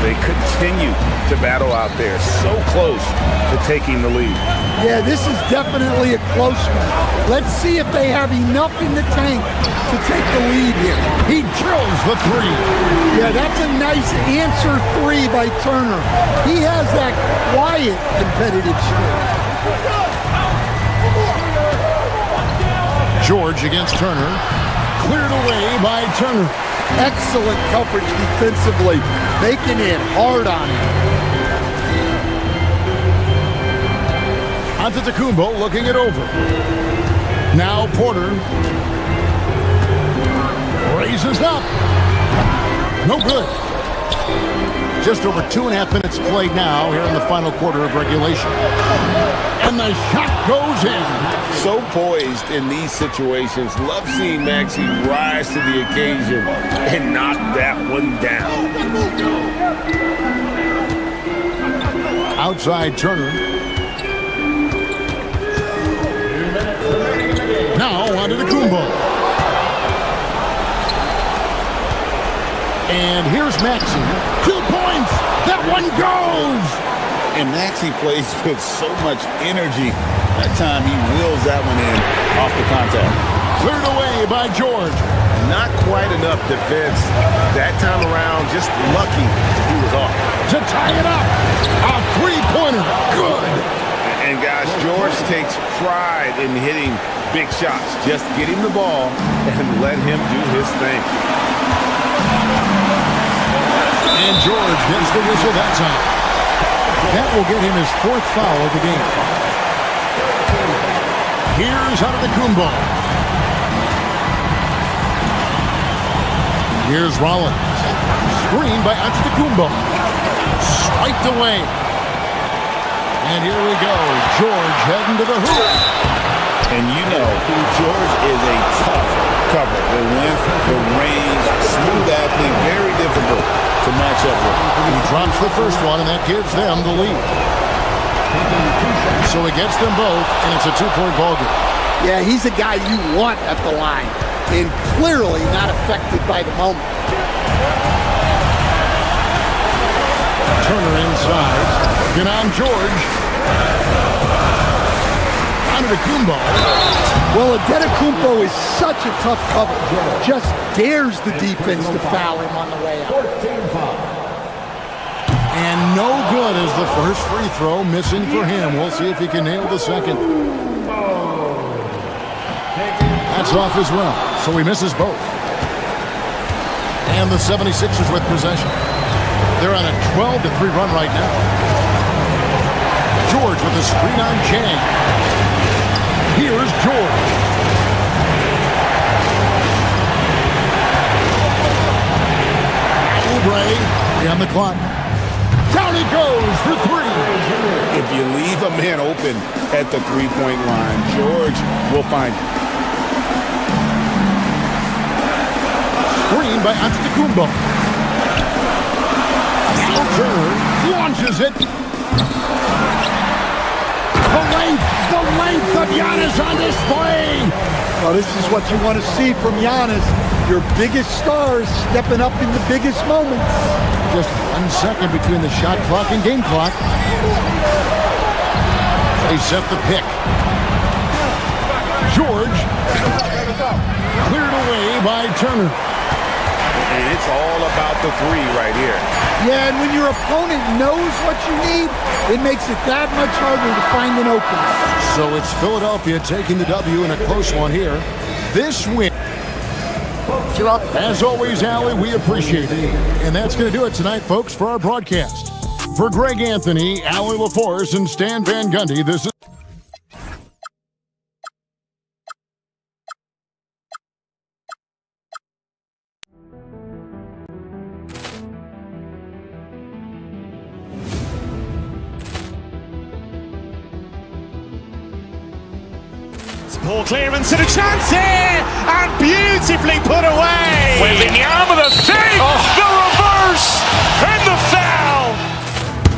They continue to battle out there, so close to taking the lead. Yeah, this is definitely a close one. Let's see if they have enough in the tank to take the lead here. He drills the 3. Yeah, that's a nice answer 3 by Turner. He has that quiet competitive streak. George against Turner. Cleared away by Turner. Excellent coverage defensively, making it hard on him. Antetokounmpo looking it over. Now Porter. Raises up. No good. Just over 2.5 minutes played now here in the final quarter of regulation. And the shot goes in. So poised in these situations. Love seeing Maxey rise to the occasion and knock that one down. Outside Turner. Now onto the Antetokounmpo. And here's Maxey. 2 points. That one goes. And Maxey plays with so much energy. That time he wheels that one in off the contact. Cleared away by George. Not quite enough defense. That time around, just lucky he was off. To tie it up. A 3-pointer. Good. And guys, George takes pride in hitting big shots. Just get him the ball and let him do his thing. And George gets the whistle that time. That will get him his 4th foul of the game. Here's Antetokounmpo. Here's Rollins. Screen by Antetokounmpo. Swiped away. And here we go. George heading to the hoop. And you know, George is a tough cover. The length, the range, smooth athlete, very difficult to match up with. He drops the first one, and that gives them the lead. So he gets them both, and it's a 2-point ball game. Yeah, he's a guy you want at the line, and clearly not affected by the moment. Turner inside. Get on George. Antetokounmpo. Well, Antetokounmpo is such a tough cover. Just dares the defense to foul him on the way out. And no good as the first free throw missing for him. We'll see if he can nail the second. That's off as well, so he misses both. And the 76ers with possession. They're on a 12-3 run right now. George with a screen on Jang. Here's George. Oubre on the clock. Down he goes for 3. If you leave a man open at the 3-point line, George will find it. screen by Antetokounmpo. Now Turner launches it. The length of Giannis on display. Well, this is what you want to see from Giannis. Your biggest stars stepping up in the biggest moments. Just 1 second between the shot clock and game clock. They set the pick. George cleared away by Turner. And it's all about the three right here. Yeah, and when your opponent knows what you need, it makes it that much harder to find an opening. So it's Philadelphia taking the W in a close one here. This win. As always, Allie, we appreciate it. And that's going to do it tonight, folks, for our broadcast. For Greg Anthony, Allie LaForce, and Stan Van Gundy, this is... Ball clearance and a chance here, and beautifully put away. Wembanyama the fake, the reverse, and the foul.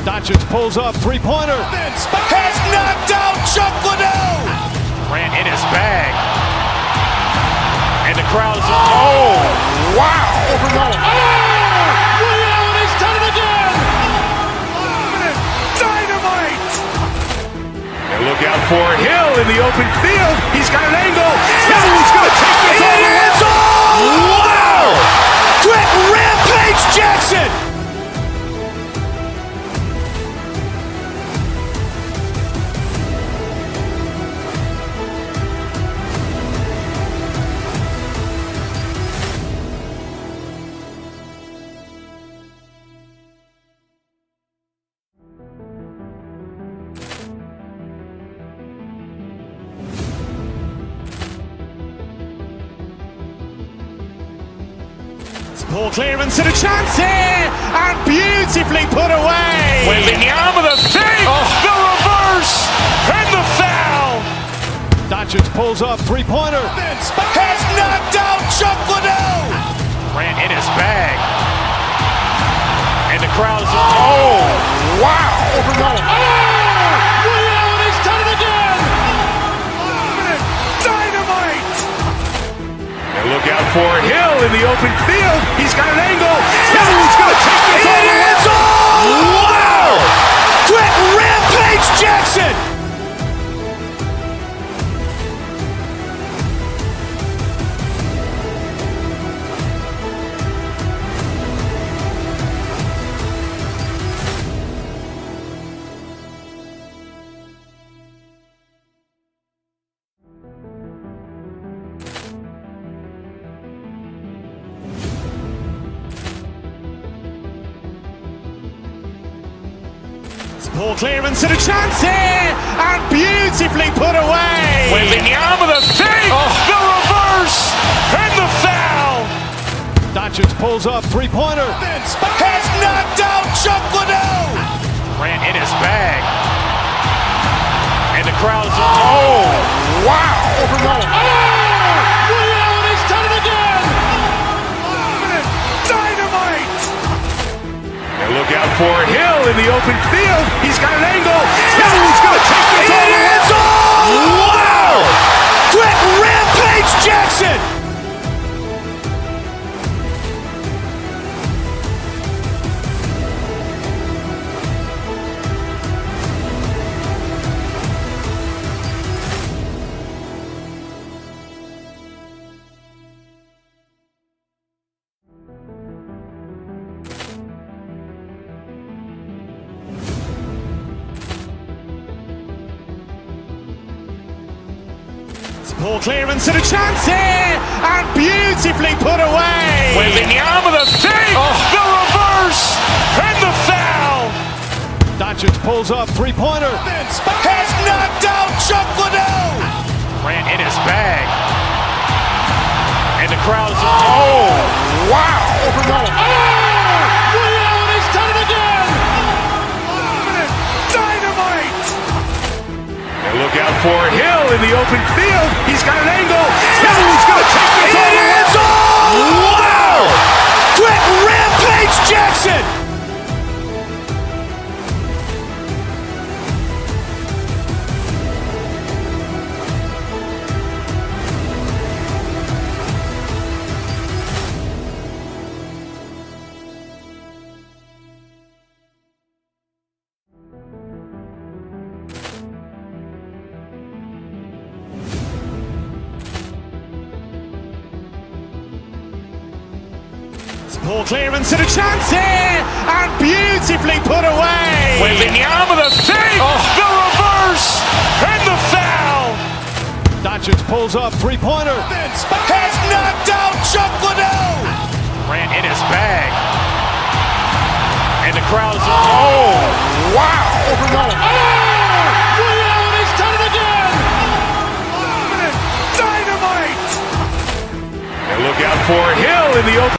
Doncic pulls up, three-pointer. Has knocked out Chuck Liddell. Ran in his bag. And the crowd is, oh, wow. Ray Allen has done it again. Dynamite. And look out for Hill in the open field. He's got an angle. Now he's going to take this all the way. Wow! Quick Rampage Jackson. Ball clearance and a chance here, and beautifully put away. Wembanyama the fake, the reverse, and the foul. Doncic pulls up, three-pointer. Has knocked out Chuck Liddell. Ran in his bag. And the crowd is, oh, wow. Ray Allen has done it again. Dynamite. And look out for Hill in the open field. He's got an angle. Now he's going to take this all the way. Wow. Quick Rampage Jackson. Ball clearance and a chance here, and beautifully put away. Wembanyama the fake, the reverse, and the foul. Doncic pulls up, three-pointer. Has knocked out Chuck Liddell. Ran in his bag. And the crowd is, oh, wow. Ray Allen has done it again. Dynamite. And look out for Hill in the open field. He's got an angle. Now he's going to take this all the way. Wow. Quick Rampage Jackson. Ball clearance and a chance here, and beautifully put away. Wembanyama the fake, the reverse, and the foul. Doncic pulls up, three-pointer. Has knocked out Chuck Liddell. Ran in his bag. And the crowd is, oh, wow. Ray Allen has done it again. Dynamite. And look out for Hill in the open field. He's got an angle. Now he's going to take this all the way. Wow. Jackson! Poor clearance and a chance here, and beautifully put away. Wembanyama the save, the reverse, and the foul. Doncic pulls up, three-pointer. Has knocked out Chuck Liddell. Ran in his bag. And the crowd is... Oh, wow. Ray Allen has done it again. Dynamite. And look out for Hill in the open.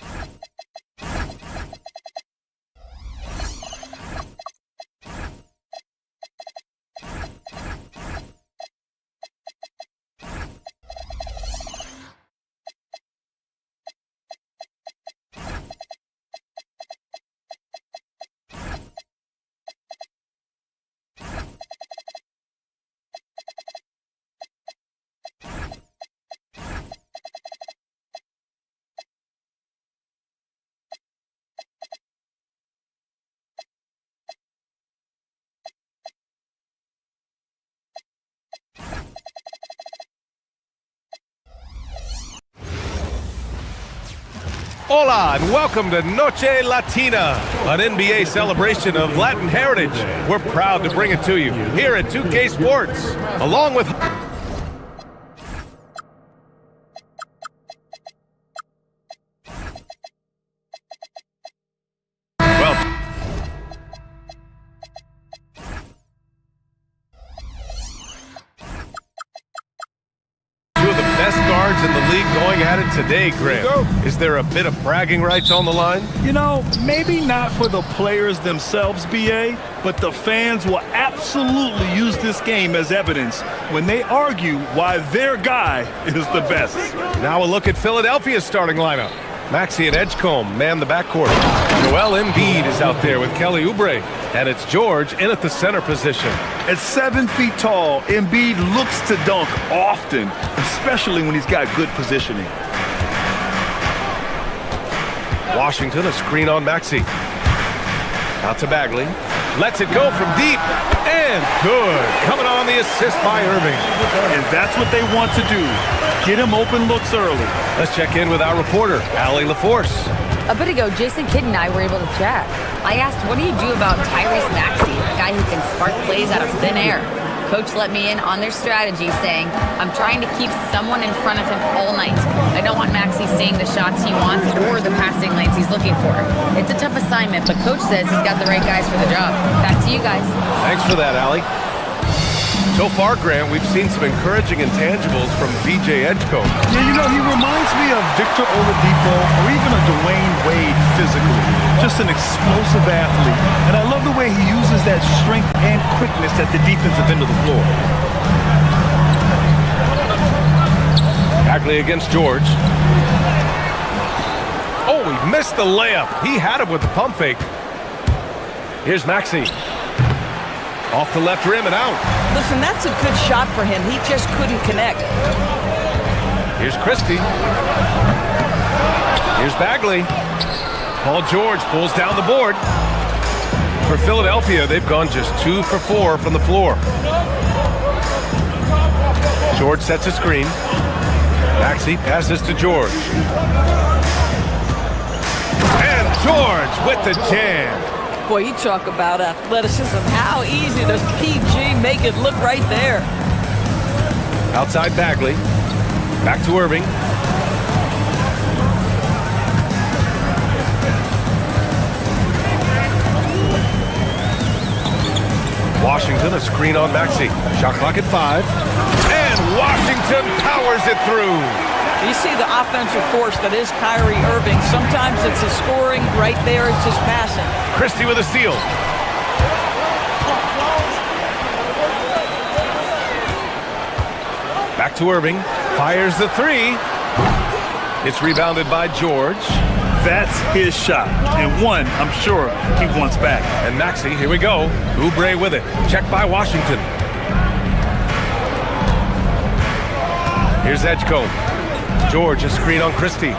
Hola and welcome to Noche Latina, an NBA celebration of Latin heritage. We're proud to bring it to you here at 2K Sports, along with... in the league going at it today, Graham. Is there a bit of bragging rights on the line? You know, maybe not for the players themselves, BA, but the fans will absolutely use this game as evidence when they argue why their guy is the best. Now a look at Philadelphia's starting lineup. Maxey and Edgecombe man the backcourt. Joel Embiid is out there with Kelly Oubre. And it's George in at the center position. At 7 feet tall, Embiid looks to dunk often, especially when he's got good positioning. Washington, a screen on Maxey. Out to Bagley. Lets it go from deep. And good. Coming on the assist by Irving. And that's what they want to do. Get him open looks early. Let's check in with our reporter, Allie LaForce. A bit ago, Jason Kidd and I were able to chat. I asked, what do you do about Tyrese Maxey, a guy who can spark plays out of thin air? Coach let me in on their strategy, saying, I'm trying to keep someone in front of him all night. I don't want Maxey seeing the shots he wants or the passing lanes he's looking for. It's a tough assignment, but Coach says he's got the right guys for the job. Back to you guys. Thanks for that, Allie. So far, Grant, we've seen some encouraging intangibles from VJ Edgecombe. Yeah, you know, he reminds me of Victor Oladipo or even a Dwayne Wade physically. Just an explosive athlete. And I love the way he uses that strength and quickness at the defensive end of the floor. Bagley against George. Oh, he missed the layup. He had him with the pump fake. Here's Maxey. Off the left rim and out. Listen, that's a good shot for him. He just couldn't connect. Here's Christie. Here's Bagley. Paul George pulls down the board. For Philadelphia, they've gone just 2 for 4 from the floor. George sets a screen. Maxey passes to George. And George with the jam. Boy, you talk about athleticism. How easy does PG make it look right there? Outside Bagley. Back to Irving. Washington, a screen on Maxey. Shot clock at 5. And Washington powers it through. You see the offensive force that is Kyrie Irving. Sometimes it's his scoring. Right there, it's his passing. Christie with a steal. Back to Irving. Fires the 3. It's rebounded by George. That's his shot, and one I'm sure he wants back. And Maxey, here we go. Oubre with it. Checked by Washington. Here's Edgecombe. George, a screen on Christie.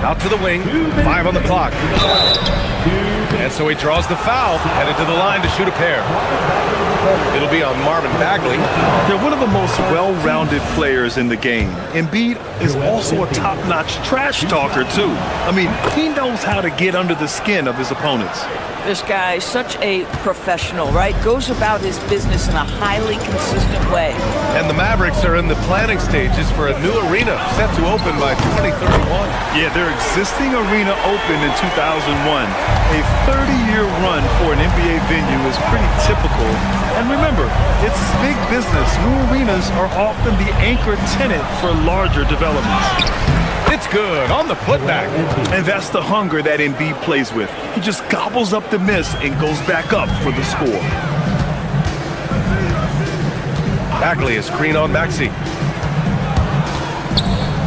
Out to the wing. 5 on the clock. And so he draws the foul. Headed to the line to shoot a pair. It'll be on Marvin Bagley. They're one of the most well-rounded players in the game. Embiid is also a top-notch trash talker, too. I mean, he knows how to get under the skin of his opponents. This guy is such a professional, right? Goes about his business in a highly consistent way. And the Mavericks are in the planning stages for a new arena set to open by 2031. Yeah, their existing arena opened in 2001. A 30-year run for an NBA venue is pretty typical. And remember, it's big business. New arenas are often the anchor tenant for larger developments. It's good on the putback. And that's the hunger that Embiid plays with. He just gobbles up the miss and goes back up for the score. Bagley, a screen on Maxey.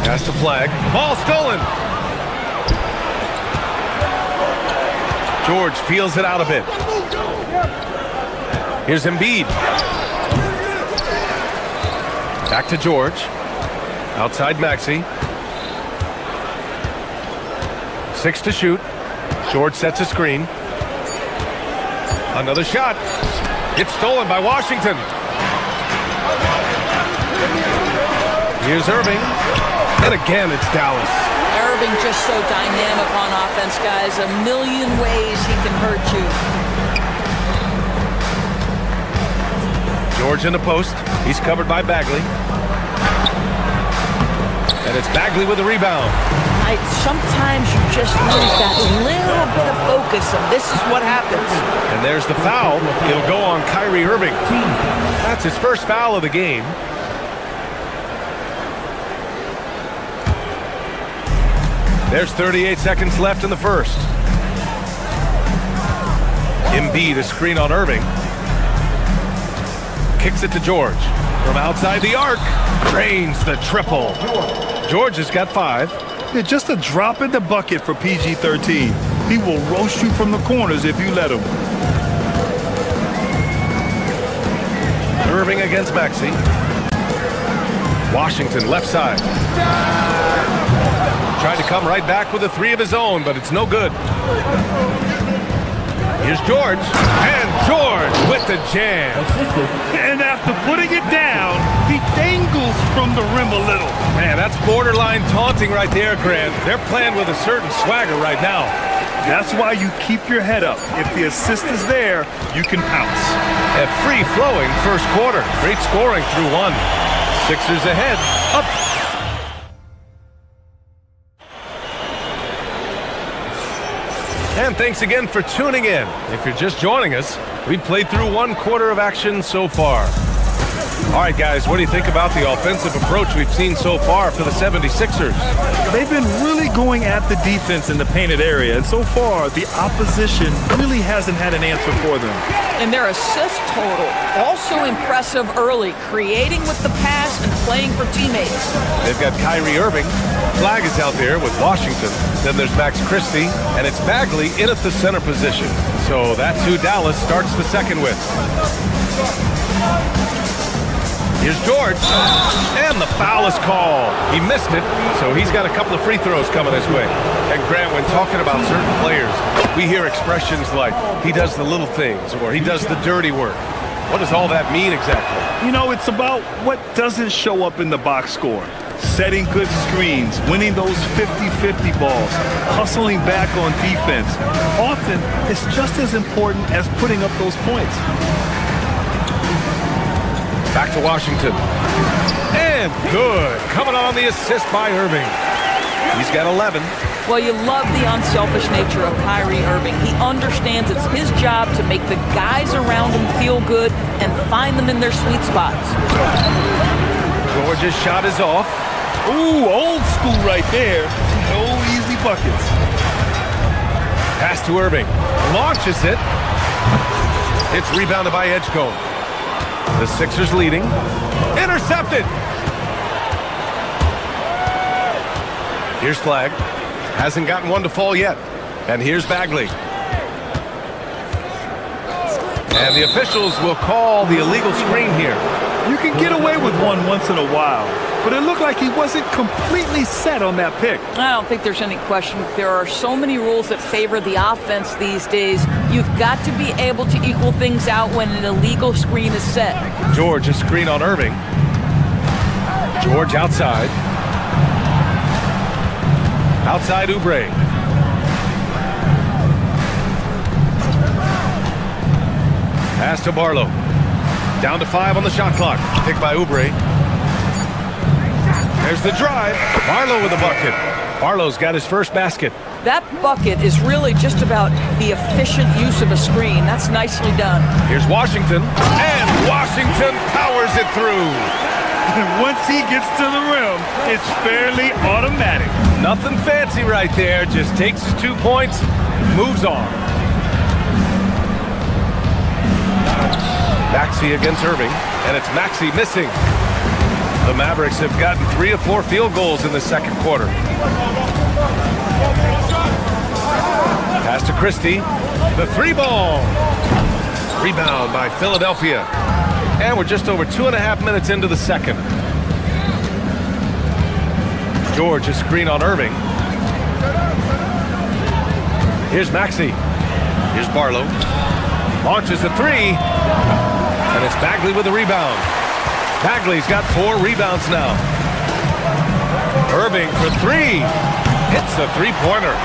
Pass to Flag. Ball stolen. George peels it out a bit. Here's Embiid. Back to George. Outside Maxey. 6 to shoot. George sets a screen. Another shot. It's stolen by Washington. Here's Irving. And again, it's Dallas. Irving just so dynamic on offense, guys. A million ways he can hurt you. George in the post. He's covered by Bagley. And it's Bagley with the rebound. Sometimes you just lose that little bit of focus, and this is what happens. And there's the foul. It'll go on Kyrie Irving. That's his first foul of the game. There's 38 seconds left in the first. Embiid, a screen on Irving. Kicks it to George. From outside the arc. Drains the triple. George has got 5. Yeah, just a drop in the bucket for PG-13. He will roast you from the corners if you let him. Irving against Maxey. Washington left side. Tried to come right back with a 3 of his own, but it's no good. Here's George. And George with the jam. And after putting it down, he dangles from the rim a little. Man, that's borderline taunting right there, Grant. They're playing with a certain swagger right now. That's why you keep your head up. If the assist is there, you can pounce. A free-flowing first quarter. Great scoring through 1. Sixers ahead. Up. And thanks again for tuning in. If you're just joining us, we played through 1 quarter of action so far. All right, guys, what do you think about the offensive approach we've seen so far for the 76ers? They've been really going at the defense in the painted area, and so far, the opposition really hasn't had an answer for them. And their assist total, also impressive early, creating with the pass and playing for teammates. They've got Kyrie Irving. Flag is out there with Washington. Then there's Max Christie, and it's Bagley in at the center position. So that's who Dallas starts the second with. Here's George, and the foul is called. He missed it, so he's got a couple of free throws coming his way. And Grant, when talking about certain players, we hear expressions like, he does the little things, or he does the dirty work. What does all that mean exactly? You know, it's about what doesn't show up in the box score. Setting good screens, winning those 50-50 balls, hustling back on defense. Often, it's just as important as putting up those points. Back to Washington. And good. Coming on the assist by Irving. He's got 11. Well, you love the unselfish nature of Kyrie Irving. He understands it's his job to make the guys around him feel good and find them in their sweet spots. George's shot is off. Ooh, old school right there. No easy buckets. Pass to Irving. Launches it. It's rebounded by Edgecombe. The Sixers leading. Intercepted. Here's Flag. Hasn't gotten one to fall yet. And here's Bagley. And the officials will call the illegal screen here. You can get away with one once in a while, but it looked like he wasn't completely set on that pick. I don't think there's any question. There are so many rules that favor the offense these days. You've got to be able to equal things out when an illegal screen is set. George, a screen on Irving. George outside. Outside Oubre. Pass to Barlow. Down to 5 on the shot clock. Picked by Oubre. There's the drive. Barlow with the bucket. Barlow's got his first basket. That bucket is really just about the efficient use of a screen. That's nicely done. Here's Washington. And Washington powers it through. And once he gets to the rim, it's fairly automatic. Nothing fancy right there. Just takes his 2 points, moves on. Maxey against Irving, and it's Maxey missing. The Mavericks have gotten 3 of 4 field goals in the second quarter. Pass to Christie. The 3 ball. Rebound by Philadelphia. And we're just over 2.5 minutes into the second. George, a screen on Irving. Here's Maxey. Here's Barlow. Launches a 3. And it's Bagley with the rebound. Bagley's got 4 rebounds now. Irving for 3. Hits a 3-pointer.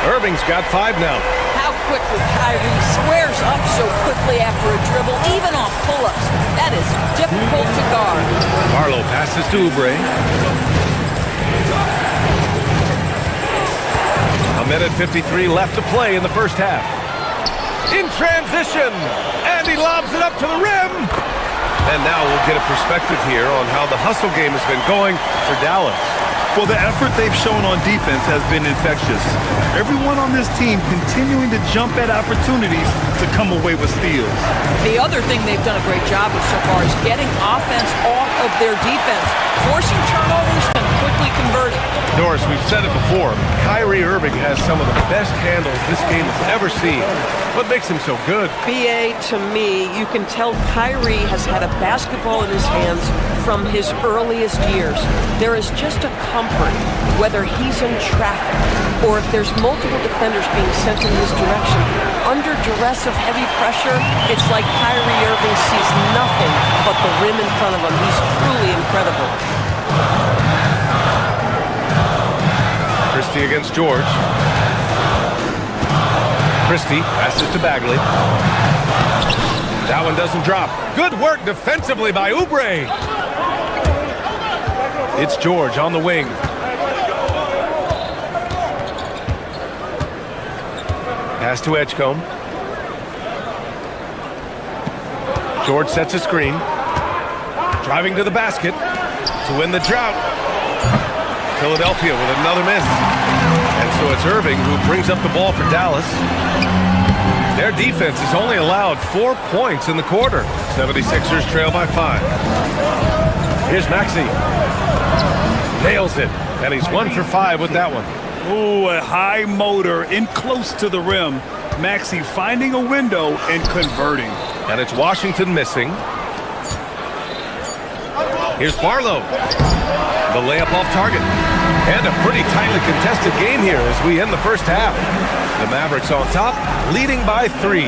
Irving's got 5 now. How quickly Kyrie squares up so quickly after a dribble, even on pull-ups. That is difficult to guard. Barlow passes to Oubre. 1:53 left to play in the first half. In transition, and he lobs it up to the rim. And now we'll get a perspective here on how the hustle game has been going for Dallas. Well, the effort they've shown on defense has been infectious. Everyone on this team continuing to jump at opportunities to come away with steals. The other thing they've done a great job of so far is getting offense off of their defense, forcing turnovers and quickly converting. Doris, we've said it before, Kyrie Irving has some of the best handles this game has ever seen. What makes him so good? BA, to me, you can tell Kyrie has had a basketball in his hands from his earliest years. There is just a comfort, whether he's in traffic or if there's multiple defenders being sent in his direction. Under duress of heavy pressure, it's like Kyrie Irving sees nothing but the rim in front of him. He's truly incredible. Christie against George. Christie passes to Bagley. That one doesn't drop. Good work defensively by Oubre. It's George on the wing. Pass to Edgecombe. George sets a screen. Driving to the basket to win the drought. Philadelphia with another miss. And so it's Irving who brings up the ball for Dallas. Their defense has only allowed 4 points in the quarter. 76ers trail by 5. Here's Maxey. Nails it. And he's 1 for 5 with that one. Ooh, a high motor in close to the rim. Maxey finding a window and converting. And it's Washington missing. Here's Barlow. The layup off target. And a pretty tightly contested game here as we end the first half. The Mavericks on top, leading by 3.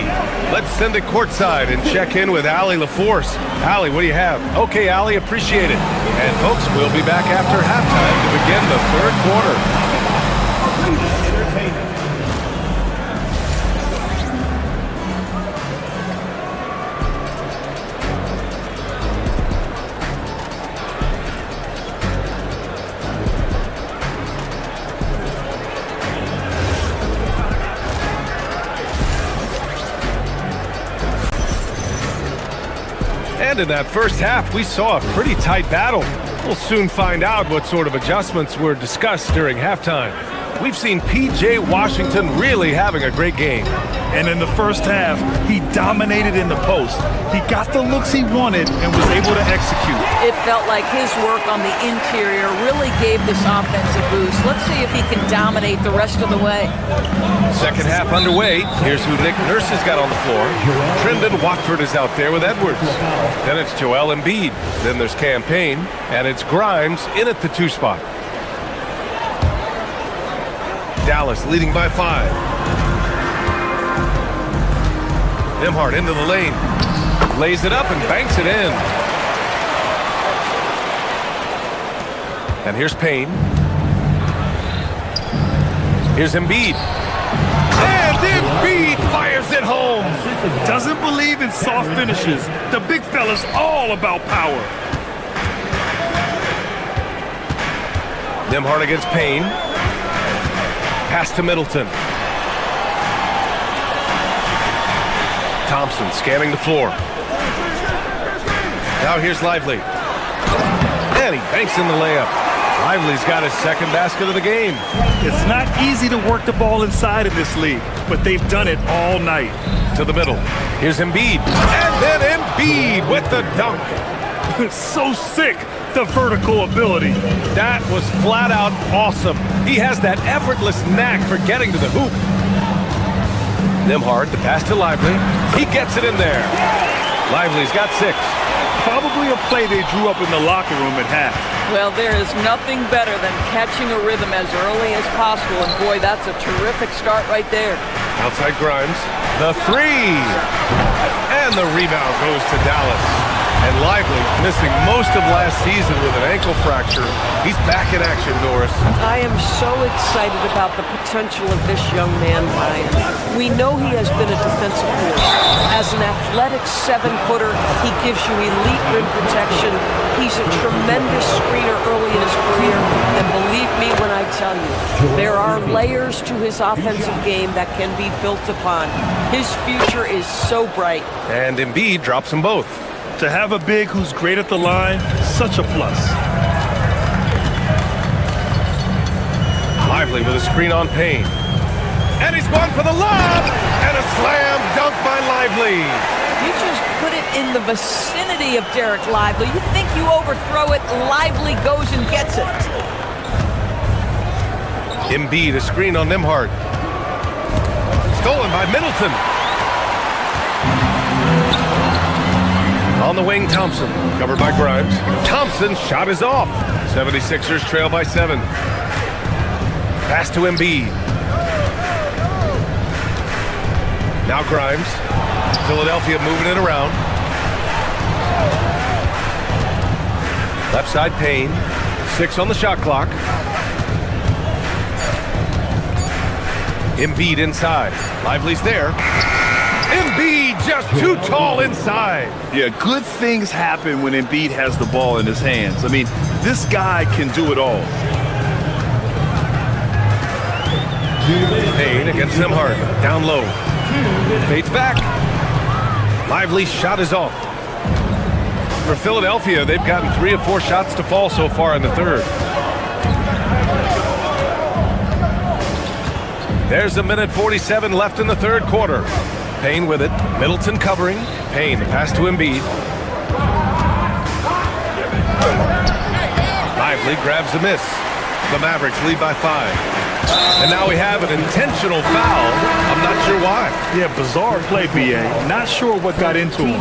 Let's send it courtside and check in with Allie LaForce. Allie, what do you have? Okay, Allie, appreciate it. And folks, we'll be back after halftime to begin the third quarter. And in that first half, we saw a pretty tight battle. We'll soon find out what sort of adjustments were discussed during halftime. We've seen P.J. Washington really having a great game. And in the first half, he dominated in the post. He got the looks he wanted and was able to execute. It felt like his work on the interior really gave this offense a boost. Let's see if he can dominate the rest of the way. Second half underway. Here's who Nick Nurse has got on the floor. Trendon Watford is out there with Edwards. Then it's Joel Embiid. Then there's Cam Payne. And it's Grimes in at the 2 spot. Dallas leading by 5. Nembhard into the lane. Lays it up and banks it in. And here's Payne. Here's Embiid. And Embiid fires it home. Doesn't believe in soft finishes. The big fella's all about power. Nembhard against Payne. Pass to Middleton. Thompson scanning the floor. Now here's Lively. And he banks in the layup. Lively's got his second basket of the game. It's not easy to work the ball inside in this league, but they've done it all night. To the middle. Here's Embiid. And then Embiid with the dunk. So sick, the vertical ability. That was flat out awesome. He has that effortless knack for getting to the hoop. Nembhard, the pass to Lively. He gets it in there. Lively's got 6. Probably a play they drew up in the locker room at half. Well, there is nothing better than catching a rhythm as early as possible, and boy, that's a terrific start right there. Outside Grimes. The 3. And the rebound goes to Dallas. And Lively, missing most of last season with an ankle fracture. He's back in action, Doris. I am so excited about the potential of this young man, Ryan. We know he has been a defensive force. As an athletic 7-footer, he gives you elite rim protection. He's a tremendous screener early in his career. And believe me when I tell you, there are layers to his offensive game that can be built upon. His future is so bright. And Embiid drops them both. To have a big who's great at the line, such a plus. Lively with a screen on Payne. And he's going for the lob! And a slam dunk by Lively. You just put it in the vicinity of Derek Lively. You think you overthrow it, Lively goes and gets it. Embiid, a screen on Nembhard. Stolen by Middleton. On the wing, Thompson, covered by Grimes. Thompson's shot is off. 76ers trail by 7. Pass to Embiid. Now Grimes. Philadelphia moving it around. Left side, Payne. 6 on the shot clock. Embiid inside. Lively's there. Embiid just too tall inside. Yeah, good things happen when Embiid has the ball in his hands. I mean, this guy can do it all. Payne against Nembhard. Down low. Fades back. Lively's shot is off. For Philadelphia, they've gotten 3 of 4 shots to fall so far in the third. There's a minute 47 left in the third quarter. Payne with it. Middleton covering. Payne, the pass to Embiid. Lively grabs the miss. The Mavericks lead by 5. And now we have an intentional foul. I'm not sure why. Yeah, bizarre play, B.A. Not sure what got into him.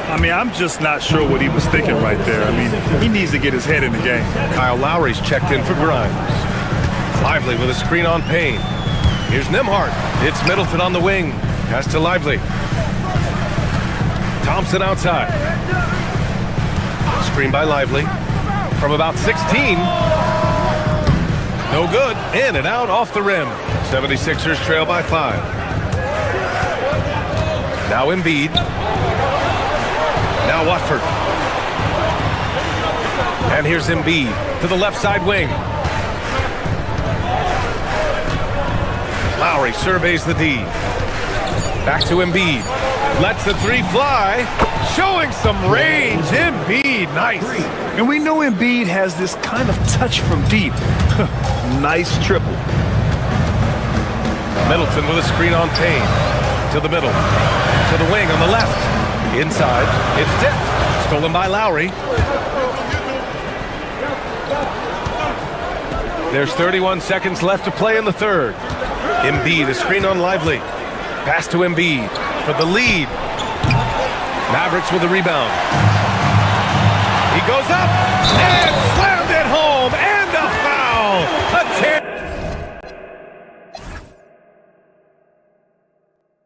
I mean, I'm just not sure what he was thinking right there. I mean, he needs to get his head in the game. Kyle Lowry's checked in for Grimes. Lively with a screen on Payne. Here's Nembhard. It's Middleton on the wing. Pass to Lively. Thompson outside. Screen by Lively. From about 16. No good. In and out off the rim. 76ers trail by 5. Now Embiid. Now Watford. And here's Embiid to the left side wing. Lowry surveys the D. Back to Embiid. Lets the 3 fly. Showing some range. Embiid, nice. And we know Embiid has this kind of touch from deep. Nice triple. Middleton with a screen on Payne. To the middle. To the wing on the left. Inside. It's tipped. Stolen by Lowry. There's 31 seconds left to play in the third. Embiid, a screen on Lively. Pass to Embiid for the lead. Mavericks with the rebound. He goes up and slammed it home, and a foul.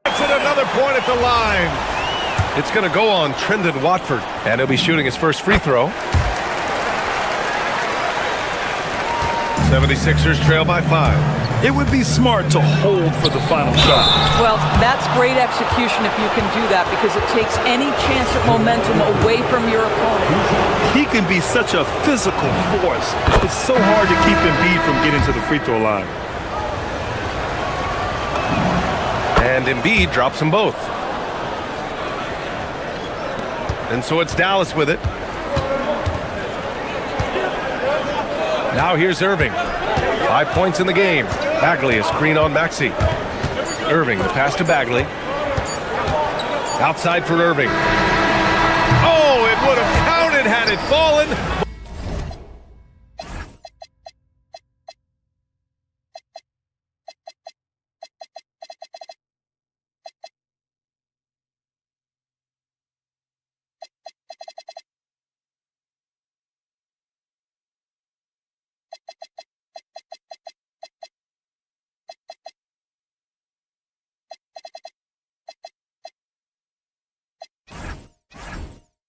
It's at another point at the line. It's going to go on Trendon Watford, and he'll be shooting his first free throw. 76ers trail by 5. It would be smart to hold for the final shot. Well, that's great execution if you can do that, because it takes any chance of momentum away from your opponent. He can be such a physical force. It's so hard to keep Embiid from getting to the free throw line. And Embiid drops them both. And so it's Dallas with it. Now here's Irving. 5 points in the game. Bagley, a screen on Maxey. Irving, the pass to Bagley. Outside for Irving. Oh, it would have counted had it fallen.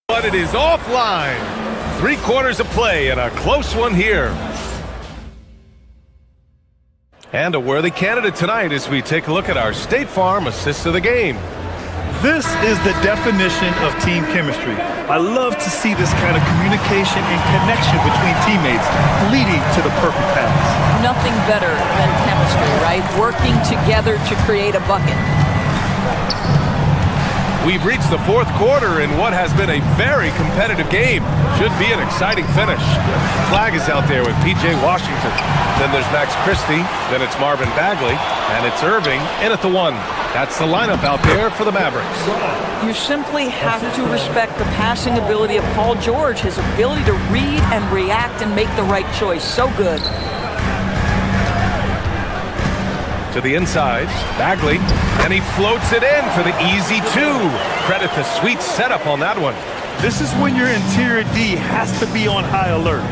But it is offline. 3 quarters of play and a close one here. And a worthy candidate tonight as we take a look at our State Farm assist of the game. This is the definition of team chemistry. I love to see this kind of communication and connection between teammates leading to the perfect pass. Nothing better than chemistry, right? Working together to create a bucket. We've reached the 4th quarter in what has been a very competitive game. Should be an exciting finish. Flag is out there with P.J. Washington. Then there's Max Christie. Then it's Marvin Bagley. And it's Irving in at the 1. That's the lineup out there for the Mavericks. You simply have to respect the passing ability of Paul George, his ability to read and react and make the right choice. So good. To the inside, Bagley, and he floats it in for the easy 2. Credit the sweet setup on that one. This is when your interior D has to be on high alert.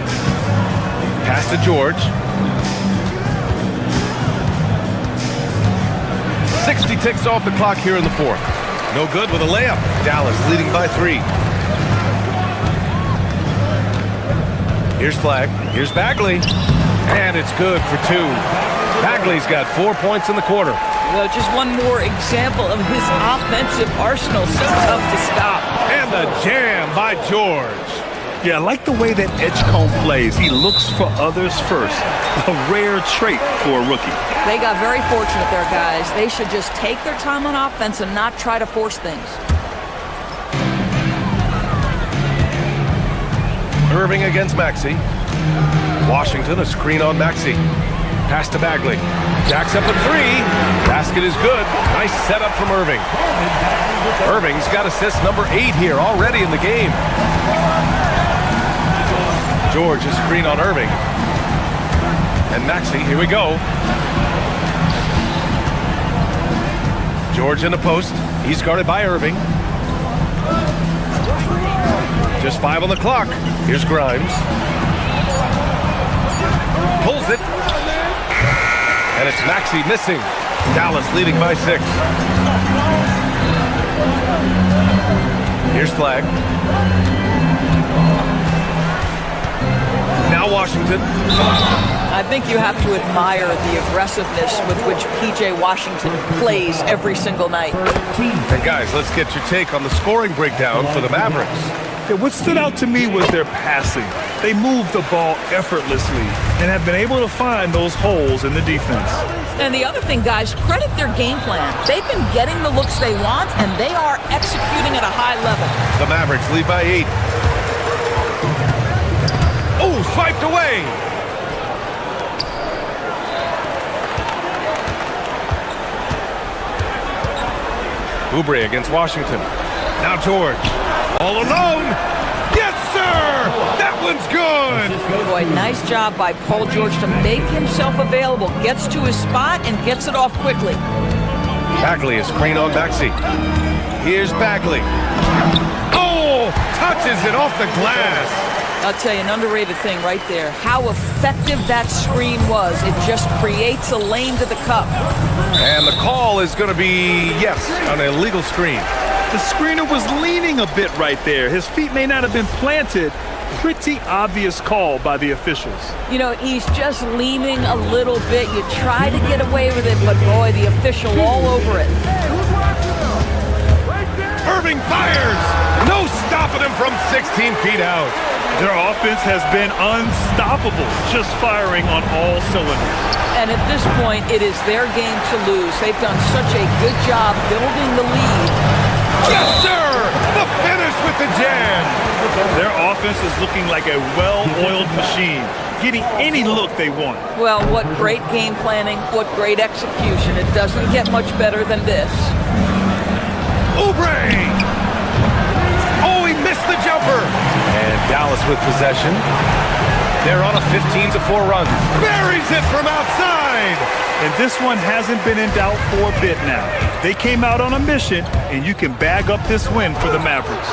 Pass to George. 60 ticks off the clock here in the 4th. No good with a layup. Dallas leading by 3. Here's Flag. Here's Bagley. And it's good for 2. Bagley's got 4 points in the quarter. Well, just one more example of his offensive arsenal. So tough to stop. And the jam by George. Yeah, I like the way that Edgecombe plays. He looks for others first. A rare trait for a rookie. They got very fortunate there, guys. They should just take their time on offense and not try to force things. Irving against Maxey. Washington, a screen on Maxey. Pass to Bagley. Jacks up at 3. Basket is good. Nice setup from Irving. Irving's got assist number 8 here already in the game. George, a screen on Irving. And Maxey, here we go. George in the post. He's guarded by Irving. Just 5 on the clock. Here's Grimes. Pulls it. And it's Maxey missing. Dallas leading by 6. Here's Flag. Now Washington. I think you have to admire the aggressiveness with which P.J. Washington plays every single night. And guys, let's get your take on the scoring breakdown for the Mavericks. Yeah, what stood out to me was their passing. They moved the ball effortlessly and have been able to find those holes in the defense. And the other thing, guys, credit their game plan. They've been getting the looks they want, and they are executing at a high level. The Mavericks lead by 8. Oh, swiped away. Oubre against Washington. Now George. All alone. Yes, sir! That one's good! Boy, nice job by Paul George to make himself available. Gets to his spot and gets it off quickly. Bagley is screen on Maxey. Here's Bagley. Oh! Touches it off the glass. I'll tell you, an underrated thing right there. How effective that screen was. It just creates a lane to the cup. And the call is going to be, yes, an illegal screen. The screener was leaning a bit right there. His feet may not have been planted. Pretty obvious call by the officials. You know, he's just leaning a little bit. You try to get away with it, but boy, the official all over it. Irving fires! No stopping him from 16 feet out. Their offense has been unstoppable, just firing on all cylinders. And at this point, it is their game to lose. They've done such a good job building the lead. Yes, sir! The finish with the jam! Their offense is looking like a well-oiled machine, getting any look they want. Well, what great game planning, what great execution. It doesn't get much better than this. Oubre! Oh, he missed the jumper! And Dallas with possession. They're on a 15-4 run. Buries it from outside! And this one hasn't been in doubt for a bit now. They came out on a mission, and you can bag up this win for the Mavericks.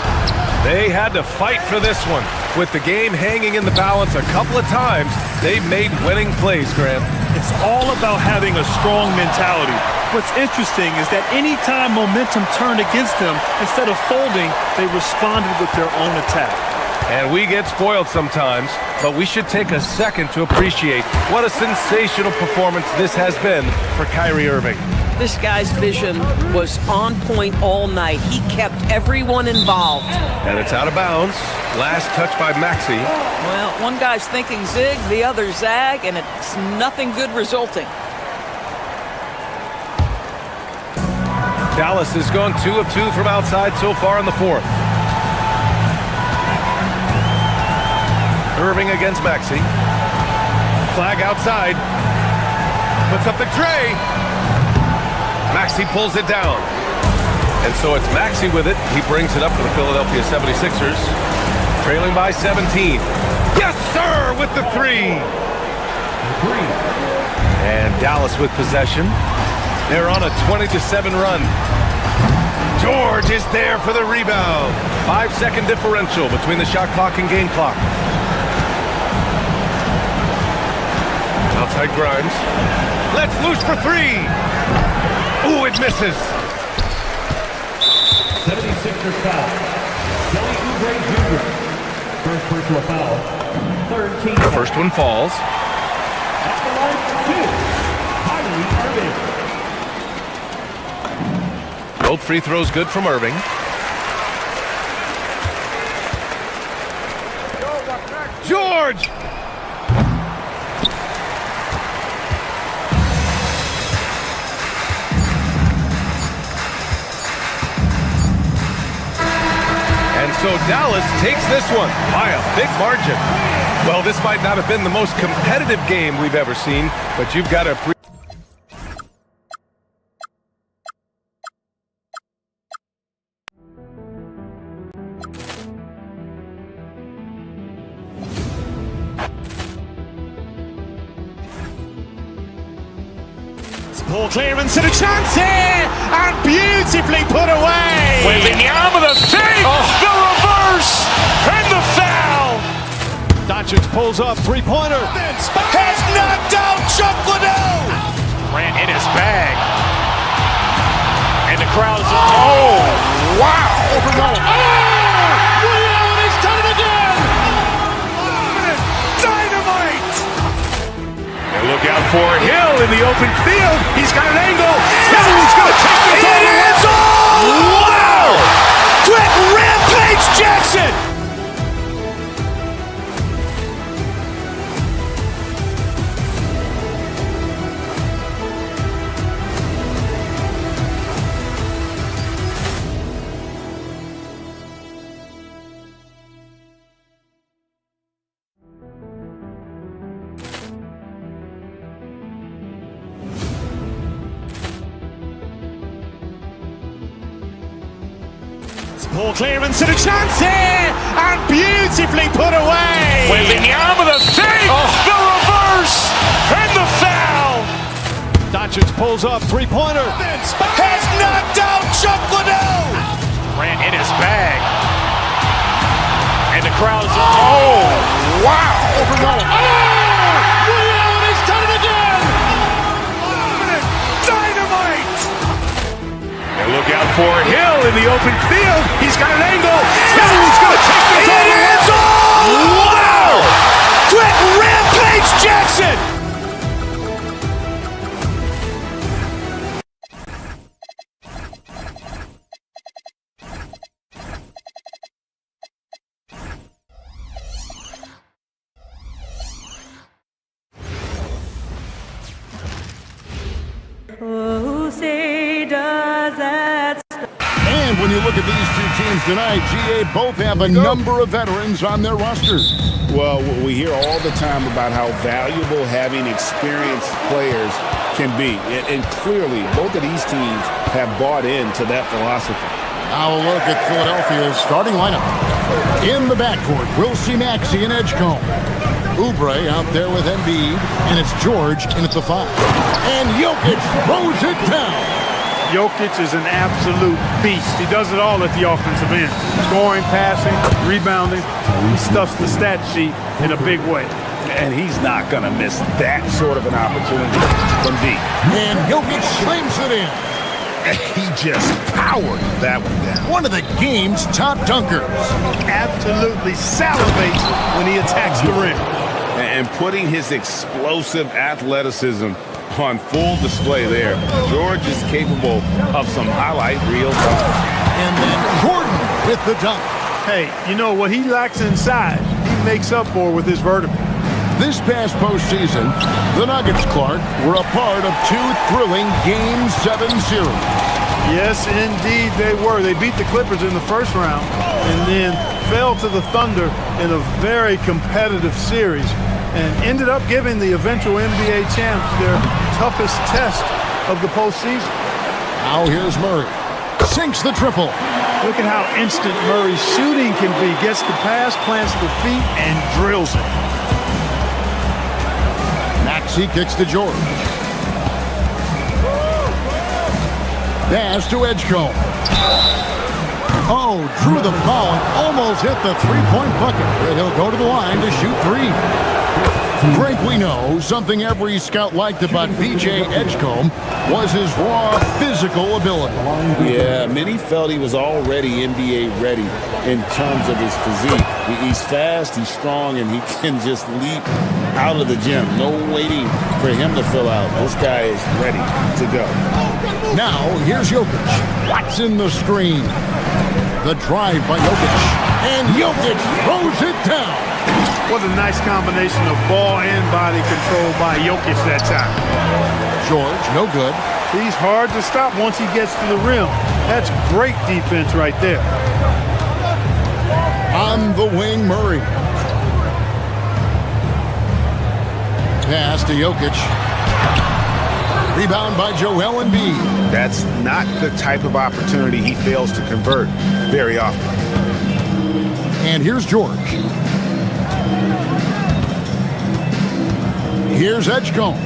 They had to fight for this one. With the game hanging in the balance a couple of times, they've made winning plays, Graham. It's all about having a strong mentality. What's interesting is that any time momentum turned against them, instead of folding, they responded with their own attack. And we get spoiled sometimes, but we should take a second to appreciate what a sensational performance this has been for Kyrie Irving. This guy's vision was on point all night. He kept everyone involved. And it's out of bounds. Last touch by Maxey. Well, one guy's thinking zig, the other zag, and it's nothing good resulting. Dallas has gone 2 of 2 from outside so far in the fourth. Irving against Maxey. Flag outside. Puts up the tray. Maxey pulls it down. And so it's Maxey with it. He brings it up for the Philadelphia 76ers. Trailing by 17. Yes, sir, with the three. And Dallas with possession. They're on a 20-7 run. George is there for the rebound. 5-second differential between the shot clock and game clock. Outside Grimes. Let's loose for three. Ooh, it misses. 76ers foul. Kelly Oubre Jr. First personal foul. Third team. The first one falls. At the line for 2, Kyrie Irving. Both free throws good from Irving. George! So Dallas takes this one by a big margin. Well, this might not have been the most competitive game we've ever seen, but you've got to Ball clearance and a chance here, and beautifully put away. Wembanyama the save, the reverse, and the foul. Doncic pulls up, three-pointer. Has knocked out Chuck Liddell. Ran in his bag. And the crowd is... Oh, wow. Williams, he's done it again. Dynamite. And look out for Hill in the open field. He's got an angle. He's going to take this all the way. Wow. Quick rampage Jackson. Poor clearance and a chance here, and beautifully put away. Wembanyama the fake, the reverse, and the foul. Doncic pulls up, three-pointer. Has knocked out Chuck Liddell. Ran in his bag. And the crowd is... Oh, wow. Ray Allen has done it again. Dynamite. And look out for Hill in the open field. He's got an angle. Hill's going to take this all the way. Wow. Quit Rampage Jackson. And when you look at these two teams tonight, GA both have a number of veterans on their rosters. Well, we hear all the time about how valuable having experienced players can be. And clearly, both of these teams have bought into that philosophy. Now a look at Philadelphia's starting lineup. In the backcourt, we'll see Maxey and Edgecombe. Oubre out there with Embiid, and it's George in at the 5. And Jokic throws it down. Jokic is an absolute beast. He does it all at the offensive end. Scoring, passing, rebounding. He stuffs the stat sheet in a big way. And he's not going to miss that sort of an opportunity from deep. And Jokic slams it in. He just powered that one down. One of the game's top dunkers. Absolutely salivates when he attacks the rim. And putting his explosive athleticism on full display there. George is capable of some highlight reel dunks. And then Gordon with the dunk. Hey, you know what he lacks inside, he makes up for with his vertical. This past postseason, the Nuggets, Clark, were a part of 2 thrilling Game 7 series. Yes, indeed they were. They beat the Clippers in the first round and then fell to the Thunder in a very competitive series and ended up giving the eventual NBA champs their toughest test of the postseason. Now here's Murray. Sinks the triple. Look at how instant Murray's shooting can be. Gets the pass, plants the feet, and drills it. Maxey kicks to George. Pass to Edgecombe. Oh, drew the foul and almost hit the three-point bucket. But he'll go to the line to shoot 3. Frank, we know something every scout liked about VJ Edgecombe was his raw physical ability. Yeah, many felt he was already NBA ready in terms of his physique. He's fast, he's strong, and he can just leap out of the gym. No waiting for him to fill out. This guy is ready to go. Now, here's Jokic. What's in the screen? The drive by Jokic. And Jokic throws it down. What a nice combination of ball and body control by Jokic that time. George, no good. He's hard to stop once he gets to the rim. That's great defense right there. On the wing, Murray. Pass to Jokic. Rebound by Joel Embiid. That's not the type of opportunity he fails to convert very often. And here's George. Here's Edgecombe.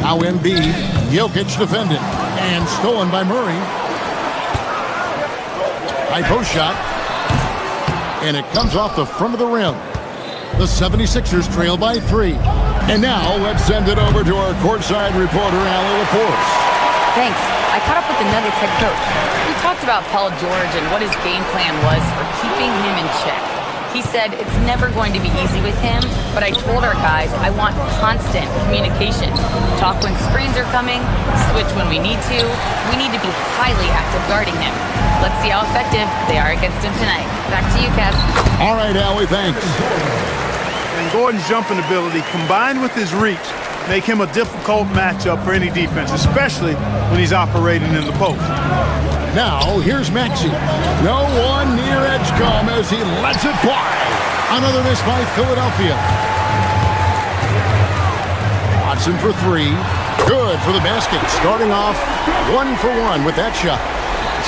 Now Embiid, Jokic defended. And stolen by Murray. High post shot. And it comes off the front of the rim. The 76ers trail by 3. And now let's send it over to our courtside reporter, Allie LaForce. Thanks. I caught up with the Nuggets head coach. We talked about Paul George and what his game plan was for keeping him in check. He said it's never going to be easy with him, but I told our guys I want constant communication. Talk when screens are coming, switch when we need to. We need to be highly active guarding him. Let's see how effective they are against him tonight. Back to you, Kev. All right, Allie, thanks. And Gordon's jumping ability combined with his reach make him a difficult matchup for any defense, especially when he's operating in the post. Now, here's Maxey. No one near Edgecombe as he lets it fly. Another miss by Philadelphia. Watson for 3. Good for the basket. Starting off 1 for 1 with that shot.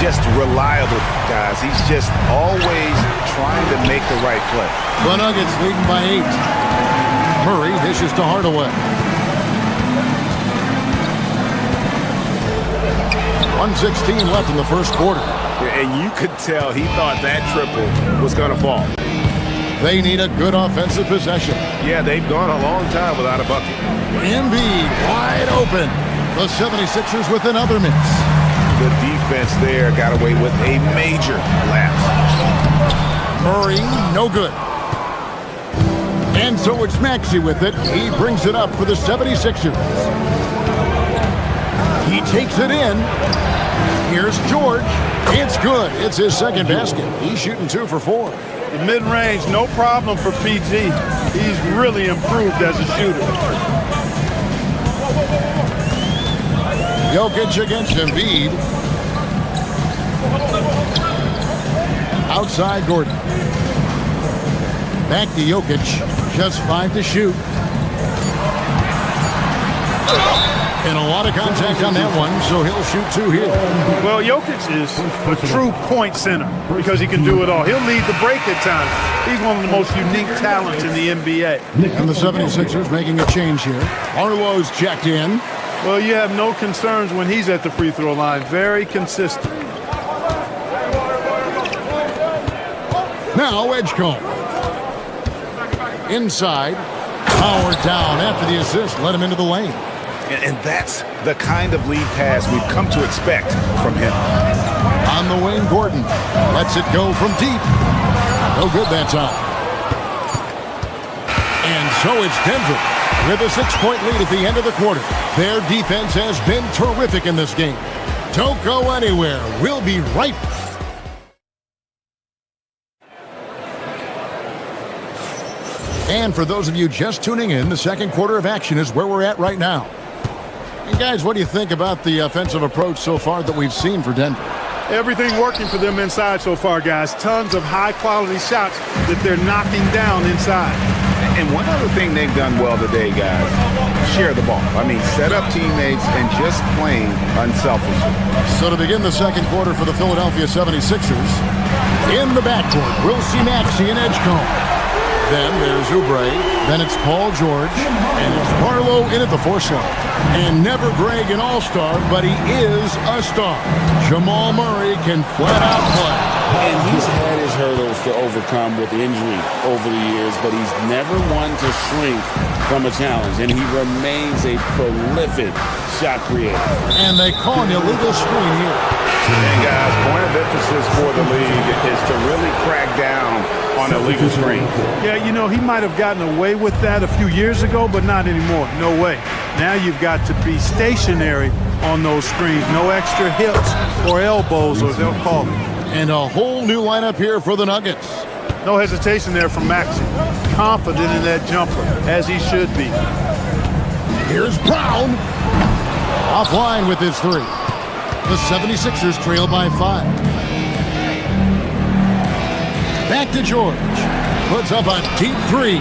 just reliable, guys. He's just always trying to make the right play. The Nuggets leading by 8. Murray dishes to Hardaway. 1:16 left in the first quarter. And you could tell he thought that triple was going to fall. They need a good offensive possession. Yeah, they've gone a long time without a bucket. Embiid wide open. The 76ers with another miss. The defense there got away with a major lapse. Murray, no good. And so it's Maxey with it. He brings it up for the 76ers. He takes it in. Here's George. It's good. It's his second basket. He's shooting 2 for 4. The mid-range, no problem for PG. He's really improved as a shooter. Jokic against Embiid. Outside Gordon. Back to Jokic. Just 5 to shoot. And a lot of contact on that one, so he'll shoot 2 here. Well, Jokic is a true point center because he can do it all. He'll lead the break at times. He's one of the most unique talents in the NBA. And the 76ers making a change here. Arlo's checked in. Well, you have no concerns when he's at the free throw line. Very consistent. Now Edgecombe. Inside. Powered down after the assist. Let him into the lane. And that's the kind of lead pass we've come to expect from him. On the wing, Gordon lets it go from deep. No good that time. And so it's Denver with a 6-point lead at the end of the quarter. Their defense has been terrific in this game. Don't go anywhere. We'll be right back. And for those of you just tuning in, the second quarter of action is where we're at right now. And guys, what do you think about the offensive approach so far that we've seen for Denver? Everything working for them inside so far, guys. Tons of high-quality shots that they're knocking down inside. And one other thing they've done well today, guys, share the ball. I mean, set up teammates and just playing unselfishly. So to begin the second quarter for the Philadelphia 76ers, in the backcourt, we'll see Maxey and Edgecombe. Then there's Oubre. Then it's Paul George. And it's Barlow in at the 4 slot. And never Greg an all-star, but he is a star. Jamal Murray can flat out play. And he's had his hurdles to overcome with injury over the years, but he's never one to shrink from a challenge. And he remains a prolific shot creator. And they call an illegal screen here. And guys, point of emphasis for the league is to really crack down on illegal screens. Yeah, you know, he might have gotten away with that a few years ago, but not anymore. No way. Now you've got to be stationary on those screens. No extra hips or elbows, or they'll call it. And a whole new lineup here for the Nuggets. No hesitation there from Maxey. Confident in that jumper, as he should be. Here's Brown. Offline with his 3. The 76ers trail by 5. Back to George. Puts up a deep 3.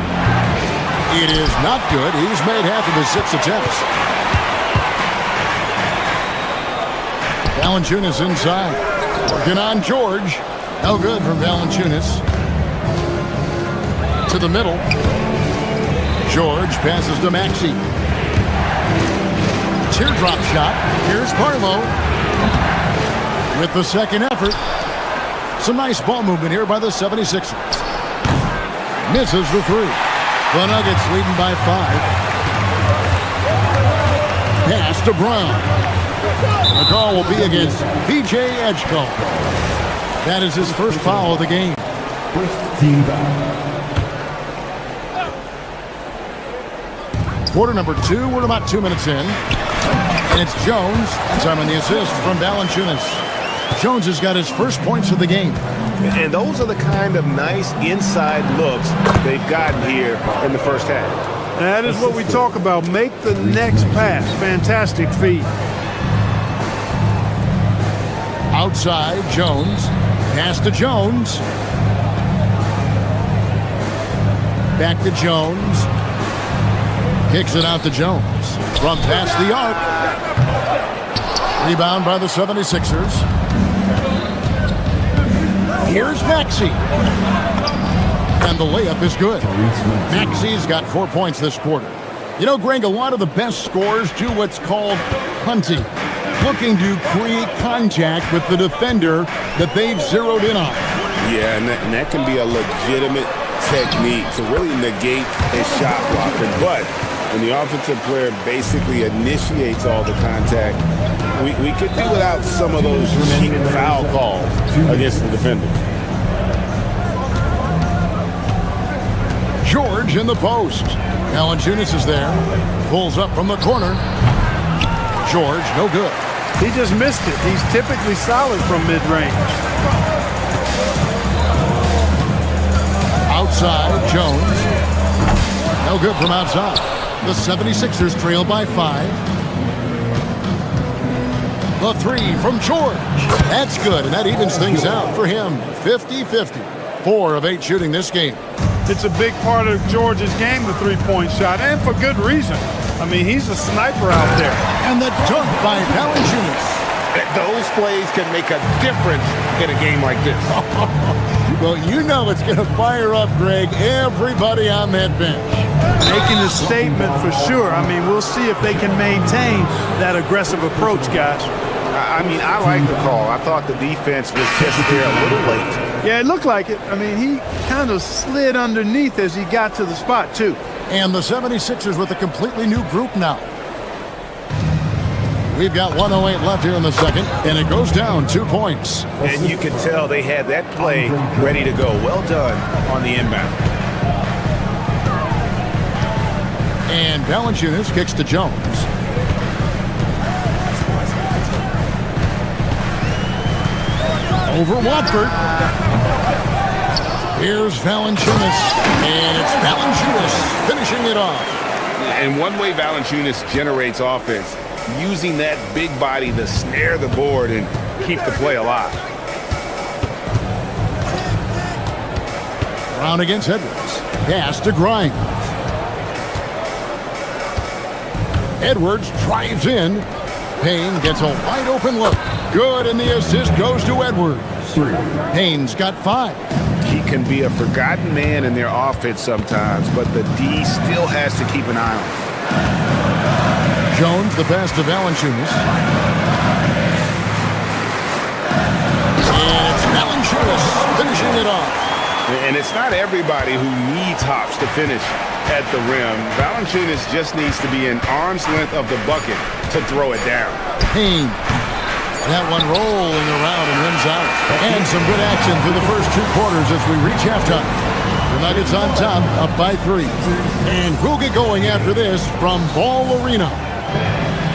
It is not good. He's made half of his 6 attempts. Valanciunas inside. Working on George. No good from Valanciunas. To the middle. George passes to Maxey. Teardrop shot. Here's Barlow. With the second effort. Some nice ball movement here by the 76ers. Misses the 3. The Nuggets leading by 5. Pass to Brown. The call will be against VJ Edgecombe. That is his first foul of the game. First team foul. Quarter number 2. We're about 2 minutes in. And it's Jones. That's on the assist from Valanciunas. Jones has got his first points of the game. And those are the kind of nice inside looks they've gotten here in the first half. That is what we talk about. Make the next pass. Fantastic feed. Outside, Jones. Pass to Jones. Back to Jones. Kicks it out to Jones. From past the arc. Rebound by the 76ers. Here's Maxey. And the layup is good. Maxey's got 4 points this quarter. You know, Greg, a lot of the best scorers do what's called hunting, looking to create contact with the defender that they've zeroed in on. Yeah, and that can be a legitimate technique to really negate a shot blocker. But when the offensive player basically initiates all the contact, we could do without some of those cheap foul calls against the defender. George in the post. Valanciunas is there. Pulls up from the corner. George, no good. He just missed it. He's typically solid from mid-range. Outside, Jones. No good from outside. The 76ers trail by 5. The 3 from George. That's good, and that evens things out for him. 50-50. 4 of 8 shooting this game. It's a big part of George's game, the three-point shot, and for good reason. I mean, he's a sniper out there. And the dunk by Valanciunas. Those plays can make a difference in a game like this. Well, you know it's going to fire up, Greg, everybody on that bench. Making a statement for sure. I mean, we'll see if they can maintain that aggressive approach, guys. I mean, I like the call. I thought the defense was just there a little late. Yeah, it looked like it. I mean, he kind of slid underneath as he got to the spot, too. And the 76ers with a completely new group now. We've got 1:08 left here in the second, and it goes down 2 points. And you can tell they had that play ready to go. Well done on the inbound. And Valanciunas kicks to Jones. Over Watford. Here's Valanciunas, and it's Valanciunas finishing it off. And one way Valanciunas generates offense, using that big body to snare the board and keep the play alive. Brown against Edwards. Pass to Grimes. Edwards drives in. Payne gets a wide open look. Good, and the assist goes to Edwards. Payne's got 5. He can be a forgotten man in their offense sometimes, but the D still has to keep an eye on him. Jones, the pass to Valanciunas. And it's Valanciunas finishing it off. And it's not everybody who needs hops to finish at the rim. Valanciunas just needs to be an arm's length of the bucket to throw it down. Payne. That one rolling around and rims out. And some good action through the first 2 quarters as we reach halftime. The Nuggets on top, up by 3. And we'll get going after this from Ball Arena.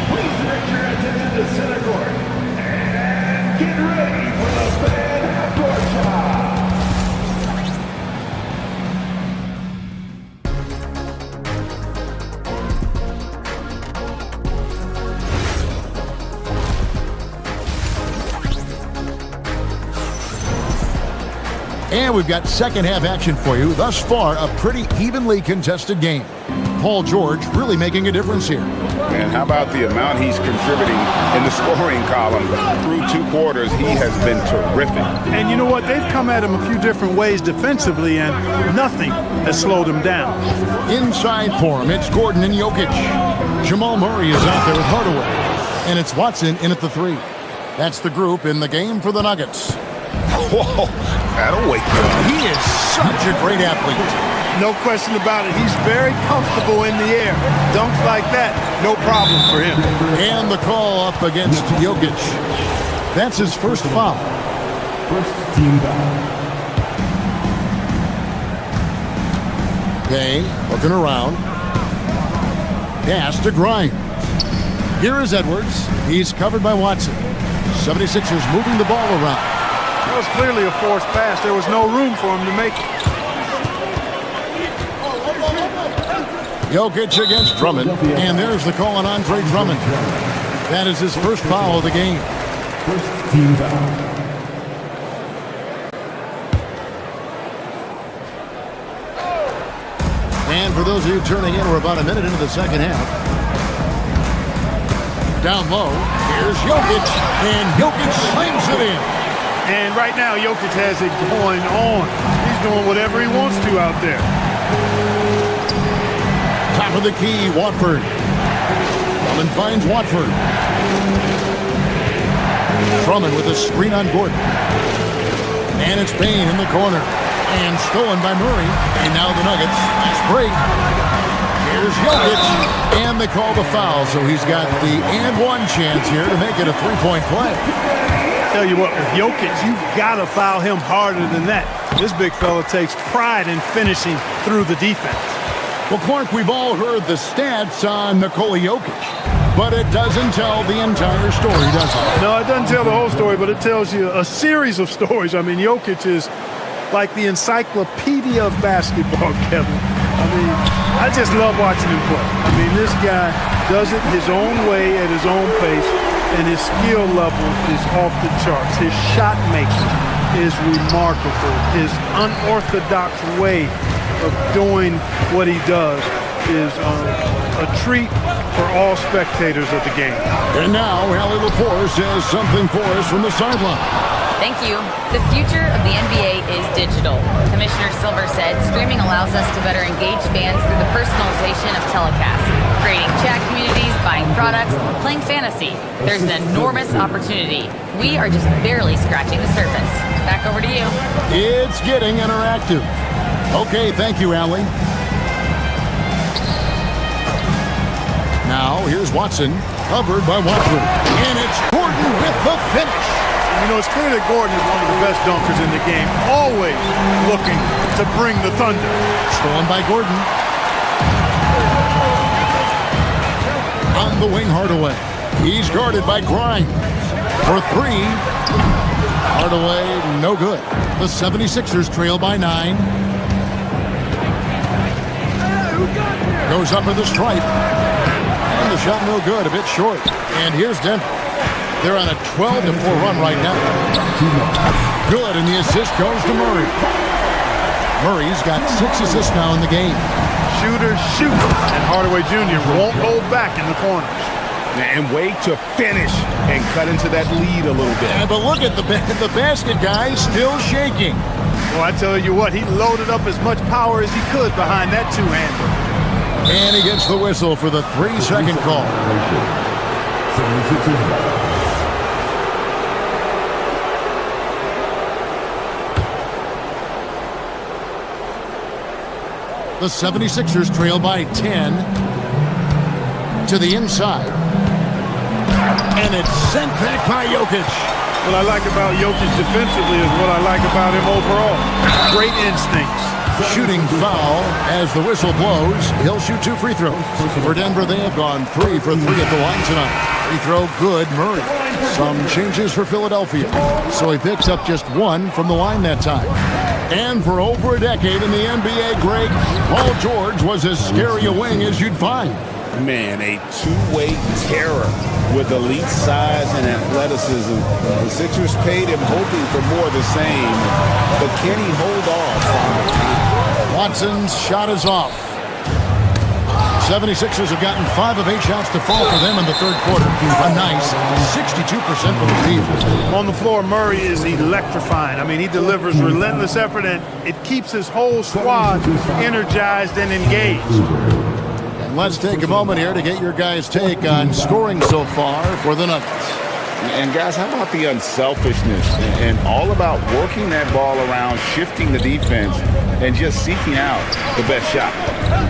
Please direct your attention to center court. And get ready for the fan half-court shot. And we've got second half action for you. Thus far, a pretty evenly contested game. Paul George really making a difference here. And how about the amount he's contributing in the scoring column? Through 2 quarters, he has been terrific. And you know what? They've come at him a few different ways defensively, and nothing has slowed him down. Inside for him, it's Gordon and Jokic. Jamal Murray is out there with Hardaway. And it's Watson in at the 3. That's the group in the game for the Nuggets. Whoa, that'll wake you up. He is such a great athlete. No question about it. He's very comfortable in the air. Dunks like that, no problem for him. And the call up against Jokic. That's his first foul. First team foul. Payne looking around. Pass to Grimes. Here is Edwards. He's covered by Watson. 76ers moving the ball around. That was clearly a forced pass. There was no room for him to make it. Jokic against Drummond. And there's the call on Andre Drummond. That is his first foul of the game. First team foul. And for those of you turning in, we're about a minute into the second half. Down low, here's Jokic. And Jokic slams it in. And right now, Jokic has it going on. He's doing whatever he wants to out there. Top of the key, Watford. Drummond finds Watford. Drummond with a screen on Gordon. And it's Payne in the corner. And stolen by Murray. And now the Nuggets. Fast break. Here's Jokic. And they call the foul. So he's got the and one chance here to make it a three-point play. Tell you what, with Jokic, you've got to foul him harder than that. This big fella takes pride in finishing through the defense. Well, Clark, we've all heard the stats on Nikola Jokic, but it doesn't tell the entire story, does it? No, it doesn't tell the whole story, but it tells you a series of stories. I mean, Jokic is like the encyclopedia of basketball, Kevin. I mean, I just love watching him play. I mean, this guy does it his own way at his own pace, and his skill level is off the charts. His shot making is remarkable. His unorthodox way of doing what he does is a treat for all spectators of the game. And now, Allie Laporte says something for us from the sideline. Thank you. The future of the NBA is digital. Commissioner Silver said streaming allows us to better engage fans through the personalization of telecasts, creating chat communities, buying products, playing fantasy. There's an enormous opportunity. We are just barely scratching the surface. Back over to you. It's getting interactive. Okay, thank you, Allie. Now, here's Watson, covered by Watford. And it's Gordon with the finish. You know, it's clear that Gordon is one of the best dunkers in the game, always looking to bring the thunder. Stolen by Gordon. On the wing, Hardaway. He's guarded by Grimes. For three. Hardaway, no good. The 76ers trail by 9. Goes up with the stripe. And the shot no good, a bit short. And here's Denver. They're on a 12-4 run right now. Good, and the assist goes to Murray. Murray's got 6 assists now in the game. Shooters shoot, and Hardaway Jr. won't hold back in the corners. And wait to finish and cut into that lead a little bit. Yeah, but look at the basket guy still shaking. Well, I tell you what, he loaded up as much power as he could behind that two-hander. And he gets the whistle for the 3-second call. The 76ers trail by 10 to the inside. And it's sent back by Jokic. What I like about Jokic defensively is what I like about him overall. Great instincts. Shooting foul as the whistle blows. He'll shoot 2 free throws. For Denver, they have gone 3 for 3 at the line tonight. Free throw good, Murray. Some changes for Philadelphia. So he picks up just 1 from the line that time. And for over a decade in the NBA, Greg, Paul George was as scary a wing as you'd find. Man, a two-way terror with elite size and athleticism. The Sixers paid him hoping for more of the same, but can he hold off? Watson's shot is off. 76ers have gotten 5 of 8 shots to fall for them in the third quarter. A nice 62% from the field. On the floor, Murray is electrifying. I mean, he delivers relentless effort, and it keeps his whole squad energized and engaged. And let's take a moment here to get your guys' take on scoring so far for the Nuggets. And guys, how about the unselfishness and all about working that ball around, shifting the defense, and just seeking out the best shot.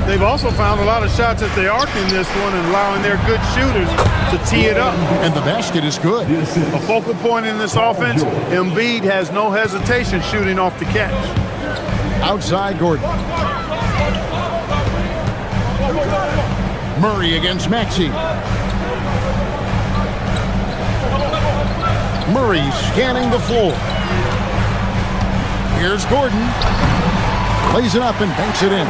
They've also found a lot of shots at the arc in this one and allowing their good shooters to tee it up. And the basket is good. A focal point in this offense, Embiid has no hesitation shooting off the catch. Outside Gordon. Murray against Maxey. Murray scanning the floor. Here's Gordon. Plays it up and banks it in.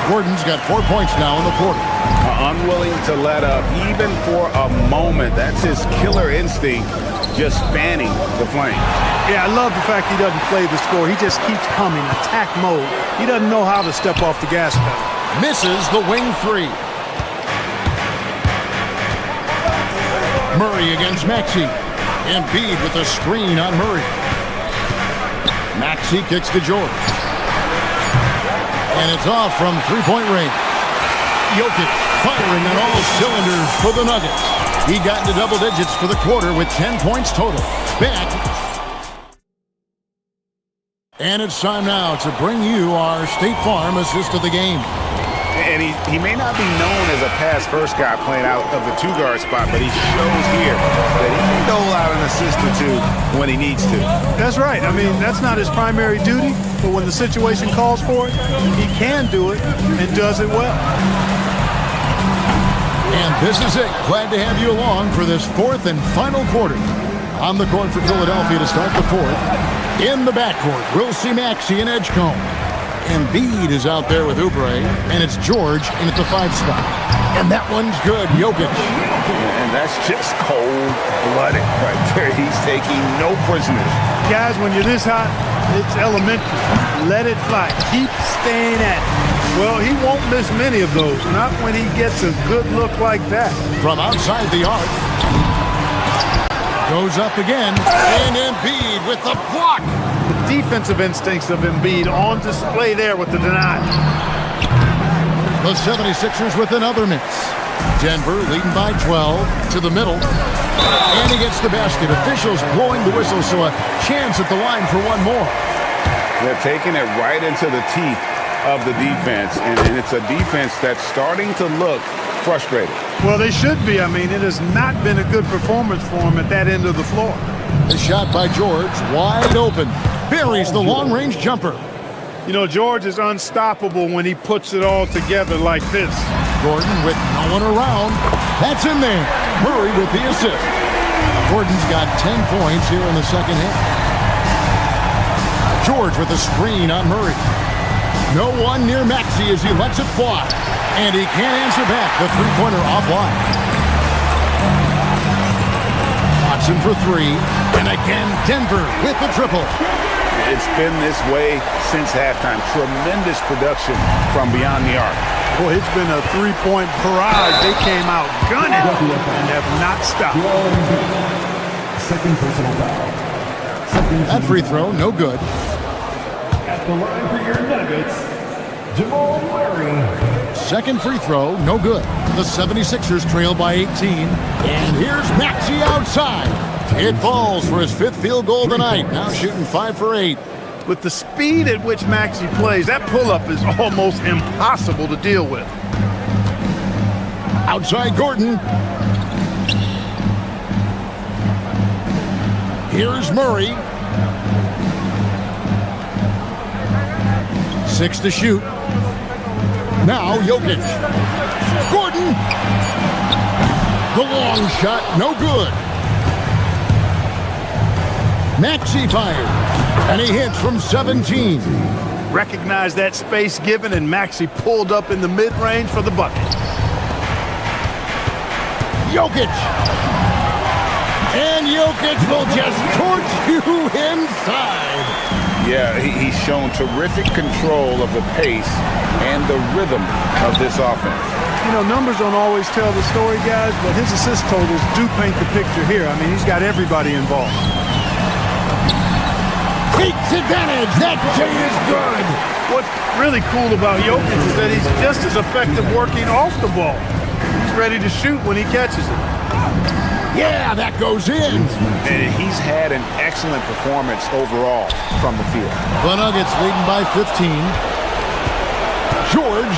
Gordon's got 4 points now in the quarter. Unwilling to let up even for a moment. That's his killer instinct, just fanning the flame. Yeah, I love the fact he doesn't play the score. He just keeps coming, attack mode. He doesn't know how to step off the gas pedal. Misses the wing 3. Murray against Maxey. Embiid with a screen on Murray. Maxey kicks to George. And it's off from three-point range. Jokic firing on all cylinders for the Nuggets. He got into double digits for the quarter with 10 points total. Back. And it's time now to bring you our State Farm assist of the game. And he may not be known as a pass-first guy playing out of the two-guard spot, but he shows here that he can dole out an assist or two when he needs to. That's right. I mean, that's not his primary duty, but when the situation calls for it, he can do it and does it well. And this is it. Glad to have you along for this fourth and final quarter. On the court for Philadelphia to start the fourth. In the backcourt, we'll see Maxey and Edgecombe. Embiid is out there with Oubre, and it's George in at the 5 spot. And that one's good, Jokic. And that's just cold-blooded right there. He's taking no prisoners. Guys, when you're this hot, it's elementary. Let it fly. Keep staying at it. Well, he won't miss many of those, not when he gets a good look like that. From outside the arc. Goes up again, and Embiid with the block. The defensive instincts of Embiid on display there with the deny. The 76ers with another miss. Denver leading by 12 to the middle. And he gets the basket. Officials blowing the whistle, so a chance at the line for one more. They're taking it right into the teeth of the defense, and it's a defense that's starting to look frustrated. Well, they should be. I mean, it has not been a good performance for him at that end of the floor. The shot by George, wide open. Buries the long-range jumper. You know, George is unstoppable when he puts it all together like this. Gordon with no one around. That's in there. Murray with the assist. Gordon's got 10 points here in the second half. George with a screen on Murray. No one near Maxey as he lets it fly. And he can't answer back. The three-pointer offline. Watson for 3. And again, Denver with the triple. It's been this way since halftime. Tremendous production from beyond the arc. Boy, it's been a three-point barrage. They came out gunning and have not stopped. Second personal foul. That free throw, no good. At the line for your Nuggets, Jamal Murray. Second free throw, no good. The 76ers trail by 18. And here's Maxey outside. It falls for his 5th field goal tonight. Now shooting 5 for 8. With the speed at which Maxey plays, that pull-up is almost impossible to deal with. Outside Gordon. Here's Murray. 6 to shoot. Now Jokic. Gordon. The long shot, no good. Maxey fired, and he hits from 17. Recognized that space given, and Maxey pulled up in the mid-range for the bucket. Jokic. And Jokic will just torch you inside. Yeah, he's shown terrific control of the pace and the rhythm of this offense. You know, numbers don't always tell the story, guys, but his assist totals do paint the picture here. I mean, he's got everybody involved. Takes advantage. That J is good. What's really cool about Jokic is that he's just as effective working off the ball. He's ready to shoot when he catches it. Yeah, that goes in. And he's had an excellent performance overall from the field. The Nuggets leading by 15. George.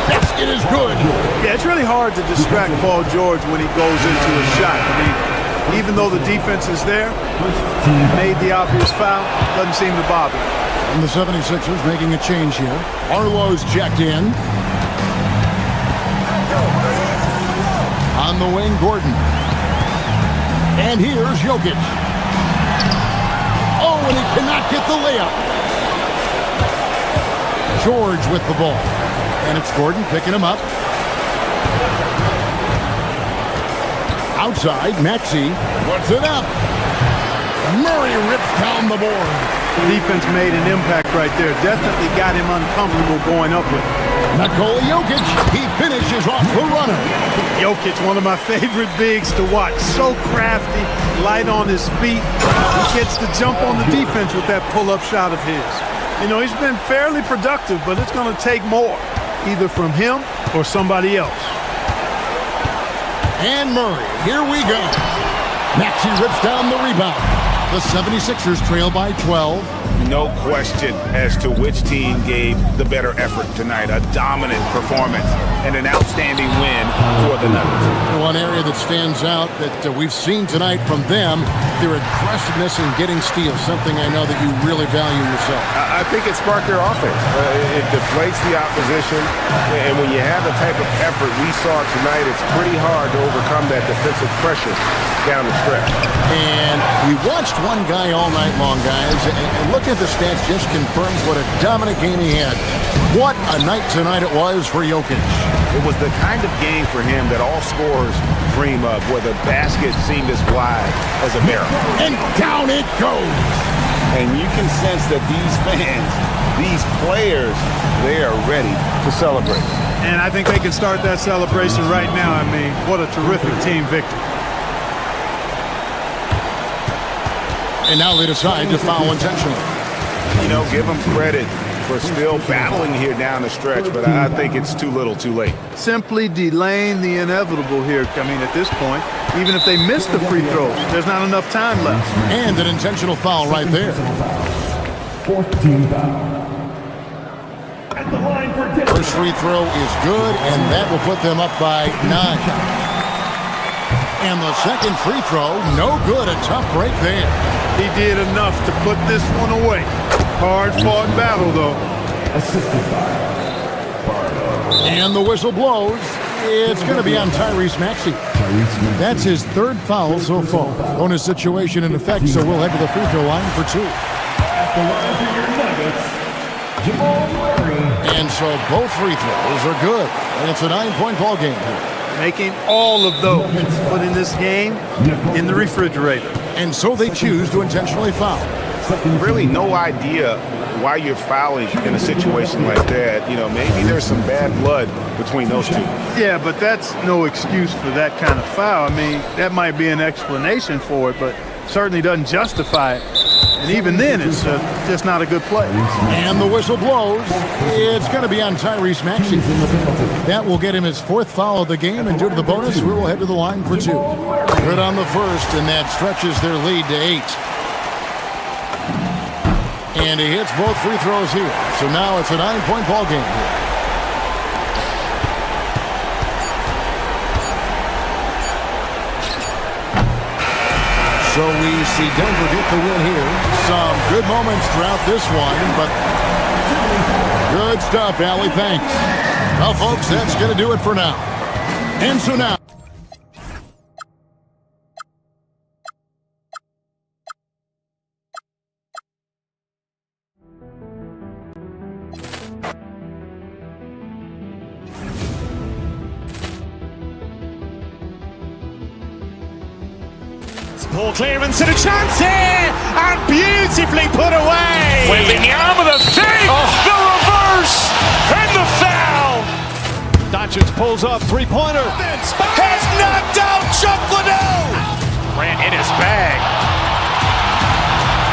Basket is good. Yeah, it's really hard to distract Paul George when he goes into a shot. I mean, even though the defense is there, made the obvious foul, doesn't seem to bother. And the 76ers making a change here. Arlo's checked in. On the wing, Gordon. And here's Jokic. Oh, and he cannot get the layup. George with the ball. And it's Gordon picking him up. Outside, Maxey puts it up. Murray rips down the board. The defense made an impact right there. Definitely got him uncomfortable going up with it. Nikola Jokic, he finishes off the runner. Jokic, one of my favorite bigs to watch. So crafty, light on his feet. He gets to jump on the defense with that pull-up shot of his. You know, he's been fairly productive, but it's going to take more, either from him or somebody else. And Murray, here we go. Maxey rips down the rebound. The 76ers trail by 12. No question as to which team gave the better effort tonight. A dominant performance and an outstanding win for the Nuggets. One area that stands out that we've seen tonight from them, their aggressiveness in getting steals, something I know that you really value yourself. I think it sparked their offense. It deflates the opposition, and when you have the type of effort we saw tonight, it's pretty hard to overcome that defensive pressure down the stretch. And we watched one guy all night long, guys, and looking at the stats just confirms what a dominant game he had. What a night tonight it was for Jokic. It was the kind of game for him that all scorers dream of, where the basket seemed as wide as a barrel. And down it goes. And you can sense that these fans, these players, they are ready to celebrate. And I think they can start that celebration right now. I mean, what a terrific team victory. And now they decide to foul intentionally. You know, give them credit for still battling here down the stretch, but I think it's too little too late. Simply delaying the inevitable here. I mean, at this point, even if they miss the free throws, there's not enough time left. And an intentional foul right there. Fourth team foul. At the line for First free throw is good, and that will put them up by 9. And the second free throw, no good. A tough break there. He did enough to put this one away. Hard-fought battle, though. Assisted by And the whistle blows. It's going to be on Tyrese Maxey. That's his third foul so far. Bonus situation in effect, so we'll head to the free throw line for 2. At the line for your Nuggets, Jamal Murray. And so both free throws are good. And it's a 9-point ball game here. Making all of those, putting this game in the refrigerator. And so they choose to intentionally foul. Really no idea why you're fouling in a situation like that. You know, maybe there's some bad blood between those two. Yeah, but that's no excuse for that kind of foul. I mean, that might be an explanation for it, but certainly doesn't justify it. And even then, it's just not a good play. And the whistle blows. It's going to be on Tyrese Maxey. That will get him his 4th foul of the game, and due to the bonus, we will head to the line for 2. Good on the first, and that stretches their lead to 8. And he hits both free throws here. So now it's a 9-point ball game here. So we see Denver get the win here. Some good moments throughout this one, but good stuff, Allie. Thanks. Well, folks, that's going to do it for now. And so now. Ball clearance and a chance here, and beautifully put away. Wembanyama the fake, the reverse, and the foul. Doncic pulls up, three-pointer. Has knocked out Chuck Liddell. Ran in his bag.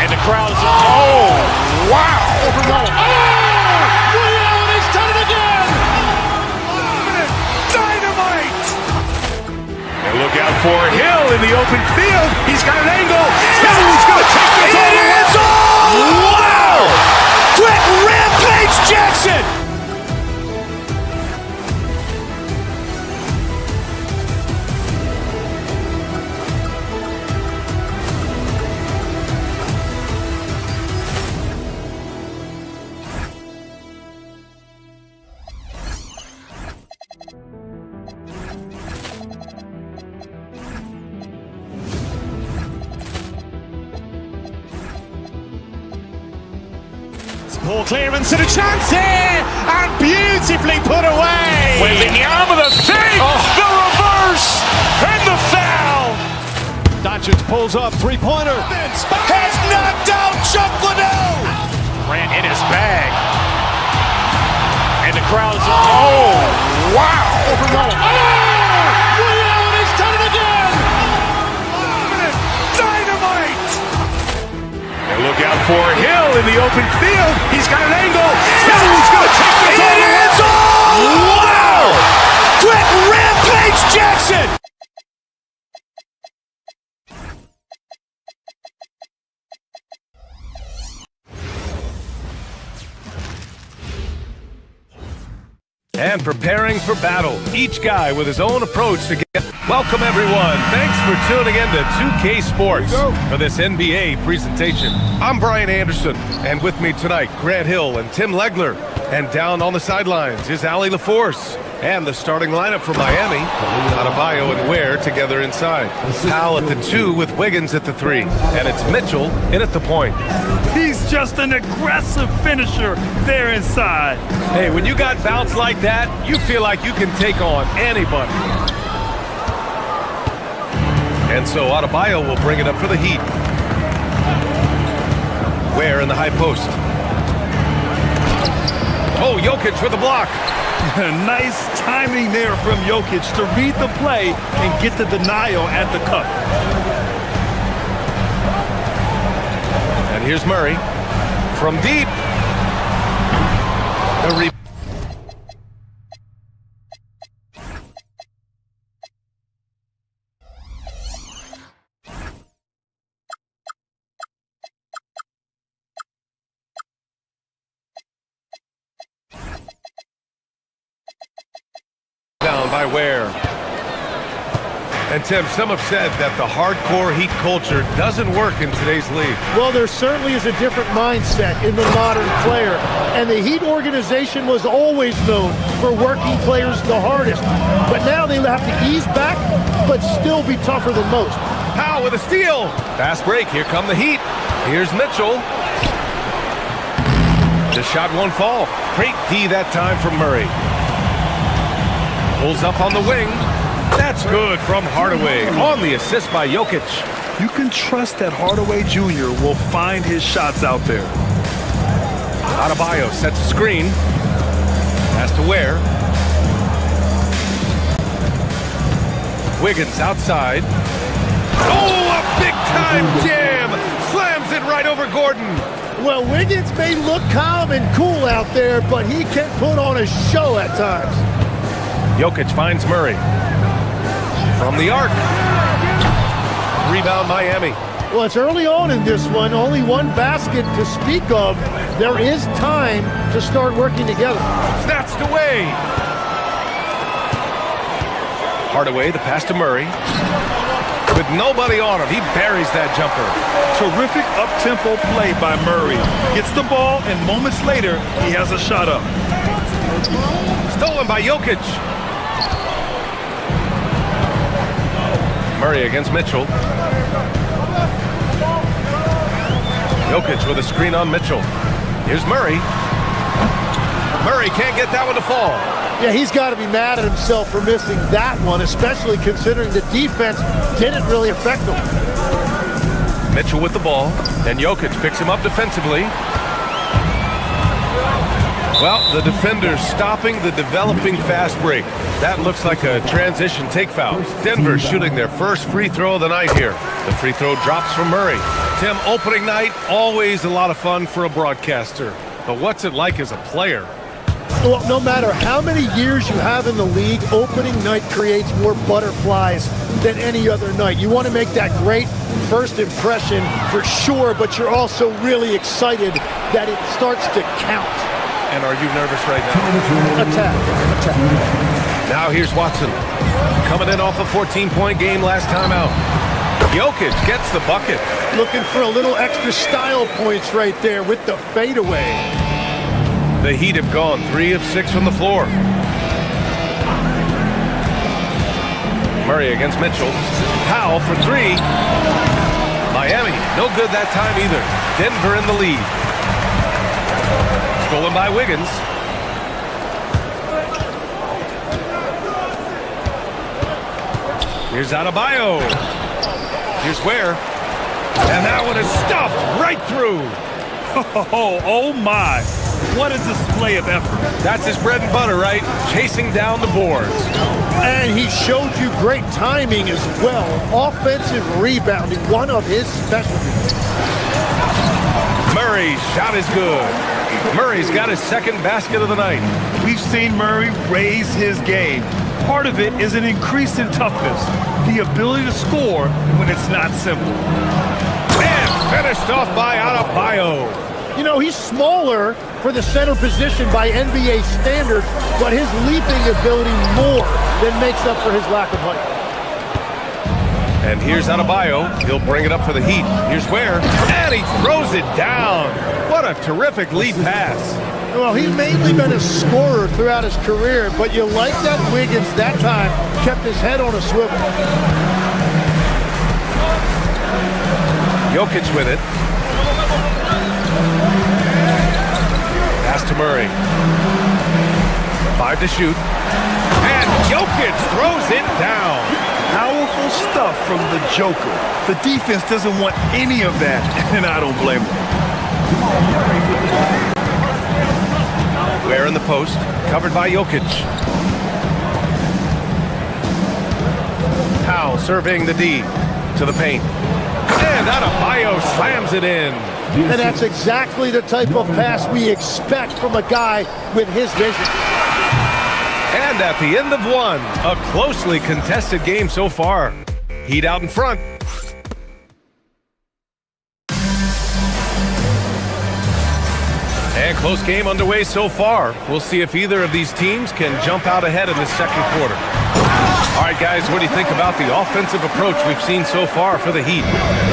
And the crowd is, oh, wow. He's done it again. Dynamite. And look out for Hill in the open field. He's got an angle. He's going to take this all the way. Wow. Quit Rampage Jackson. Ball clearance and a chance here, and beautifully put away. Wembanyama the fake, the reverse, and the foul. Doncic pulls up, three-pointer. Has knocked out Chuck Liddell. Ran in his bag. And the crowd is, for Hill in the open field. He's got an angle. He's going to take this all the way. Wow! Quit Rampage Jackson! And preparing for battle, each guy with his own approach to get. Welcome everyone, thanks for tuning in to 2K Sports for this NBA presentation. I'm Brian Anderson, and with me tonight, Grant Hill and Tim Legler. And down on the sidelines is Allie LaForce. And the starting lineup for Miami, Adebayo and Ware together inside. Powell at the 2 with Wiggins at the 3. And it's Mitchell in at the point. He's just an aggressive finisher there inside. Hey, when you got bounce like that, you feel like you can take on anybody. And so Adebayo will bring it up for the Heat. Ware in the high post. Oh, Jokic with the block. Nice timing there from Jokic to read the play and get the denial at the cup. And here's Murray from deep. The down by Ware. And Tim, some have said that the hardcore Heat culture doesn't work in today's league. Well, there certainly is a different mindset in the modern player. And the Heat organization was always known for working players the hardest. But now they have to ease back, but still be tougher than most. Powell with a steal. Fast break. Here come the Heat. Here's Mitchell. The shot won't fall. Great D that time from Murray. Pulls up on the wing. That's good from Hardaway on the assist by Jokic. You can trust that Hardaway Jr. will find his shots out there. Adebayo sets a screen. Pass to Ware. Wiggins outside. Oh, a big-time jam! Slams it right over Gordon. Well, Wiggins may look calm and cool out there, but he can put on a show at times. Jokic finds Murray. From the arc. Rebound Miami. Well, it's early on in this one. Only one basket to speak of. There is time to start working together. Snatched away. Hardaway, the pass to Murray. With nobody on him, he buries that jumper. Terrific up-tempo play by Murray. Gets the ball, and moments later, he has a shot up. Stolen by Jokic. Murray against Mitchell. Jokic with a screen on Mitchell. Here's Murray. Murray can't get that one to fall. Yeah, he's got to be mad at himself for missing that one, especially considering the defense didn't really affect him. Mitchell with the ball, and Jokic picks him up defensively. Well, the defender's stopping the developing fast break. That looks like a transition take foul. Denver shooting their first free throw of the night here. The free throw drops from Murray. Tim, opening night, always a lot of fun for a broadcaster. But what's it like as a player? Well, no matter how many years you have in the league, opening night creates more butterflies than any other night. You want to make that great first impression for sure, but you're also really excited that it starts to count. And are you nervous right now? Attack. Now here's Watson. Coming in off a 14-point game last time out. Jokic gets the bucket. Looking for a little extra style points right there with the fadeaway. The Heat have gone 3 of 6 from the floor. Murray against Mitchell. Powell for 3. Miami, no good that time either. Denver in the lead. Stolen by Wiggins. Here's Adebayo. Here's Ware. And that one is stuffed right through. Oh my. What a display of effort. That's his bread and butter, right? Chasing down the boards. And he showed you great timing as well. Offensive rebounding, one of his specialties. Murray's shot is good. Murray's got his second basket of the night. We've seen Murray raise his game. Part of it is an increase in toughness, the ability to score when it's not simple. And finished off by Adebayo. You know, he's smaller for the center position by NBA standards, but his leaping ability more than makes up for his lack of height. And here's Adebayo. He'll bring it up for the Heat. Here's Ware. And he throws it down. What a terrific lead pass. Well, he's mainly been a scorer throughout his career, but you like that Wiggins that time kept his head on a swivel. Jokic with it. Pass to Murray. 5 to shoot. And Jokic throws it down. Powerful stuff from the Joker. The defense doesn't want any of that, and I don't blame them. Ware in the post, covered by Jokic. Powell serving the D to the paint. And Adebayo slams it in. And that's exactly the type of pass we expect from a guy with his vision. And at the end of one, a closely contested game so far. Heat out in front. And close game underway so far. We'll see if either of these teams can jump out ahead in the second quarter. All right, guys, what do you think about the offensive approach we've seen so far for the Heat?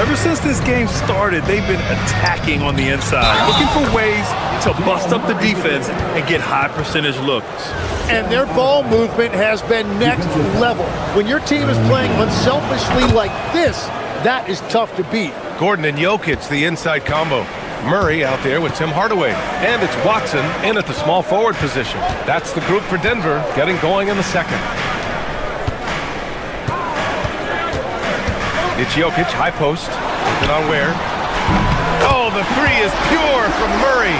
Ever since this game started, they've been attacking on the inside, looking for ways to bust up the defense and get high percentage looks. And their ball movement has been next level. When your team is playing unselfishly like this, that is tough to beat. Gordon and Jokic, the inside combo. Murray out there with Tim Hardaway. And it's Watson in at the small forward position. That's the group for Denver getting going in the second. It's Jokic, high post. Then on Ware. Oh, the three is pure from Murray.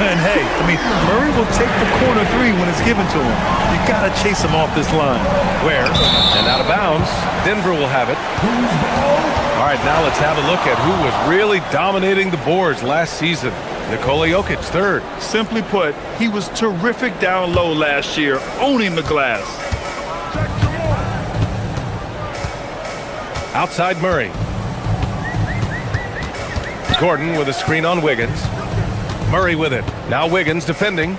And hey, I mean, Murray will take the corner three when it's given to him. You gotta chase him off this line. Ware, and out of bounds. Denver will have it. All right, now let's have a look at who was really dominating the boards last season. Nikola Jokic, third. Simply put, he was terrific down low last year, owning the glass. Outside Murray. Gordon with a screen on Wiggins. Murray with it. Now Wiggins defending.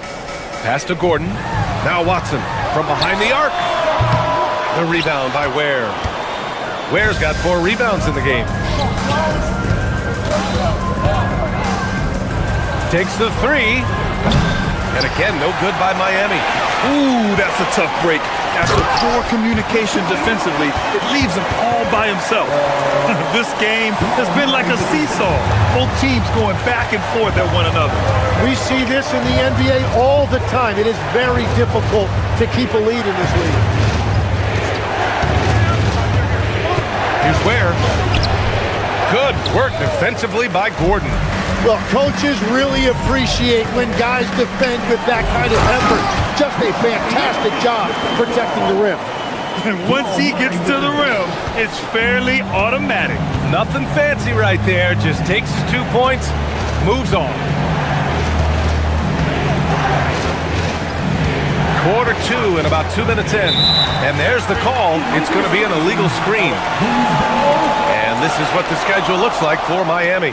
Pass to Gordon. Now Watson from behind the arc. The rebound by Ware. Ware's got 4 rebounds in the game. Takes the 3. And again, no good by Miami. Ooh, that's a tough break. After poor communication defensively, it leaves him all by himself. This game has been like a seesaw. Both teams going back and forth at one another. We see this in the NBA all the time. It is very difficult to keep a lead in this league. Here's Ware. Good work defensively by Gordon. Well, coaches really appreciate when guys defend with that kind of effort. Just a fantastic job protecting the rim. And once he gets to the rim, it's fairly automatic. Nothing fancy right there. Just takes his 2 points, moves on. Quarter 2 and about 2 minutes in. And there's the call. It's going to be an illegal screen. And this is what the schedule looks like for Miami.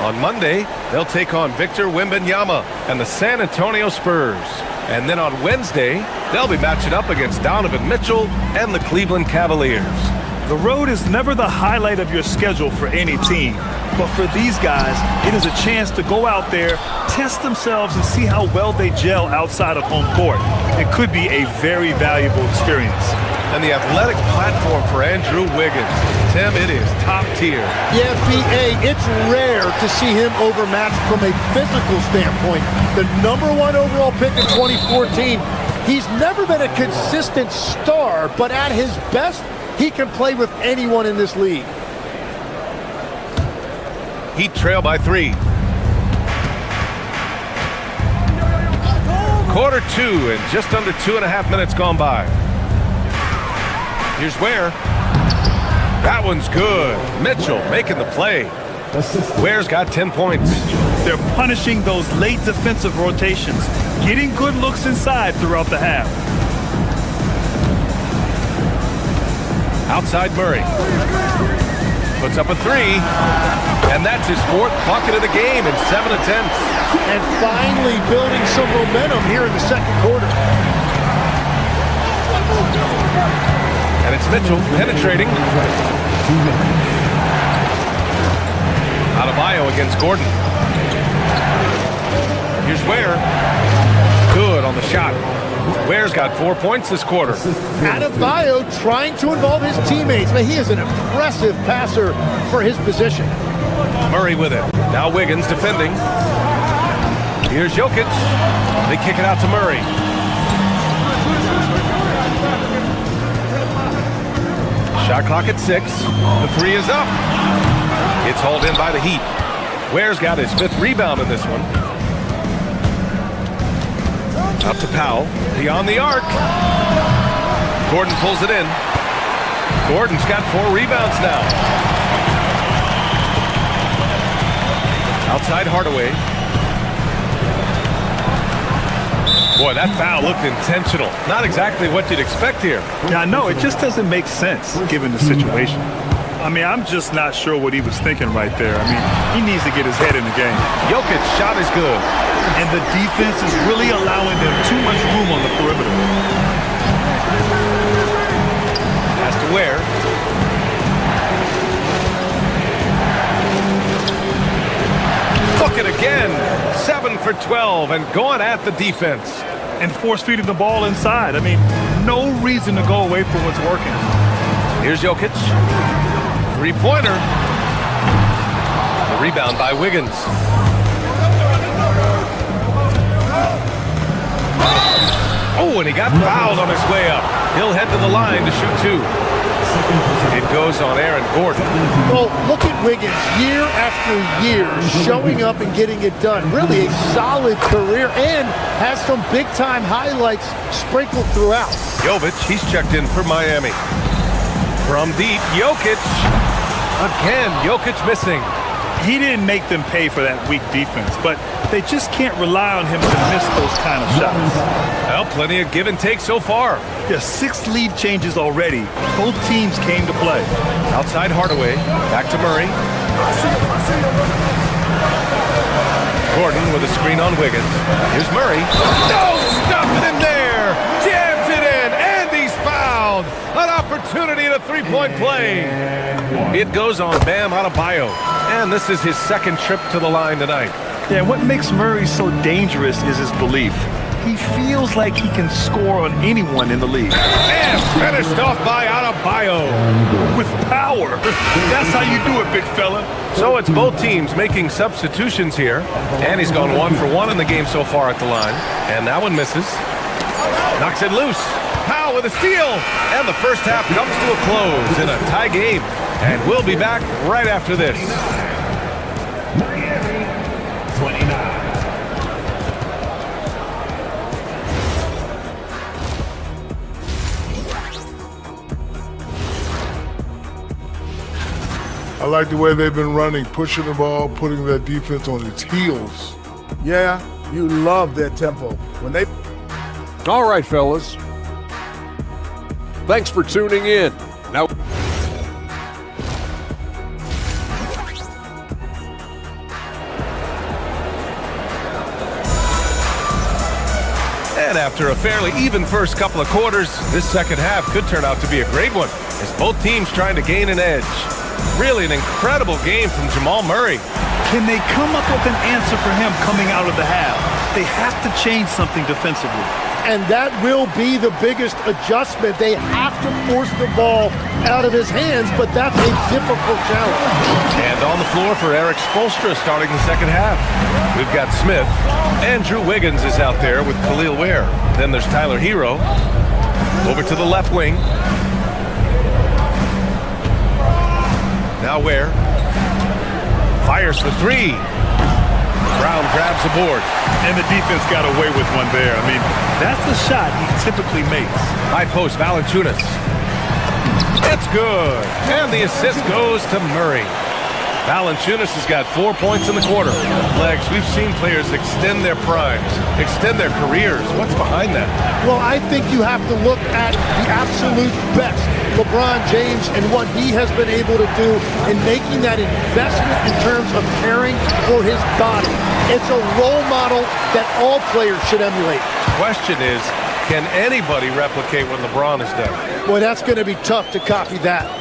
On Monday, they'll take on Victor Wembanyama and the San Antonio Spurs. And then on Wednesday, they'll be matching up against Donovan Mitchell and the Cleveland Cavaliers. The road is never the highlight of your schedule for any team. But for these guys, it is a chance to go out there, test themselves, and see how well they gel outside of home court. It could be a very valuable experience. And the athletic platform for Andrew Wiggins. Tim, it is top tier. Yeah, B.A., it's rare to see him overmatched from a physical standpoint. The #1 overall pick in 2014, he's never been a consistent star, but at his best, he can play with anyone in this league. Heat trail by 3. Quarter 2 and just under 2.5 minutes gone by. Here's Ware. That one's good. Mitchell making the play. Ware's got 10 points. They're punishing those late defensive rotations, getting good looks inside throughout the half. Outside Murray. Puts up a three, and that's his fourth bucket of the game in 7 attempts. And finally building some momentum here in the second quarter. And it's Mitchell penetrating. Adebayo against Gordon. Here's Ware. Good on the shot. Ware's got 4 points this quarter. Adebayo trying to involve his teammates. Man, he is an impressive passer for his position. Murray with it. Now Wiggins defending. Here's Jokic. They kick it out to Murray. Shot clock at 6. The three is up. It's hauled in by the Heat. Ware's got his 5th rebound in this one. Up to Powell. Beyond the arc. Gordon pulls it in. Gordon's got 4 rebounds now. Outside Hardaway. Boy, that foul looked intentional. Not exactly what you'd expect here. Yeah, I know. It just doesn't make sense given the situation. I mean, I'm just not sure what he was thinking right there. I mean, he needs to get his head in the game. Jokic's shot is good. And the defense is really allowing them too much room on the perimeter. Has to Ware. Look it again. 7 for 12 and going at the defense. And force feeding the ball inside. I mean, no reason to go away from what's working. Here's Jokic. Three-pointer. The rebound by Wiggins. Oh, and he got fouled on his way up. He'll head to the line to shoot 2. It goes on Aaron Gordon. Well, look at Wiggins year after year showing up and getting it done. Really a solid career and has some big-time highlights sprinkled throughout. Jovic, he's checked in for Miami. From deep, Jokic. Again, Jokic missing. He didn't make them pay for that weak defense, but they just can't rely on him to miss those kind of shots. Well, plenty of give and take so far. Yeah, 6 lead changes already. Both teams came to play. Outside Hardaway, back to Murray. Gordon with a screen on Wiggins. Here's Murray. No, stop it in there. Jams it in, and he's fouled. An opportunity at a 3-point play. It goes on Bam Adebayo, and this is his 2nd trip to the line tonight. Yeah, what makes Murray so dangerous is his belief. He feels like he can score on anyone in the league. And finished off by Adebayo. With power. That's how you do it, big fella. So it's both teams making substitutions here. And he's gone 1 for 1 in the game so far at the line. And that one misses. Knocks it loose. Powell with a steal. And the first half comes to a close in a tie game. And we'll be back right after this. Miami, 29. I like the way they've been running, pushing the ball, putting that defense on its heels. Yeah, you love their tempo. When they... All right, fellas. Thanks for tuning in. Now... And after a fairly even first couple of quarters, this second half could turn out to be a great one, as both teams trying to gain an edge. Really an incredible game from Jamal Murray. Can they come up with an answer for him coming out of the half? They have to change something defensively. And that will be the biggest adjustment. They have to force the ball out of his hands, but that's a difficult challenge. And on the floor for Eric Spoelstra starting the second half. We've got Smith. Andrew Wiggins is out there with Khalil Ware. Then there's Tyler Hero. Over to the left wing. Now Ware. Fires the 3. Brown grabs the board. And the defense got away with one there. I mean, that's the shot he typically makes. High post, Valanciunas. It's good. And the assist goes to Murray. Valanciunas has got 4 points in the quarter. Legs, we've seen players extend their primes, extend their careers. What's behind that? Well, I think you have to look at the absolute best, LeBron James, and what he has been able to do in making that investment in terms of caring for his body. It's a role model that all players should emulate. Question is, can anybody replicate what LeBron has done? Boy, that's going to be tough to copy that.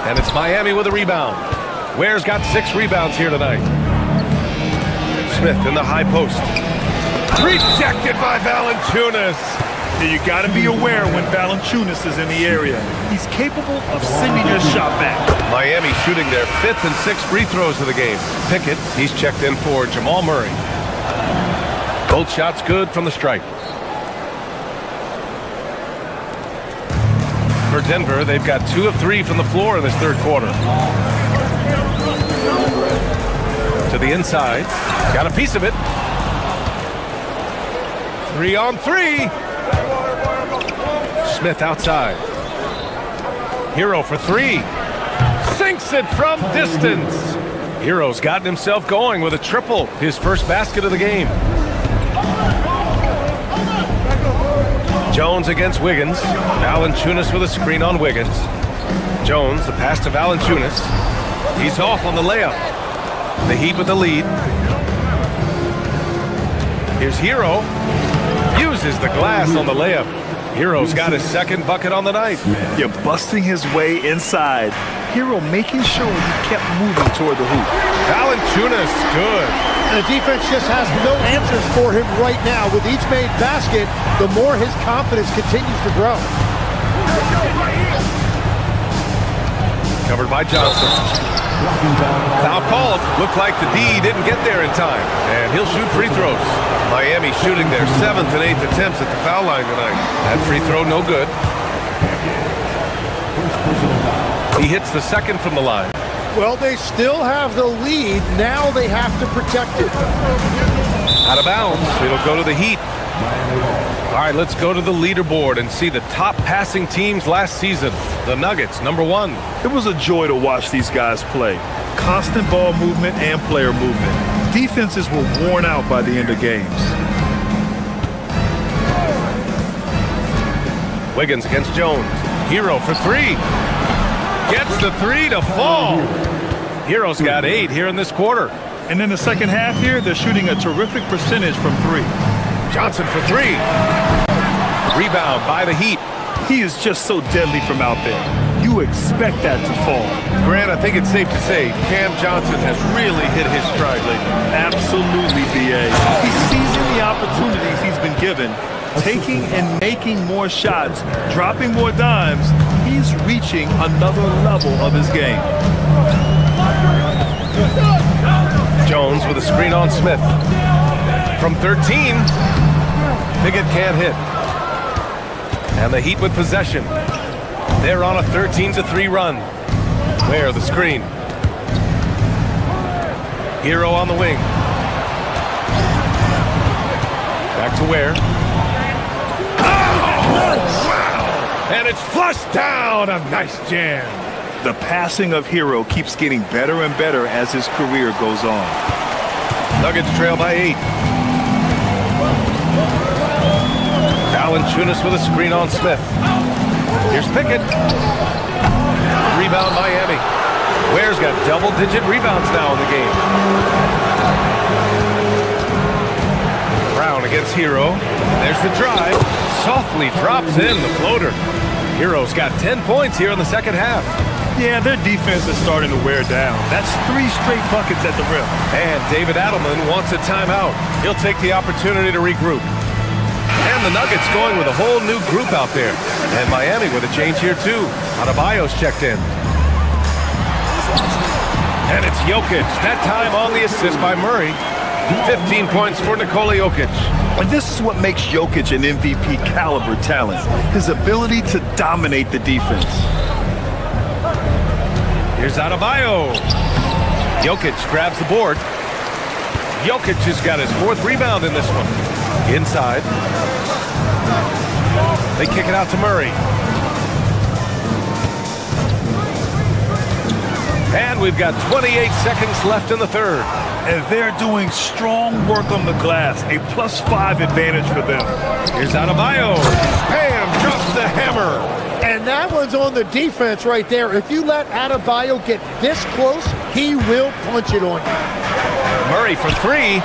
And it's Miami with a rebound. Ware's got 6 rebounds here tonight. Smith in the high post. Rejected by Valanciunas. You got to be aware when Valanciunas is in the area. He's capable of sending your shot back. Miami shooting their 5th and 6th free throws of the game. Pickett, he's checked in for Jamal Murray. Both shots good from the stripe. For Denver, they've got 2 of 3 from the floor in this third quarter. To the inside. Got a piece of it. 3 on 3. Smith outside. Hero for 3. Sinks it from distance. Hero's gotten himself going with a triple. His first basket of the game. Jones against Wiggins. Valanciunas with a screen on Wiggins. Jones, the pass to Valanciunas. He's off on the layup. The Heat with the lead. Here's Hero. Uses the glass on the layup. Hero's got his second bucket on the night. You're busting his way inside. Hero making sure he kept moving toward the hoop. Valanciunas, good. And the defense just has no answers for him right now. With each made basket, the more his confidence continues to grow. Covered by Johnson. Foul called. Looked like the D didn't get there in time. And he'll shoot free throws. Miami shooting their 7th and 8th attempts at the foul line tonight. That free throw no good. He hits the second from the line. Well, they still have the lead. Now they have to protect it. Out of bounds. It'll go to the Heat. All right, let's go to the leaderboard and see the top passing teams last season. The Nuggets, number 1. It was a joy to watch these guys play. Constant ball movement and player movement. Defenses were worn out by the end of games. Wiggins against Jones. Hero for 3. Gets the 3 to fall. Hero's got 8 here in this quarter. And in the second half here, they're shooting a terrific percentage from 3. Johnson for 3. Rebound by the Heat. He is just so deadly from out there. You expect that to fall. Grant, I think it's safe to say Cam Johnson has really hit his stride lately. Absolutely, B.A. He's seizing the opportunities he's been given, taking and making more shots, dropping more dimes. He's reaching another level of his game. Jones with a screen on Smith. From 13, Pickett can't hit. And the Heat with possession. They're on a 13-3 run. Where the screen. Hero on the wing. Back to Ware. Oh, wow! And it's flushed down. A nice jam. The passing of Hero keeps getting better and better as his career goes on. Nuggets trail by 8. Valanciunas with a screen on Smith. Here's Pickett. Rebound Miami. Ware's got double-digit rebounds now in the game. Brown against Hero. There's the drive. Softly drops in the floater. Hero's got 10 points here in the second half. Yeah, their defense is starting to wear down. That's 3 straight buckets at the rim. And David Adelman wants a timeout. He'll take the opportunity to regroup. And the Nuggets going with a whole new group out there. And Miami with a change here too. Adebayo's checked in. And it's Jokic. That time on the assist by Murray. 15 points for Nikola Jokic. And this is what makes Jokic an MVP caliber talent. His ability to dominate the defense. Here's Adebayo. Jokic grabs the board. Jokic has got his 4th rebound in this one. Inside. They kick it out to Murray. And we've got 28 seconds left in the third. And they're doing strong work on the glass, a +5 advantage for them. Here's Adebayo. Bam! Drops the hammer. And that one's on the defense right there. If you let Adebayo get this close, he will punch it on you. Murray for three.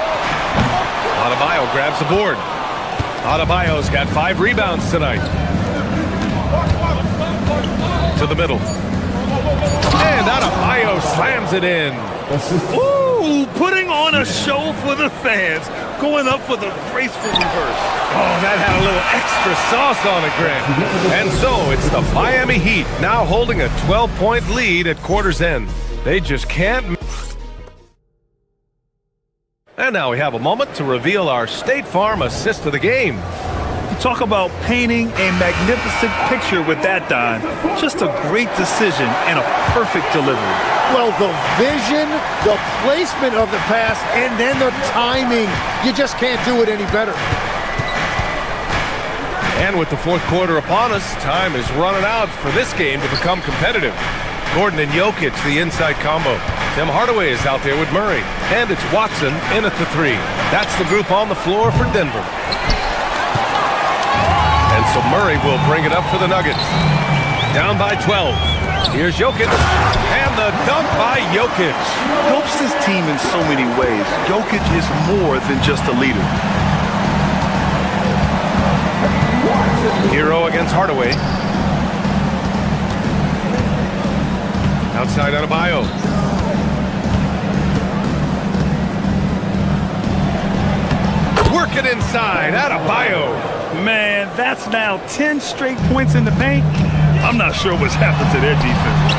Adebayo grabs the board. Adebayo's got 5 rebounds tonight. To the middle. And Adebayo slams it in. Ooh, putting on a show for the fans, going up for the graceful reverse. Oh, that had a little extra sauce on it, Grant. And so it's the Miami Heat now holding a 12-point lead at quarter's end. They just can't. And now we have a moment to reveal our State Farm assist of the game. Talk about painting a magnificent picture with that, Don. Just a great decision and a perfect delivery. Well, the vision, the placement of the pass, and then the timing. You just can't do it any better. And with the fourth quarter upon us, time is running out for this game to become competitive. Gordon and Jokic, the inside combo. Tim Hardaway is out there with Murray. And it's Watson in at the 3. That's the group on the floor for Denver. And so Murray will bring it up for the Nuggets. Down by 12. Here's Jokic. And the dunk by Jokic. Helps this team in so many ways. Jokic is more than just a leader. Hero against Hardaway. Outside Adebayo. Work it inside. Adebayo. Man, that's now 10 straight points in the paint. I'm not sure what's happened to their defense.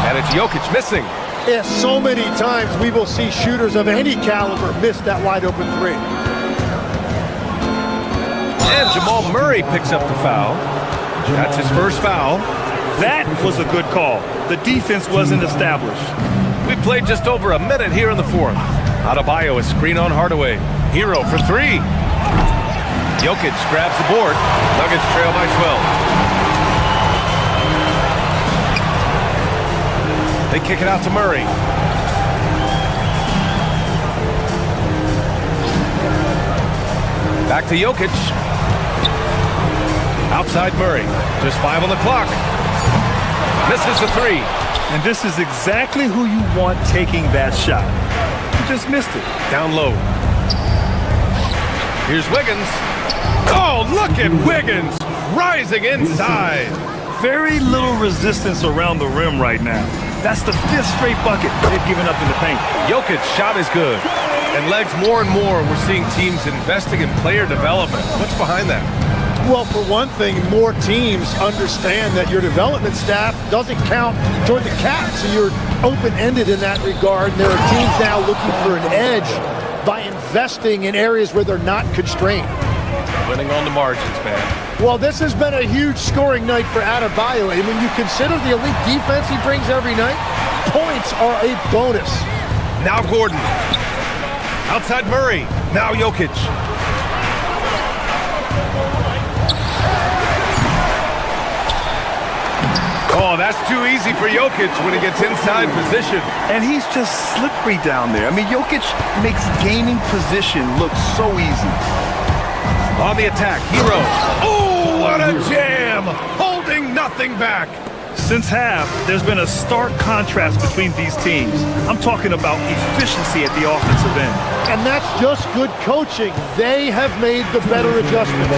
And it's Jokic missing. Yeah, so many times we will see shooters of any caliber miss that wide open 3. And Jamal Murray picks up the foul. That's his first foul. That was a good call. The defense wasn't established. We played just over a minute here in the fourth. Adebayo a screen on Hardaway. Hero for 3. Jokic grabs the board. Nuggets trail by 12. They kick it out to Murray. Back to Jokic. Outside Murray. Just 5 on the clock. Misses the 3. And this is exactly who you want taking that shot. He just missed it. Down low. Here's Wiggins. Oh, look at Wiggins rising inside. Very little resistance around the rim right now. That's the 5th straight bucket they've given up in the paint. Jokic's shot is good. And legs, more and more, we're seeing teams investing in player development. What's behind that? Well, for one thing, more teams understand that your development staff doesn't count toward the cap, so you're open-ended in that regard. There are teams now looking for an edge by investing in areas where they're not constrained. Winning on the margins, man. Well, this has been a huge scoring night for Adebayo. And when you consider the elite defense he brings every night, points are a bonus. Now Gordon. Outside Murray. Now Jokic. Oh, that's too easy for Jokic when he gets inside position. And he's just slippery down there. I mean, Jokic makes gaining position look so easy. On the attack, Hero. Oh, what a jam! Holding nothing back. Since half, there's been a stark contrast between these teams. I'm talking about efficiency at the offensive end. And that's just good coaching. They have made the better adjustments.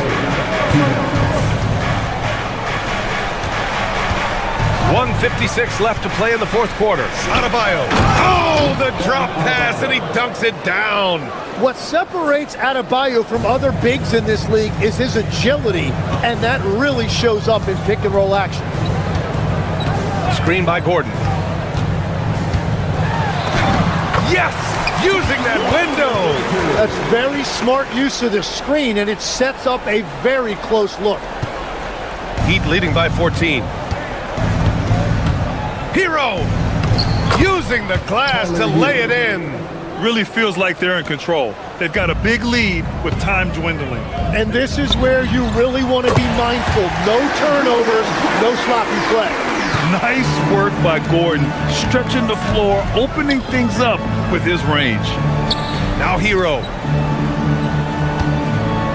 1:56 left to play in the fourth quarter. Adebayo. Oh, the drop pass, and he dunks it down. What separates Adebayo from other bigs in this league is his agility, and that really shows up in pick-and-roll action. Screen by Gordon. Yes! Using that window! That's very smart use of the screen, and it sets up a very close look. Heat leading by 14. Hero! Using the glass to lay it in. Really feels like they're in control. They've got a big lead with time dwindling. And this is where you really want to be mindful. No turnovers, no sloppy play. Nice work by Gordon, stretching the floor, opening things up with his range. Now Hero.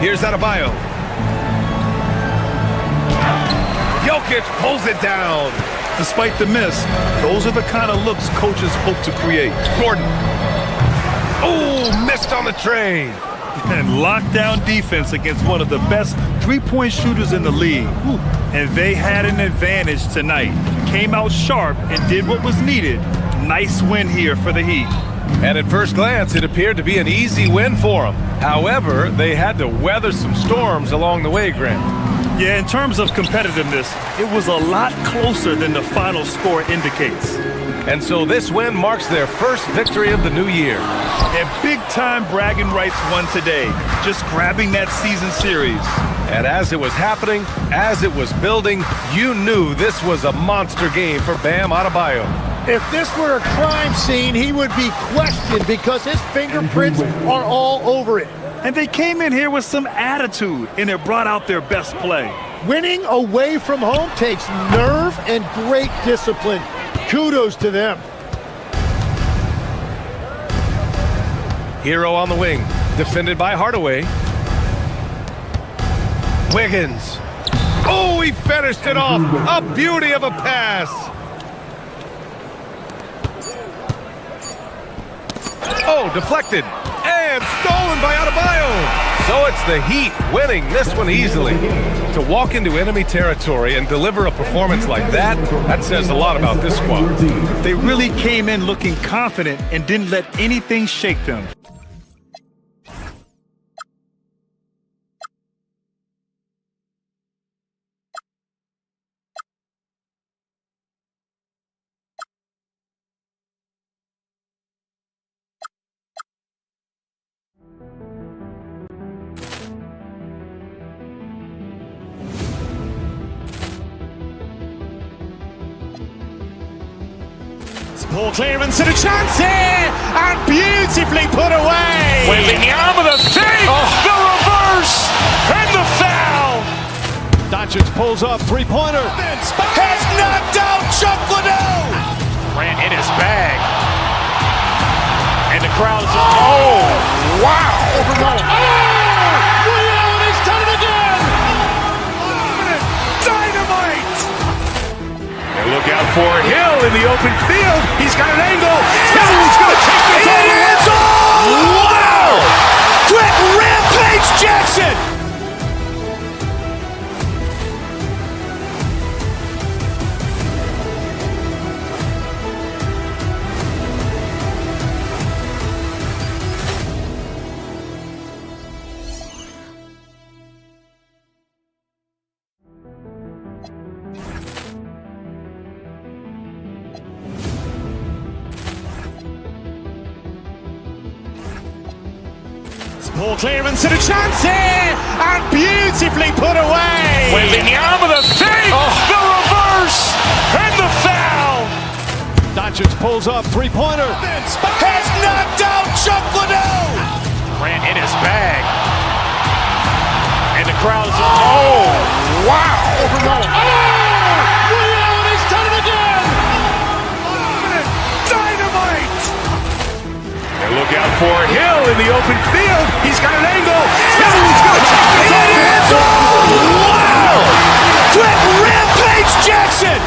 Here's Adebayo. Jokic pulls it down. Despite the miss, those are the kind of looks coaches hope to create. Gordon. Oh, missed on the trade. And lockdown defense against one of the best three-point shooters in the league. And they had an advantage tonight. Came out sharp and did what was needed. Nice win here for the Heat. And at first glance, it appeared to be an easy win for them. However, they had to weather some storms along the way, Grant. Yeah, in terms of competitiveness, it was a lot closer than the final score indicates. And so this win marks their first victory of the new year. And big-time bragging rights won today, just grabbing that season series. And as it was happening, as it was building, you knew this was a monster game for Bam Adebayo. If this were a crime scene, he would be questioned because his fingerprints are all over it. And they came in here with some attitude, and it brought out their best play. Winning away from home takes nerve and great discipline. Kudos to them. Hero on the wing, defended by Hardaway. Wiggins. Oh, he finished it off. A beauty of a pass. Oh, deflected. And stolen by Adebayo. So it's the Heat winning this one easily. To walk into enemy territory and deliver a performance like that, that says a lot about this squad. They really came in looking confident and didn't let anything shake them. Poor clearance and a chance here, and beautifully put away. Wembanyama the fake, the reverse, and the foul. Doncic pulls up, three-pointer. Has knocked out Chuck Liddell. Ran in his bag. And the crowd is oh, wow. Allen has done it again. Dynamite. And look out for Hill in the open field. He's got an angle. He's going to take this all the way. Wow. Quick Rampage Jackson. Poor clearance and a chance here, and beautifully put away. Wembanyama the fake, the reverse, and the foul. Doncic pulls up, three-pointer. Has knocked out Chuck Liddell. Ran in his bag. And the crowd is oh, wow. Allen has done it again. Dynamite. And look out for Hill in the open field. He's got an angle. He's going to take this all the way. Wow. Quick Rampage Jackson.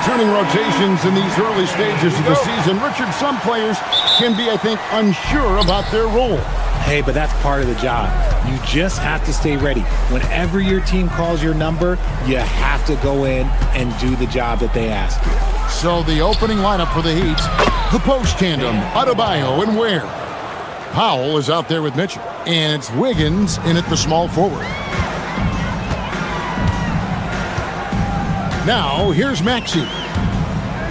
Tuning rotations in these early stages of the season. Richard, some players can be, I think, unsure about their role. Hey, but that's part of the job. You just have to stay ready. Whenever your team calls your number, you have to go in and do the job that they ask you. So the opening lineup for the Heat, the post tandem, Adebayo and Ware. Powell is out there with Mitchell, and it's Wiggins in at the small forward. Now, here's Maxey.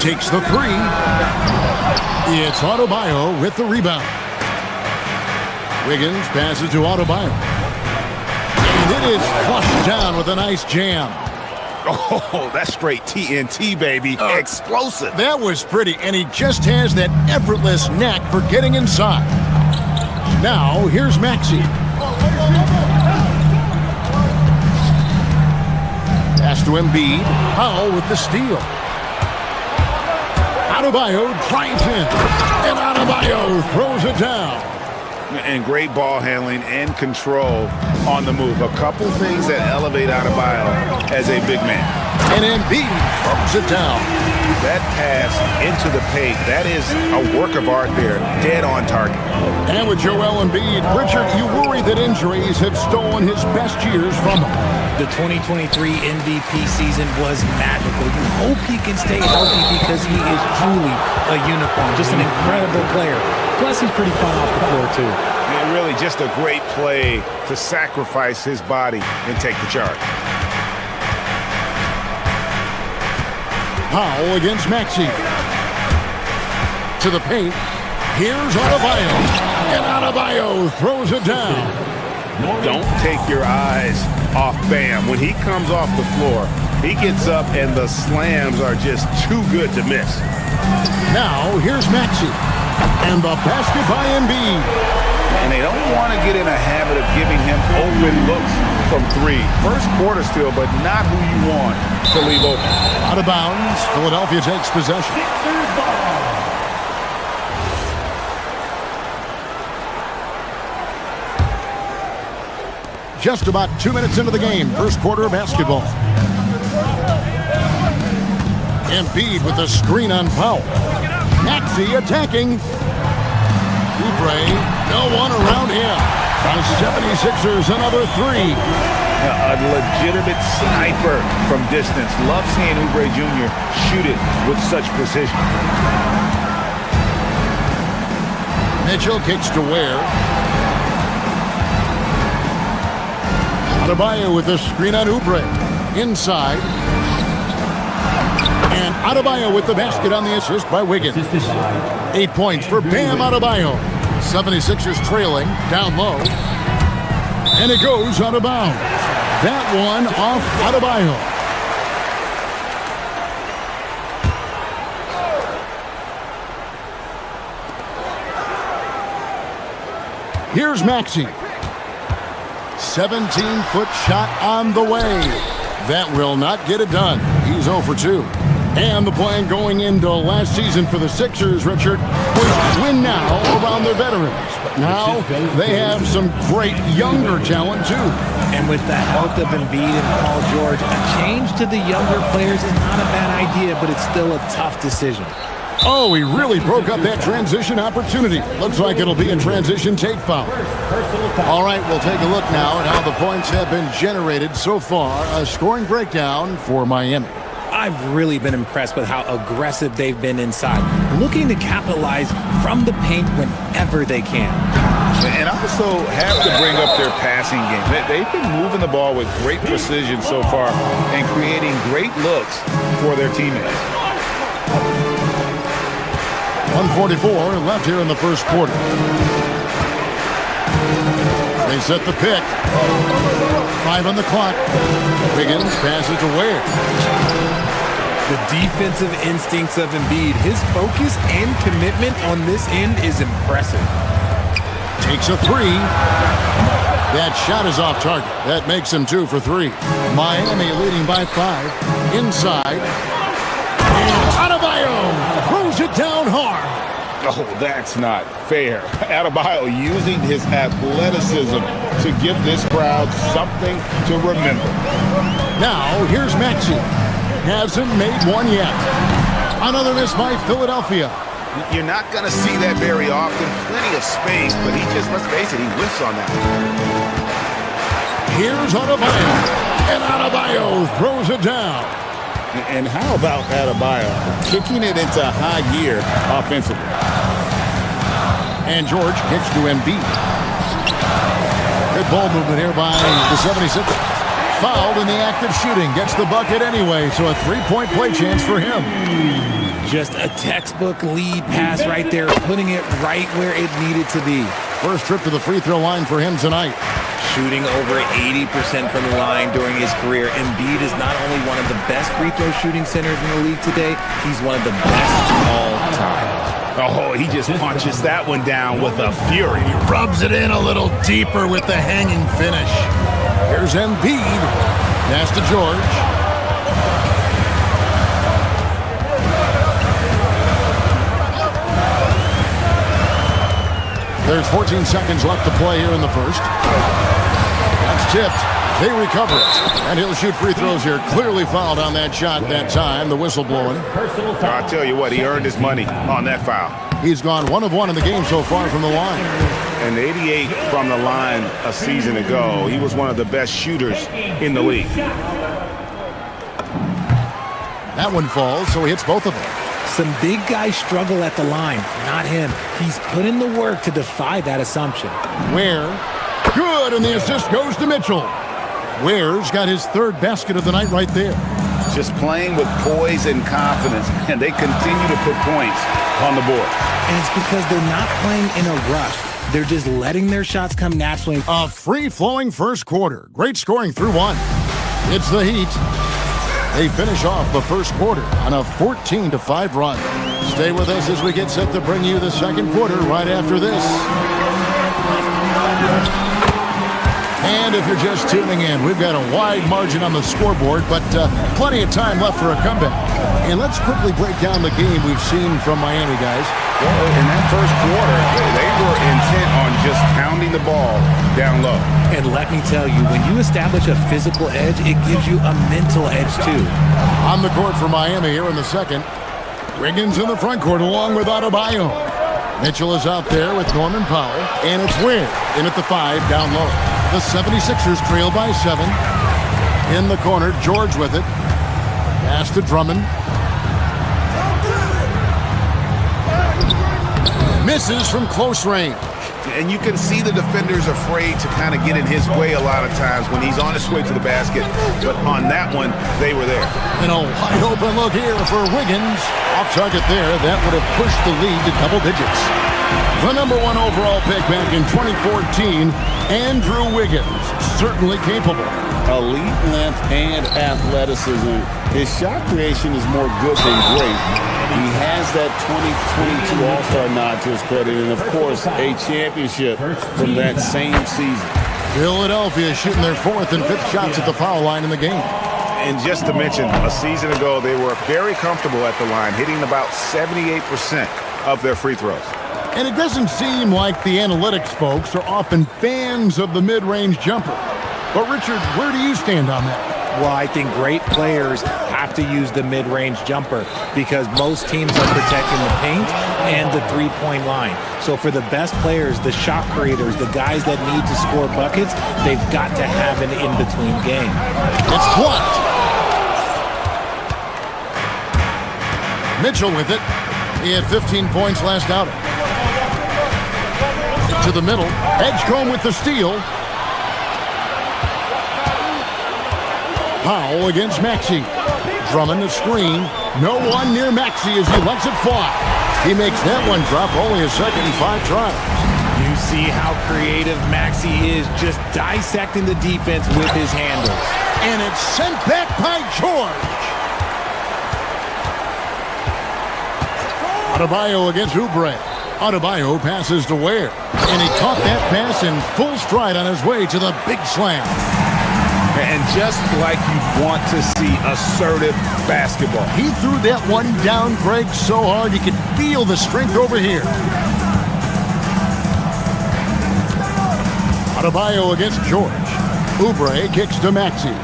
Takes the three. It's Adebayo with the rebound. Wiggins passes to Adebayo. And it is flushed down with a nice jam. Oh, that's straight TNT, baby. Explosive. That was pretty, and he just has that effortless knack for getting inside. Now, here's Maxey. Pass to Embiid. Powell with the steal. Adebayo drives in. And Adebayo throws it down. And great ball handling and control on the move. A couple things that elevate Adebayo as a big man. And Embiid throws it down. That pass into the paint, that is a work of art there. Dead on target. And with Joel Embiid, Richard, you worry that injuries have stolen his best years from him. The 2023 MVP season was magical. You hope he can stay healthy because he is truly a unicorn. Just an incredible player. Plus, he's pretty fun off the floor, too. And really just a great play to sacrifice his body and take the charge. Powell against Maxey. To the paint. Here's Adebayo. And Adebayo throws it down. Don't take your eyes off Bam. When he comes off the floor, he gets up and the slams are just too good to miss. Now, here's Maxey. And the basket by Embiid. And they don't want to get in a habit of giving him open looks from three. First quarter still, but not who you want to leave open. Out of bounds, Philadelphia takes possession. Just about 2 minutes into the game, first quarter of basketball. Embiid with the screen on Powell. Maxey attacking. Oubre, no one around him. The 76ers, another three. A legitimate sniper from distance. Love seeing Oubre Jr. shoot it with such precision. Mitchell kicks to Ware. Adebayo with the screen on Oubre. Inside. And Adebayo with the basket on the assist by Wiggins. 8 points for Bam Adebayo. 76ers trailing, down low. And it goes out of bounds. That one off Adebayo. Here's Maxey. 17-foot shot on the way. That will not get it done. He's 0 for 2. And the plan going into last season for the Sixers, Richard, was win now around their veterans. But now they have some great younger talent, too. And with the health of Embiid and Paul George, a change to the younger players is not a bad idea, but it's still a tough decision. Oh, he really broke up that transition opportunity. Looks like it'll be a transition take foul. All right, we'll take a look now at how the points have been generated so far. A scoring breakdown for Miami. I've really been impressed with how aggressive they've been inside, looking to capitalize from the paint whenever they can. And also have to bring up their passing game. They've been moving the ball with great precision so far and creating great looks for their teammates. 1:44 left here in the first quarter. They set the pick. 5 on the clock. Wiggins passes to Ware. The defensive instincts of Embiid, his focus and commitment on this end is impressive. Takes a three. That shot is off target. That makes him 2 for 3. Miami leading by 5. Inside. And Adebayo throws it down hard. Oh, that's not fair. Adebayo using his athleticism to give this crowd something to remember. Now, here's Maxey. hasn't made one yet. Another miss by Philadelphia. You're not going to see that very often. Plenty of space, but he just, let's face it, he whiffs on that. Here's Adebayo. And Adebayo throws it down. And how about Adebayo kicking it into high gear offensively? And George kicks to Embiid. Good ball movement here by the 76ers. Fouled in the act of shooting. Gets the bucket anyway, so a three-point play chance for him. Just a textbook lead pass right there, putting it right where it needed to be. First trip to the free throw line for him tonight. Shooting over 80% from the line during his career. Embiid is not only one of the best free throw shooting centers in the league today, he's one of the best all time. Oh, he just punches that one down with a fury. He rubs it in a little deeper with the hanging finish. Here's Embiid. Pass to George. There's 14 seconds left to play here in the first. That's tipped. They recover it. And he'll shoot free throws here. Clearly fouled on that shot that time. The whistle blowing. I'll tell you what, he earned his money on that foul. He's gone 1 of 1 in the game so far from the line. And 88 from the line a season ago. He was one of the best shooters in the league. That one falls, so he hits both of them. Some big guys struggle at the line. Not him. He's put in the work to defy that assumption. Ware. Good, and the assist goes to Mitchell. Ware's got his third basket of the night right there. Just playing with poise and confidence, and they continue to put points on the board. And it's because they're not playing in a rush. They're just letting their shots come naturally. A free-flowing first quarter. Great scoring through one. It's the Heat. They finish off the first quarter on a 14-5 run. Stay with us as we get set to bring you the second quarter right after this. And if you're just tuning in, we've got a wide margin on the scoreboard, but plenty of time left for a comeback. And let's quickly break down the game we've seen from Miami, guys. Well, in that first quarter, they were intent on just pounding the ball down low. And let me tell you, when you establish a physical edge, it gives you a mental edge too. On the court for Miami here in the second. Wiggins in the front court along with Adebayo. Mitchell is out there with Norman Powell. And it's Ware in at the 5 down low. The 76ers trail by 7. In the corner, George with it. Pass to Drummond. Misses from close range. And you can see the defenders afraid to kind of get in his way a lot of times when he's on his way to the basket. But on that one, they were there. And a wide open look here for Wiggins. Off target there. That would have pushed the lead to double digits. The number 1 overall pick back in 2014, Andrew Wiggins. Certainly capable. Elite length and athleticism. His shot creation is more good than great. He has that 2022 All-Star nod to his credit, and of course, a championship from that same season. Philadelphia shooting their 4th and 5th shots at the foul line in the game. And just to mention, a season ago, they were very comfortable at the line, hitting about 78% of their free throws. And it doesn't seem like the analytics folks are often fans of the mid-range jumper. But Richard, where do you stand on that? Well, I think great players have to use the mid-range jumper because most teams are protecting the paint and the three-point line. So for the best players, the shot creators, the guys that need to score buckets, they've got to have an in-between game. It's blocked. Mitchell with it. He had 15 points last outing. To the middle. Edgecombe with the steal. Powell against Maxey. Drummond the screen. No one near Maxey as he lets it fly. He makes that one drop, only a second and 5 tries. You see how creative Maxey is, just dissecting the defense with his handles. And it's sent back by George. Adebayo against Oubre. Adebayo passes to Ware. And he caught that pass in full stride on his way to the big slam. And just like you want to see assertive basketball. He threw that one down, Greg, so hard you could feel the strength over here. Adebayo against George. Oubre kicks to Maxey.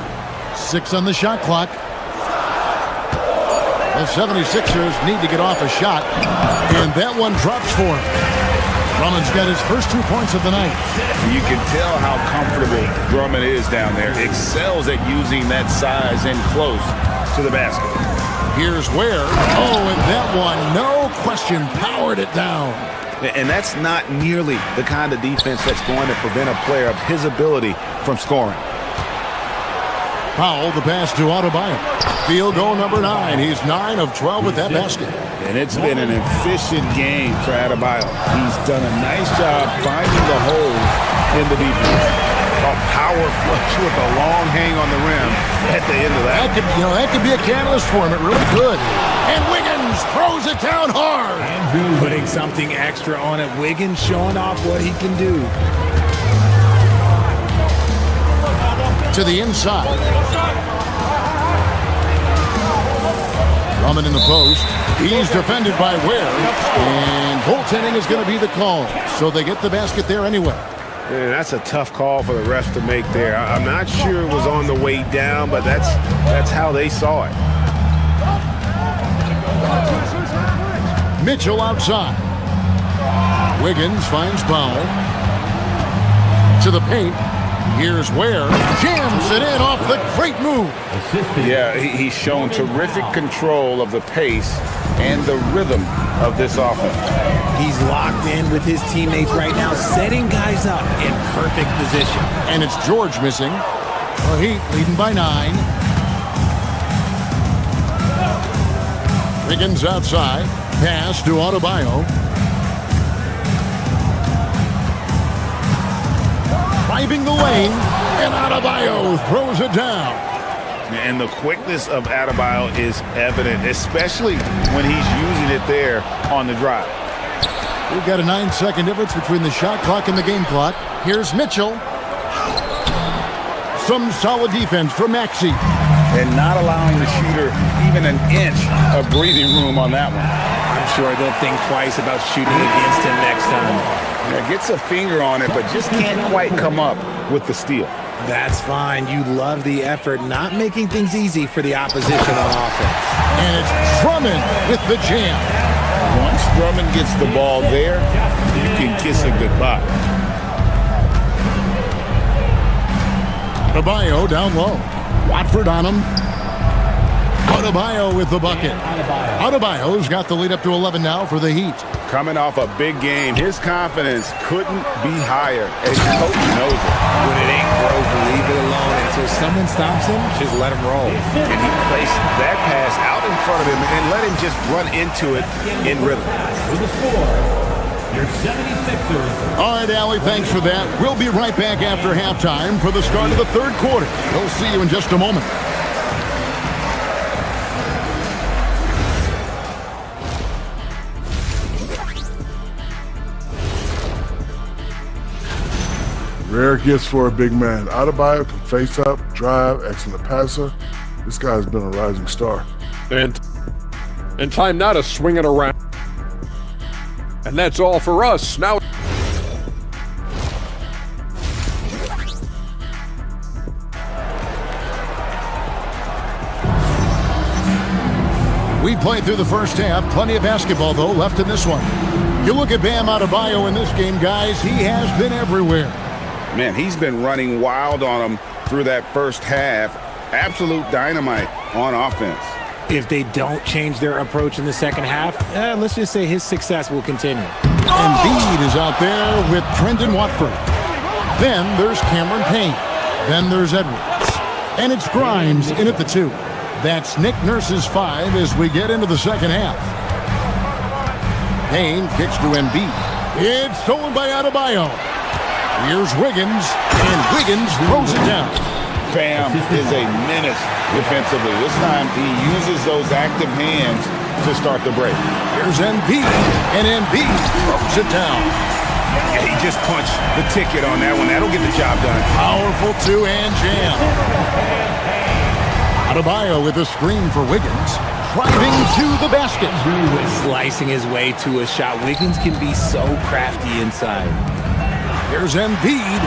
6 on the shot clock. The 76ers need to get off a shot, and that one drops for him. Drummond's got his first 2 points of the night. You can tell how comfortable Drummond is down there. Excels at using that size and close to the basket. Here's Ware. Oh, and that one, no question, powered it down. And that's not nearly the kind of defense that's going to prevent a player of his ability from scoring. Powell, the pass to Adebayo. Field goal number 9. He's 9 of 12 with that basket. And it's been an efficient game for Adebayo. He's done a nice job finding the hole in the defense. A power flush with a long hang on the rim at the end of that. That could be a catalyst for him. It really could. And Wiggins throws it down hard. Putting something extra on it. Wiggins showing off what he can do. To the inside. Drummond in the post. He's defended by Ware. And goaltending is going to be the call. So they get the basket there anyway. Yeah, that's a tough call for the refs to make there. I'm not sure it was on the way down, but that's how they saw it. Mitchell outside. Wiggins finds Powell. To the paint. Here's Ware. Jams it in off the great move. Yeah, he's shown terrific control of the pace and the rhythm of this offense. He's locked in with his teammates right now, setting guys up in perfect position. And it's George missing. The Heat leading by 9. Wiggins outside. Pass to Adebayo. Driving the lane, and Adebayo throws it down. And the quickness of Adebayo is evident, especially when he's using it there on the drive. We've got a 9-second difference between the shot clock and the game clock. Here's Mitchell. Some solid defense from Maxey. And not allowing the shooter even an inch of breathing room on that one. I'm sure they'll think twice about shooting against him next time. Yeah, gets a finger on it, but just can't quite come up with the steal. That's fine. You love the effort, not making things easy for the opposition on offense. And it's Drummond with the jam. Once Drummond gets the ball there, you can kiss it goodbye. Adebayo down low. Watford on him. Adebayo with the bucket. Adebayo's got the lead up to 11 now for the Heat. Coming off a big game, his confidence couldn't be higher, and coach knows it. When it ain't broke, leave it alone until someone stops him. Just let him roll. And he placed that pass out in front of him and let him just run into it in rhythm. With the score, your 76ers. All right, Allie, thanks for that. We'll be right back after halftime for the start of the third quarter. We'll see you in just a moment. Rare gifts for a big man. Adebayo can face up, drive, excellent passer. This guy's been a rising star. And time now to swing it around. And that's all for us. Now We played through the first half. Plenty of basketball, though, left in this one. You look at Bam Adebayo in this game, guys. He has been everywhere. Man, he's been running wild on him through that first half. Absolute dynamite on offense. If they don't change their approach in the second half, let's just say his success will continue. Embiid is out there with Trendon Watford. Then there's Cameron Payne. Then there's Edwards. And it's Grimes in at the 2. That's Nick Nurse's 5 as we get into the second half. Payne kicks to Embiid. It's stolen by Adebayo. Here's Wiggins, and Wiggins throws it down. Bam is a menace defensively. This time he uses those active hands to start the break. Here's Embiid, and Embiid throws it down. Yeah, he just punched the ticket on that one. That'll get the job done. Powerful two-hand jam. Adebayo with a screen for Wiggins. Driving to the basket. Slicing his way to a shot. Wiggins can be so crafty inside. Here's Embiid.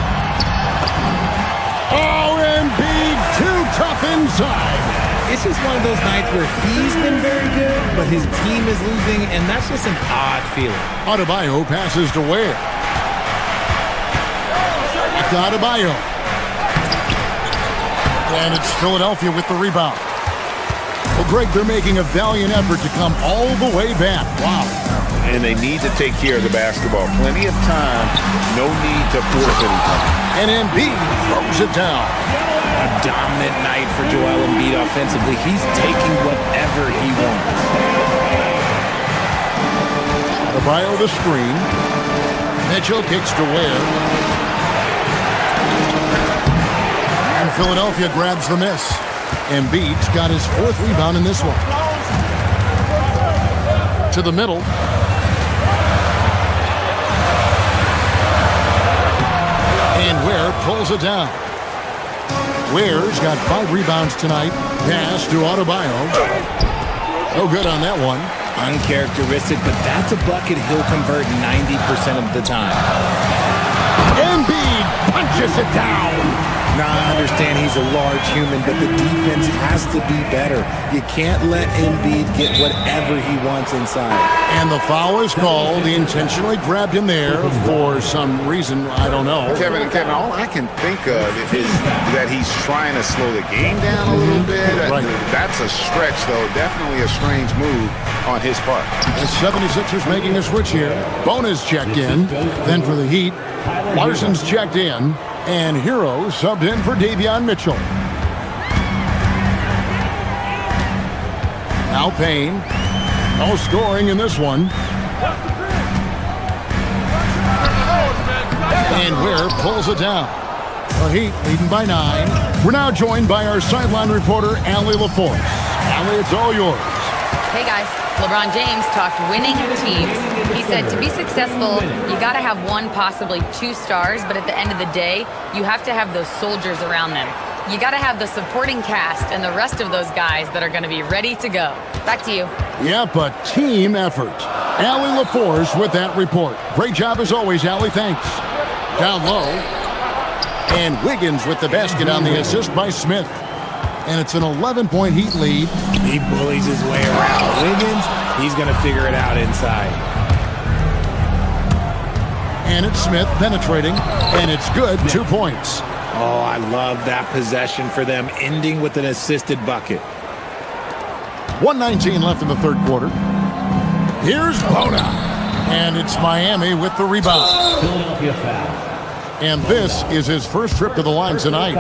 Oh, Embiid too tough inside. It's just one of those nights where he's been very good, but his team is losing, and that's just an odd feeling. Adebayo passes to Ware. Back to Adebayo. And it's Philadelphia with the rebound. Well, Greg, they're making a valiant effort to come all the way back. Wow. And they need to take care of the basketball. Plenty of time. No need to force anything. And Embiid throws it down. A dominant night for Joel Embiid offensively. He's taking whatever he wants. Adebayo the screen. Mitchell kicks to Ware. And Philadelphia grabs the miss. Embiid's got his 4th rebound in this one. To the middle. And Ware pulls it down. Ware's got 5 rebounds tonight. Pass to Adebayo. No good on that one. Uncharacteristic, but that's a bucket he'll convert 90% of the time. Embiid punches it down. Now, I understand he's a large human, but the defense has to be better. You can't let Embiid get whatever he wants inside. And the foul is called. He intentionally grabbed him there for some reason. I don't know. Kevin, all I can think of is that he's trying to slow the game down a little bit. Right. That's a stretch, though. Definitely a strange move on his part. The 76ers making a switch here. Bona's checked in. Then for the Heat, Larson's checked in. And Hero subbed in for Davion Mitchell. Now Payne. No scoring in this one. And Ware pulls it down. The Heat leading by 9. We're now joined by our sideline reporter, Allie LaForce. Allie, it's all yours. Hey guys, LeBron James talked winning teams. He said to be successful, you got to have 1, possibly 2 stars, but at the end of the day, you have to have those soldiers around them. You got to have the supporting cast and the rest of those guys that are going to be ready to go. Back to you. Yep, a team effort. Allie LaForce with that report. Great job as always, Allie. Thanks. Down low. And Wiggins with the basket on the assist by Smith. And it's an 11-point Heat lead. He bullies his way around. Wiggins, he's going to figure it out inside. And it's Smith penetrating. And it's good. 2 points. Oh, I love that possession for them, ending with an assisted bucket. 1:19 left in the third quarter. Here's Bona. And it's Miami with the rebound. Philadelphia foul. And this is his first trip to the line tonight.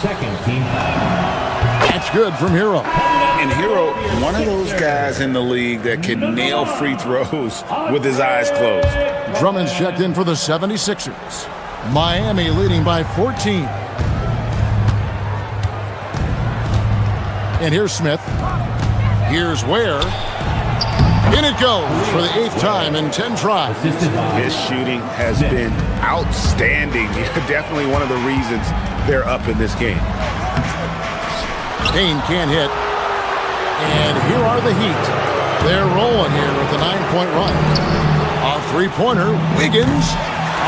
Second team foul. That's good from Hero. And Hero, one of those guys in the league that can nail free throws with his eyes closed. Drummond's checked in for the 76ers. Miami leading by 14. And here's Smith. Here's Ware. In it goes for the 8th time in 10 tries. His shooting has been outstanding. Definitely one of the reasons they're up in this game. Payne can't hit. And here are the Heat. They're rolling here with a 9-point run. A 3-pointer. Wiggins.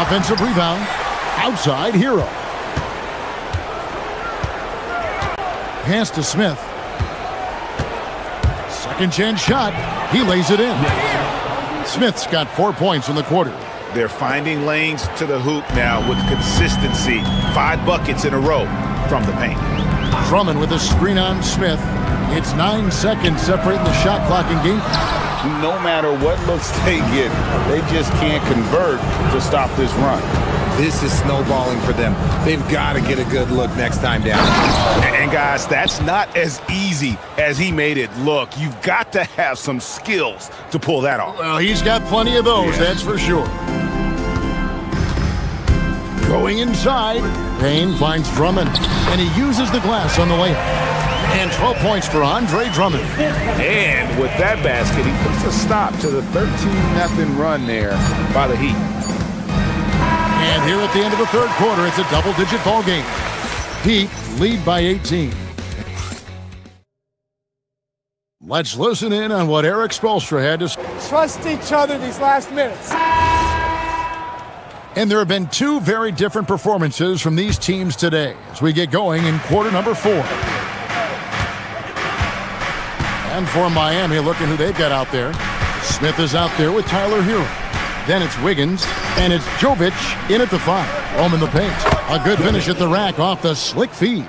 Offensive rebound. Outside Hero. Pass to Smith. Second chance shot. He lays it in. Smith's got 4 points in the quarter. They're finding lanes to the hoop now with consistency. 5 buckets in a row from the paint. Drummond with a screen on Smith. It's 9 seconds separating the shot clock and game. No matter what looks they get, they just can't convert to stop this run. This is snowballing for them. They've got to get a good look next time down. And guys, that's not as easy as he made it look. You've got to have some skills to pull that off. Well, he's got plenty of those, that's for sure. Going inside, Payne finds Drummond, and he uses the glass on the layup. And 12 points for Andre Drummond. And with that basket, he puts a stop to the 13-0 run there by the Heat. And here at the end of the third quarter, it's a double-digit ball game. Heat lead by 18. Let's listen in on what Eric Spoelstra had to say. Trust each other these last minutes. And there have been 2 very different performances from these teams today as we get going in quarter number 4. And for Miami, looking who they've got out there. Smith is out there with Tyler Hero. Then it's Wiggins, and it's Jovic in at the 5. Roman the paint. A good finish at the rack off the slick feed.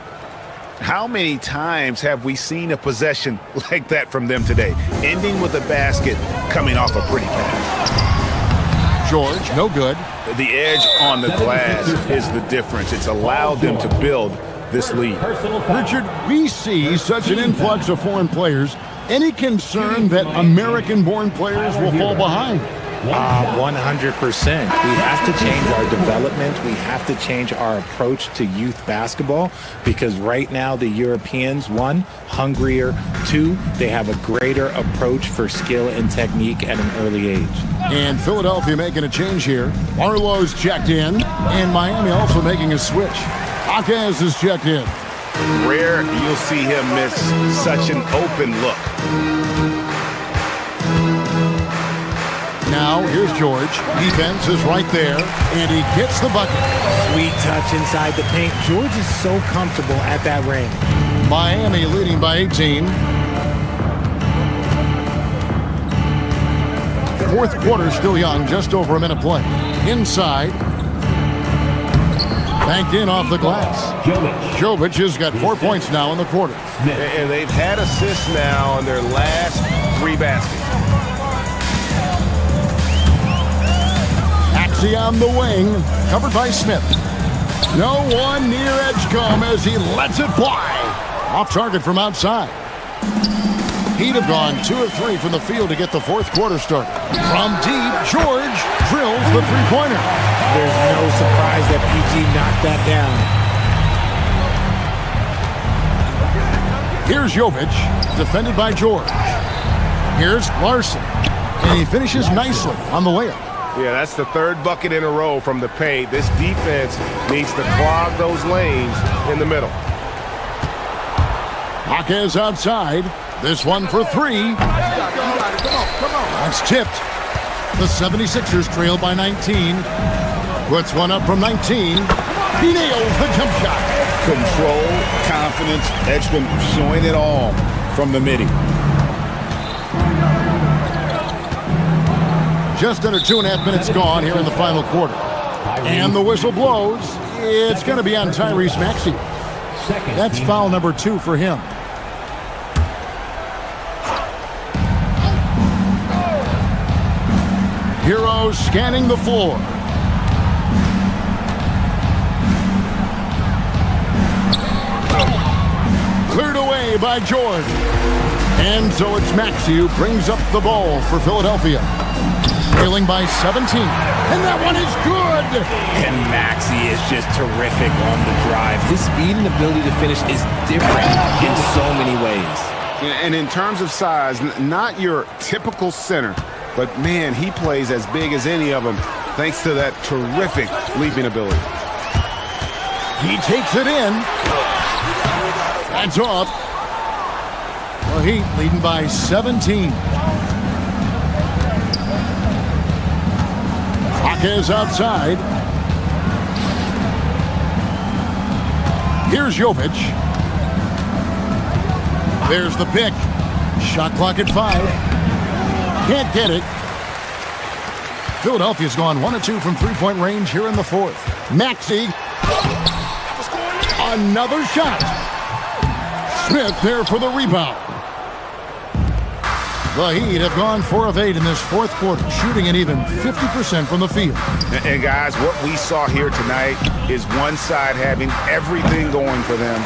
How many times have we seen a possession like that from them today, ending with a basket coming off a pretty pass? George, no good. The edge on the glass is the difference. It's allowed them to build this lead. Richard, we see such an influx of foreign players. Any concern that American-born players will fall behind? 100%. We have to change our development. We have to change our approach to youth basketball because right now the Europeans, 1, hungrier, 2, they have a greater approach for skill and technique at an early age. And Philadelphia making a change here. Arlo's checked in, and Miami also making a switch. Jaquez is checked in. Rare you'll see him miss such an open look. Now, here's George. Defense is right there, and he gets the bucket. Sweet touch inside the paint. George is so comfortable at that ring. Miami leading by 18. Fourth quarter still young, just over a minute play. Inside. Banked in off the glass. Jovic has got 4 points now in the quarter. And they've had assists now on their last 3 baskets. Axie on the wing, covered by Smith. No one near Edgecombe as he lets it fly. Off target from outside. He'd have gone 2 of 3 from the field to get the fourth quarter started. From deep, George drills the three-pointer. There's no surprise that PG knocked that down. Here's Jovic, defended by George. Here's Larson, and he finishes nicely on the layup. Yeah, that's the 3rd bucket in a row from the paint. This defense needs to clog those lanes in the middle. Jaquez outside. This one for 3. That's tipped. The 76ers trail by 19. Puts one up from 19. He nails the jump shot. Control, confidence, Edgecombe showing it all from the midi. Just under 2.5 minutes gone here in the final quarter. And the whistle blows. It's going to be on Tyrese Maxey. That's foul number 2 for him. Hero scanning the floor. Cleared away by George. And so it's Maxey who brings up the ball for Philadelphia. Trailing by 17. And that one is good. And Maxey is just terrific on the drive. His speed and ability to finish is different in so many ways. And in terms of size, not your typical center, but man, he plays as big as any of them thanks to that terrific leaping ability. He takes it in. That's off. The Heat leading by 17. Jaquez outside. Here's Jovic. There's the pick. Shot clock at 5. Can't get it. Philadelphia's gone 1 of 2 from three-point range here in the fourth. Maxey. Another shot. Smith there for the rebound. The Heat have gone 4 of 8 in this fourth quarter, shooting an even 50% from the field. And guys, what we saw here tonight is one side having everything going for them.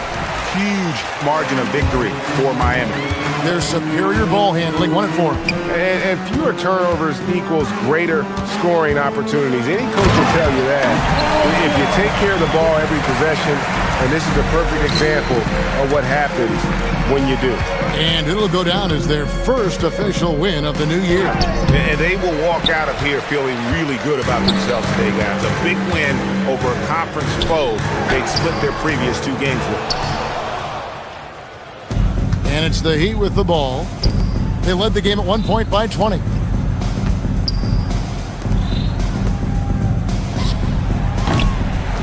Huge margin of victory for Miami. Their superior ball handling, 1 and 4. And fewer turnovers equals greater scoring opportunities. Any coach will tell you that. If you take care of the ball every possession, and this is a perfect example of what happens when you do. And it'll go down as their first official win of the new year. And they will walk out of here feeling really good about themselves today, guys. A big win over a conference foe they'd split their previous 2 games with. And it's the Heat with the ball. They led the game at 1 point by 20.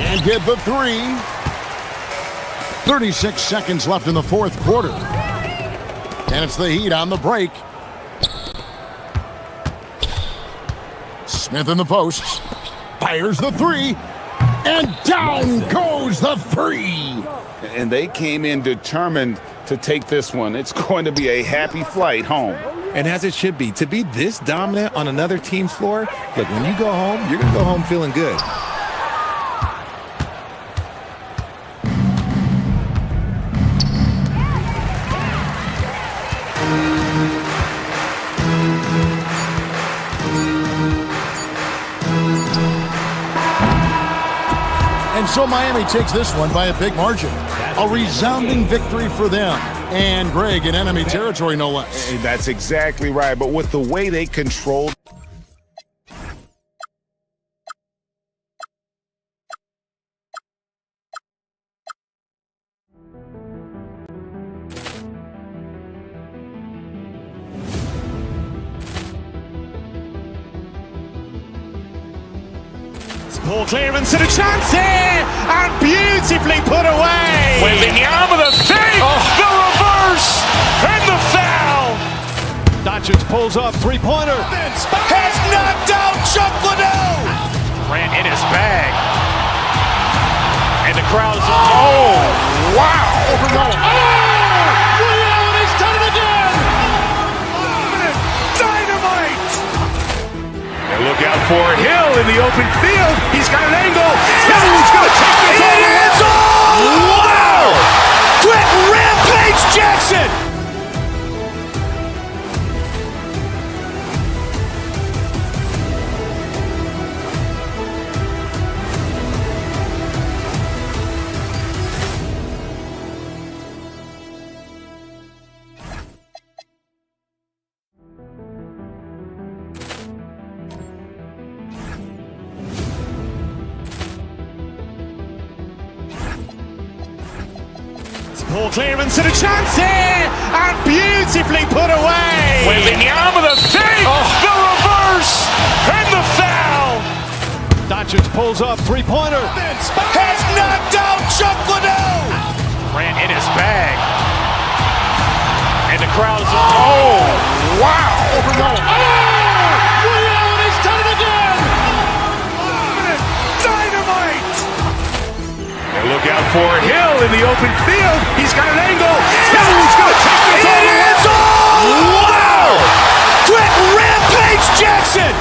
And get the 3. 36 seconds left in the fourth quarter. And it's the Heat on the break. Smith in the post. Fires the three. And down goes the three. And they came in determined to take this one. It's going to be a happy flight home. And as it should be, to be this dominant on another team's floor, look, when you go home, you're going to go home feeling good. And so Miami takes this one by a big margin. A resounding victory for them. And Greg in enemy territory, no less. That's exactly right. But with the way they controlled. Ball clearance and a chance here, and beautifully put away. Wembanyama the fake, the reverse, and the foul. Doncic pulls up, three-pointer. Has knocked out Chuck Liddell. Ran in his bag. And the crowd is, oh, wow. He's done it again. Dynamite. And look out for Hill in the open field. He's got an angle. He's going to take this all the way. Wow! Quick Rampage Jackson. Ball clearance and a chance here, and beautifully put away. Wembanyama the fake, the reverse, and the foul. Doncic pulls up, three-pointer. Has knocked out Chuck Liddell. Ran in his bag. And the crowd is, oh, wow. He's done it again. Dynamite. And look out for Hill in the open field. He's got an angle. He's going to take this all the way. Wow! Quick Rampage Jackson.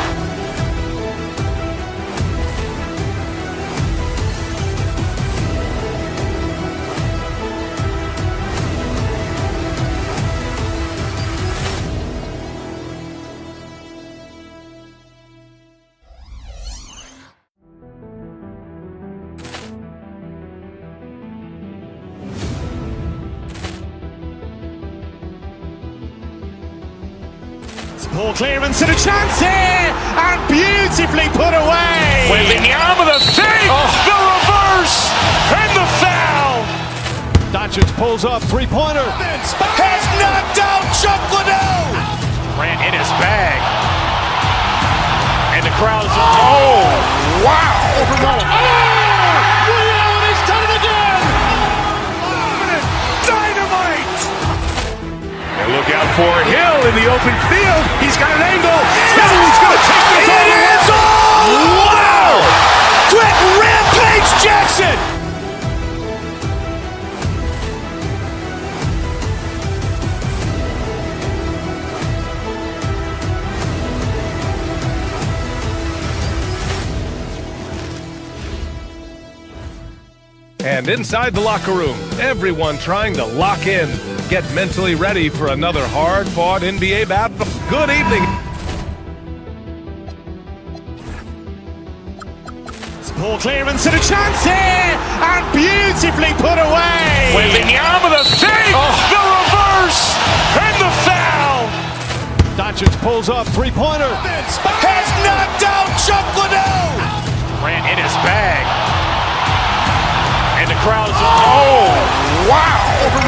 Ball clearance and a chance here, and beautifully put away. Wembanyama the fake, the reverse, and the foul. Doncic pulls up, three-pointer. Has knocked out Chuck Liddell. Ran in his bag. And the crowd is, oh, wow. He's done it again. Dynamite. And look out for Hill in the open field. He's got an angle. He's going to take this all the way. Wow! Quick Rampage Jackson. And inside the locker room, everyone trying to lock in, get mentally ready for another hard-fought NBA battle. Good evening. Ball clearance and a chance here, and beautifully put away. Wembanyama the fake, the reverse, and the foul. Doncic pulls up, three-pointer. Has knocked out Chuck Liddell. Ran in his bag. And the crowd is, oh, wow. He's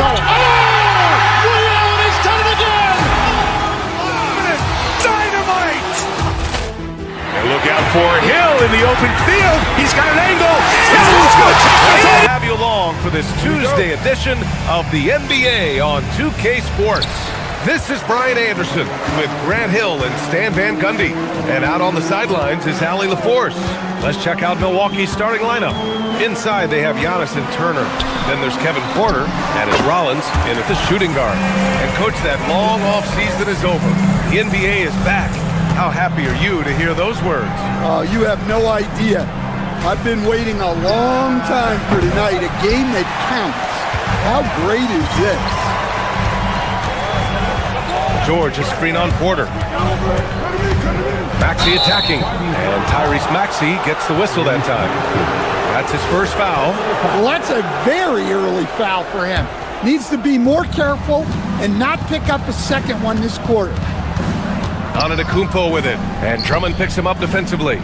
done it again. Dynamite. And look out for Hill in the open field. He's got an angle. He's going to take this. I'll have you along for this Tuesday edition of the NBA on 2K Sports. This is Brian Anderson with Grant Hill and Stan Van Gundy. And out on the sidelines is Allie LaForce. Let's check out Milwaukee's starting lineup. Inside, they have Giannis and Turner. Then there's Kevin Porter, and it's Rollins in at the shooting guard. And coach, that long off season is over. The NBA is back. How happy are you to hear those words? You have no idea. I've been waiting a long time for tonight, a game that counts. How great is this? George, a screen on Porter. Maxey attacking, and Tyrese Maxey gets the whistle that time. That's his first foul. Well, that's a very early foul for him. Needs to be more careful and not pick up a second one this quarter. Antetokounmpo with it, and Drummond picks him up defensively.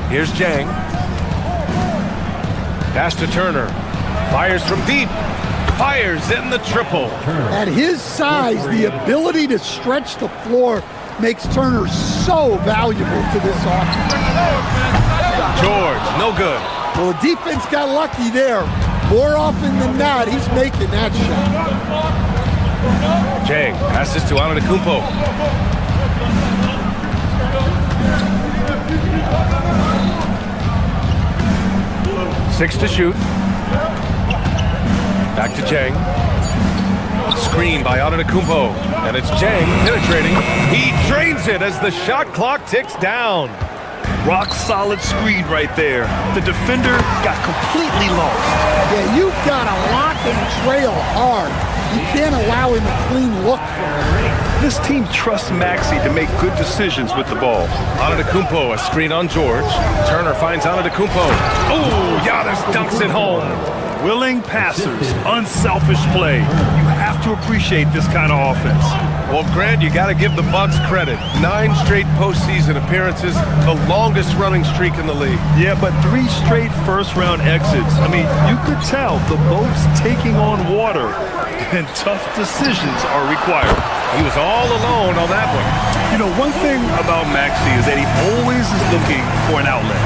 Here's Jang. Pass to Turner. Fires from deep. Fires in the triple. At his size, the ability to stretch the floor makes Turner so valuable to this offense. George, no good. Well, the defense got lucky there. More often than not, he's making that shot. Jang passes to Antetokounmpo. 6 to shoot. Back to Jang. Screen by Antetokounmpo. And it's Jang penetrating. He drains it as the shot clock ticks down. Rock solid screen right there. The defender got completely lost. Yeah, you've got to lock and trail hard. You can't allow him a clean look from him. This team trusts Maxey to make good decisions with the ball. Antetokounmpo, a screen on George. Turner finds Antetokounmpo. Oh, Giannis dunks it home. Willing passers, unselfish play. You have to appreciate this kind of offense. Well, Grant, you got to give the Bucks credit. 9 straight postseason appearances, the longest running streak in the league. Yeah, but 3 straight first-round exits. I mean, you could tell the boat's taking on water, and tough decisions are required. He was all alone on that one. You know, one thing about Maxey is that he always is looking for an outlet.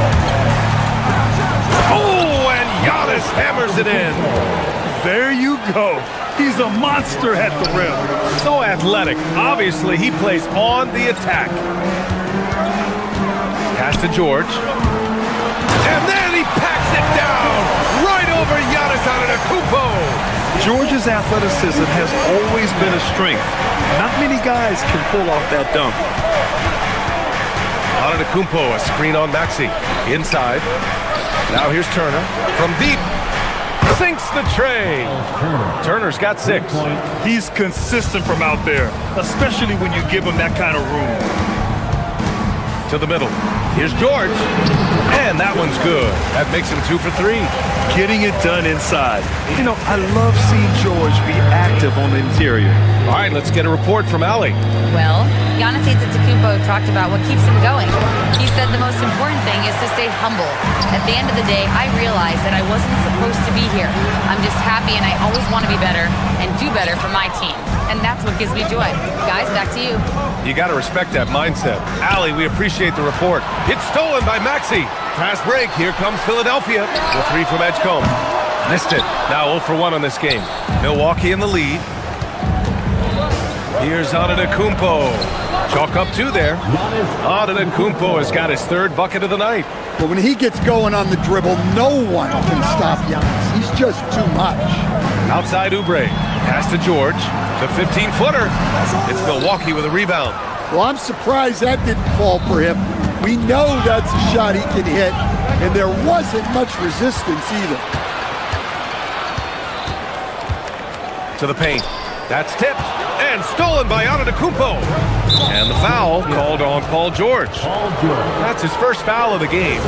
Oh, and Giannis hammers it in. There you go. He's a monster at the rim. So athletic. Obviously, he plays on the attack. Pass to George. And then he packs it down. Right over Giannis Antetokounmpo. George's athleticism has always been a strength. Not many guys can pull off that dunk. Antetokounmpo, a screen on Maxey. Inside. Now here's Turner. From deep. Sinks the tray. Turner's got 6. He's consistent from out there, especially when you give him that kind of room. To the middle. Here's George. And that one's good. That makes him 2 for 3. Getting it done inside. You know, I love seeing George be active on the interior. All right, let's get a report from Allie. Well, Giannis Antetokounmpo talked about what keeps him going. He said the most important thing is to stay humble. At the end of the day, I realized that I wasn't supposed to be here. I'm just happy and I always want to be better and do better for my team. And that's what gives me joy. Guys, back to you. You got to respect that mindset. Allie, we appreciate the report. It's stolen by Maxey. Fast break. Here comes Philadelphia. The 3 from Edgecombe. Missed it. Now 0 for 1 on this game. Milwaukee in the lead. Here's Antetokounmpo. Chalk up 2 there. Antetokounmpo has got his 3rd bucket of the night. But when he gets going on the dribble, no one can stop Giannis. He's just too much. Outside Oubre. Pass to George. The 15-footer. It's Milwaukee with a rebound. Well, I'm surprised that didn't fall for him. We know that's a shot he can hit, and there wasn't much resistance either. To the paint. That's tipped and stolen by Antetokounmpo. And the foul called on Paul George. That's his first foul of the game.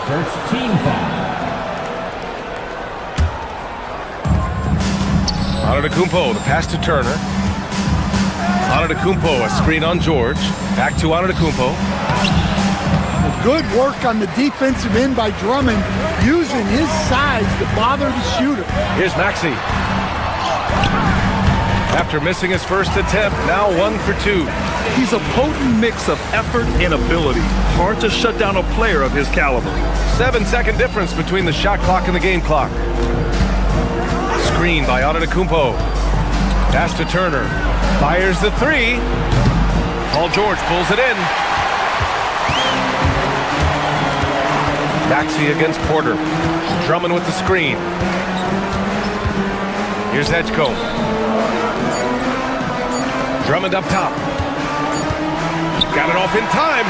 First team foul. Antetokounmpo, the pass to Turner. Antetokounmpo, a screen on George. Back to Antetokounmpo. Good work on the defensive end by Drummond, using his size to bother the shooter. Here's Maxey. After missing his first attempt, now 1 for 2. He's a potent mix of effort and ability. Hard to shut down a player of his caliber. 7-second difference between the shot clock and the game clock. screen by Antetokounmpo. Pass to Turner. Fires the three. Paul George pulls it in. Maxey against Porter. Drummond with the screen. Here's Edgecombe. Drummond up top. Got it off in time.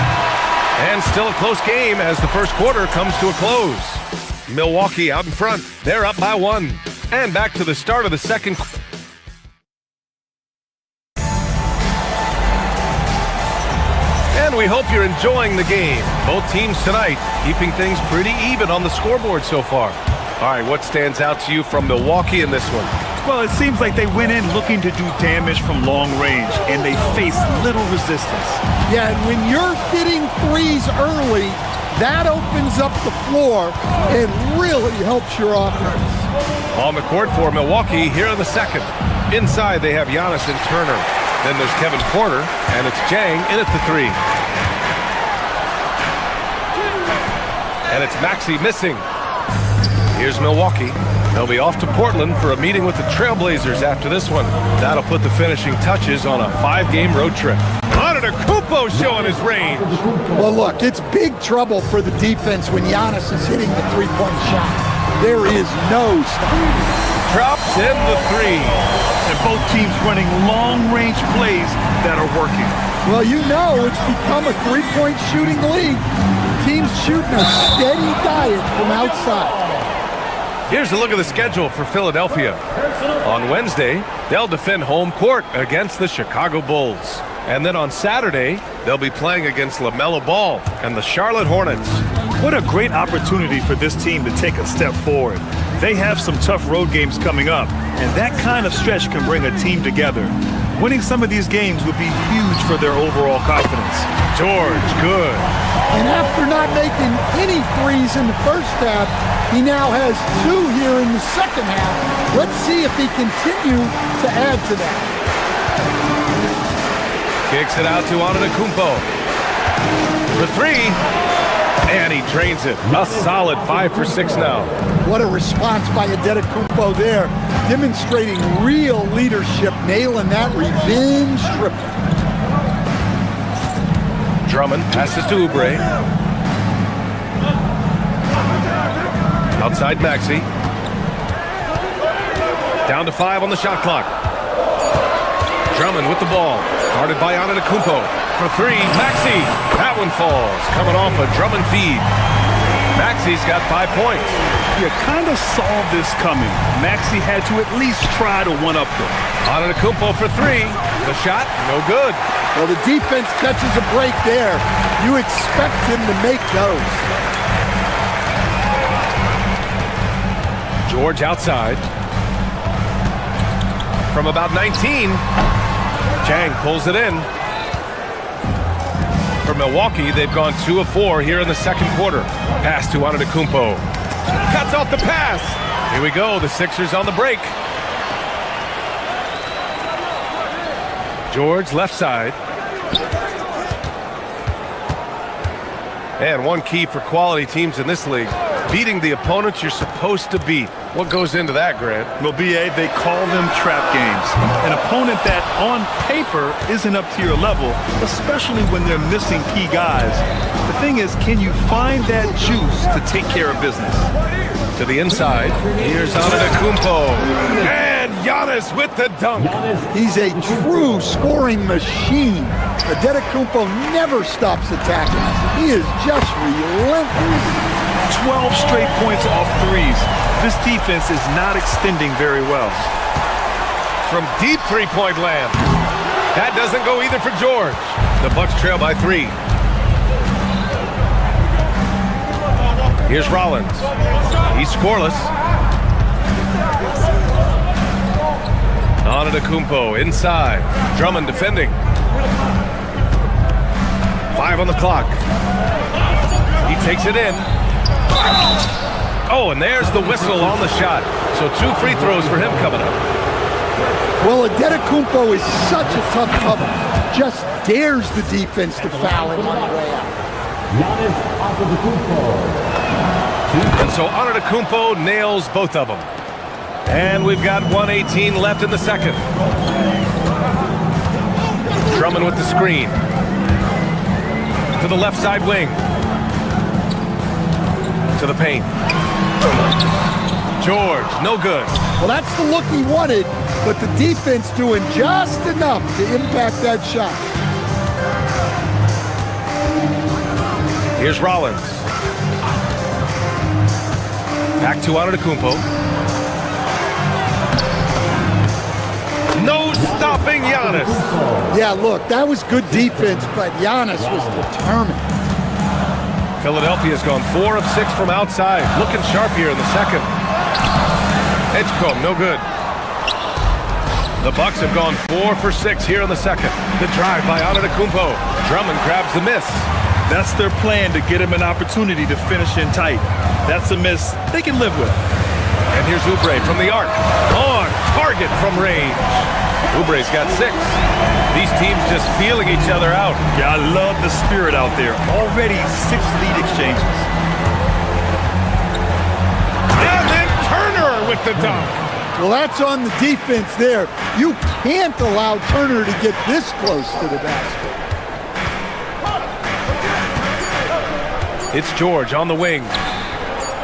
And still a close game as the first quarter comes to a close. Milwaukee out in front. They're up by 1. And back to the start of the second. And we hope you're enjoying the game. Both teams tonight keeping things pretty even on the scoreboard so far. All right, what stands out to you from Milwaukee in this one? Well, it seems like they went in looking to do damage from long range, and they faced little resistance. Yeah, and when you're hitting threes early, that opens up the floor and really helps your offense. On the court for Milwaukee here in the second. Inside, they have Giannis and Turner. Then there's Kevin Porter, and it's Jang in at the 3. And it's Maxey missing. Here's Milwaukee. They'll be off to Portland for a meeting with the Trailblazers after this one. That'll put the finishing touches on a 5-game road trip. Antetokounmpo showing his range. Well, look, it's big trouble for the defense when Giannis is hitting the three-point shot. There is no stopping. Drops in the 3. And both teams running long-range plays that are working. Well, you know it's become a three-point shooting league. Teams shooting a steady diet from outside. Here's a look at the schedule for Philadelphia. On Wednesday, they'll defend home court against the Chicago Bulls. And then on Saturday, they'll be playing against LaMelo Ball and the Charlotte Hornets. What a great opportunity for this team to take a step forward. They have some tough road games coming up, and that kind of stretch can bring a team together. Winning some of these games would be huge for their overall confidence. George, good. And after not making any threes in the first half, he now has 2 here in the second half. Let's see if he continues to add to that. Kicks it out to Antetokounmpo. For 3. And he drains it. A solid 5 for 6 now. What a response by Antetokounmpo there. Demonstrating real leadership, nailing that revenge triple. Drummond passes to Oubre. Outside Maxey. Down to 5 on the shot clock. Drummond with the ball. Guarded by Antetokounmpo. For 3, Maxey. That one falls. Coming off a Drummond feed. Maxey's got 5 points. You kind of saw this coming. Maxey had to at least try to one-up them. Antetokounmpo for 3. The shot, no good. Well, the defense catches a break there. You expect him to make those. George outside. From about 19. Chang pulls it in. For Milwaukee, they've gone 2 of 4 here in the second quarter. Pass to Antetokounmpo. Cuts off the pass. Here we go, the Sixers on the break. George left side. And one key for quality teams in this league, beating the opponents you're supposed to beat. What goes into that, Grant? Well, B.A., they call them trap games. An opponent that, on paper, isn't up to your level, especially when they're missing key guys. The thing is, can you find that juice to take care of business? To the inside, here's Antetokounmpo. And Giannis with the dunk. He's a true scoring machine. Antetokounmpo never stops attacking. He is just relentless. 12 straight points off threes. This defense is not extending very well. From deep three-point land. That doesn't go either for George. The Bucks trail by 3. Here's Rollins. He's scoreless. Antetokounmpo inside. Drummond defending. 5 on the clock. He takes it in. Oh, and there's the whistle on the shot. So 2 free throws for him coming up. Well, Antetokounmpo is such a tough cover. Just dares the defense to foul him on the way out. And so Antetokounmpo nails both of them. And we've got 1:18 left in the second. Drummond with the screen. To the left side wing. To the paint. George, no good. Well, that's the look he wanted, but the defense doing just enough to impact that shot. Here's Rollins. Back to Antetokounmpo. No stopping Giannis. Yeah, look, that was good defense, but Giannis was determined. Philadelphia's gone 4 of 6 from outside. Looking sharp here in the second. Edgecombe, no good. The Bucks have gone 4 for 6 here in the second. The drive by Antetokounmpo. Drummond grabs the miss. That's their plan, to get him an opportunity to finish in tight. That's a miss they can live with. And here's Oubre from the arc. On target from range. Oubre's got 6. These teams just feeling each other out. Yeah, I love the spirit out there. Already 6 lead exchanges. And then Turner with the dunk. Well, that's on the defense there. You can't allow Turner to get this close to the basket. It's George on the wing.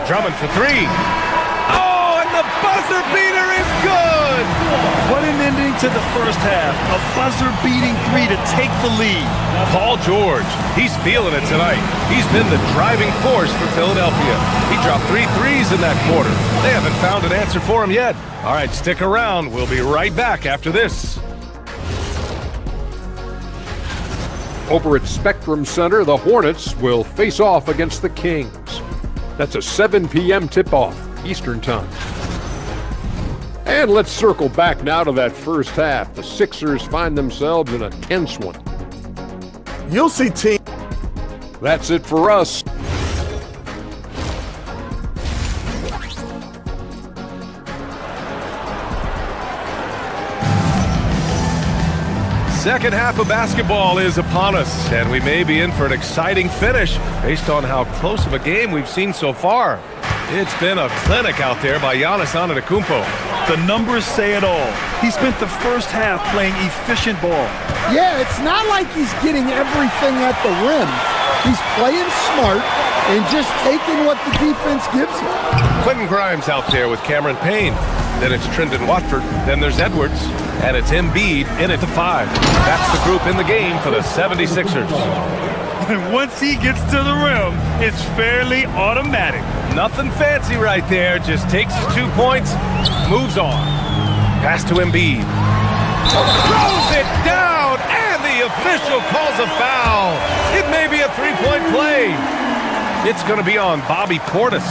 Drummond for 3. Oh, and the buzzer beater is good! What an ending to the first half. A buzzer-beating 3 to take the lead. Paul George, he's feeling it tonight. He's been the driving force for Philadelphia. He dropped 3 threes in that quarter. They haven't found an answer for him yet. All right, stick around. We'll be right back after this. Over at Spectrum Center, the Hornets will face off against the Kings. That's a 7 p.m. tip-off, Eastern Time. And let's circle back now to that first half. The Sixers find themselves in a tense one. You'll see teams. That's it for us. Second half of basketball is upon us, and we may be in for an exciting finish based on how close of a game we've seen so far. It's been a clinic out there by Giannis Antetokounmpo. The numbers say it all. He spent the first half playing efficient ball. Yeah, it's not like he's getting everything at the rim. He's playing smart and just taking what the defense gives him. Quentin Grimes out there with Cameron Payne. Then it's Trendon Watford. Then there's Edwards. And it's Embiid in at the 5. That's the group in the game for the 76ers. And once he gets to the rim, it's fairly automatic. Nothing fancy right there. Just takes his 2 points, moves on. Pass to Embiid. Throws it down, and the official calls a foul. It may be a 3-point play. It's going to be on Bobby Portis.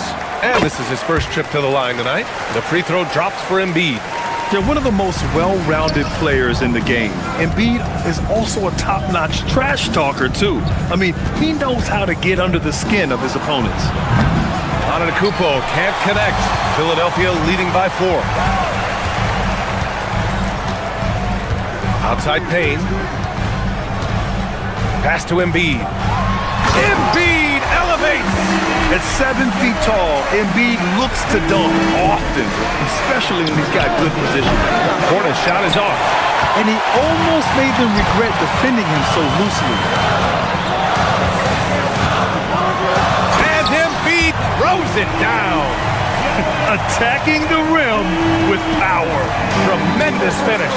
And this is his first trip to the line tonight. The free throw drops for Embiid. They're one of the most well-rounded players in the game. Embiid is also a top-notch trash talker, too. I mean, he knows how to get under the skin of his opponents. Antetokounmpo can't connect. Philadelphia leading by 4. Outside Payne. Pass to Embiid. Embiid elevates! At 7 feet tall, Embiid looks to dunk often, especially when he's got good position. Portis' shot is off. And he almost made them regret defending him so loosely. And Embiid throws it down. Attacking the rim with power. Tremendous finish.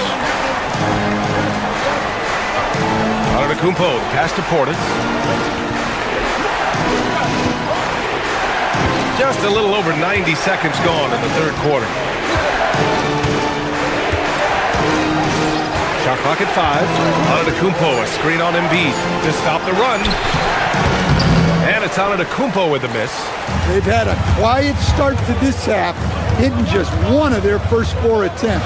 Antetokounmpo, pass to Portis. Just a little over 90 seconds gone in the third quarter. Shot clock at 5. Antetokounmpo, a screen on Embiid to stop the run. And it's Antetokounmpo with the miss. They've had a quiet start to this half, hitting just one of their first 4 attempts.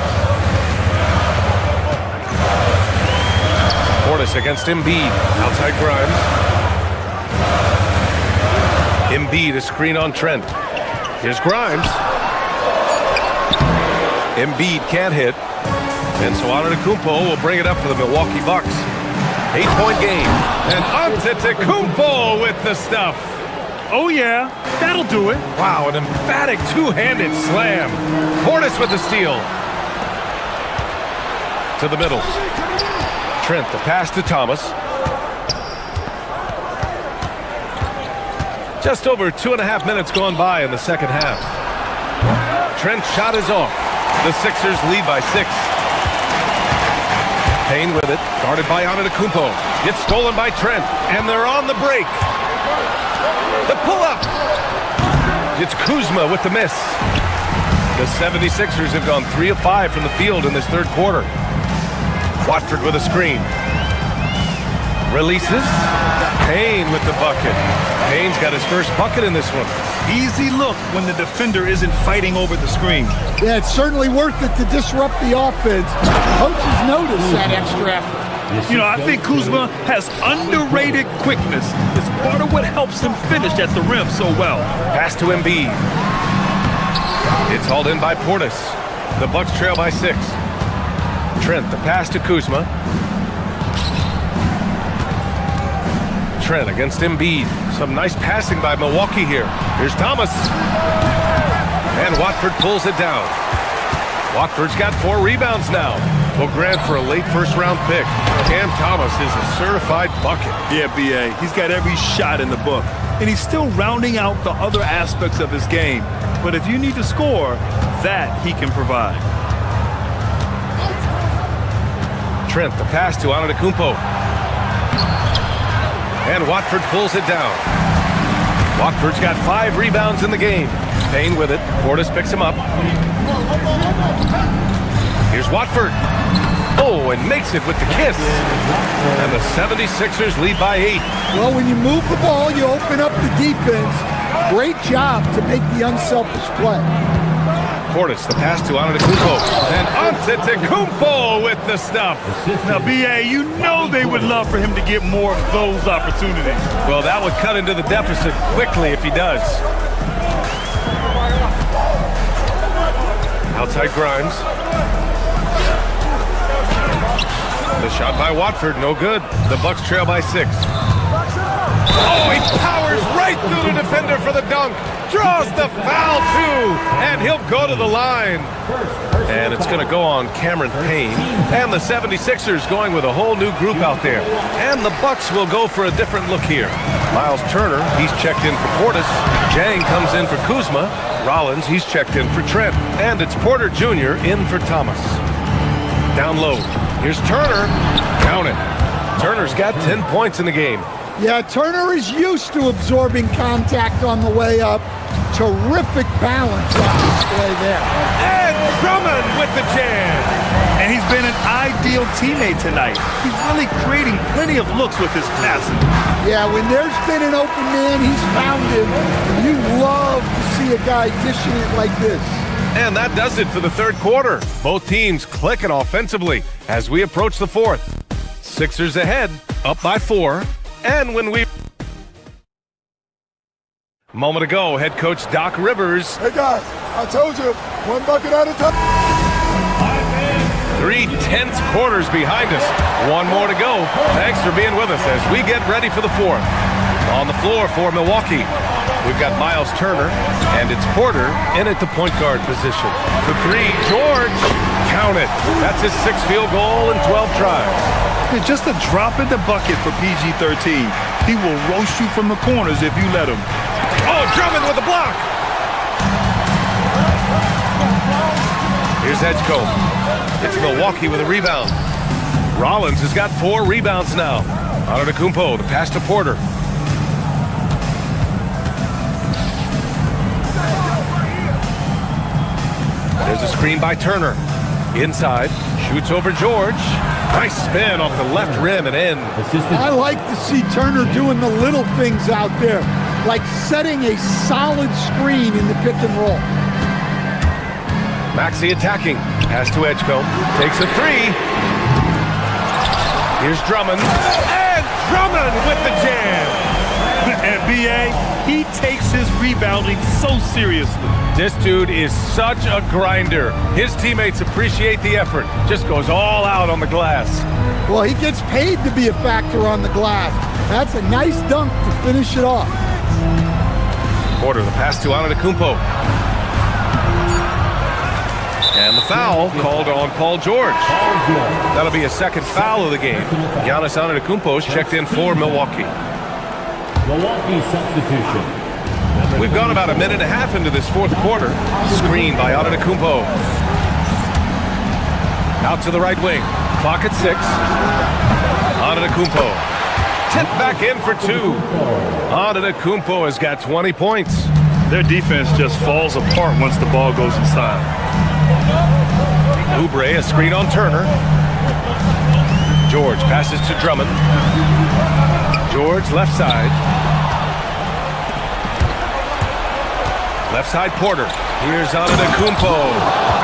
Portis against Embiid. Outside Grimes. Embiid, a screen on Trent. Here's Grimes. Embiid can't hit. And so Antetokounmpo will bring it up for the Milwaukee Bucks. 8-point game. And Antetokounmpo with the stuff. Oh, yeah. That'll do it. Wow, an emphatic two-handed slam. Portis with the steal. To the middle. Trent, the pass to Thomas. Just over 2.5 minutes gone by in the second half. Trent's shot is off. The Sixers lead by 6. Payne with it, guarded by Antetokounmpo. Gets stolen by Trent, and they're on the break. The pull-up. It's Kuzma with the miss. The 76ers have gone 3 of 5 from the field in this third quarter. Watford with a screen. Releases. Payne with the bucket. Payne's got his first bucket in this one. Easy look when the defender isn't fighting over the screen. Yeah, it's certainly worth it to disrupt the offense. Coaches notice that extra effort. You know, I think Kuzma has underrated quickness. It's part of what helps him finish at the rim so well. Pass to Embiid. It's hauled in by Portis. The Bucks trail by 6. Trent, the pass to Kuzma. Trent against Embiid. Some nice passing by Milwaukee here. Here's Thomas. And Watford pulls it down. Watford's got 4 rebounds now. Will grant for a late first-round pick. Cam Thomas is a certified bucket. Yeah, B.A. He's got every shot in the book. And he's still rounding out the other aspects of his game. But if you need to score, that he can provide. Trent, the pass to Antetokounmpo. And Watford pulls it down. Watford's got 5 rebounds in the game. Payne with it. Portis picks him up. Here's Watford. Oh, and makes it with the kiss. And the 76ers lead by 8. Well, when you move the ball, you open up the defense. Great job to make the unselfish play. Portis, the pass to Antetokounmpo. And Antetokounmpo with the stuff. Now, B.A., you know they would love for him to get more of those opportunities. Well, that would cut into the deficit quickly if he does. Outside Grimes. The shot by Watford, no good. The Bucks trail by 6. Oh, he powers right through the defender for the dunk. Draws the foul, too. And he'll go to the line. And it's going to go on Cameron Payne. And the 76ers going with a whole new group out there. And the Bucks will go for a different look here. Miles Turner, he's checked in for Portis. Jang comes in for Kuzma. Rollins, he's checked in for Trent. And it's Porter Jr. in for Thomas. Down low. Here's Turner. Count it. Turner's got 10 points in the game. Yeah, Turner is used to absorbing contact on the way up. Terrific balance on display there. And Drummond with the jam. And he's been an ideal teammate tonight. He's really creating plenty of looks with his passing. Yeah, when there's been an open man, he's found him. You love to see a guy dishing it like this. And that does it for the third quarter. Both teams clicking offensively as we approach the fourth. Sixers ahead, up by 4. And when we... Moment ago, head coach Doc Rivers. Hey guys, I told you, 1 bucket at a time. 3 tense quarters behind us. 1 more to go. Thanks for being with us as we get ready for the fourth. On the floor for Milwaukee, we've got Miles Turner, and it's Porter in at the point guard position. For 3, George, count it. That's his 6th field goal in 12 tries. Just a drop in the bucket for PG-13. He will roast you from the corners if you let him. Oh, Drummond with the block. Here's Edgecombe. It's Milwaukee with a rebound. Rollins has got 4 rebounds now. Antetokounmpo, the pass to Porter. There's a screen by Turner. Inside, shoots over George. Nice spin off the left rim and in. I like to see Turner doing the little things out there, like setting a solid screen in the pick and roll. Maxey attacking. Pass to Edgecombe. Takes a 3. Here's Drummond. And Drummond with the jam. And B.A., he takes his rebounding so seriously. This dude is such a grinder. His teammates appreciate the effort. Just goes all out on the glass. Well, he gets paid to be a factor on the glass. That's a nice dunk to finish it off. Porter, the pass to Antetokounmpo. And the foul called on Paul George. That'll be a second foul of the game. Giannis Antetokounmpo's checked in for Milwaukee. Milwaukee substitution. We've gone about a minute and a half into this fourth quarter. Screen by Antetokounmpo. Out to the right wing. Clock at 6. Antetokounmpo. Tipped back in for 2. Antetokounmpo has got 20 points. Their defense just falls apart once the ball goes inside. Oubre, a screen on Turner. George passes to Drummond. George, left side. Left side, Porter. Here's Antetokounmpo.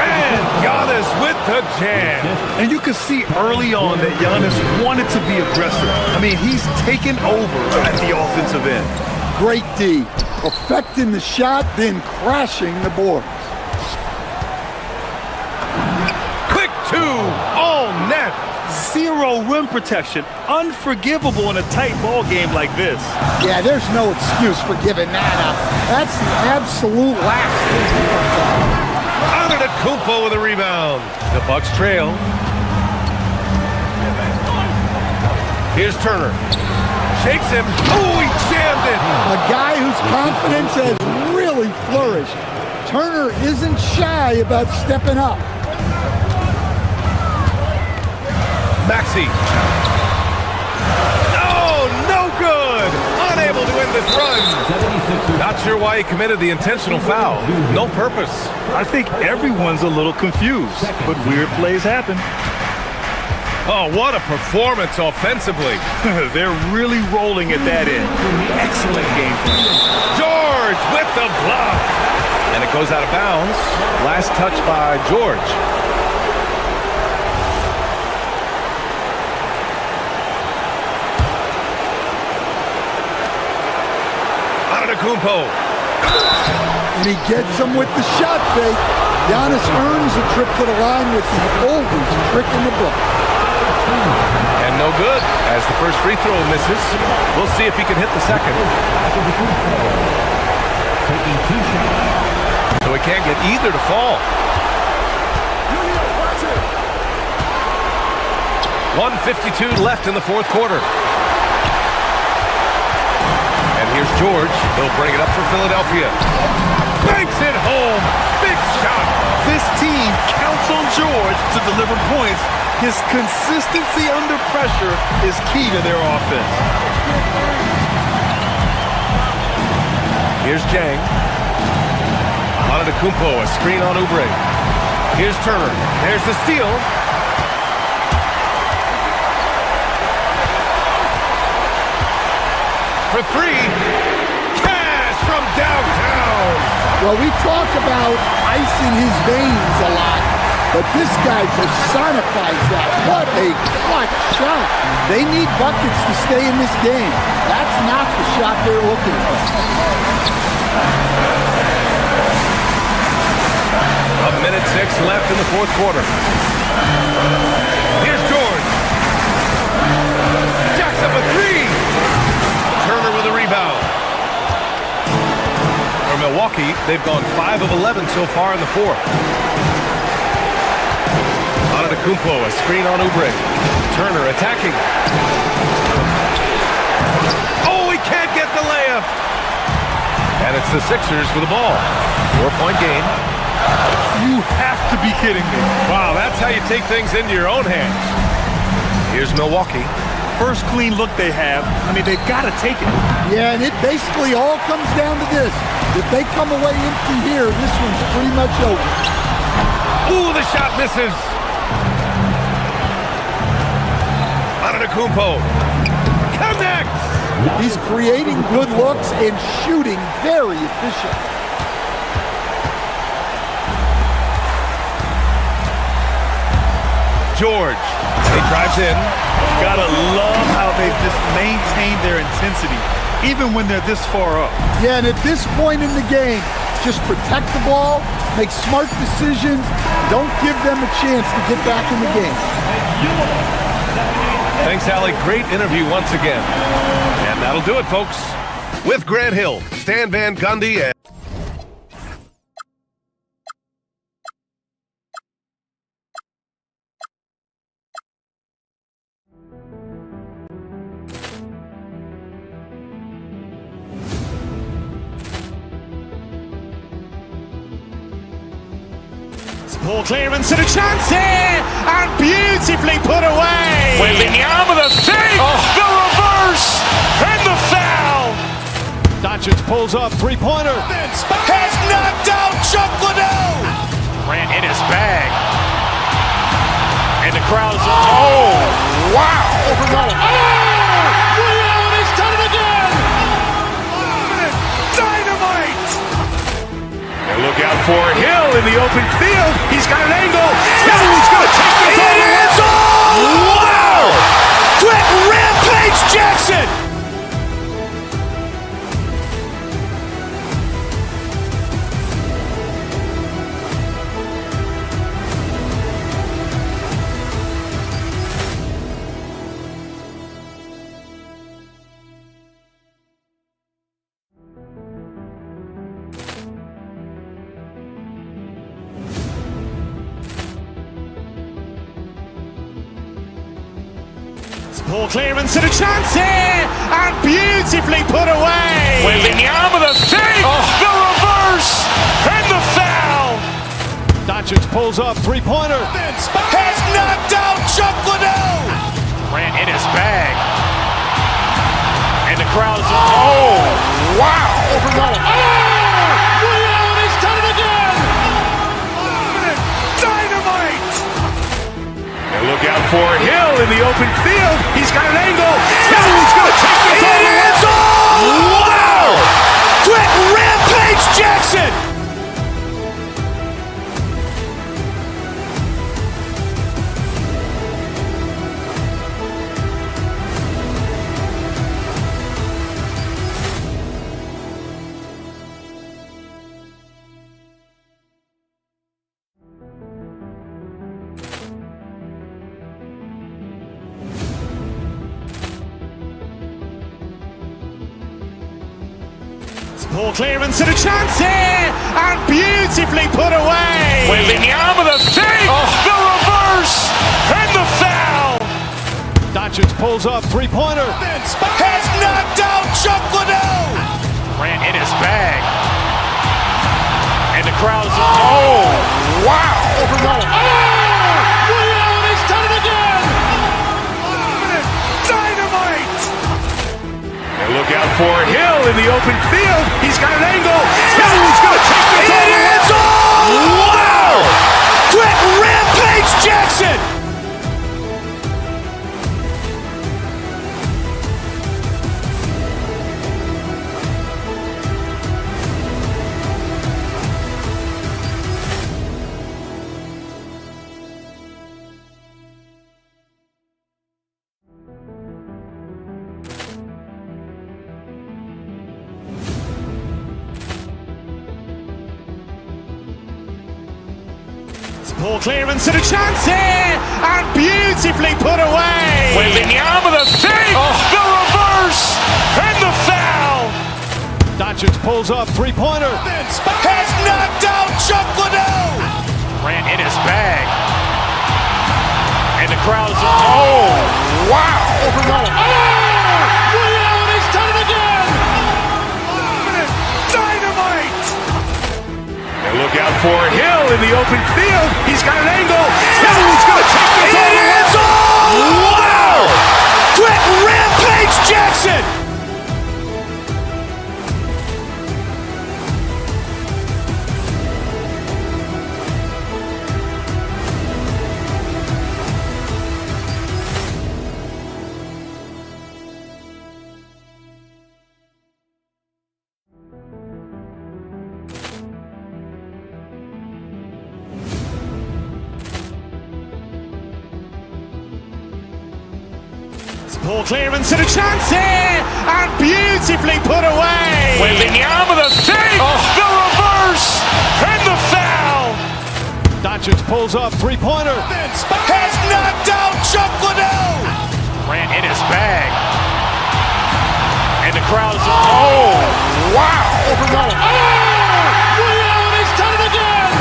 And Giannis with the jam. And you can see early on that Giannis wanted to be aggressive. I mean, he's taken over at the offensive end. Great D. Perfecting the shot, then crashing the boards. Quick 2. All net. Zero rim protection. Unforgivable in a tight ball game like this. Yeah, there's no excuse for giving that up. That's the absolute last thing you want to do. Antetokounmpo with a rebound. The Bucks trail. Here's Turner. Shakes him. Oh, he jammed it. A guy whose confidence has really flourished. Turner isn't shy about stepping up. Maxey. No good. Unable to end this run. Not sure why he committed the intentional foul. No purpose. I think everyone's a little confused, but weird plays happen. Oh, what a performance offensively. They're really rolling at that end. Excellent game plan. George with the block. And it goes out of bounds. Last touch by George. Antetokounmpo. And he gets him with the shot fake. Giannis earns a trip to the line with the oldest trick in the book. And no good, as the first free throw misses. We'll see if he can hit the second. So he can't get either to fall. 1:52 left in the fourth quarter. And here's George. He'll bring it up for Philadelphia. Banks it home. Big shot. This team counts on George to deliver points. His consistency under pressure is key to their offense. Here's Jang. Antetokounmpo, a screen on Oubre. Here's Turner. There's the steal. For 3. Cash from downtown. Well, we talk about ice in his veins a lot, but this guy personifies that. What a clutch shot. They need buckets to stay in this game. That's not the shot they're looking for. A minute 6 left in the fourth quarter. Here's George. Jacks up a 3. Turner with a rebound. For Milwaukee, they've gone 5 of 11 so far in the fourth. Antetokounmpo, a screen on Oubre. Turner attacking. Oh, he can't get the layup. And it's the Sixers with the ball. 4-point game. You have to be kidding me. Wow, that's how you take things into your own hands. Here's Milwaukee. First clean look they have. I mean, they've got to take it. Yeah, and it basically all comes down to this. If they come away empty here, this one's pretty much over. Ooh, the shot misses. Antetokounmpo connects. He's creating good looks and shooting very efficient. George, he drives in. Gotta love how they've just maintained their intensity, even when they're this far up. Yeah, and at this point in the game, just protect the ball, make smart decisions, don't give them a chance to get back in the game. Thanks, Allie. Great interview once again. And that'll do it, folks. With Grant Hill, Stan Van Gundy and Ball clearance and a chance here, and beautifully put away. Wembanyama the fake, the reverse, and the foul. Doncic pulls up, three-pointer. Has knocked out Chuck Liddell. Ran in his bag. And the crowd is, oh, wow. He's done it again. Dynamite. And look out for Hill in the open field. He's got an angle. He's going to take this all the way. Wow. Quick Rampage Jackson. Ball clearance and a chance here, and beautifully put away. Wembanyama the fake, the reverse, and the foul. Doncic pulls up, three-pointer. Has knocked out Chuck Liddell. Ran in his bag. And the crowd is, oh, wow. He's done it again. Dynamite. And look out for Hill in the open field. He's got an angle. He's going to take this all the way. Wow. Quick Rampage Jackson. Ball clearance and a chance here, and beautifully put away. Wembanyama the fake, the reverse, and the foul. Doncic pulls up, three-pointer. Has knocked out Chuck Liddell. Ran in his bag. And the crowd is, oh, wow. He's done it again. Dynamite. And look out for Hill in the open field. He's got an angle. He's going to take this all the way. Wow. Quick Rampage Jackson. Ball clearance and a chance here, and beautifully put away. Wembanyama the fake, the reverse, and the foul. Doncic pulls up, three-pointer. Has knocked out Chuck Liddell. Ran in his bag. And the crowd is, oh, wow. He's done it again. Dynamite. And look out for Hill in the open field. He's got an angle. He's going to take this all the way. Wow. Quick Rampage Jackson. Ball clearance and a chance here, and beautifully put away. Wembanyama the fake, the reverse, and the foul. Doncic pulls up, three-pointer. Has knocked out Chuck Liddell. Ran in his bag. And the crowd is, oh, wow! Over Nolan. He's done it again!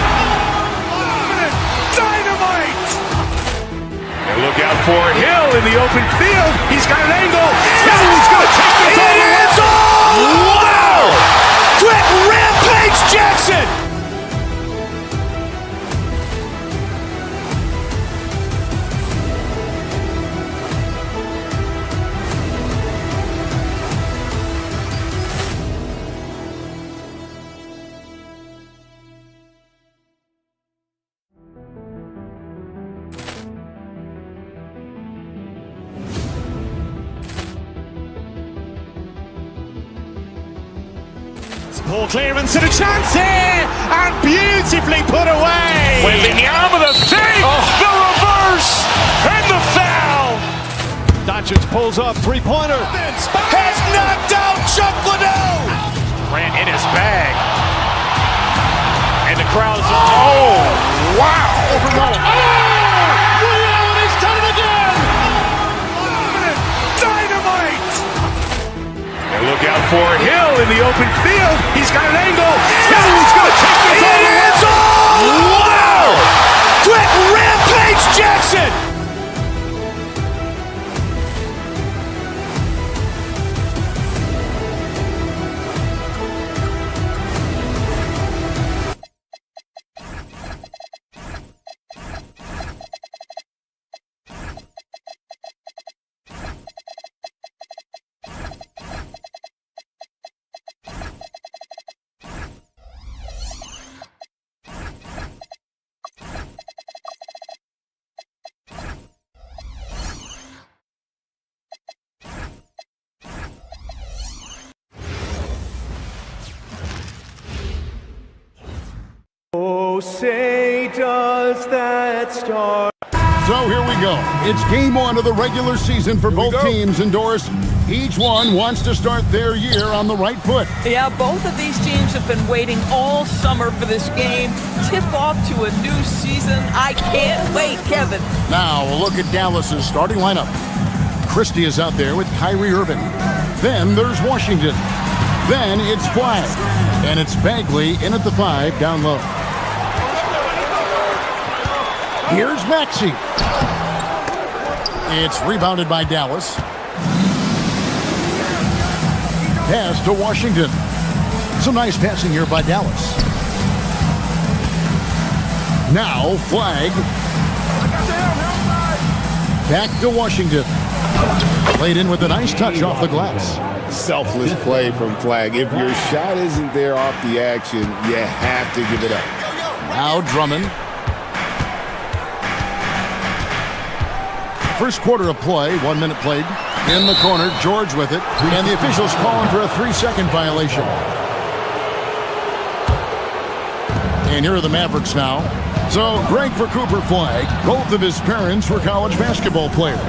Dynamite! And look out for Hill in the open field. He's got an angle. He's going to take this all the way. Wow! Quick Rampage Jackson! Ball clearance and a chance here, and beautifully put away. Wembanyama the save, the reverse, and the foul. Doncic pulls up, three-pointer. Has knocked out Chuck Liddell. Grant in his bag. And the crowd is, oh, wow. Over Nolan. He's done it again. Dynamite. And look out for Hill in the open field. He's got an angle. He's going to take this all the way. Wow. Quick Rampage Jackson. Oh, say does that star. So here we go. It's game one of the regular season for both teams, and Doris, each one wants to start their year on the right foot. Yeah, both of these teams have been waiting all summer for this game. Tip off to a new season. I can't wait, Kevin. Now a look at Dallas's starting lineup. Christie is out there with Kyrie Irving. Then there's Washington. Then it's Flag. And it's Bagley in at the 5 down low. Here's Maxey. It's rebounded by Dallas. Pass to Washington. Some nice passing here by Dallas. Now Flag. Back to Washington. Played in with a nice touch off the glass. Selfless play from Flag. If your shot isn't there off the action, you have to give it up. Now Drummond. First quarter of play, 1 minute played. In the corner, George with it. And the officials calling for a 3-second violation. And here are the Mavericks now. So great for Cooper Flag. Both of his parents were college basketball players.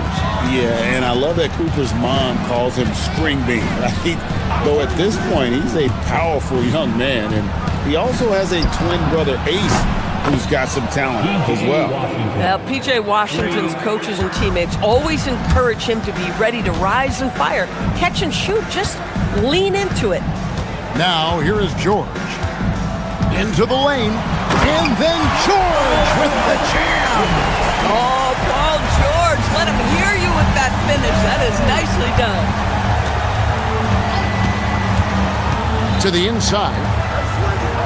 Yeah, and I love that Cooper's mom calls him String Bean, right? Though at this point, he's a powerful young man. And he also has a twin brother, Ace, who's got some talent as well. Now, P.J. Washington's coaches and teammates always encourage him to be ready to rise and fire. Catch and shoot, just lean into it. Now, here is George. Into the lane. And then George with the jam. Oh, Paul George, let him hear you with that finish. That is nicely done. To the inside.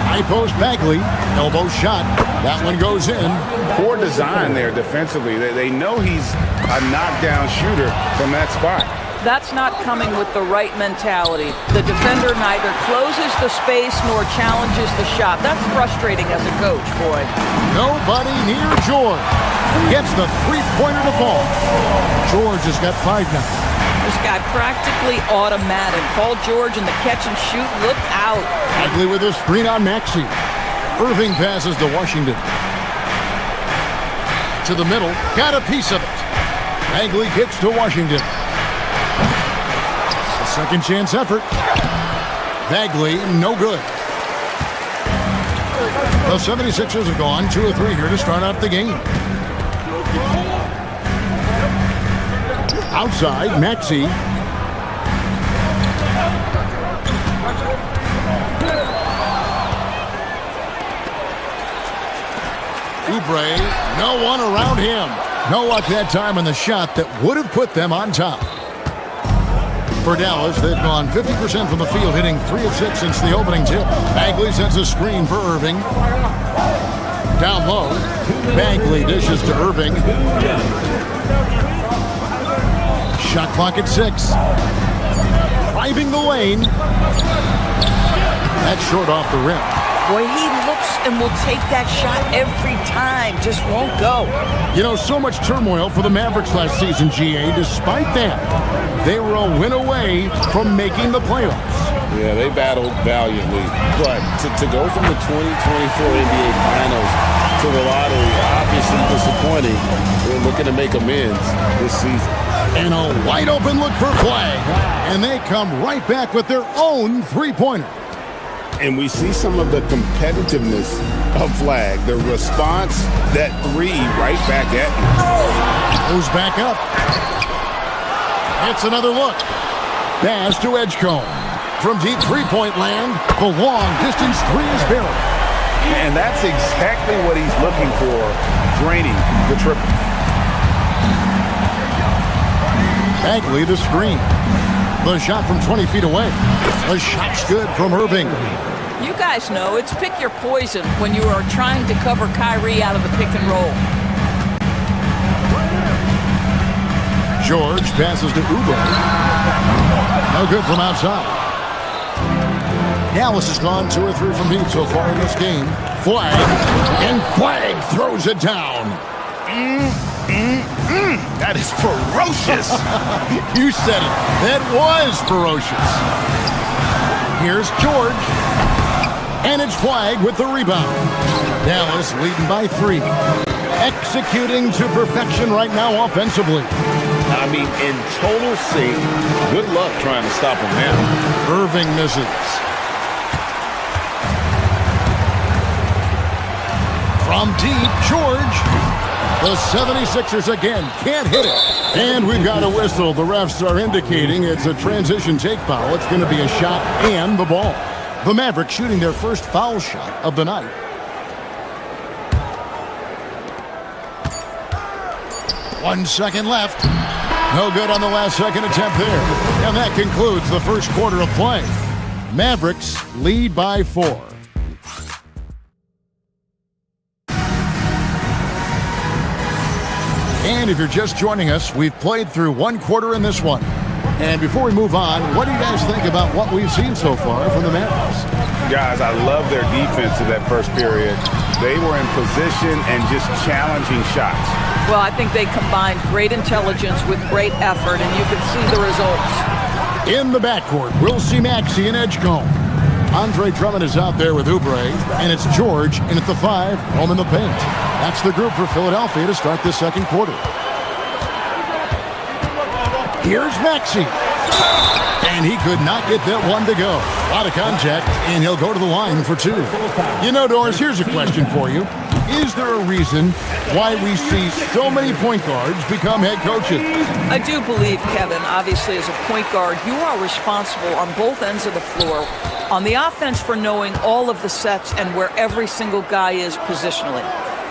High post Bagley. Elbow shot. That one goes in. Poor design there defensively. They know he's a knockdown shooter from that spot. That's not coming with the right mentality. The defender neither closes the space nor challenges the shot. That's frustrating as a coach, boy. Nobody near George. Gets the three-pointer to fall. George has got 5 now. This guy practically automatic. Paul George in the catch and shoot. Look out. Bagley with a screen on Maxey. Irving passes to Washington. To the middle. Got a piece of it. Bagley kicks to Washington. Second chance effort. Bagley, no good. The 76ers have gone 2 of 3 here to start out the game. Outside, Maxey. Oubre, no one around him. No luck that time on the shot that would have put them on top. For Dallas, they've gone 50% from the field, hitting 3 of 6 since the opening tip. Bagley sends a screen for Irving. Down low, Bagley dishes to Irving. Shot clock at 6. Driving the lane. That's short off the rim. Boy, he looks and will take that shot every time. Just won't go. You know, so much turmoil for the Mavericks last season, GA. Despite that, they were a win away from making the playoffs. Yeah, they battled valiantly. But to go from the 2024 NBA Finals to the lottery, obviously disappointing. They're looking to make amends this season. And a wide open look for Flag. And they come right back with their own three-pointer. And we see some of the competitiveness of Flag. The response, that 3 right back at you. Goes back up. It's another look. Pass to Edgecombe. From deep three-point land, the long-distance 3 is buried. And that's exactly what he's looking for, draining the triple. Bagley the screen. The shot from 20 feet away. The shot's good from Irving. You guys know it's pick your poison when you are trying to cover Kyrie out of the pick and roll. George passes to Oubre. No good from outside. Dallas has gone 2 or 3 from deep so far in this game. Flag. And Flag throws it down. That is ferocious. You said it. That was ferocious. Here's George. And it's Flag with the rebound. Dallas leading by 3. Executing to perfection right now offensively. I mean, in total sync. Good luck trying to stop him now. Irving misses. From deep, George. The 76ers again can't hit it. And we've got a whistle. The refs are indicating it's a transition take foul. It's going to be a shot and the ball. The Mavericks shooting their first foul shot of the night. One second left. No good on the last second attempt there. And that concludes the first quarter of play. Mavericks lead by 4. And if you're just joining us, we've played through 1 quarter in this one. And before we move on, what do you guys think about what we've seen so far from the Mavericks? Guys, I love their defense in that first period. They were in position and just challenging shots. Well, I think they combined great intelligence with great effort, and you can see the results. In the backcourt, we'll see Maxey and Edgecombe. Andre Drummond is out there with Oubre, and it's George in at the 5, home in the paint. That's the group for Philadelphia to start this second quarter. Here's Maxey. And he could not get that one to go. A lot of contact, and he'll go to the line for 2. You know, Doris, here's a question for you. Is there a reason why we see so many point guards become head coaches? I do believe, Kevin, obviously as a point guard, you are responsible on both ends of the floor. On the offense for knowing all of the sets and where every single guy is positionally.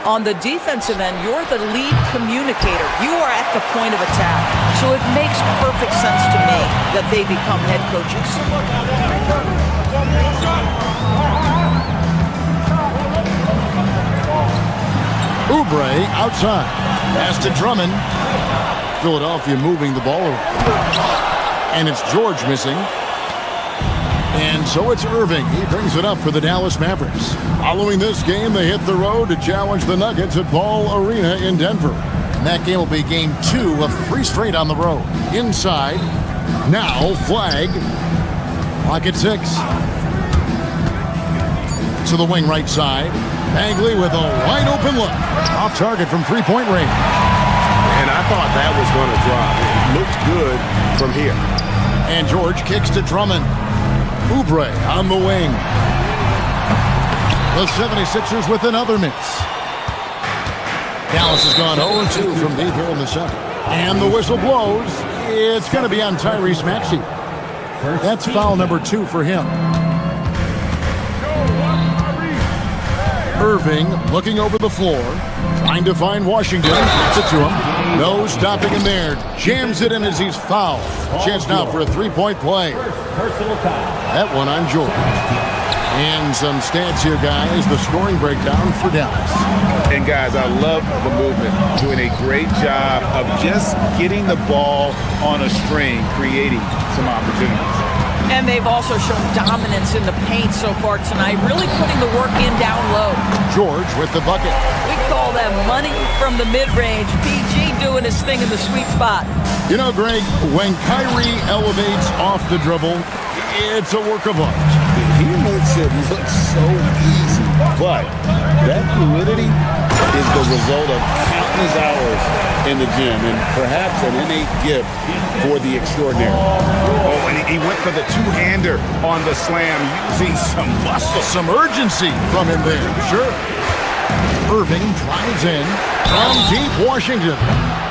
On the defensive end, you're the lead communicator. You are at the point of attack. So it makes perfect sense to me that they become head coaches. Oubre outside. Pass to Drummond. Philadelphia moving the ball around. And it's George missing. And so it's Irving. He brings it up for the Dallas Mavericks. Following this game, they hit the road to challenge the Nuggets at Ball Arena in Denver. And that game will be game 2 of 3 straight on the road. Inside. Now Flag. Clock at 6. To the wing right side. Bagley with a wide open look. Off target from 3-point range. And I thought that was going to drop. It looked good from here. And George kicks to Drummond. Oubre on the wing. The 76ers with another miss. Dallas has gone 0-2 from deep here in the second. And the whistle blows. It's going to be on Tyrese Maxey. That's foul number 2 for him. Irving looking over the floor. Trying to find Washington. Gets it to him. No stopping him there. Jams it in as he's fouled. Chance now for a three-point play. That one on George. And some stats here, guys. The scoring breakdown for Dallas. And guys, I love the movement. Doing a great job of just getting the ball on a string, creating some opportunities. And they've also shown dominance in the paint so far tonight, really putting the work in down low. George with the bucket. We call that money from the mid-range. PG doing his thing in the sweet spot. You know, Greg, when Kyrie elevates off the dribble, it's a work of art. He makes it look so easy, but that fluidity is the result of countless hours in the gym and perhaps an innate gift for the extraordinary. Oh, and he went for the two-hander on the slam, using some muscle. Some urgency from him there, sure. Irving drives in from deep Washington.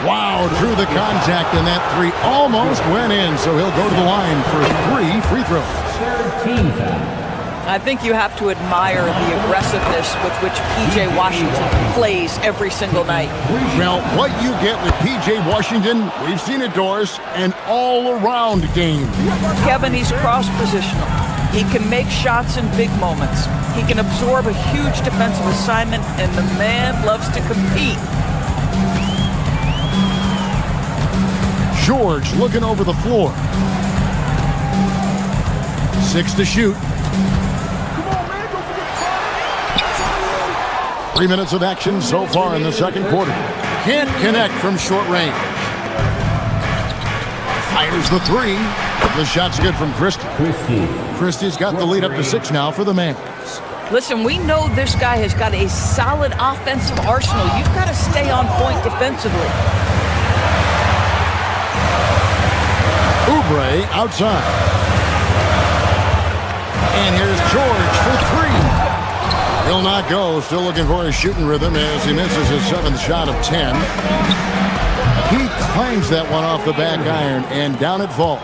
Wow, drew the contact, and that three almost went in, so he'll go to the line for 3 free throws. I think you have to admire the aggressiveness with which P.J. Washington plays every single night. Well, what you get with P.J. Washington, we've seen it, Doris, an all-around game. Kevin, he's cross-positional. He can make shots in big moments. He can absorb a huge defensive assignment, and the man loves to compete. George looking over the floor. 6 to shoot. 3 minutes of action so far in the second quarter. Can't connect from short range. Fires the three. The shot's good from Christie. Christie's got the lead up to 6 now for the Mavs. Listen, we know this guy has got a solid offensive arsenal. You've got to stay on point defensively. Oubre outside. And here's George for 3. He'll not go. Still looking for his shooting rhythm as he misses his 7th shot of 10. He clangs that one off the back iron, and down it falls.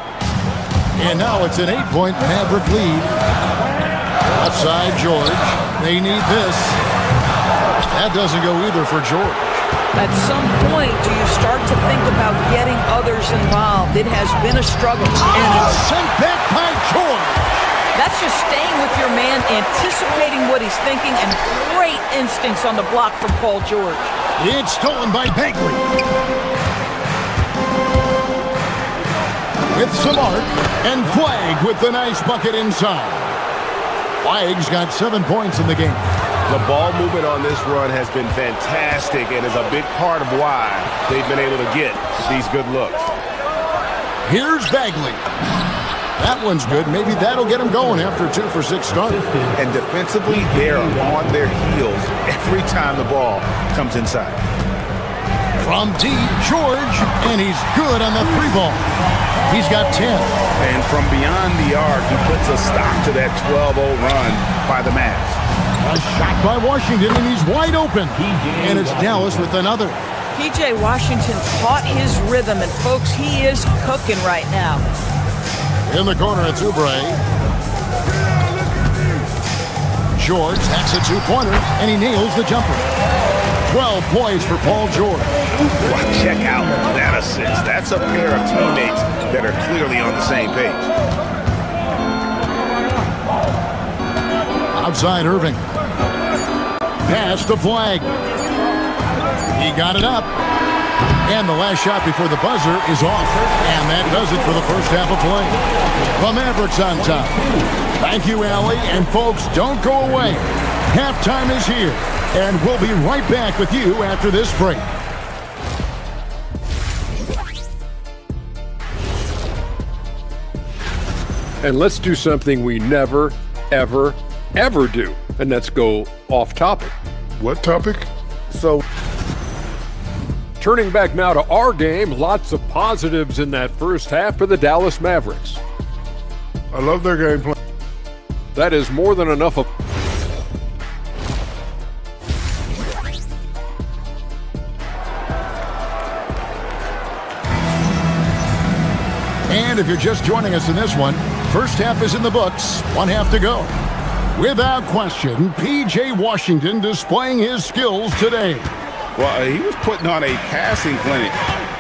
And now it's an 8-point Maverick lead. Outside George. They need this. That doesn't go either for George. At some point, do you start to think about getting others involved? It has been a struggle. And it's sent back by George. That's just staying with your man, anticipating what he's thinking, and great instincts on the block from Paul George. It's stolen by Bagley. With some arc, and Flagg with the nice bucket inside. Flagg's got 7 points in the game. The ball movement on this run has been fantastic and is a big part of why they've been able to get these good looks. Here's Bagley. That one's good. Maybe that'll get them going after a 2 for 6 start. And defensively, they're on their heels every time the ball comes inside. From deep, George, and he's good on the 3-ball. He's got 10. And from beyond the arc, he puts a stop to that 12-0 run by the Mavs. A shot by Washington, and he's wide open. And it's Dallas with another. P.J. Washington caught his rhythm, and folks, he is cooking right now. In the corner, it's Oubre. George hacks a 2-pointer, and he nails the jumper. 12 points for Paul George. Well, check out that assist. That's a pair of teammates that are clearly on the same page. Outside Irving. Pass to Flagg. He got it up. And the last shot before the buzzer is off. And that does it for the first half of play. The Mavericks on top. Thank you, Allie. And folks, don't go away. Halftime is here. And we'll be right back with you after this break. And let's do something we never, ever, ever do. And that's go off topic. What topic? So, turning back now to our game, lots of positives in that first half for the Dallas Mavericks. I love their game plan. That is more than enough of. And if you're just joining us in this one, first half is in the books, 1 half to go. Without question, P.J. Washington displaying his skills today. Well, he was putting on a passing clinic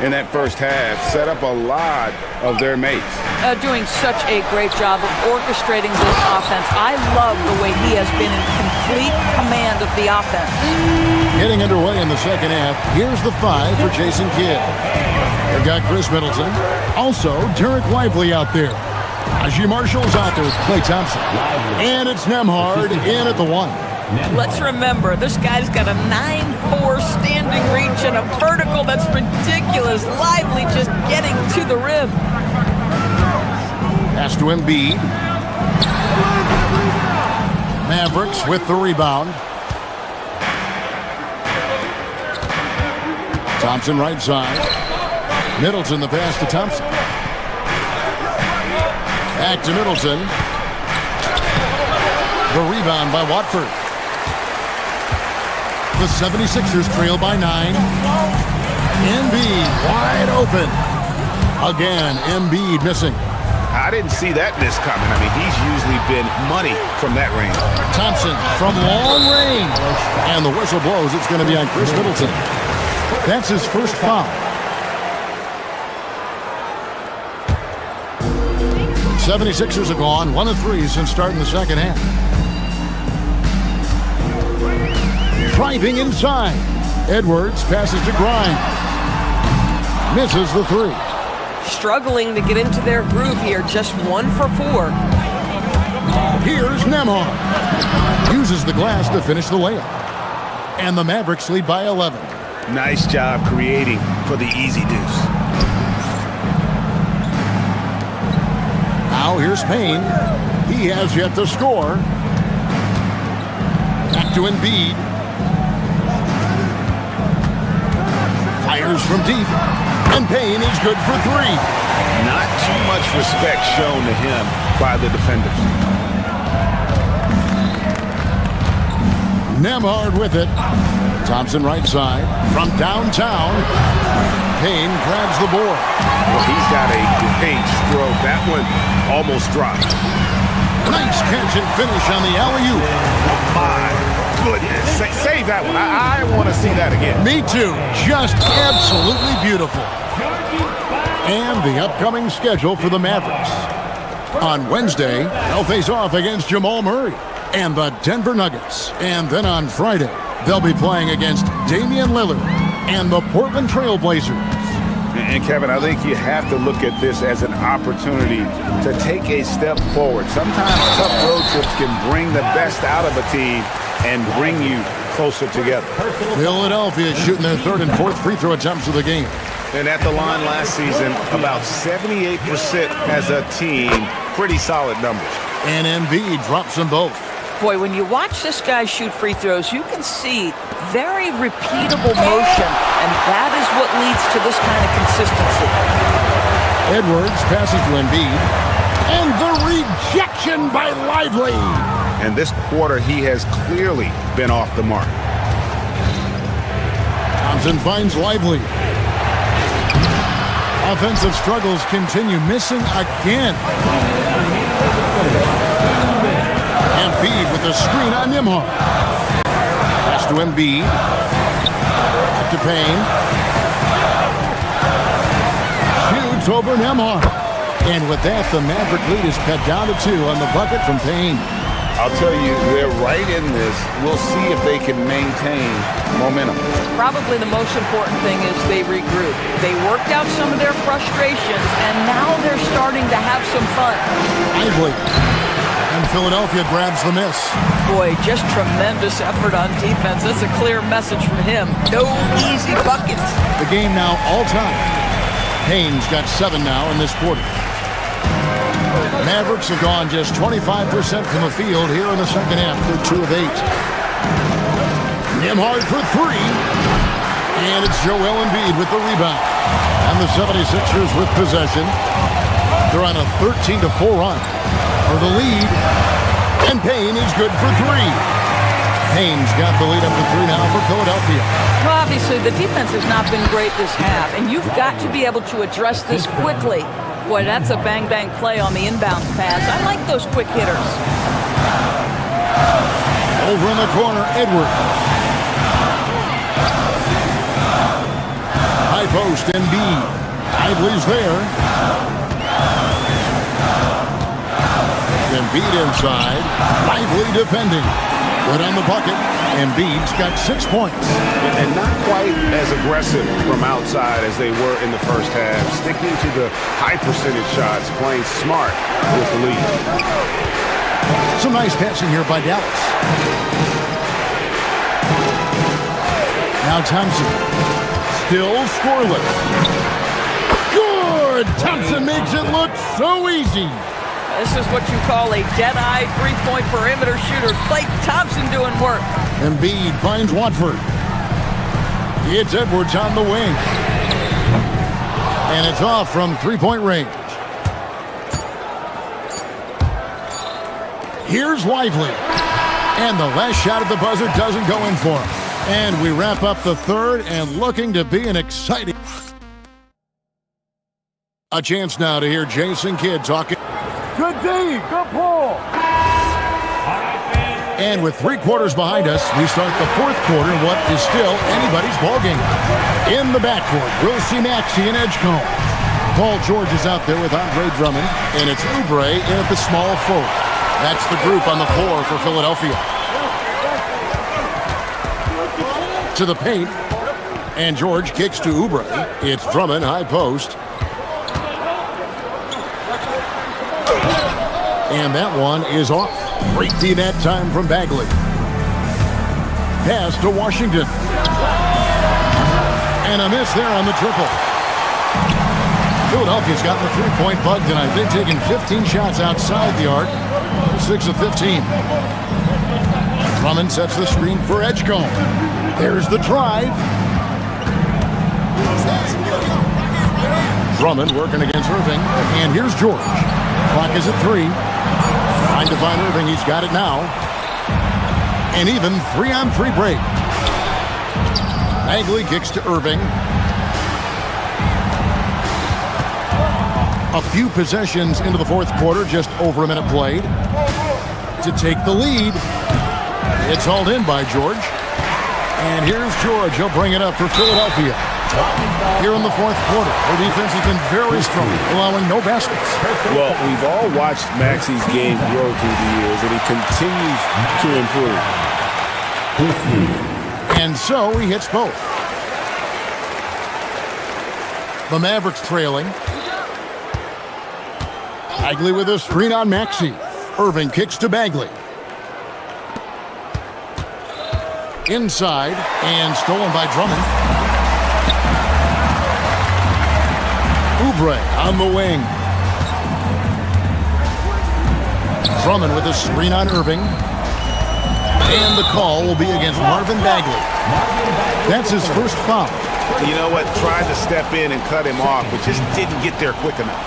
in that first half, set up a lot of their mates. Doing such a great job of orchestrating this offense. I love the way he has been in complete command of the offense. Getting underway in the second half, here's the 5 for Jason Kidd. They've got Chris Middleton. Also, Derek Lively out there. Najee Marshall's out there with Klay Thompson. And it's Nembhard in at the 1. Let's remember, this guy's got a 9'4" standing reach and a vertical that's ridiculous. Lively just getting to the rim. Pass to Embiid. Mavericks with the rebound. Thompson right side. Middleton the pass to Thompson. Back to Middleton. The rebound by Watford. The 76ers trail by 9. Embiid wide open. Again, Embiid missing. I didn't see that miss coming. I mean, he's usually been money from that range. Thompson from long range. And the whistle blows. It's going to be on Chris Middleton. That's his first foul. 76ers have gone 1 of 3 since starting the second half. Driving inside. Edwards passes to Grimes. Misses the 3. Struggling to get into their groove here. Just 1 for 4. Here's Nembhard. Uses the glass to finish the layup. And the Mavericks lead by 11. Nice job creating for the easy deuce. Now here's Payne. He has yet to score. Back to Embiid. Fires from deep. And Payne is good for 3. Not too much respect shown to him by the defenders. Nembhard with it. Thompson right side. From downtown. Payne grabs the board. Well, he's got a great stroke. That one almost dropped. Nice catch and finish on the alley-oop. My goodness. Save that one. I want to see that again. Me too. Just absolutely beautiful. And the upcoming schedule for the Mavericks. On Wednesday, they'll face off against Jamal Murray and the Denver Nuggets. And then on Friday, they'll be playing against Damian Lillard and the Portland Trail Blazers. And Kevin, I think you have to look at this as an opportunity to take a step forward. Sometimes tough road trips can bring the best out of a team and bring you closer together. Philadelphia shooting their 3rd and 4th free throw attempts of the game. And at the line last season, about 78% as a team. Pretty solid numbers. And Embiid drops them both. Boy, when you watch this guy shoot free throws, you can see very repeatable motion, and that is what leads to this kind of consistency. Edwards passes to Embiid, and the rejection by Lively. And this quarter, he has clearly been off the mark. Thompson finds Lively. Offensive struggles continue, missing again. Embiid with a screen on Nembhard. Pass to Embiid. Back to Payne. Shoots over Nembhard. And with that, the Maverick lead is cut down to 2 on the bucket from Payne. I'll tell you, they're right in this. We'll see if they can maintain momentum. Probably the most important thing is they regroup. They worked out some of their frustrations, and now they're starting to have some fun. Lively. And Philadelphia grabs the miss. Boy, just tremendous effort on defense. That's a clear message from him. No easy buckets. The game now all-time. Payne's got 7 now in this quarter. Mavericks have gone just 25% from the field here in the second half. They're 2 of 8. Nembhard for 3. And it's Joel Embiid with the rebound. And the 76ers with possession. They're on a 13-4 run for the lead. And Payne is good for 3. Payne's got the lead up to 3 now for Philadelphia. Well, obviously, the defense has not been great this half, and you've got to be able to address this quickly. Boy, that's a bang-bang play on the inbounds pass. I like those quick hitters. Over in the corner, Edwards. high post, Embiid. Lively's there. Embiid inside. Lively defending. Good on the bucket. Embiid's got 6 points. And not quite as aggressive from outside as they were in the first half. Sticking to the high percentage shots, playing smart with the lead. Some nice passing here by Dallas. Now Thompson. Still scoreless. Good! Thompson makes it look so easy. This is what you call a dead-eye three-point perimeter shooter. Klay Thompson doing work. Embiid finds Watford. It's Edwards on the wing. And it's off from three-point range. Here's Lively. And the last shot at the buzzer doesn't go in for him. And we wrap up the third and looking to be an exciting... A chance now to hear Jason Kidd talking. Good D, good pull. And with 3 quarters behind us, we start the fourth quarter, what is still anybody's ballgame. In the backcourt, we'll see Maxey and Edgecombe. Paul George is out there with Andre Drummond, and it's Oubre in at the small forward. That's the group on the floor for Philadelphia. To the paint, and George kicks to Oubre. It's Drummond, high post. And that one is off. Great D that time from Bagley. Pass to Washington. And a miss there on the triple. Philadelphia's gotten the three-point bug tonight. They've taken 15 shots outside the arc. 6 of 15. Drummond sets the screen for Edgecombe. There's the drive. Drummond working against Irving. And here's George. Clock is at 3. Trying to find Irving. He's got it now. And even 3-on-3 break. Bagley kicks to Irving. A few possessions into the fourth quarter. Just over a minute played. To take the lead. It's hauled in by George. And here's George. He'll bring it up for Philadelphia. Here in the fourth quarter, their defense has been very strong, allowing no baskets. Well, we've all watched Maxey's game grow through the years, and he continues to improve. And so he hits both. The Mavericks trailing. Bagley with a screen on Maxey. Irving kicks to Bagley. Inside, and stolen by Drummond. Oubre on the wing. Drummond with a screen on Irving. And the call will be against Marvin Bagley. That's his first foul. You know what? Tried to step in and cut him off, but just didn't get there quick enough.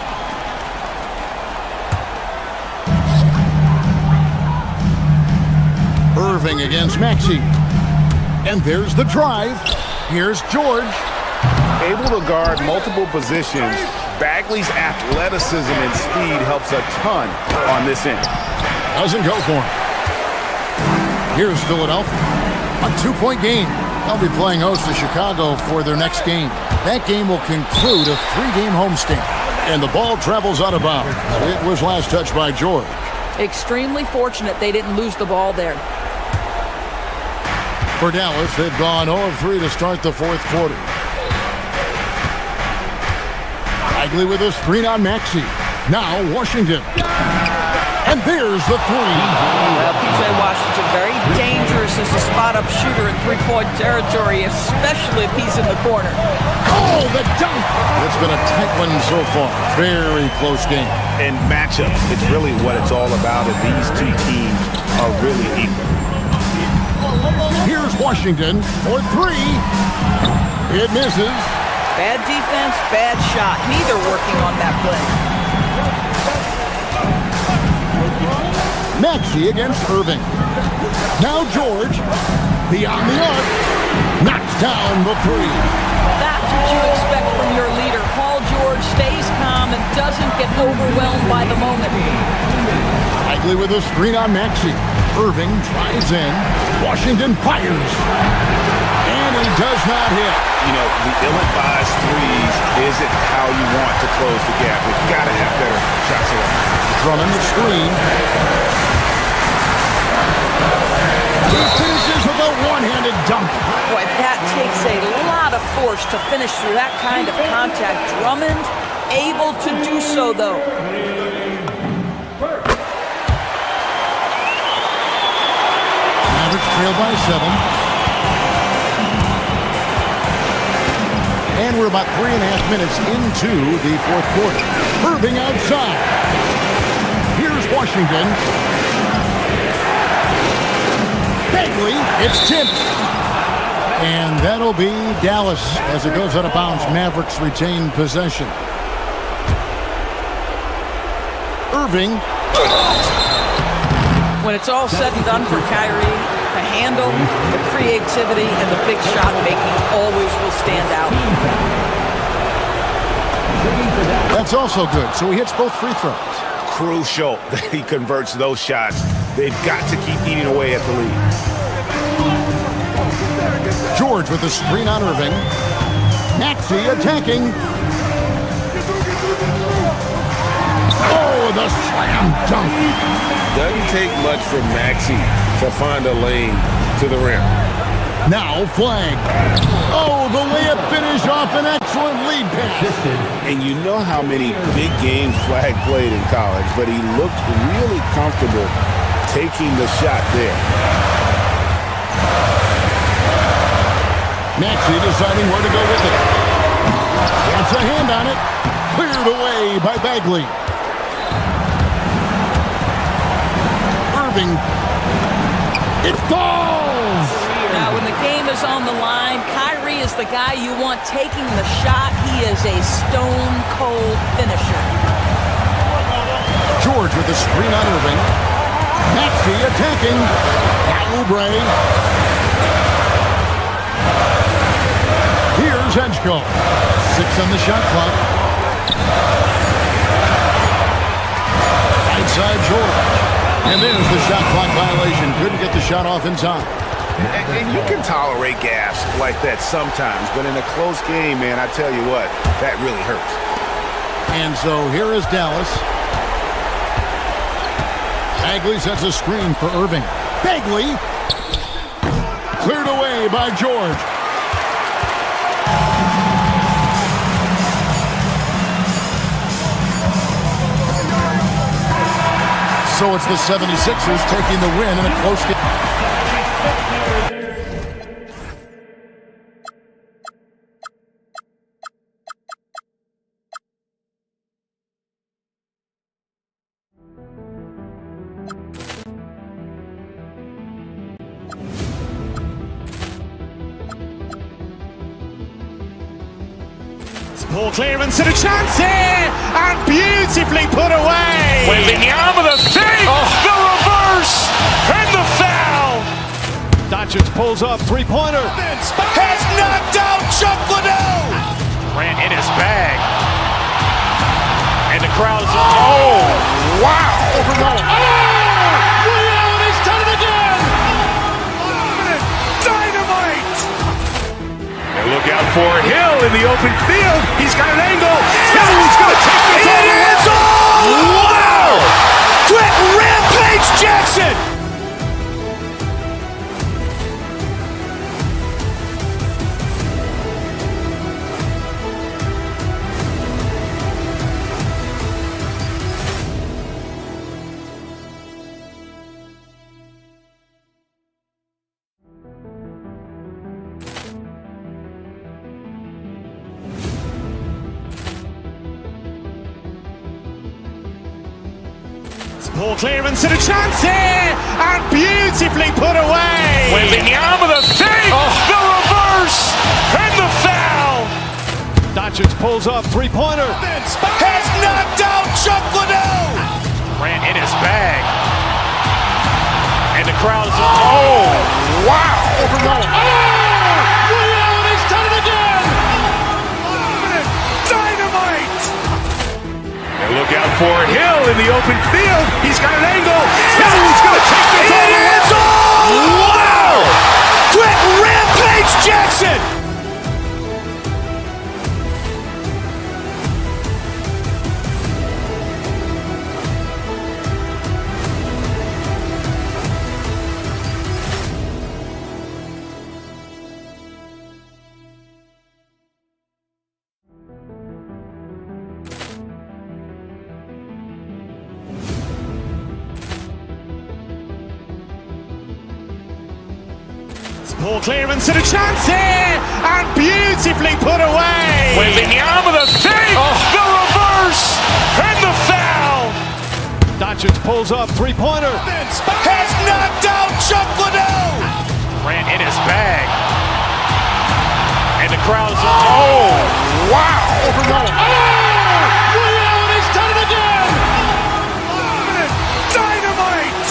Irving against Maxey. And there's the drive. Here's George. Able to guard multiple positions, Bagley's athleticism and speed helps a ton on this end. Doesn't go for him. Here's Philadelphia. A 2-point game. They'll be playing host to Chicago for their next game. That game will conclude a 3-game homestand. And the ball travels out of bounds. It was last touched by George. Extremely fortunate they didn't lose the ball there. For Dallas, they've gone 0 of 3 to start the fourth quarter. Bagley with a screen on Maxey. Now Washington. And there's the 3. Well, PJ Washington, very dangerous as a spot-up shooter in three-point territory, especially if he's in the corner. Oh, the dunk! It's been a tight one so far. Very close game. And matchups, it's really what it's all about, and these two teams are really equal. Here's Washington for 3. It misses. Bad defense, bad shot. Neither working on that play. Maxey against Irving. Now George. Beyond the arc. Knocks down the 3. That's what you expect from your leader. Paul George stays calm and doesn't get overwhelmed by the moment. Bagley with a screen on Maxey. Irving drives in. Washington fires. And he does not hit. You know, the ill-advised threes isn't how you want to close the gap. You've got to have better shot selection. Drummond the screen. He finishes with a one-handed dunk. Boy, that takes a lot of force to finish through that kind of contact. Drummond able to do so, though. Mavericks trail by 7. And we're about 3.5 minutes into the fourth quarter. Irving outside. Here's Washington. Bagley, it's tipped. And that'll be Dallas as it goes out of bounds. Mavericks retain possession. Irving. When it's all said and done for Kyrie, the handle, the creativity, and the big shot making always will stand out. That's also good. So he hits both free throws. Crucial that he converts those shots. They've got to keep eating away at the lead. George with the screen on Irving. Maxey attacking. Oh, the slam dunk. Doesn't take much for Maxey to find a lane to the rim. Now flag. Oh, the layup finish off an excellent lead pass. And you know how many big games Flag played in college, but he looked really comfortable taking the shot there. Maxey deciding where to go with it. Gets a hand on it. Cleared away by Bagley. Irving. It falls! Now, when the game is on the line, Kyrie is the guy you want taking the shot. He is a stone-cold finisher. George with the screen on Irving. Maxey attacking. Now Oubre. Here's Edgecombe. 6 on the shot clock. Right side George. And there's the shot clock violation. Couldn't get the shot off in time. And you can tolerate gaffes like that sometimes, but in a close game, man, I tell you what, that really hurts. And so here is Dallas. Bagley sets a screen for Irving. Bagley cleared away by George. So it's the 76ers taking the win in a close game. Poor clearance and a chance here, and beautifully put away. Wembanyama the fake, the reverse, and the foul. Doncic pulls up, three-pointer. Has knocked out Chuck Liddell. Grant in his bag. And the crowd is, oh, wow. He's done it again. Dynamite. And look out for Hill in the open field. He's got an angle. Hill's going to take this all the way. Wow! Quit Rampage Jackson. Poor clearance and a chance here, and beautifully put away. Wembanyama the fake, the reverse, and the foul. Doncic pulls up, three-pointer. Has knocked out Chuck Liddell. Grant in his bag. And the crowd is, oh, wow. He's done it again. Dynamite. And look out for Hill in the open field. He's got an angle. Hill's going to take this all the way. Wow! Quit Rampage Jackson. Poor clearance and a chance here, and beautifully put away. Wembanyama the save, the reverse, and the foul. Doncic pulls up, three-pointer. Has knocked out Chuck Liddell. Grant in his bag. And the crowd's oh, wow. Leon has done it again. Dynamite.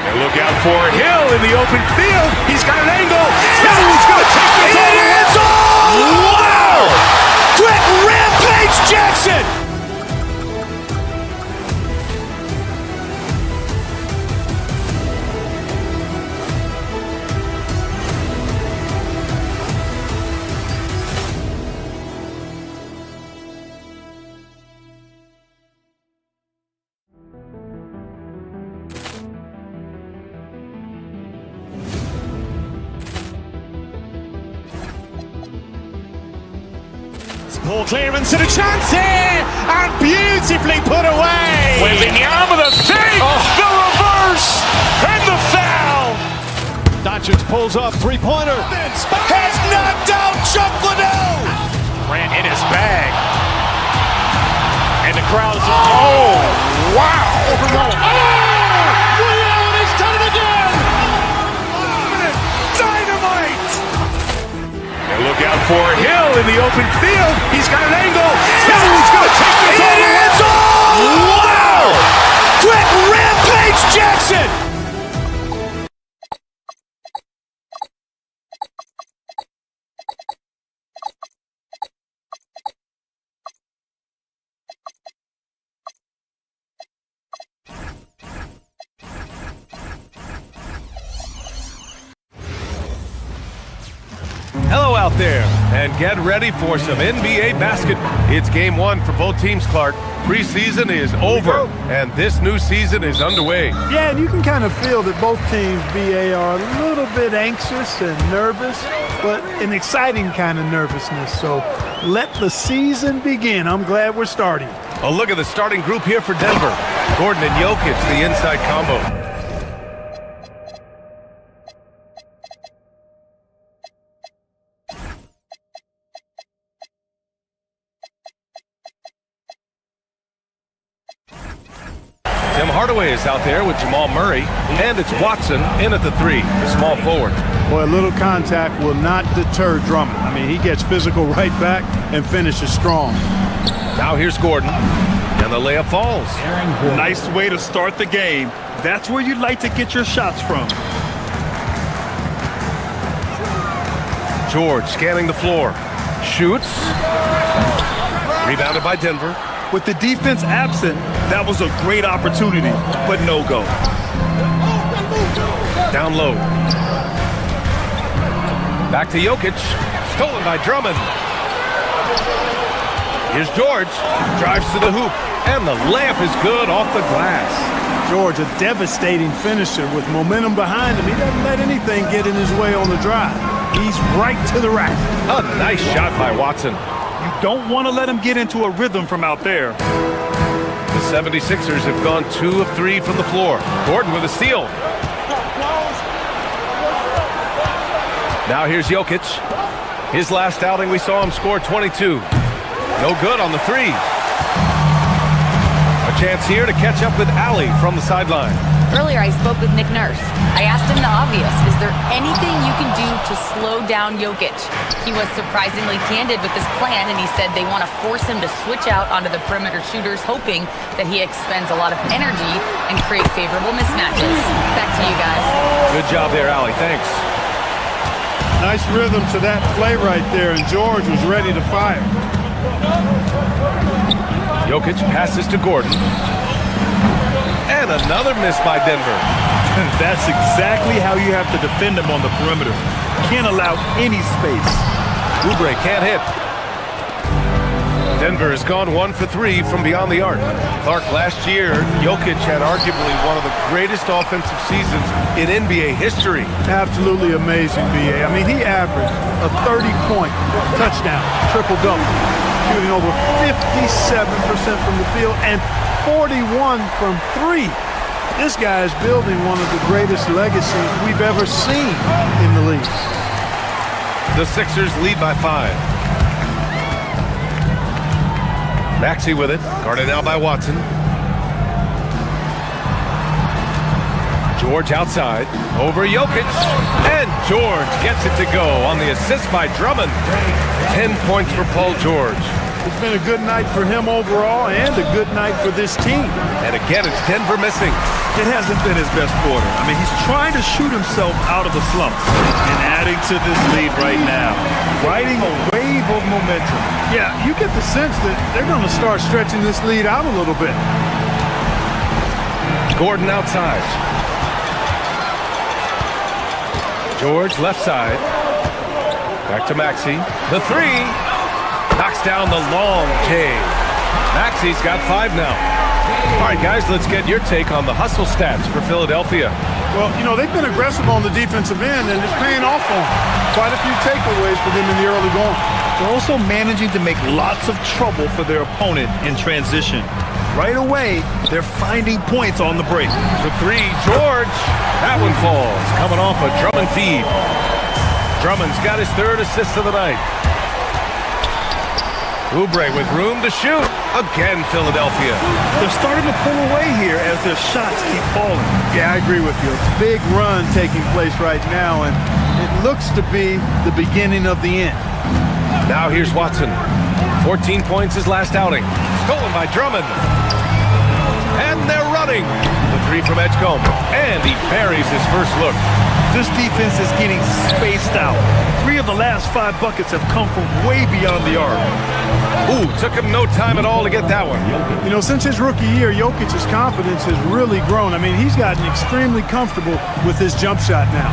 And look out for Hill in the open field. He's got an angle. Hill's going to take this all the way. Wow! Brett Rampage Jackson. Poor clearance and a chance here, and beautifully put away. Wembanyama the save, the reverse, and the foul. Doncic pulls up, three-pointer. Has knocked out Chuck Liddell. Grant in his bag. And the crowd's oh, wow. Leon has done it again. Dynamite. And look out for Hill in the open field. He's got an angle. Hill's going to take this all the way. Wow! Brett Rampage Jackson. Hello out there, and get ready for some NBA basket. It's game one for both teams, Clark. Preseason is over, and this new season is underway. Yeah, and you can kind of feel that both teams, BA, are a little bit anxious and nervous, but an exciting kind of nervousness. So let the season begin. I'm glad we're starting. A look at the starting group here for Denver. Gordon and Jokic, the inside combo. Tim Hardaway is out there with Jamal Murray, and it's Watson in at the three, the small forward. Boy, a little contact will not deter Drummond. I mean, he gets physical right back and finishes strong. Now here's Gordon, and the layup falls. Nice way to start the game. That's where you'd like to get your shots from. George scanning the floor. Shoots. Rebounded by Denver. With the defense absent, that was a great opportunity, but no go. Down low. Back to Jokic. Stolen by Drummond. Here's George. Drives to the hoop. And the layup is good off the glass. George, a devastating finisher with momentum behind him. He doesn't let anything get in his way on the drive. He's right to the rack. A nice shot by Watson. You don't want to let him get into a rhythm from out there. The 76ers have gone 2 of 3 from the floor. Gordon with a steal. Now here's Jokic. His last outing, we saw him score 22. No good on the three. A chance here to catch up with Allie from the sideline. Earlier, I spoke with Nick Nurse. I asked him the obvious. Is there anything you can do to slow down Jokic? He was surprisingly candid with his plan, and he said they want to force him to switch out onto the perimeter shooters, hoping that he expends a lot of energy and create favorable mismatches. Back to you guys. Good job there, Allie. Thanks. Nice rhythm to that play right there, and George was ready to fire. Jokic passes to Gordon. And another miss by Denver. That's exactly how you have to defend him on the perimeter. Can't allow any space. Oubre can't hit. Denver has gone 1 for 3 from beyond the arc. Clark, last year, Jokic had arguably one of the greatest offensive seasons in NBA history. Absolutely amazing, BA. I mean, he averaged a 30-point touchdown, triple-double, shooting over 57% from the field and 41 from 3. This guy is building one of the greatest legacies we've ever seen in the league. The Sixers lead by 5. Maxey with it, guarded now by Watson. George outside, over Jokic, and George gets it to go on the assist by Drummond. 10 points for Paul George. It's been a good night for him overall and a good night for this team. And again, it's Denver missing. It hasn't been his best quarter. I mean, he's trying to shoot himself out of the slump and adding to this lead right now. Riding a wave of momentum. Yeah, you get the sense that they're going to start stretching this lead out a little bit. Gordon outside. George left side. Back to Maxey. The 3. Knocks down the long J. Maxey's got 5 now. All right, guys, let's get your take on the hustle stats for Philadelphia. Well, you know, they've been aggressive on the defensive end, and it's paying off for them. Quite a few takeaways for them in the early going. They're also managing to make lots of trouble for their opponent in transition. Right away, they're finding points on the break. The 3, George. That one falls, coming off a Drummond feed. Drummond's got his 3rd assist of the night. Oubre with room to shoot. Again, Philadelphia. They're starting to pull away here as their shots keep falling. Yeah, I agree with you. Big run taking place right now, and it looks to be the beginning of the end. Now here's Watson. 14 points his last outing. Stolen by Drummond. And they're running. The 3 from Edgecombe. And he buries his first look. This defense is getting spaced out. 3 of the last 5 buckets have come from way beyond the arc. Ooh, took him no time at all to get that one. You know, since his rookie year, Jokic's confidence has really grown. I mean, he's gotten extremely comfortable with his jump shot now.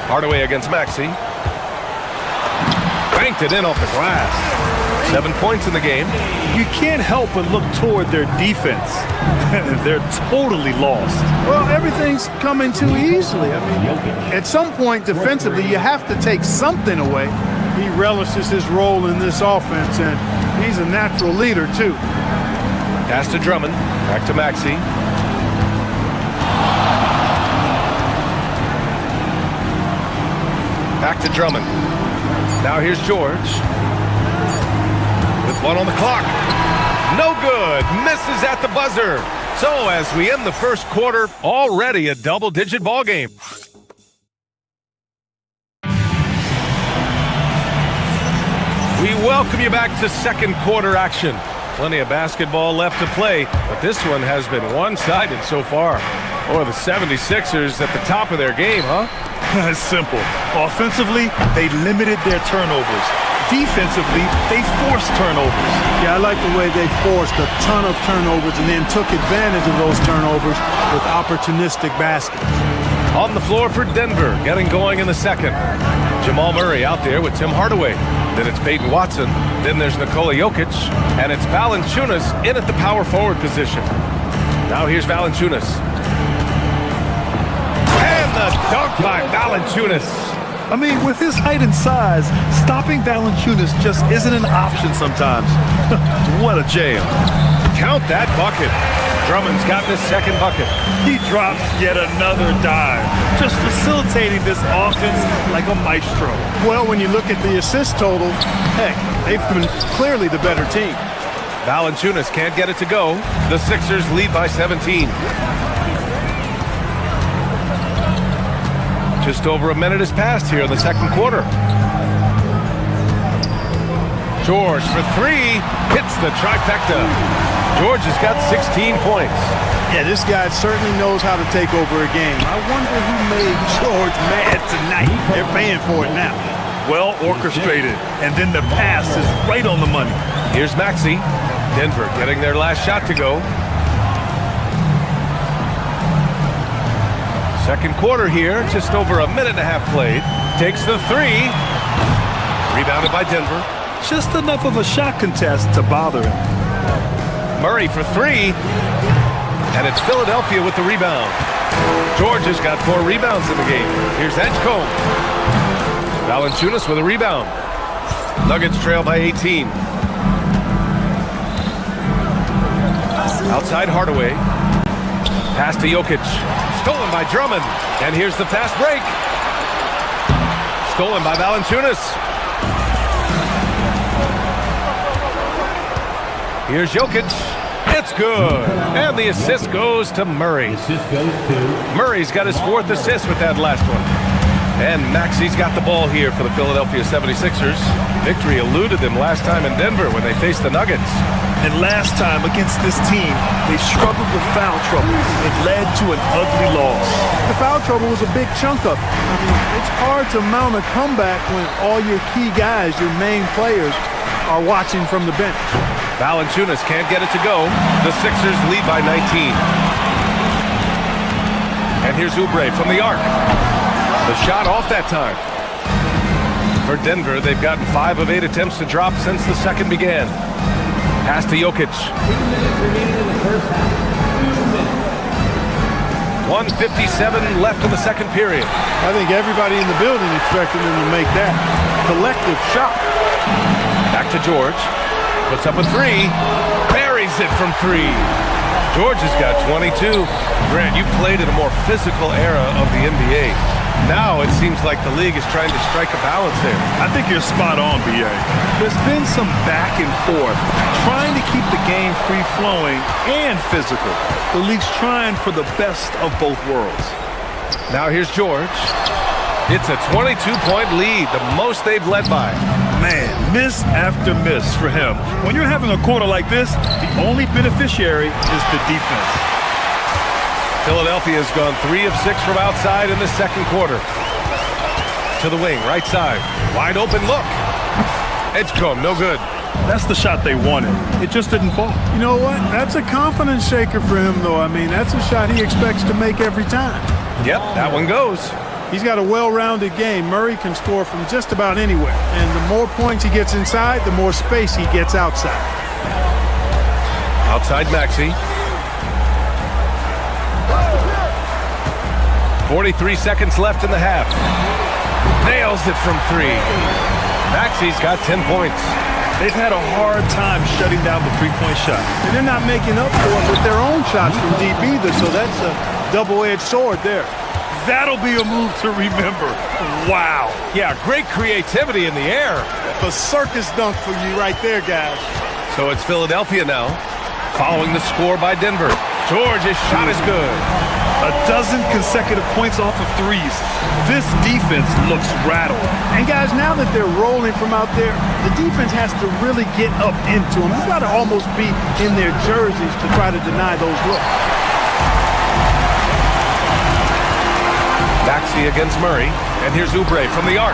Hardaway against Maxey. Banked it in off the glass. 7 points in the game. You can't help but look toward their defense. They're totally lost. Well, everything's coming too easily. I mean, at some point defensively, you have to take something away. He relishes his role in this offense, and he's a natural leader, too. Pass to Drummond. Back to Maxey. Back to Drummond. Now here's George. With 1 on the clock. No good. Misses at the buzzer. So as we end the first quarter, already a double-digit ball game. We welcome you back to second quarter action. Plenty of basketball left to play, but this one has been one-sided so far. Or the 76ers at the top of their game, huh? It's simple. Offensively, they limited their turnovers. Defensively, they forced turnovers. Yeah, I like the way they forced a ton of turnovers and then took advantage of those turnovers with opportunistic baskets. On the floor for Denver, getting going in the second. Jamal Murray out there with Tim Hardaway. Then it's Peyton Watson. Then there's Nikola Jokic. And it's Valanciunas in at the power forward position. Now here's Valanciunas. And the dunk by Valanciunas. I mean, with his height and size, stopping Valanciunas just isn't an option sometimes. What a jam. Count that bucket. Drummond's got this second bucket. He drops yet another dive, just facilitating this offense like a maestro. Well, when you look at the assist totals, heck, they've been clearly the better team. Valanciunas can't get it to go. The Sixers lead by 17. Just over a minute has passed here in the second quarter. George for 3, hits the trifecta. George has got 16 points. Yeah, this guy certainly knows how to take over a game. I wonder who made George mad tonight. They're paying for it now. Well orchestrated, and then the pass is right on the money. Here's Maxey. Denver getting their last shot to go. Second quarter here, just over a minute and a half played. Takes the 3. Rebounded by Denver. Just enough of a shot contest to bother him. Murray for 3. And it's Philadelphia with the rebound. George has got 4 rebounds in the game. Here's Edgecombe. Valanciunas with a rebound. Nuggets trail by 18. Outside Hardaway. Pass to Jokic. Stolen by Drummond. And here's the fast break. Stolen by Valanciunas. Here's Jokic. It's good. And the assist goes to Murray. Murray's got his 4th assist with that last one. And Maxi's got the ball here for the Philadelphia 76ers. Victory eluded them last time in Denver when they faced the Nuggets. And last time against this team, they struggled with foul trouble. It led to an ugly loss. The foul trouble was a big chunk of it. I mean, it's hard to mount a comeback when all your key guys, your main players, are watching from the bench. Valanciunas can't get it to go. The Sixers lead by 19. And here's Oubre from the arc. The shot off that time. For Denver, they've gotten 5 of 8 attempts to drop since the second began. Pass to Jokic. 2 minutes remaining in the first half. 2 minutes. 1:57 left in the second period. I think everybody in the building expected them to make that collective shot. Back to George. Puts up a 3. Buries it from 3. George has got 22. Grant, you played in a more physical era of the NBA. Now it seems like the league is trying to strike a balance there. I think you're spot on, B.A. There's been some back and forth, trying to keep the game free-flowing and physical. The league's trying for the best of both worlds. Now here's George. It's a 22-point lead, the most they've led by. Man, miss after miss for him. When you're having a quarter like this, the only beneficiary is the defense. Philadelphia's gone 3 of 6 from outside in the second quarter. To the wing, right side. Wide open look. Edgecombe, no good. That's the shot they wanted. It just didn't fall. You know what? That's a confidence shaker for him, though. I mean, that's a shot he expects to make every time. Yep, that one goes. He's got a well-rounded game. Murray can score from just about anywhere. And the more points he gets inside, the more space he gets outside. Outside Maxey. 43 seconds left in the half. Nails it from 3. Maxey's got 10 points. They've had a hard time shutting down the three-point shot. And they're not making up for it with their own shots from deep either, so that's a double-edged sword there. That'll be a move to remember. Wow. Yeah, great creativity in the air. The circus dunk for you right there, guys. So it's Philadelphia now, following the score by Denver. George's shot is good. A dozen consecutive points off of threes. This defense looks rattled. And guys, now that they're rolling from out there, the defense has to really get up into them. You've got to almost be in their jerseys to try to deny those looks. Maxey against Murray, and here's Oubre from the arc.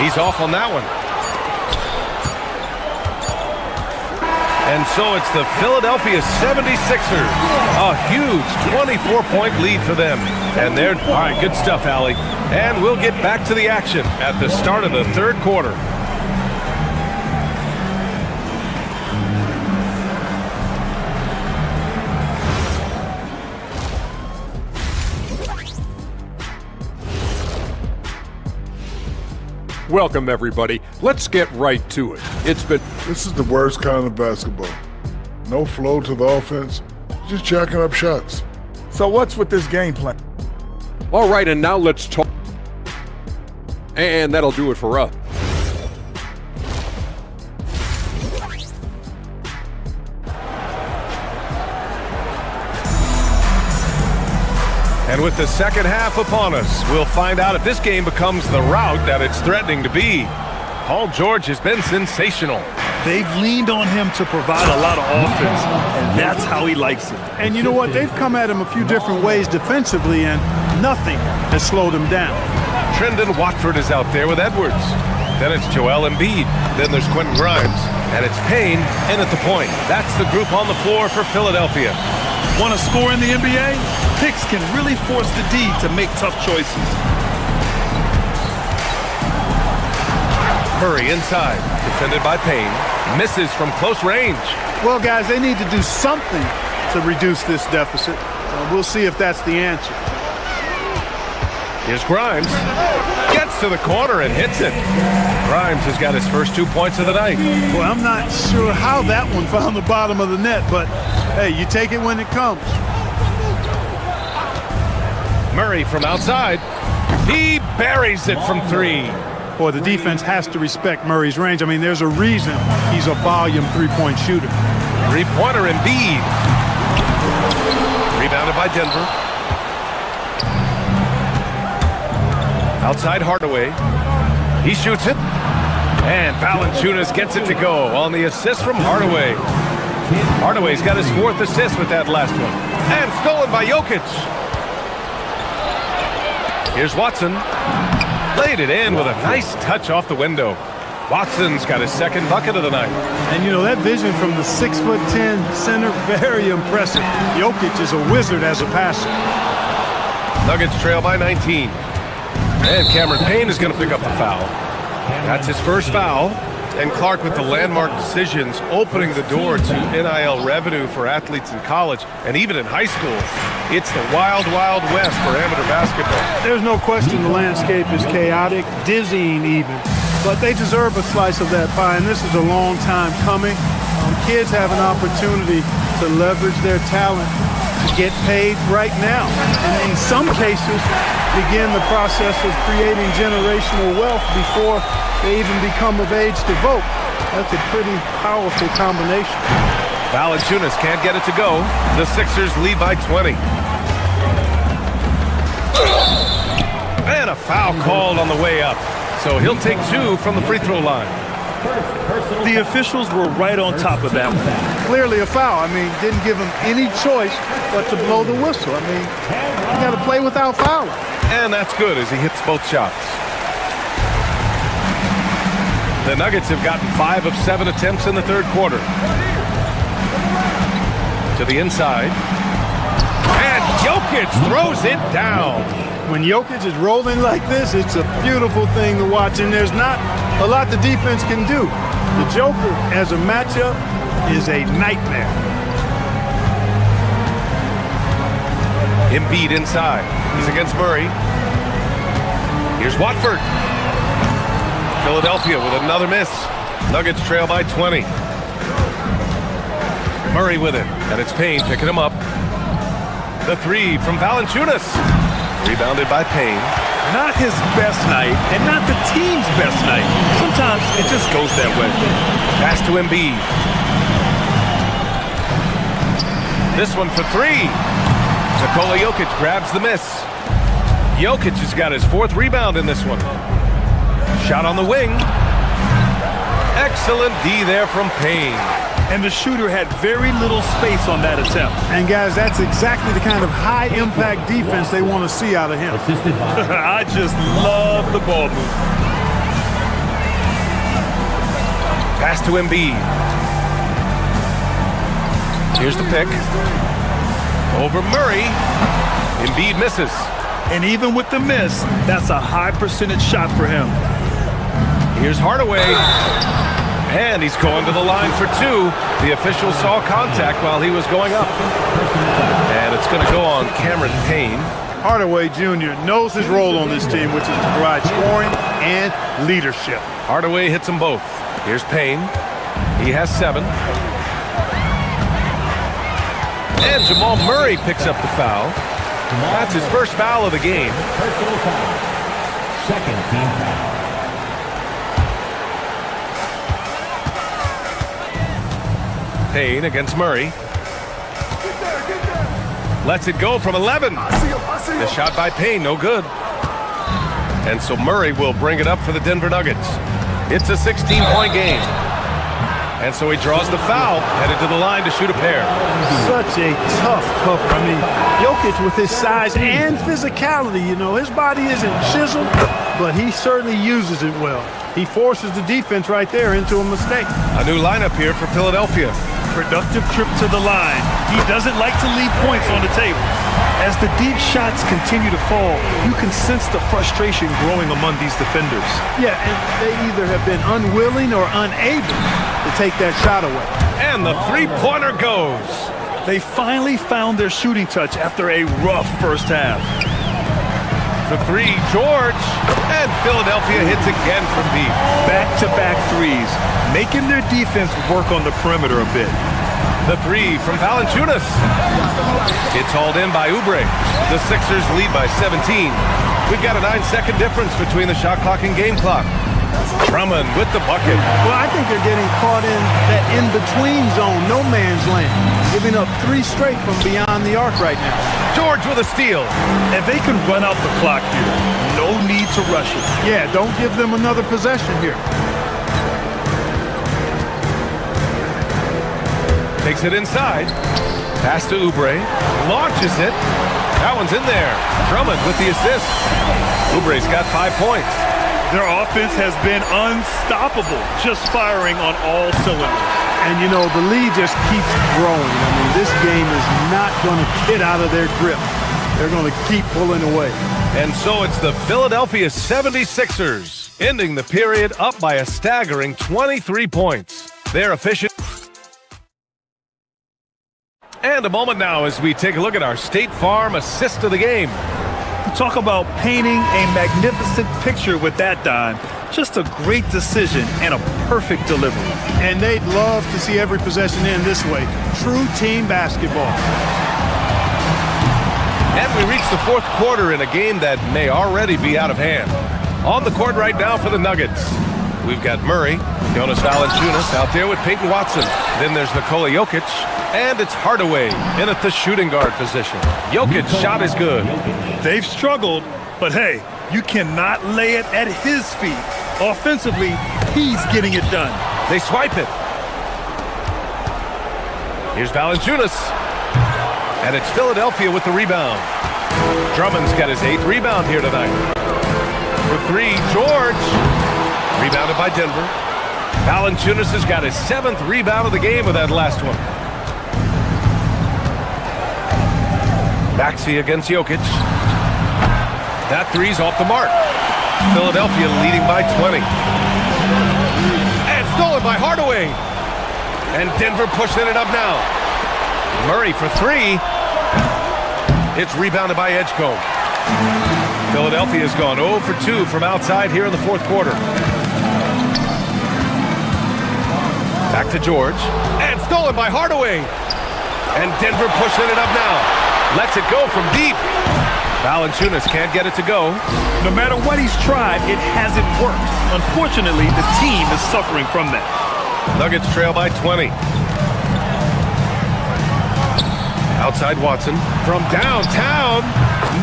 He's off on that one. And so it's the Philadelphia 76ers. A huge 24-point lead for them. And they're, all right, good stuff, Allie. And we'll get back to the action at the start of the third quarter. Welcome, everybody. Let's get right to it. This is the worst kind of basketball. No flow to the offense, just jacking up shots. So what's with this game plan? All right, and now let's talk. And that'll do it for us. And with the second half upon us, we'll find out if this game becomes the rout that it's threatening to be. Paul George has been sensational. They've leaned on him to provide a lot of offense, and that's how he likes it. And you know what? They've come at him a few different ways defensively, and nothing has slowed him down. Trendon Watford is out there with Edwards. Then it's Joel Embiid. Then there's Quentin Grimes. And it's Payne in at the point. That's the group on the floor for Philadelphia. Want to score in the NBA? Picks can really force the D to make tough choices. Murray inside, defended by Payne. Misses from close range. Well, guys, they need to do something to reduce this deficit. We'll see if that's the answer. Here's Grimes. Gets to the corner and hits it. Grimes has got his first 2 points of the night. Well, I'm not sure how that one found the bottom of the net, but hey, you take it when it comes. Murray from outside. He buries it from 3. Boy, the defense has to respect Murray's range. I mean, there's a reason he's a volume three-point shooter. Three-pointer Embiid. Rebounded by Denver. Outside Hardaway. He shoots it. And Valanciunas gets it to go on the assist from Hardaway. Hardaway's got his 4th assist with that last one. And stolen by Jokic. Here's Watson. Laid it in with a nice touch off the window. Watson's got his 2nd bucket of the night. And, you know, that vision from the 6'10" center, very impressive. Jokic is a wizard as a passer. Nuggets trail by 19. And Cameron Payne is going to pick up the foul. That's his first foul. And Clark with the landmark decisions opening the door to NIL revenue for athletes in college and even in high school. It's the wild, wild west for amateur basketball. There's no question the landscape is chaotic, dizzying even. But they deserve a slice of that pie, and this is a long time coming. Kids have an opportunity to leverage their talent to get paid right now. And in some cases, begin the process of creating generational wealth before they even become of age to vote. That's a pretty powerful combination. Valanciunas can't get it to go. The Sixers lead by 20. And a foul called on the way up. So he'll take 2 from the free throw line. The officials were right on top of that one. Clearly a foul. I mean, didn't give him any choice but to blow the whistle. I mean, you got to play without fouling. And that's good as he hits both shots. The Nuggets have gotten 5 of 7 attempts in the 3rd quarter. To the inside. And Jokic throws it down. When Jokic is rolling like this, it's a beautiful thing to watch, and there's not a lot the defense can do. The Joker, as a matchup, is a nightmare. Embiid inside. He's against Murray. Here's Watford. Philadelphia with another miss. Nuggets trail by 20. Murray with it, and it's Payne picking him up. The 3 from Valanciunas. Rebounded by Payne. Not his best night, and not the team's best night. Sometimes it just goes that way. Pass to Embiid. This one for 3. Nikola Jokic grabs the miss. Jokic has got his 4th rebound in this one. Shot on the wing. Excellent D there from Payne. And the shooter had very little space on that attempt. And guys, that's exactly the kind of high-impact defense they want to see out of him. I just love the ball movement. Pass to Embiid. Here's the pick. Over Murray. Embiid misses. And even with the miss, that's a high percentage shot for him. Here's Hardaway. And he's going to the line for 2. The official saw contact while he was going up. And it's going to go on Cameron Payne. Hardaway Jr. knows his role on this team, which is to provide scoring and leadership. Hardaway hits them both. Here's Payne. He has 7. And Jamal Murray picks up the foul. That's his first foul of the game. Personal foul. 2nd team foul. Payne against Murray. Lets it go from 11. The shot by Payne, no good. And so Murray will bring it up for the Denver Nuggets. It's a 16-point game. And so he draws the foul, headed to the line to shoot a pair. Such a tough cover. I mean, Jokic with his size and physicality, you know, his body isn't chiseled, but he certainly uses it well. He forces the defense right there into a mistake. A new lineup here for Philadelphia. Productive trip to the line. He doesn't like to leave points on the table. As the deep shots continue to fall, you can sense the frustration growing among these defenders. Yeah, and they either have been unwilling or unable to take that shot away. And the three-pointer goes. They finally found their shooting touch after a rough first half. for three, George. And Philadelphia hits again from deep. Back-to-back threes, making their defense work on the perimeter a bit. The three from Valanciunas. It's hauled in by Oubre. The Sixers lead by 17. We've got a 9-second difference between the shot clock and game clock. Drummond with the bucket. Well, I think they're getting caught in that in-between zone, no man's land, giving up 3 straight from beyond the arc right now. George with a steal. If they can run out the clock here, no need to rush it. Yeah, don't give them another possession here. Takes it inside. Pass to Oubre. Launches it. That one's in there. Drummond with the assist. Oubre's got 5 points. Their offense has been unstoppable, just firing on all cylinders. And, you know, the lead just keeps growing. I mean, this game is not going to get out of their grip. They're going to keep pulling away. And so it's the Philadelphia 76ers, ending the period up by a staggering 23 points. They're efficient. And a moment now as we take a look at our State Farm assist of the game. Talk about painting a magnificent picture with that dime. Just a great decision and a perfect delivery. And they'd love to see every possession end this way. True team basketball. And we reach the fourth quarter in a game that may already be out of hand. On the court right now for the Nuggets, we've got Murray, Jonas Valanciunas out there with Peyton Watson. Then there's Nikola Jokic, and it's Hardaway in at the shooting guard position. Jokic's shot is good. They've struggled, but hey, you cannot lay it at his feet. Offensively, he's getting it done. They swipe it. Here's Valanciunas. And it's Philadelphia with the rebound. Drummond's got his 8th rebound here tonight. For three, George. Rebounded by Denver. Valanciunas has got his 7th rebound of the game with that last one. Maxey against Jokic. That three's off the mark. Philadelphia leading by 20. And stolen by Hardaway. And Denver pushing it up now. Murray for three. It's rebounded by Edgecombe. Philadelphia's gone 0 for 2 from outside here in the fourth quarter. Back to George. And stolen by Hardaway. And Denver pushing it up now. Lets it go from deep. Valanciunas can't get it to go. No matter what he's tried, it hasn't worked. Unfortunately, the team is suffering from that. Nuggets trail by 20. Outside Watson from downtown.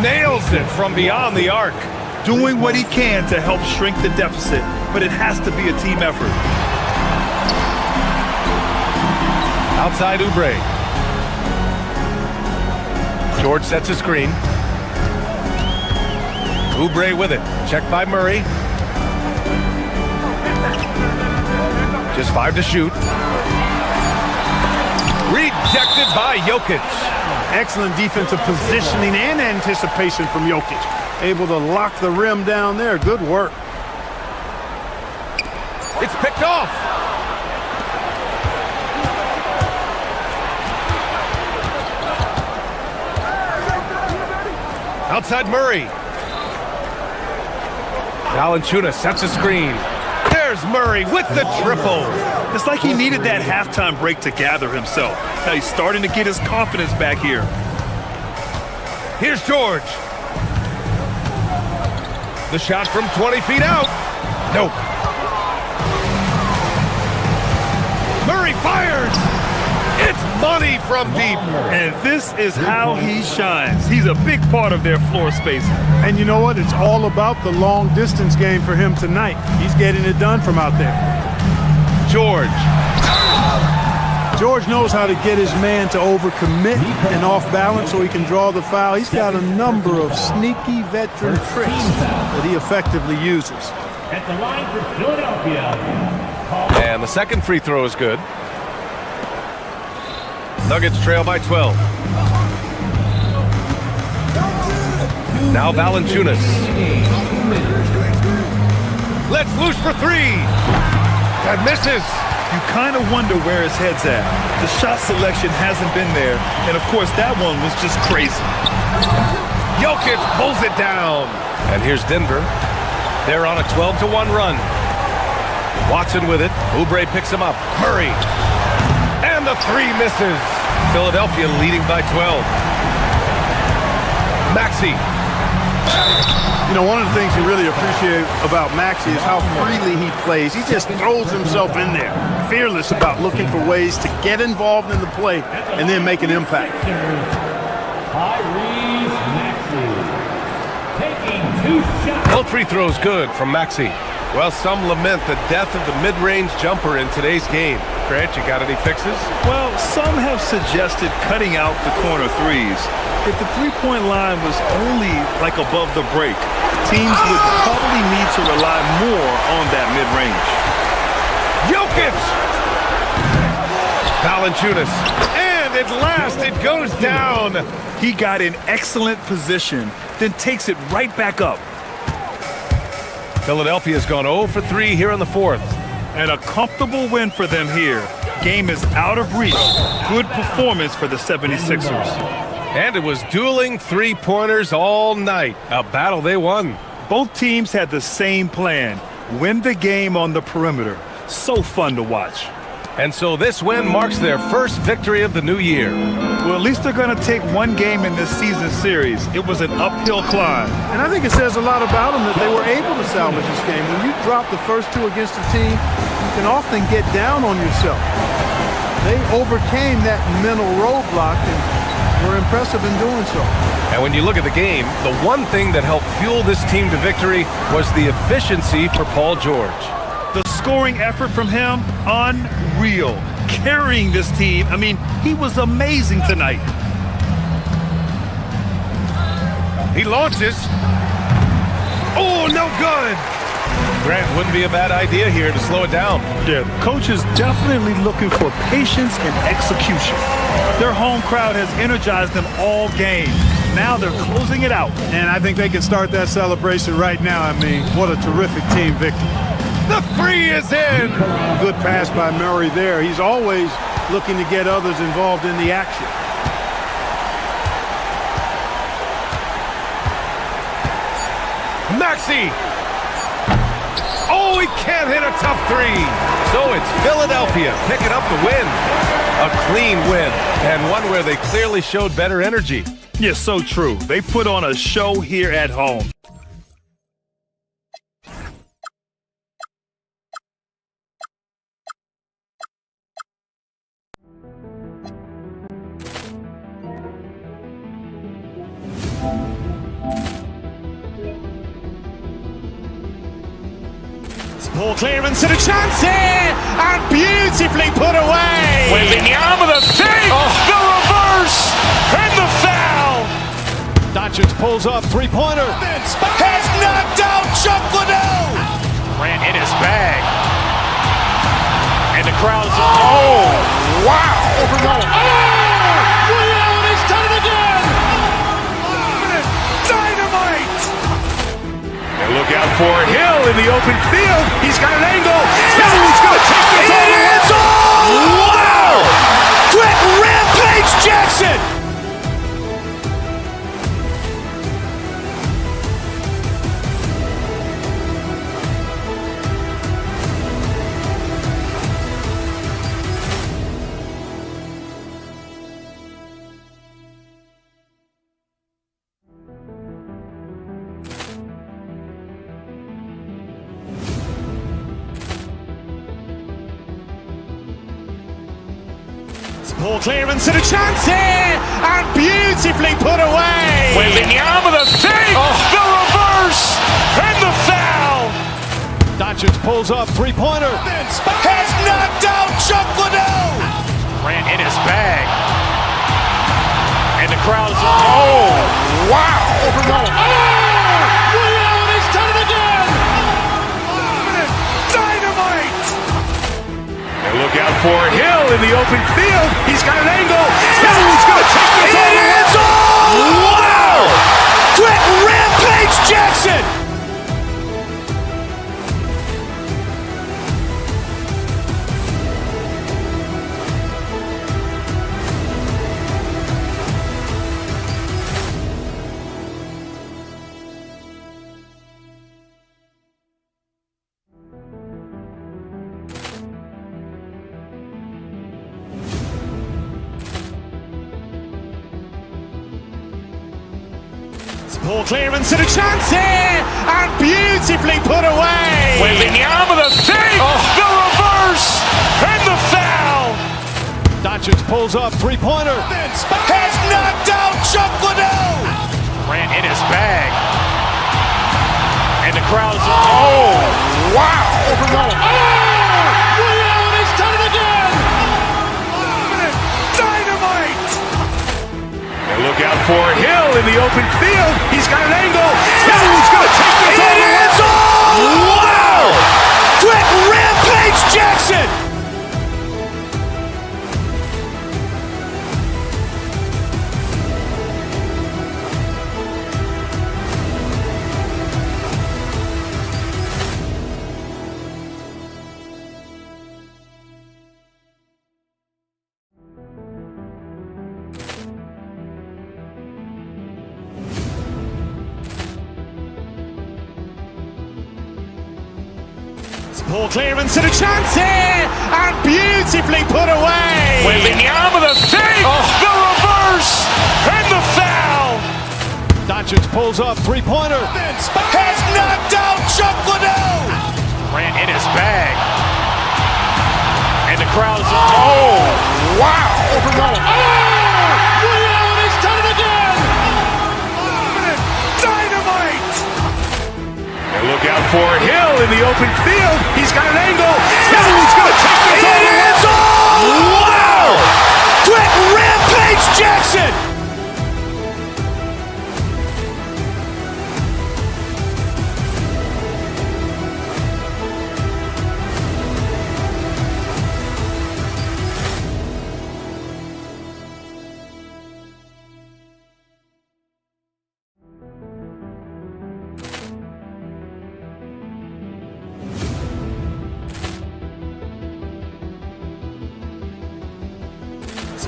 Nails it from beyond the arc. Doing what he can to help shrink the deficit, but it has to be a team effort. Outside Oubre. George sets a screen. Oubre with it. Checked by Murray. Just 5 to shoot. Rejected by Jokic. Excellent defensive positioning and anticipation from Jokic. Able to lock the rim down there. Good work. It's picked off. Outside Murray. Valanciunas sets a screen. There's Murray with the triple. It's like he needed that halftime break to gather himself. Now he's starting to get his confidence back here. Here's George. The shot from 20 feet out. Nope. Murray fires. It's money from deep. And this is how he shines. He's a big part of their floor spacing. And you know what? It's all about the long distance game for him tonight. He's getting it done from out there. George knows how to get his man to overcommit and off balance so he can draw the foul. He's got a number of sneaky veteran tricks that he effectively uses. At the line for Philadelphia. And the second free throw is good. Nuggets trail by 12. Now Valanciunas. Let's loose for three. That misses. You kind of wonder where his head's at. The shot selection hasn't been there. And, of course, that one was just crazy. Jokic pulls it down. And here's Denver. They're on a 12-1 run. Watson with it. Oubre picks him up. Murray. And the three misses. Philadelphia leading by 12. Maxey. You know, one of the things you really appreciate about Maxey is how freely he plays. He just throws himself in there, fearless about looking for ways to get involved in the play and then make an impact. Both free throws good from Maxey. Well, some lament the death of the mid-range jumper in today's game. Grant, you got any fixes? Well, some have suggested cutting out the corner threes. If the three-point line was only like above the break, teams would probably need to rely more on that mid-range. Jokic! Valanciunas. And at last it goes down. He got in excellent position, then takes it right back up. Philadelphia's gone 0 for 3 here in the fourth. And a comfortable win for them here. Game is out of reach. Good performance for the 76ers. And it was dueling three-pointers all night. A battle they won. Both teams had the same plan. Win the game on the perimeter. So fun to watch. And so this win marks their first victory of the new year. Well, at least they're going to take one game in this season series. It was an uphill climb. And I think it says a lot about them that they were able to salvage this game. When you drop the first two against a team, you can often get down on yourself. They overcame that mental roadblock and were impressive in doing so. And when you look at the game, the one thing that helped fuel this team to victory was the efficiency for Paul George. The scoring effort from him, unreal. Carrying this team, I mean, he was amazing tonight. He launches. Oh, no good. Grant, wouldn't be a bad idea here to slow it down. Yeah, the coach is definitely looking for patience and execution. Their home crowd has energized them all game. Now they're closing it out. And I think they can start that celebration right now. I mean, what a terrific team victory. The three is in. Good pass by Murray there. He's always looking to get others involved in the action. Maxey. Oh, he can't hit a tough three. So it's Philadelphia picking up the win. A clean win, and one where they clearly showed better energy. Yes, so true. They put on a show here at home. Ball clearance and a chance here, and beautifully put away. Wembanyama the fake, the reverse, and the foul. Doncic pulls up, three-pointer. Has knocked out Chuck Liddell. Grant in his bag. And the crowd's, oh, wow. He's done it again. Dynamite. And look out for Hill in the open field. He's got an angle. He's going to take this all the way. Wow. Quit Rampage Jackson. Ball clearance and a chance here, and beautifully put away. Wembanyama the fake, the reverse, and the foul. Doncic pulls up, three-pointer. Has knocked out Chuck Liddell. Grant in his bag. And the crowd's, oh, wow. He's done it again. Dynamite. And look out for Hill in the open field. He's got an angle. He's going to take this all the way. Wow. Quit Rampage Jackson. Poor clearance and a chance here, and beautifully put away. Wembanyama the save, the reverse, and the foul. Doncic pulls up, three-pointer. Has knocked out Chuck Liddell. Grant in his bag. And the crowd is, oh, wow. Ray Allen has done it again. Dynamite. And look out for Hill in the open field. He's got an angle. Hill's going to take this all the way. Wow. Quick Rampage Jackson. Poor clearance and a chance here, and beautifully put away. Wembanyama the save, the reverse, and the foul. Doncic pulls up, three-pointer. Has knocked out Chuck Liddell. Grant in his bag. And the crowd is, oh, wow. Ray Allen has done it again. Dynamite. And look out for Hill in the open field. He's got an angle. Hill's going to take this all the way. Wow. Quick Rampage Jackson.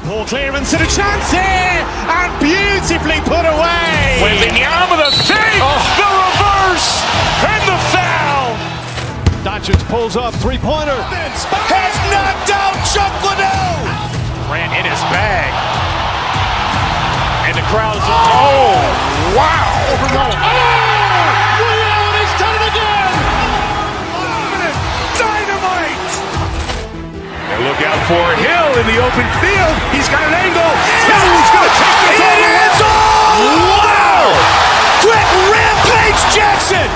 Poor clearance and a chance here, and beautifully put away. Wembanyama the save, the reverse, and the foul. Doncic pulls up, three-pointer. Has knocked out Chuck Liddell. Grant in his bag. And the crowd is, oh, wow. Ray Allen has done it again. Dynamite. And look out for Hill in the open field. He's got an angle. Hill's going to take this all the way. Wow. Quick Rampage Jackson.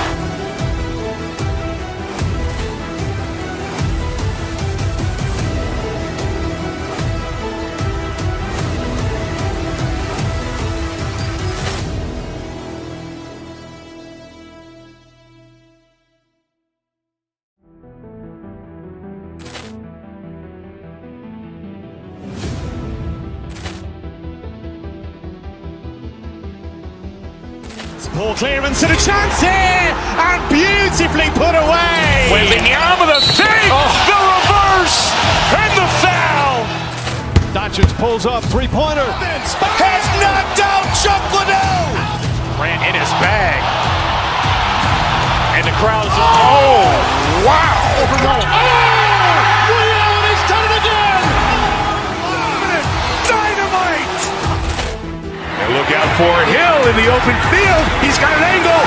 Poor clearance and a chance here, and beautifully put away. Wembanyama the save, the reverse, and the foul. Doncic pulls up, three-pointer. Has knocked out Chuck Liddell. Grant in his bag. And the crowd is, oh, wow. Ray Allen has done it again. Dynamite. And look out for Hill in the open field. He's got an angle.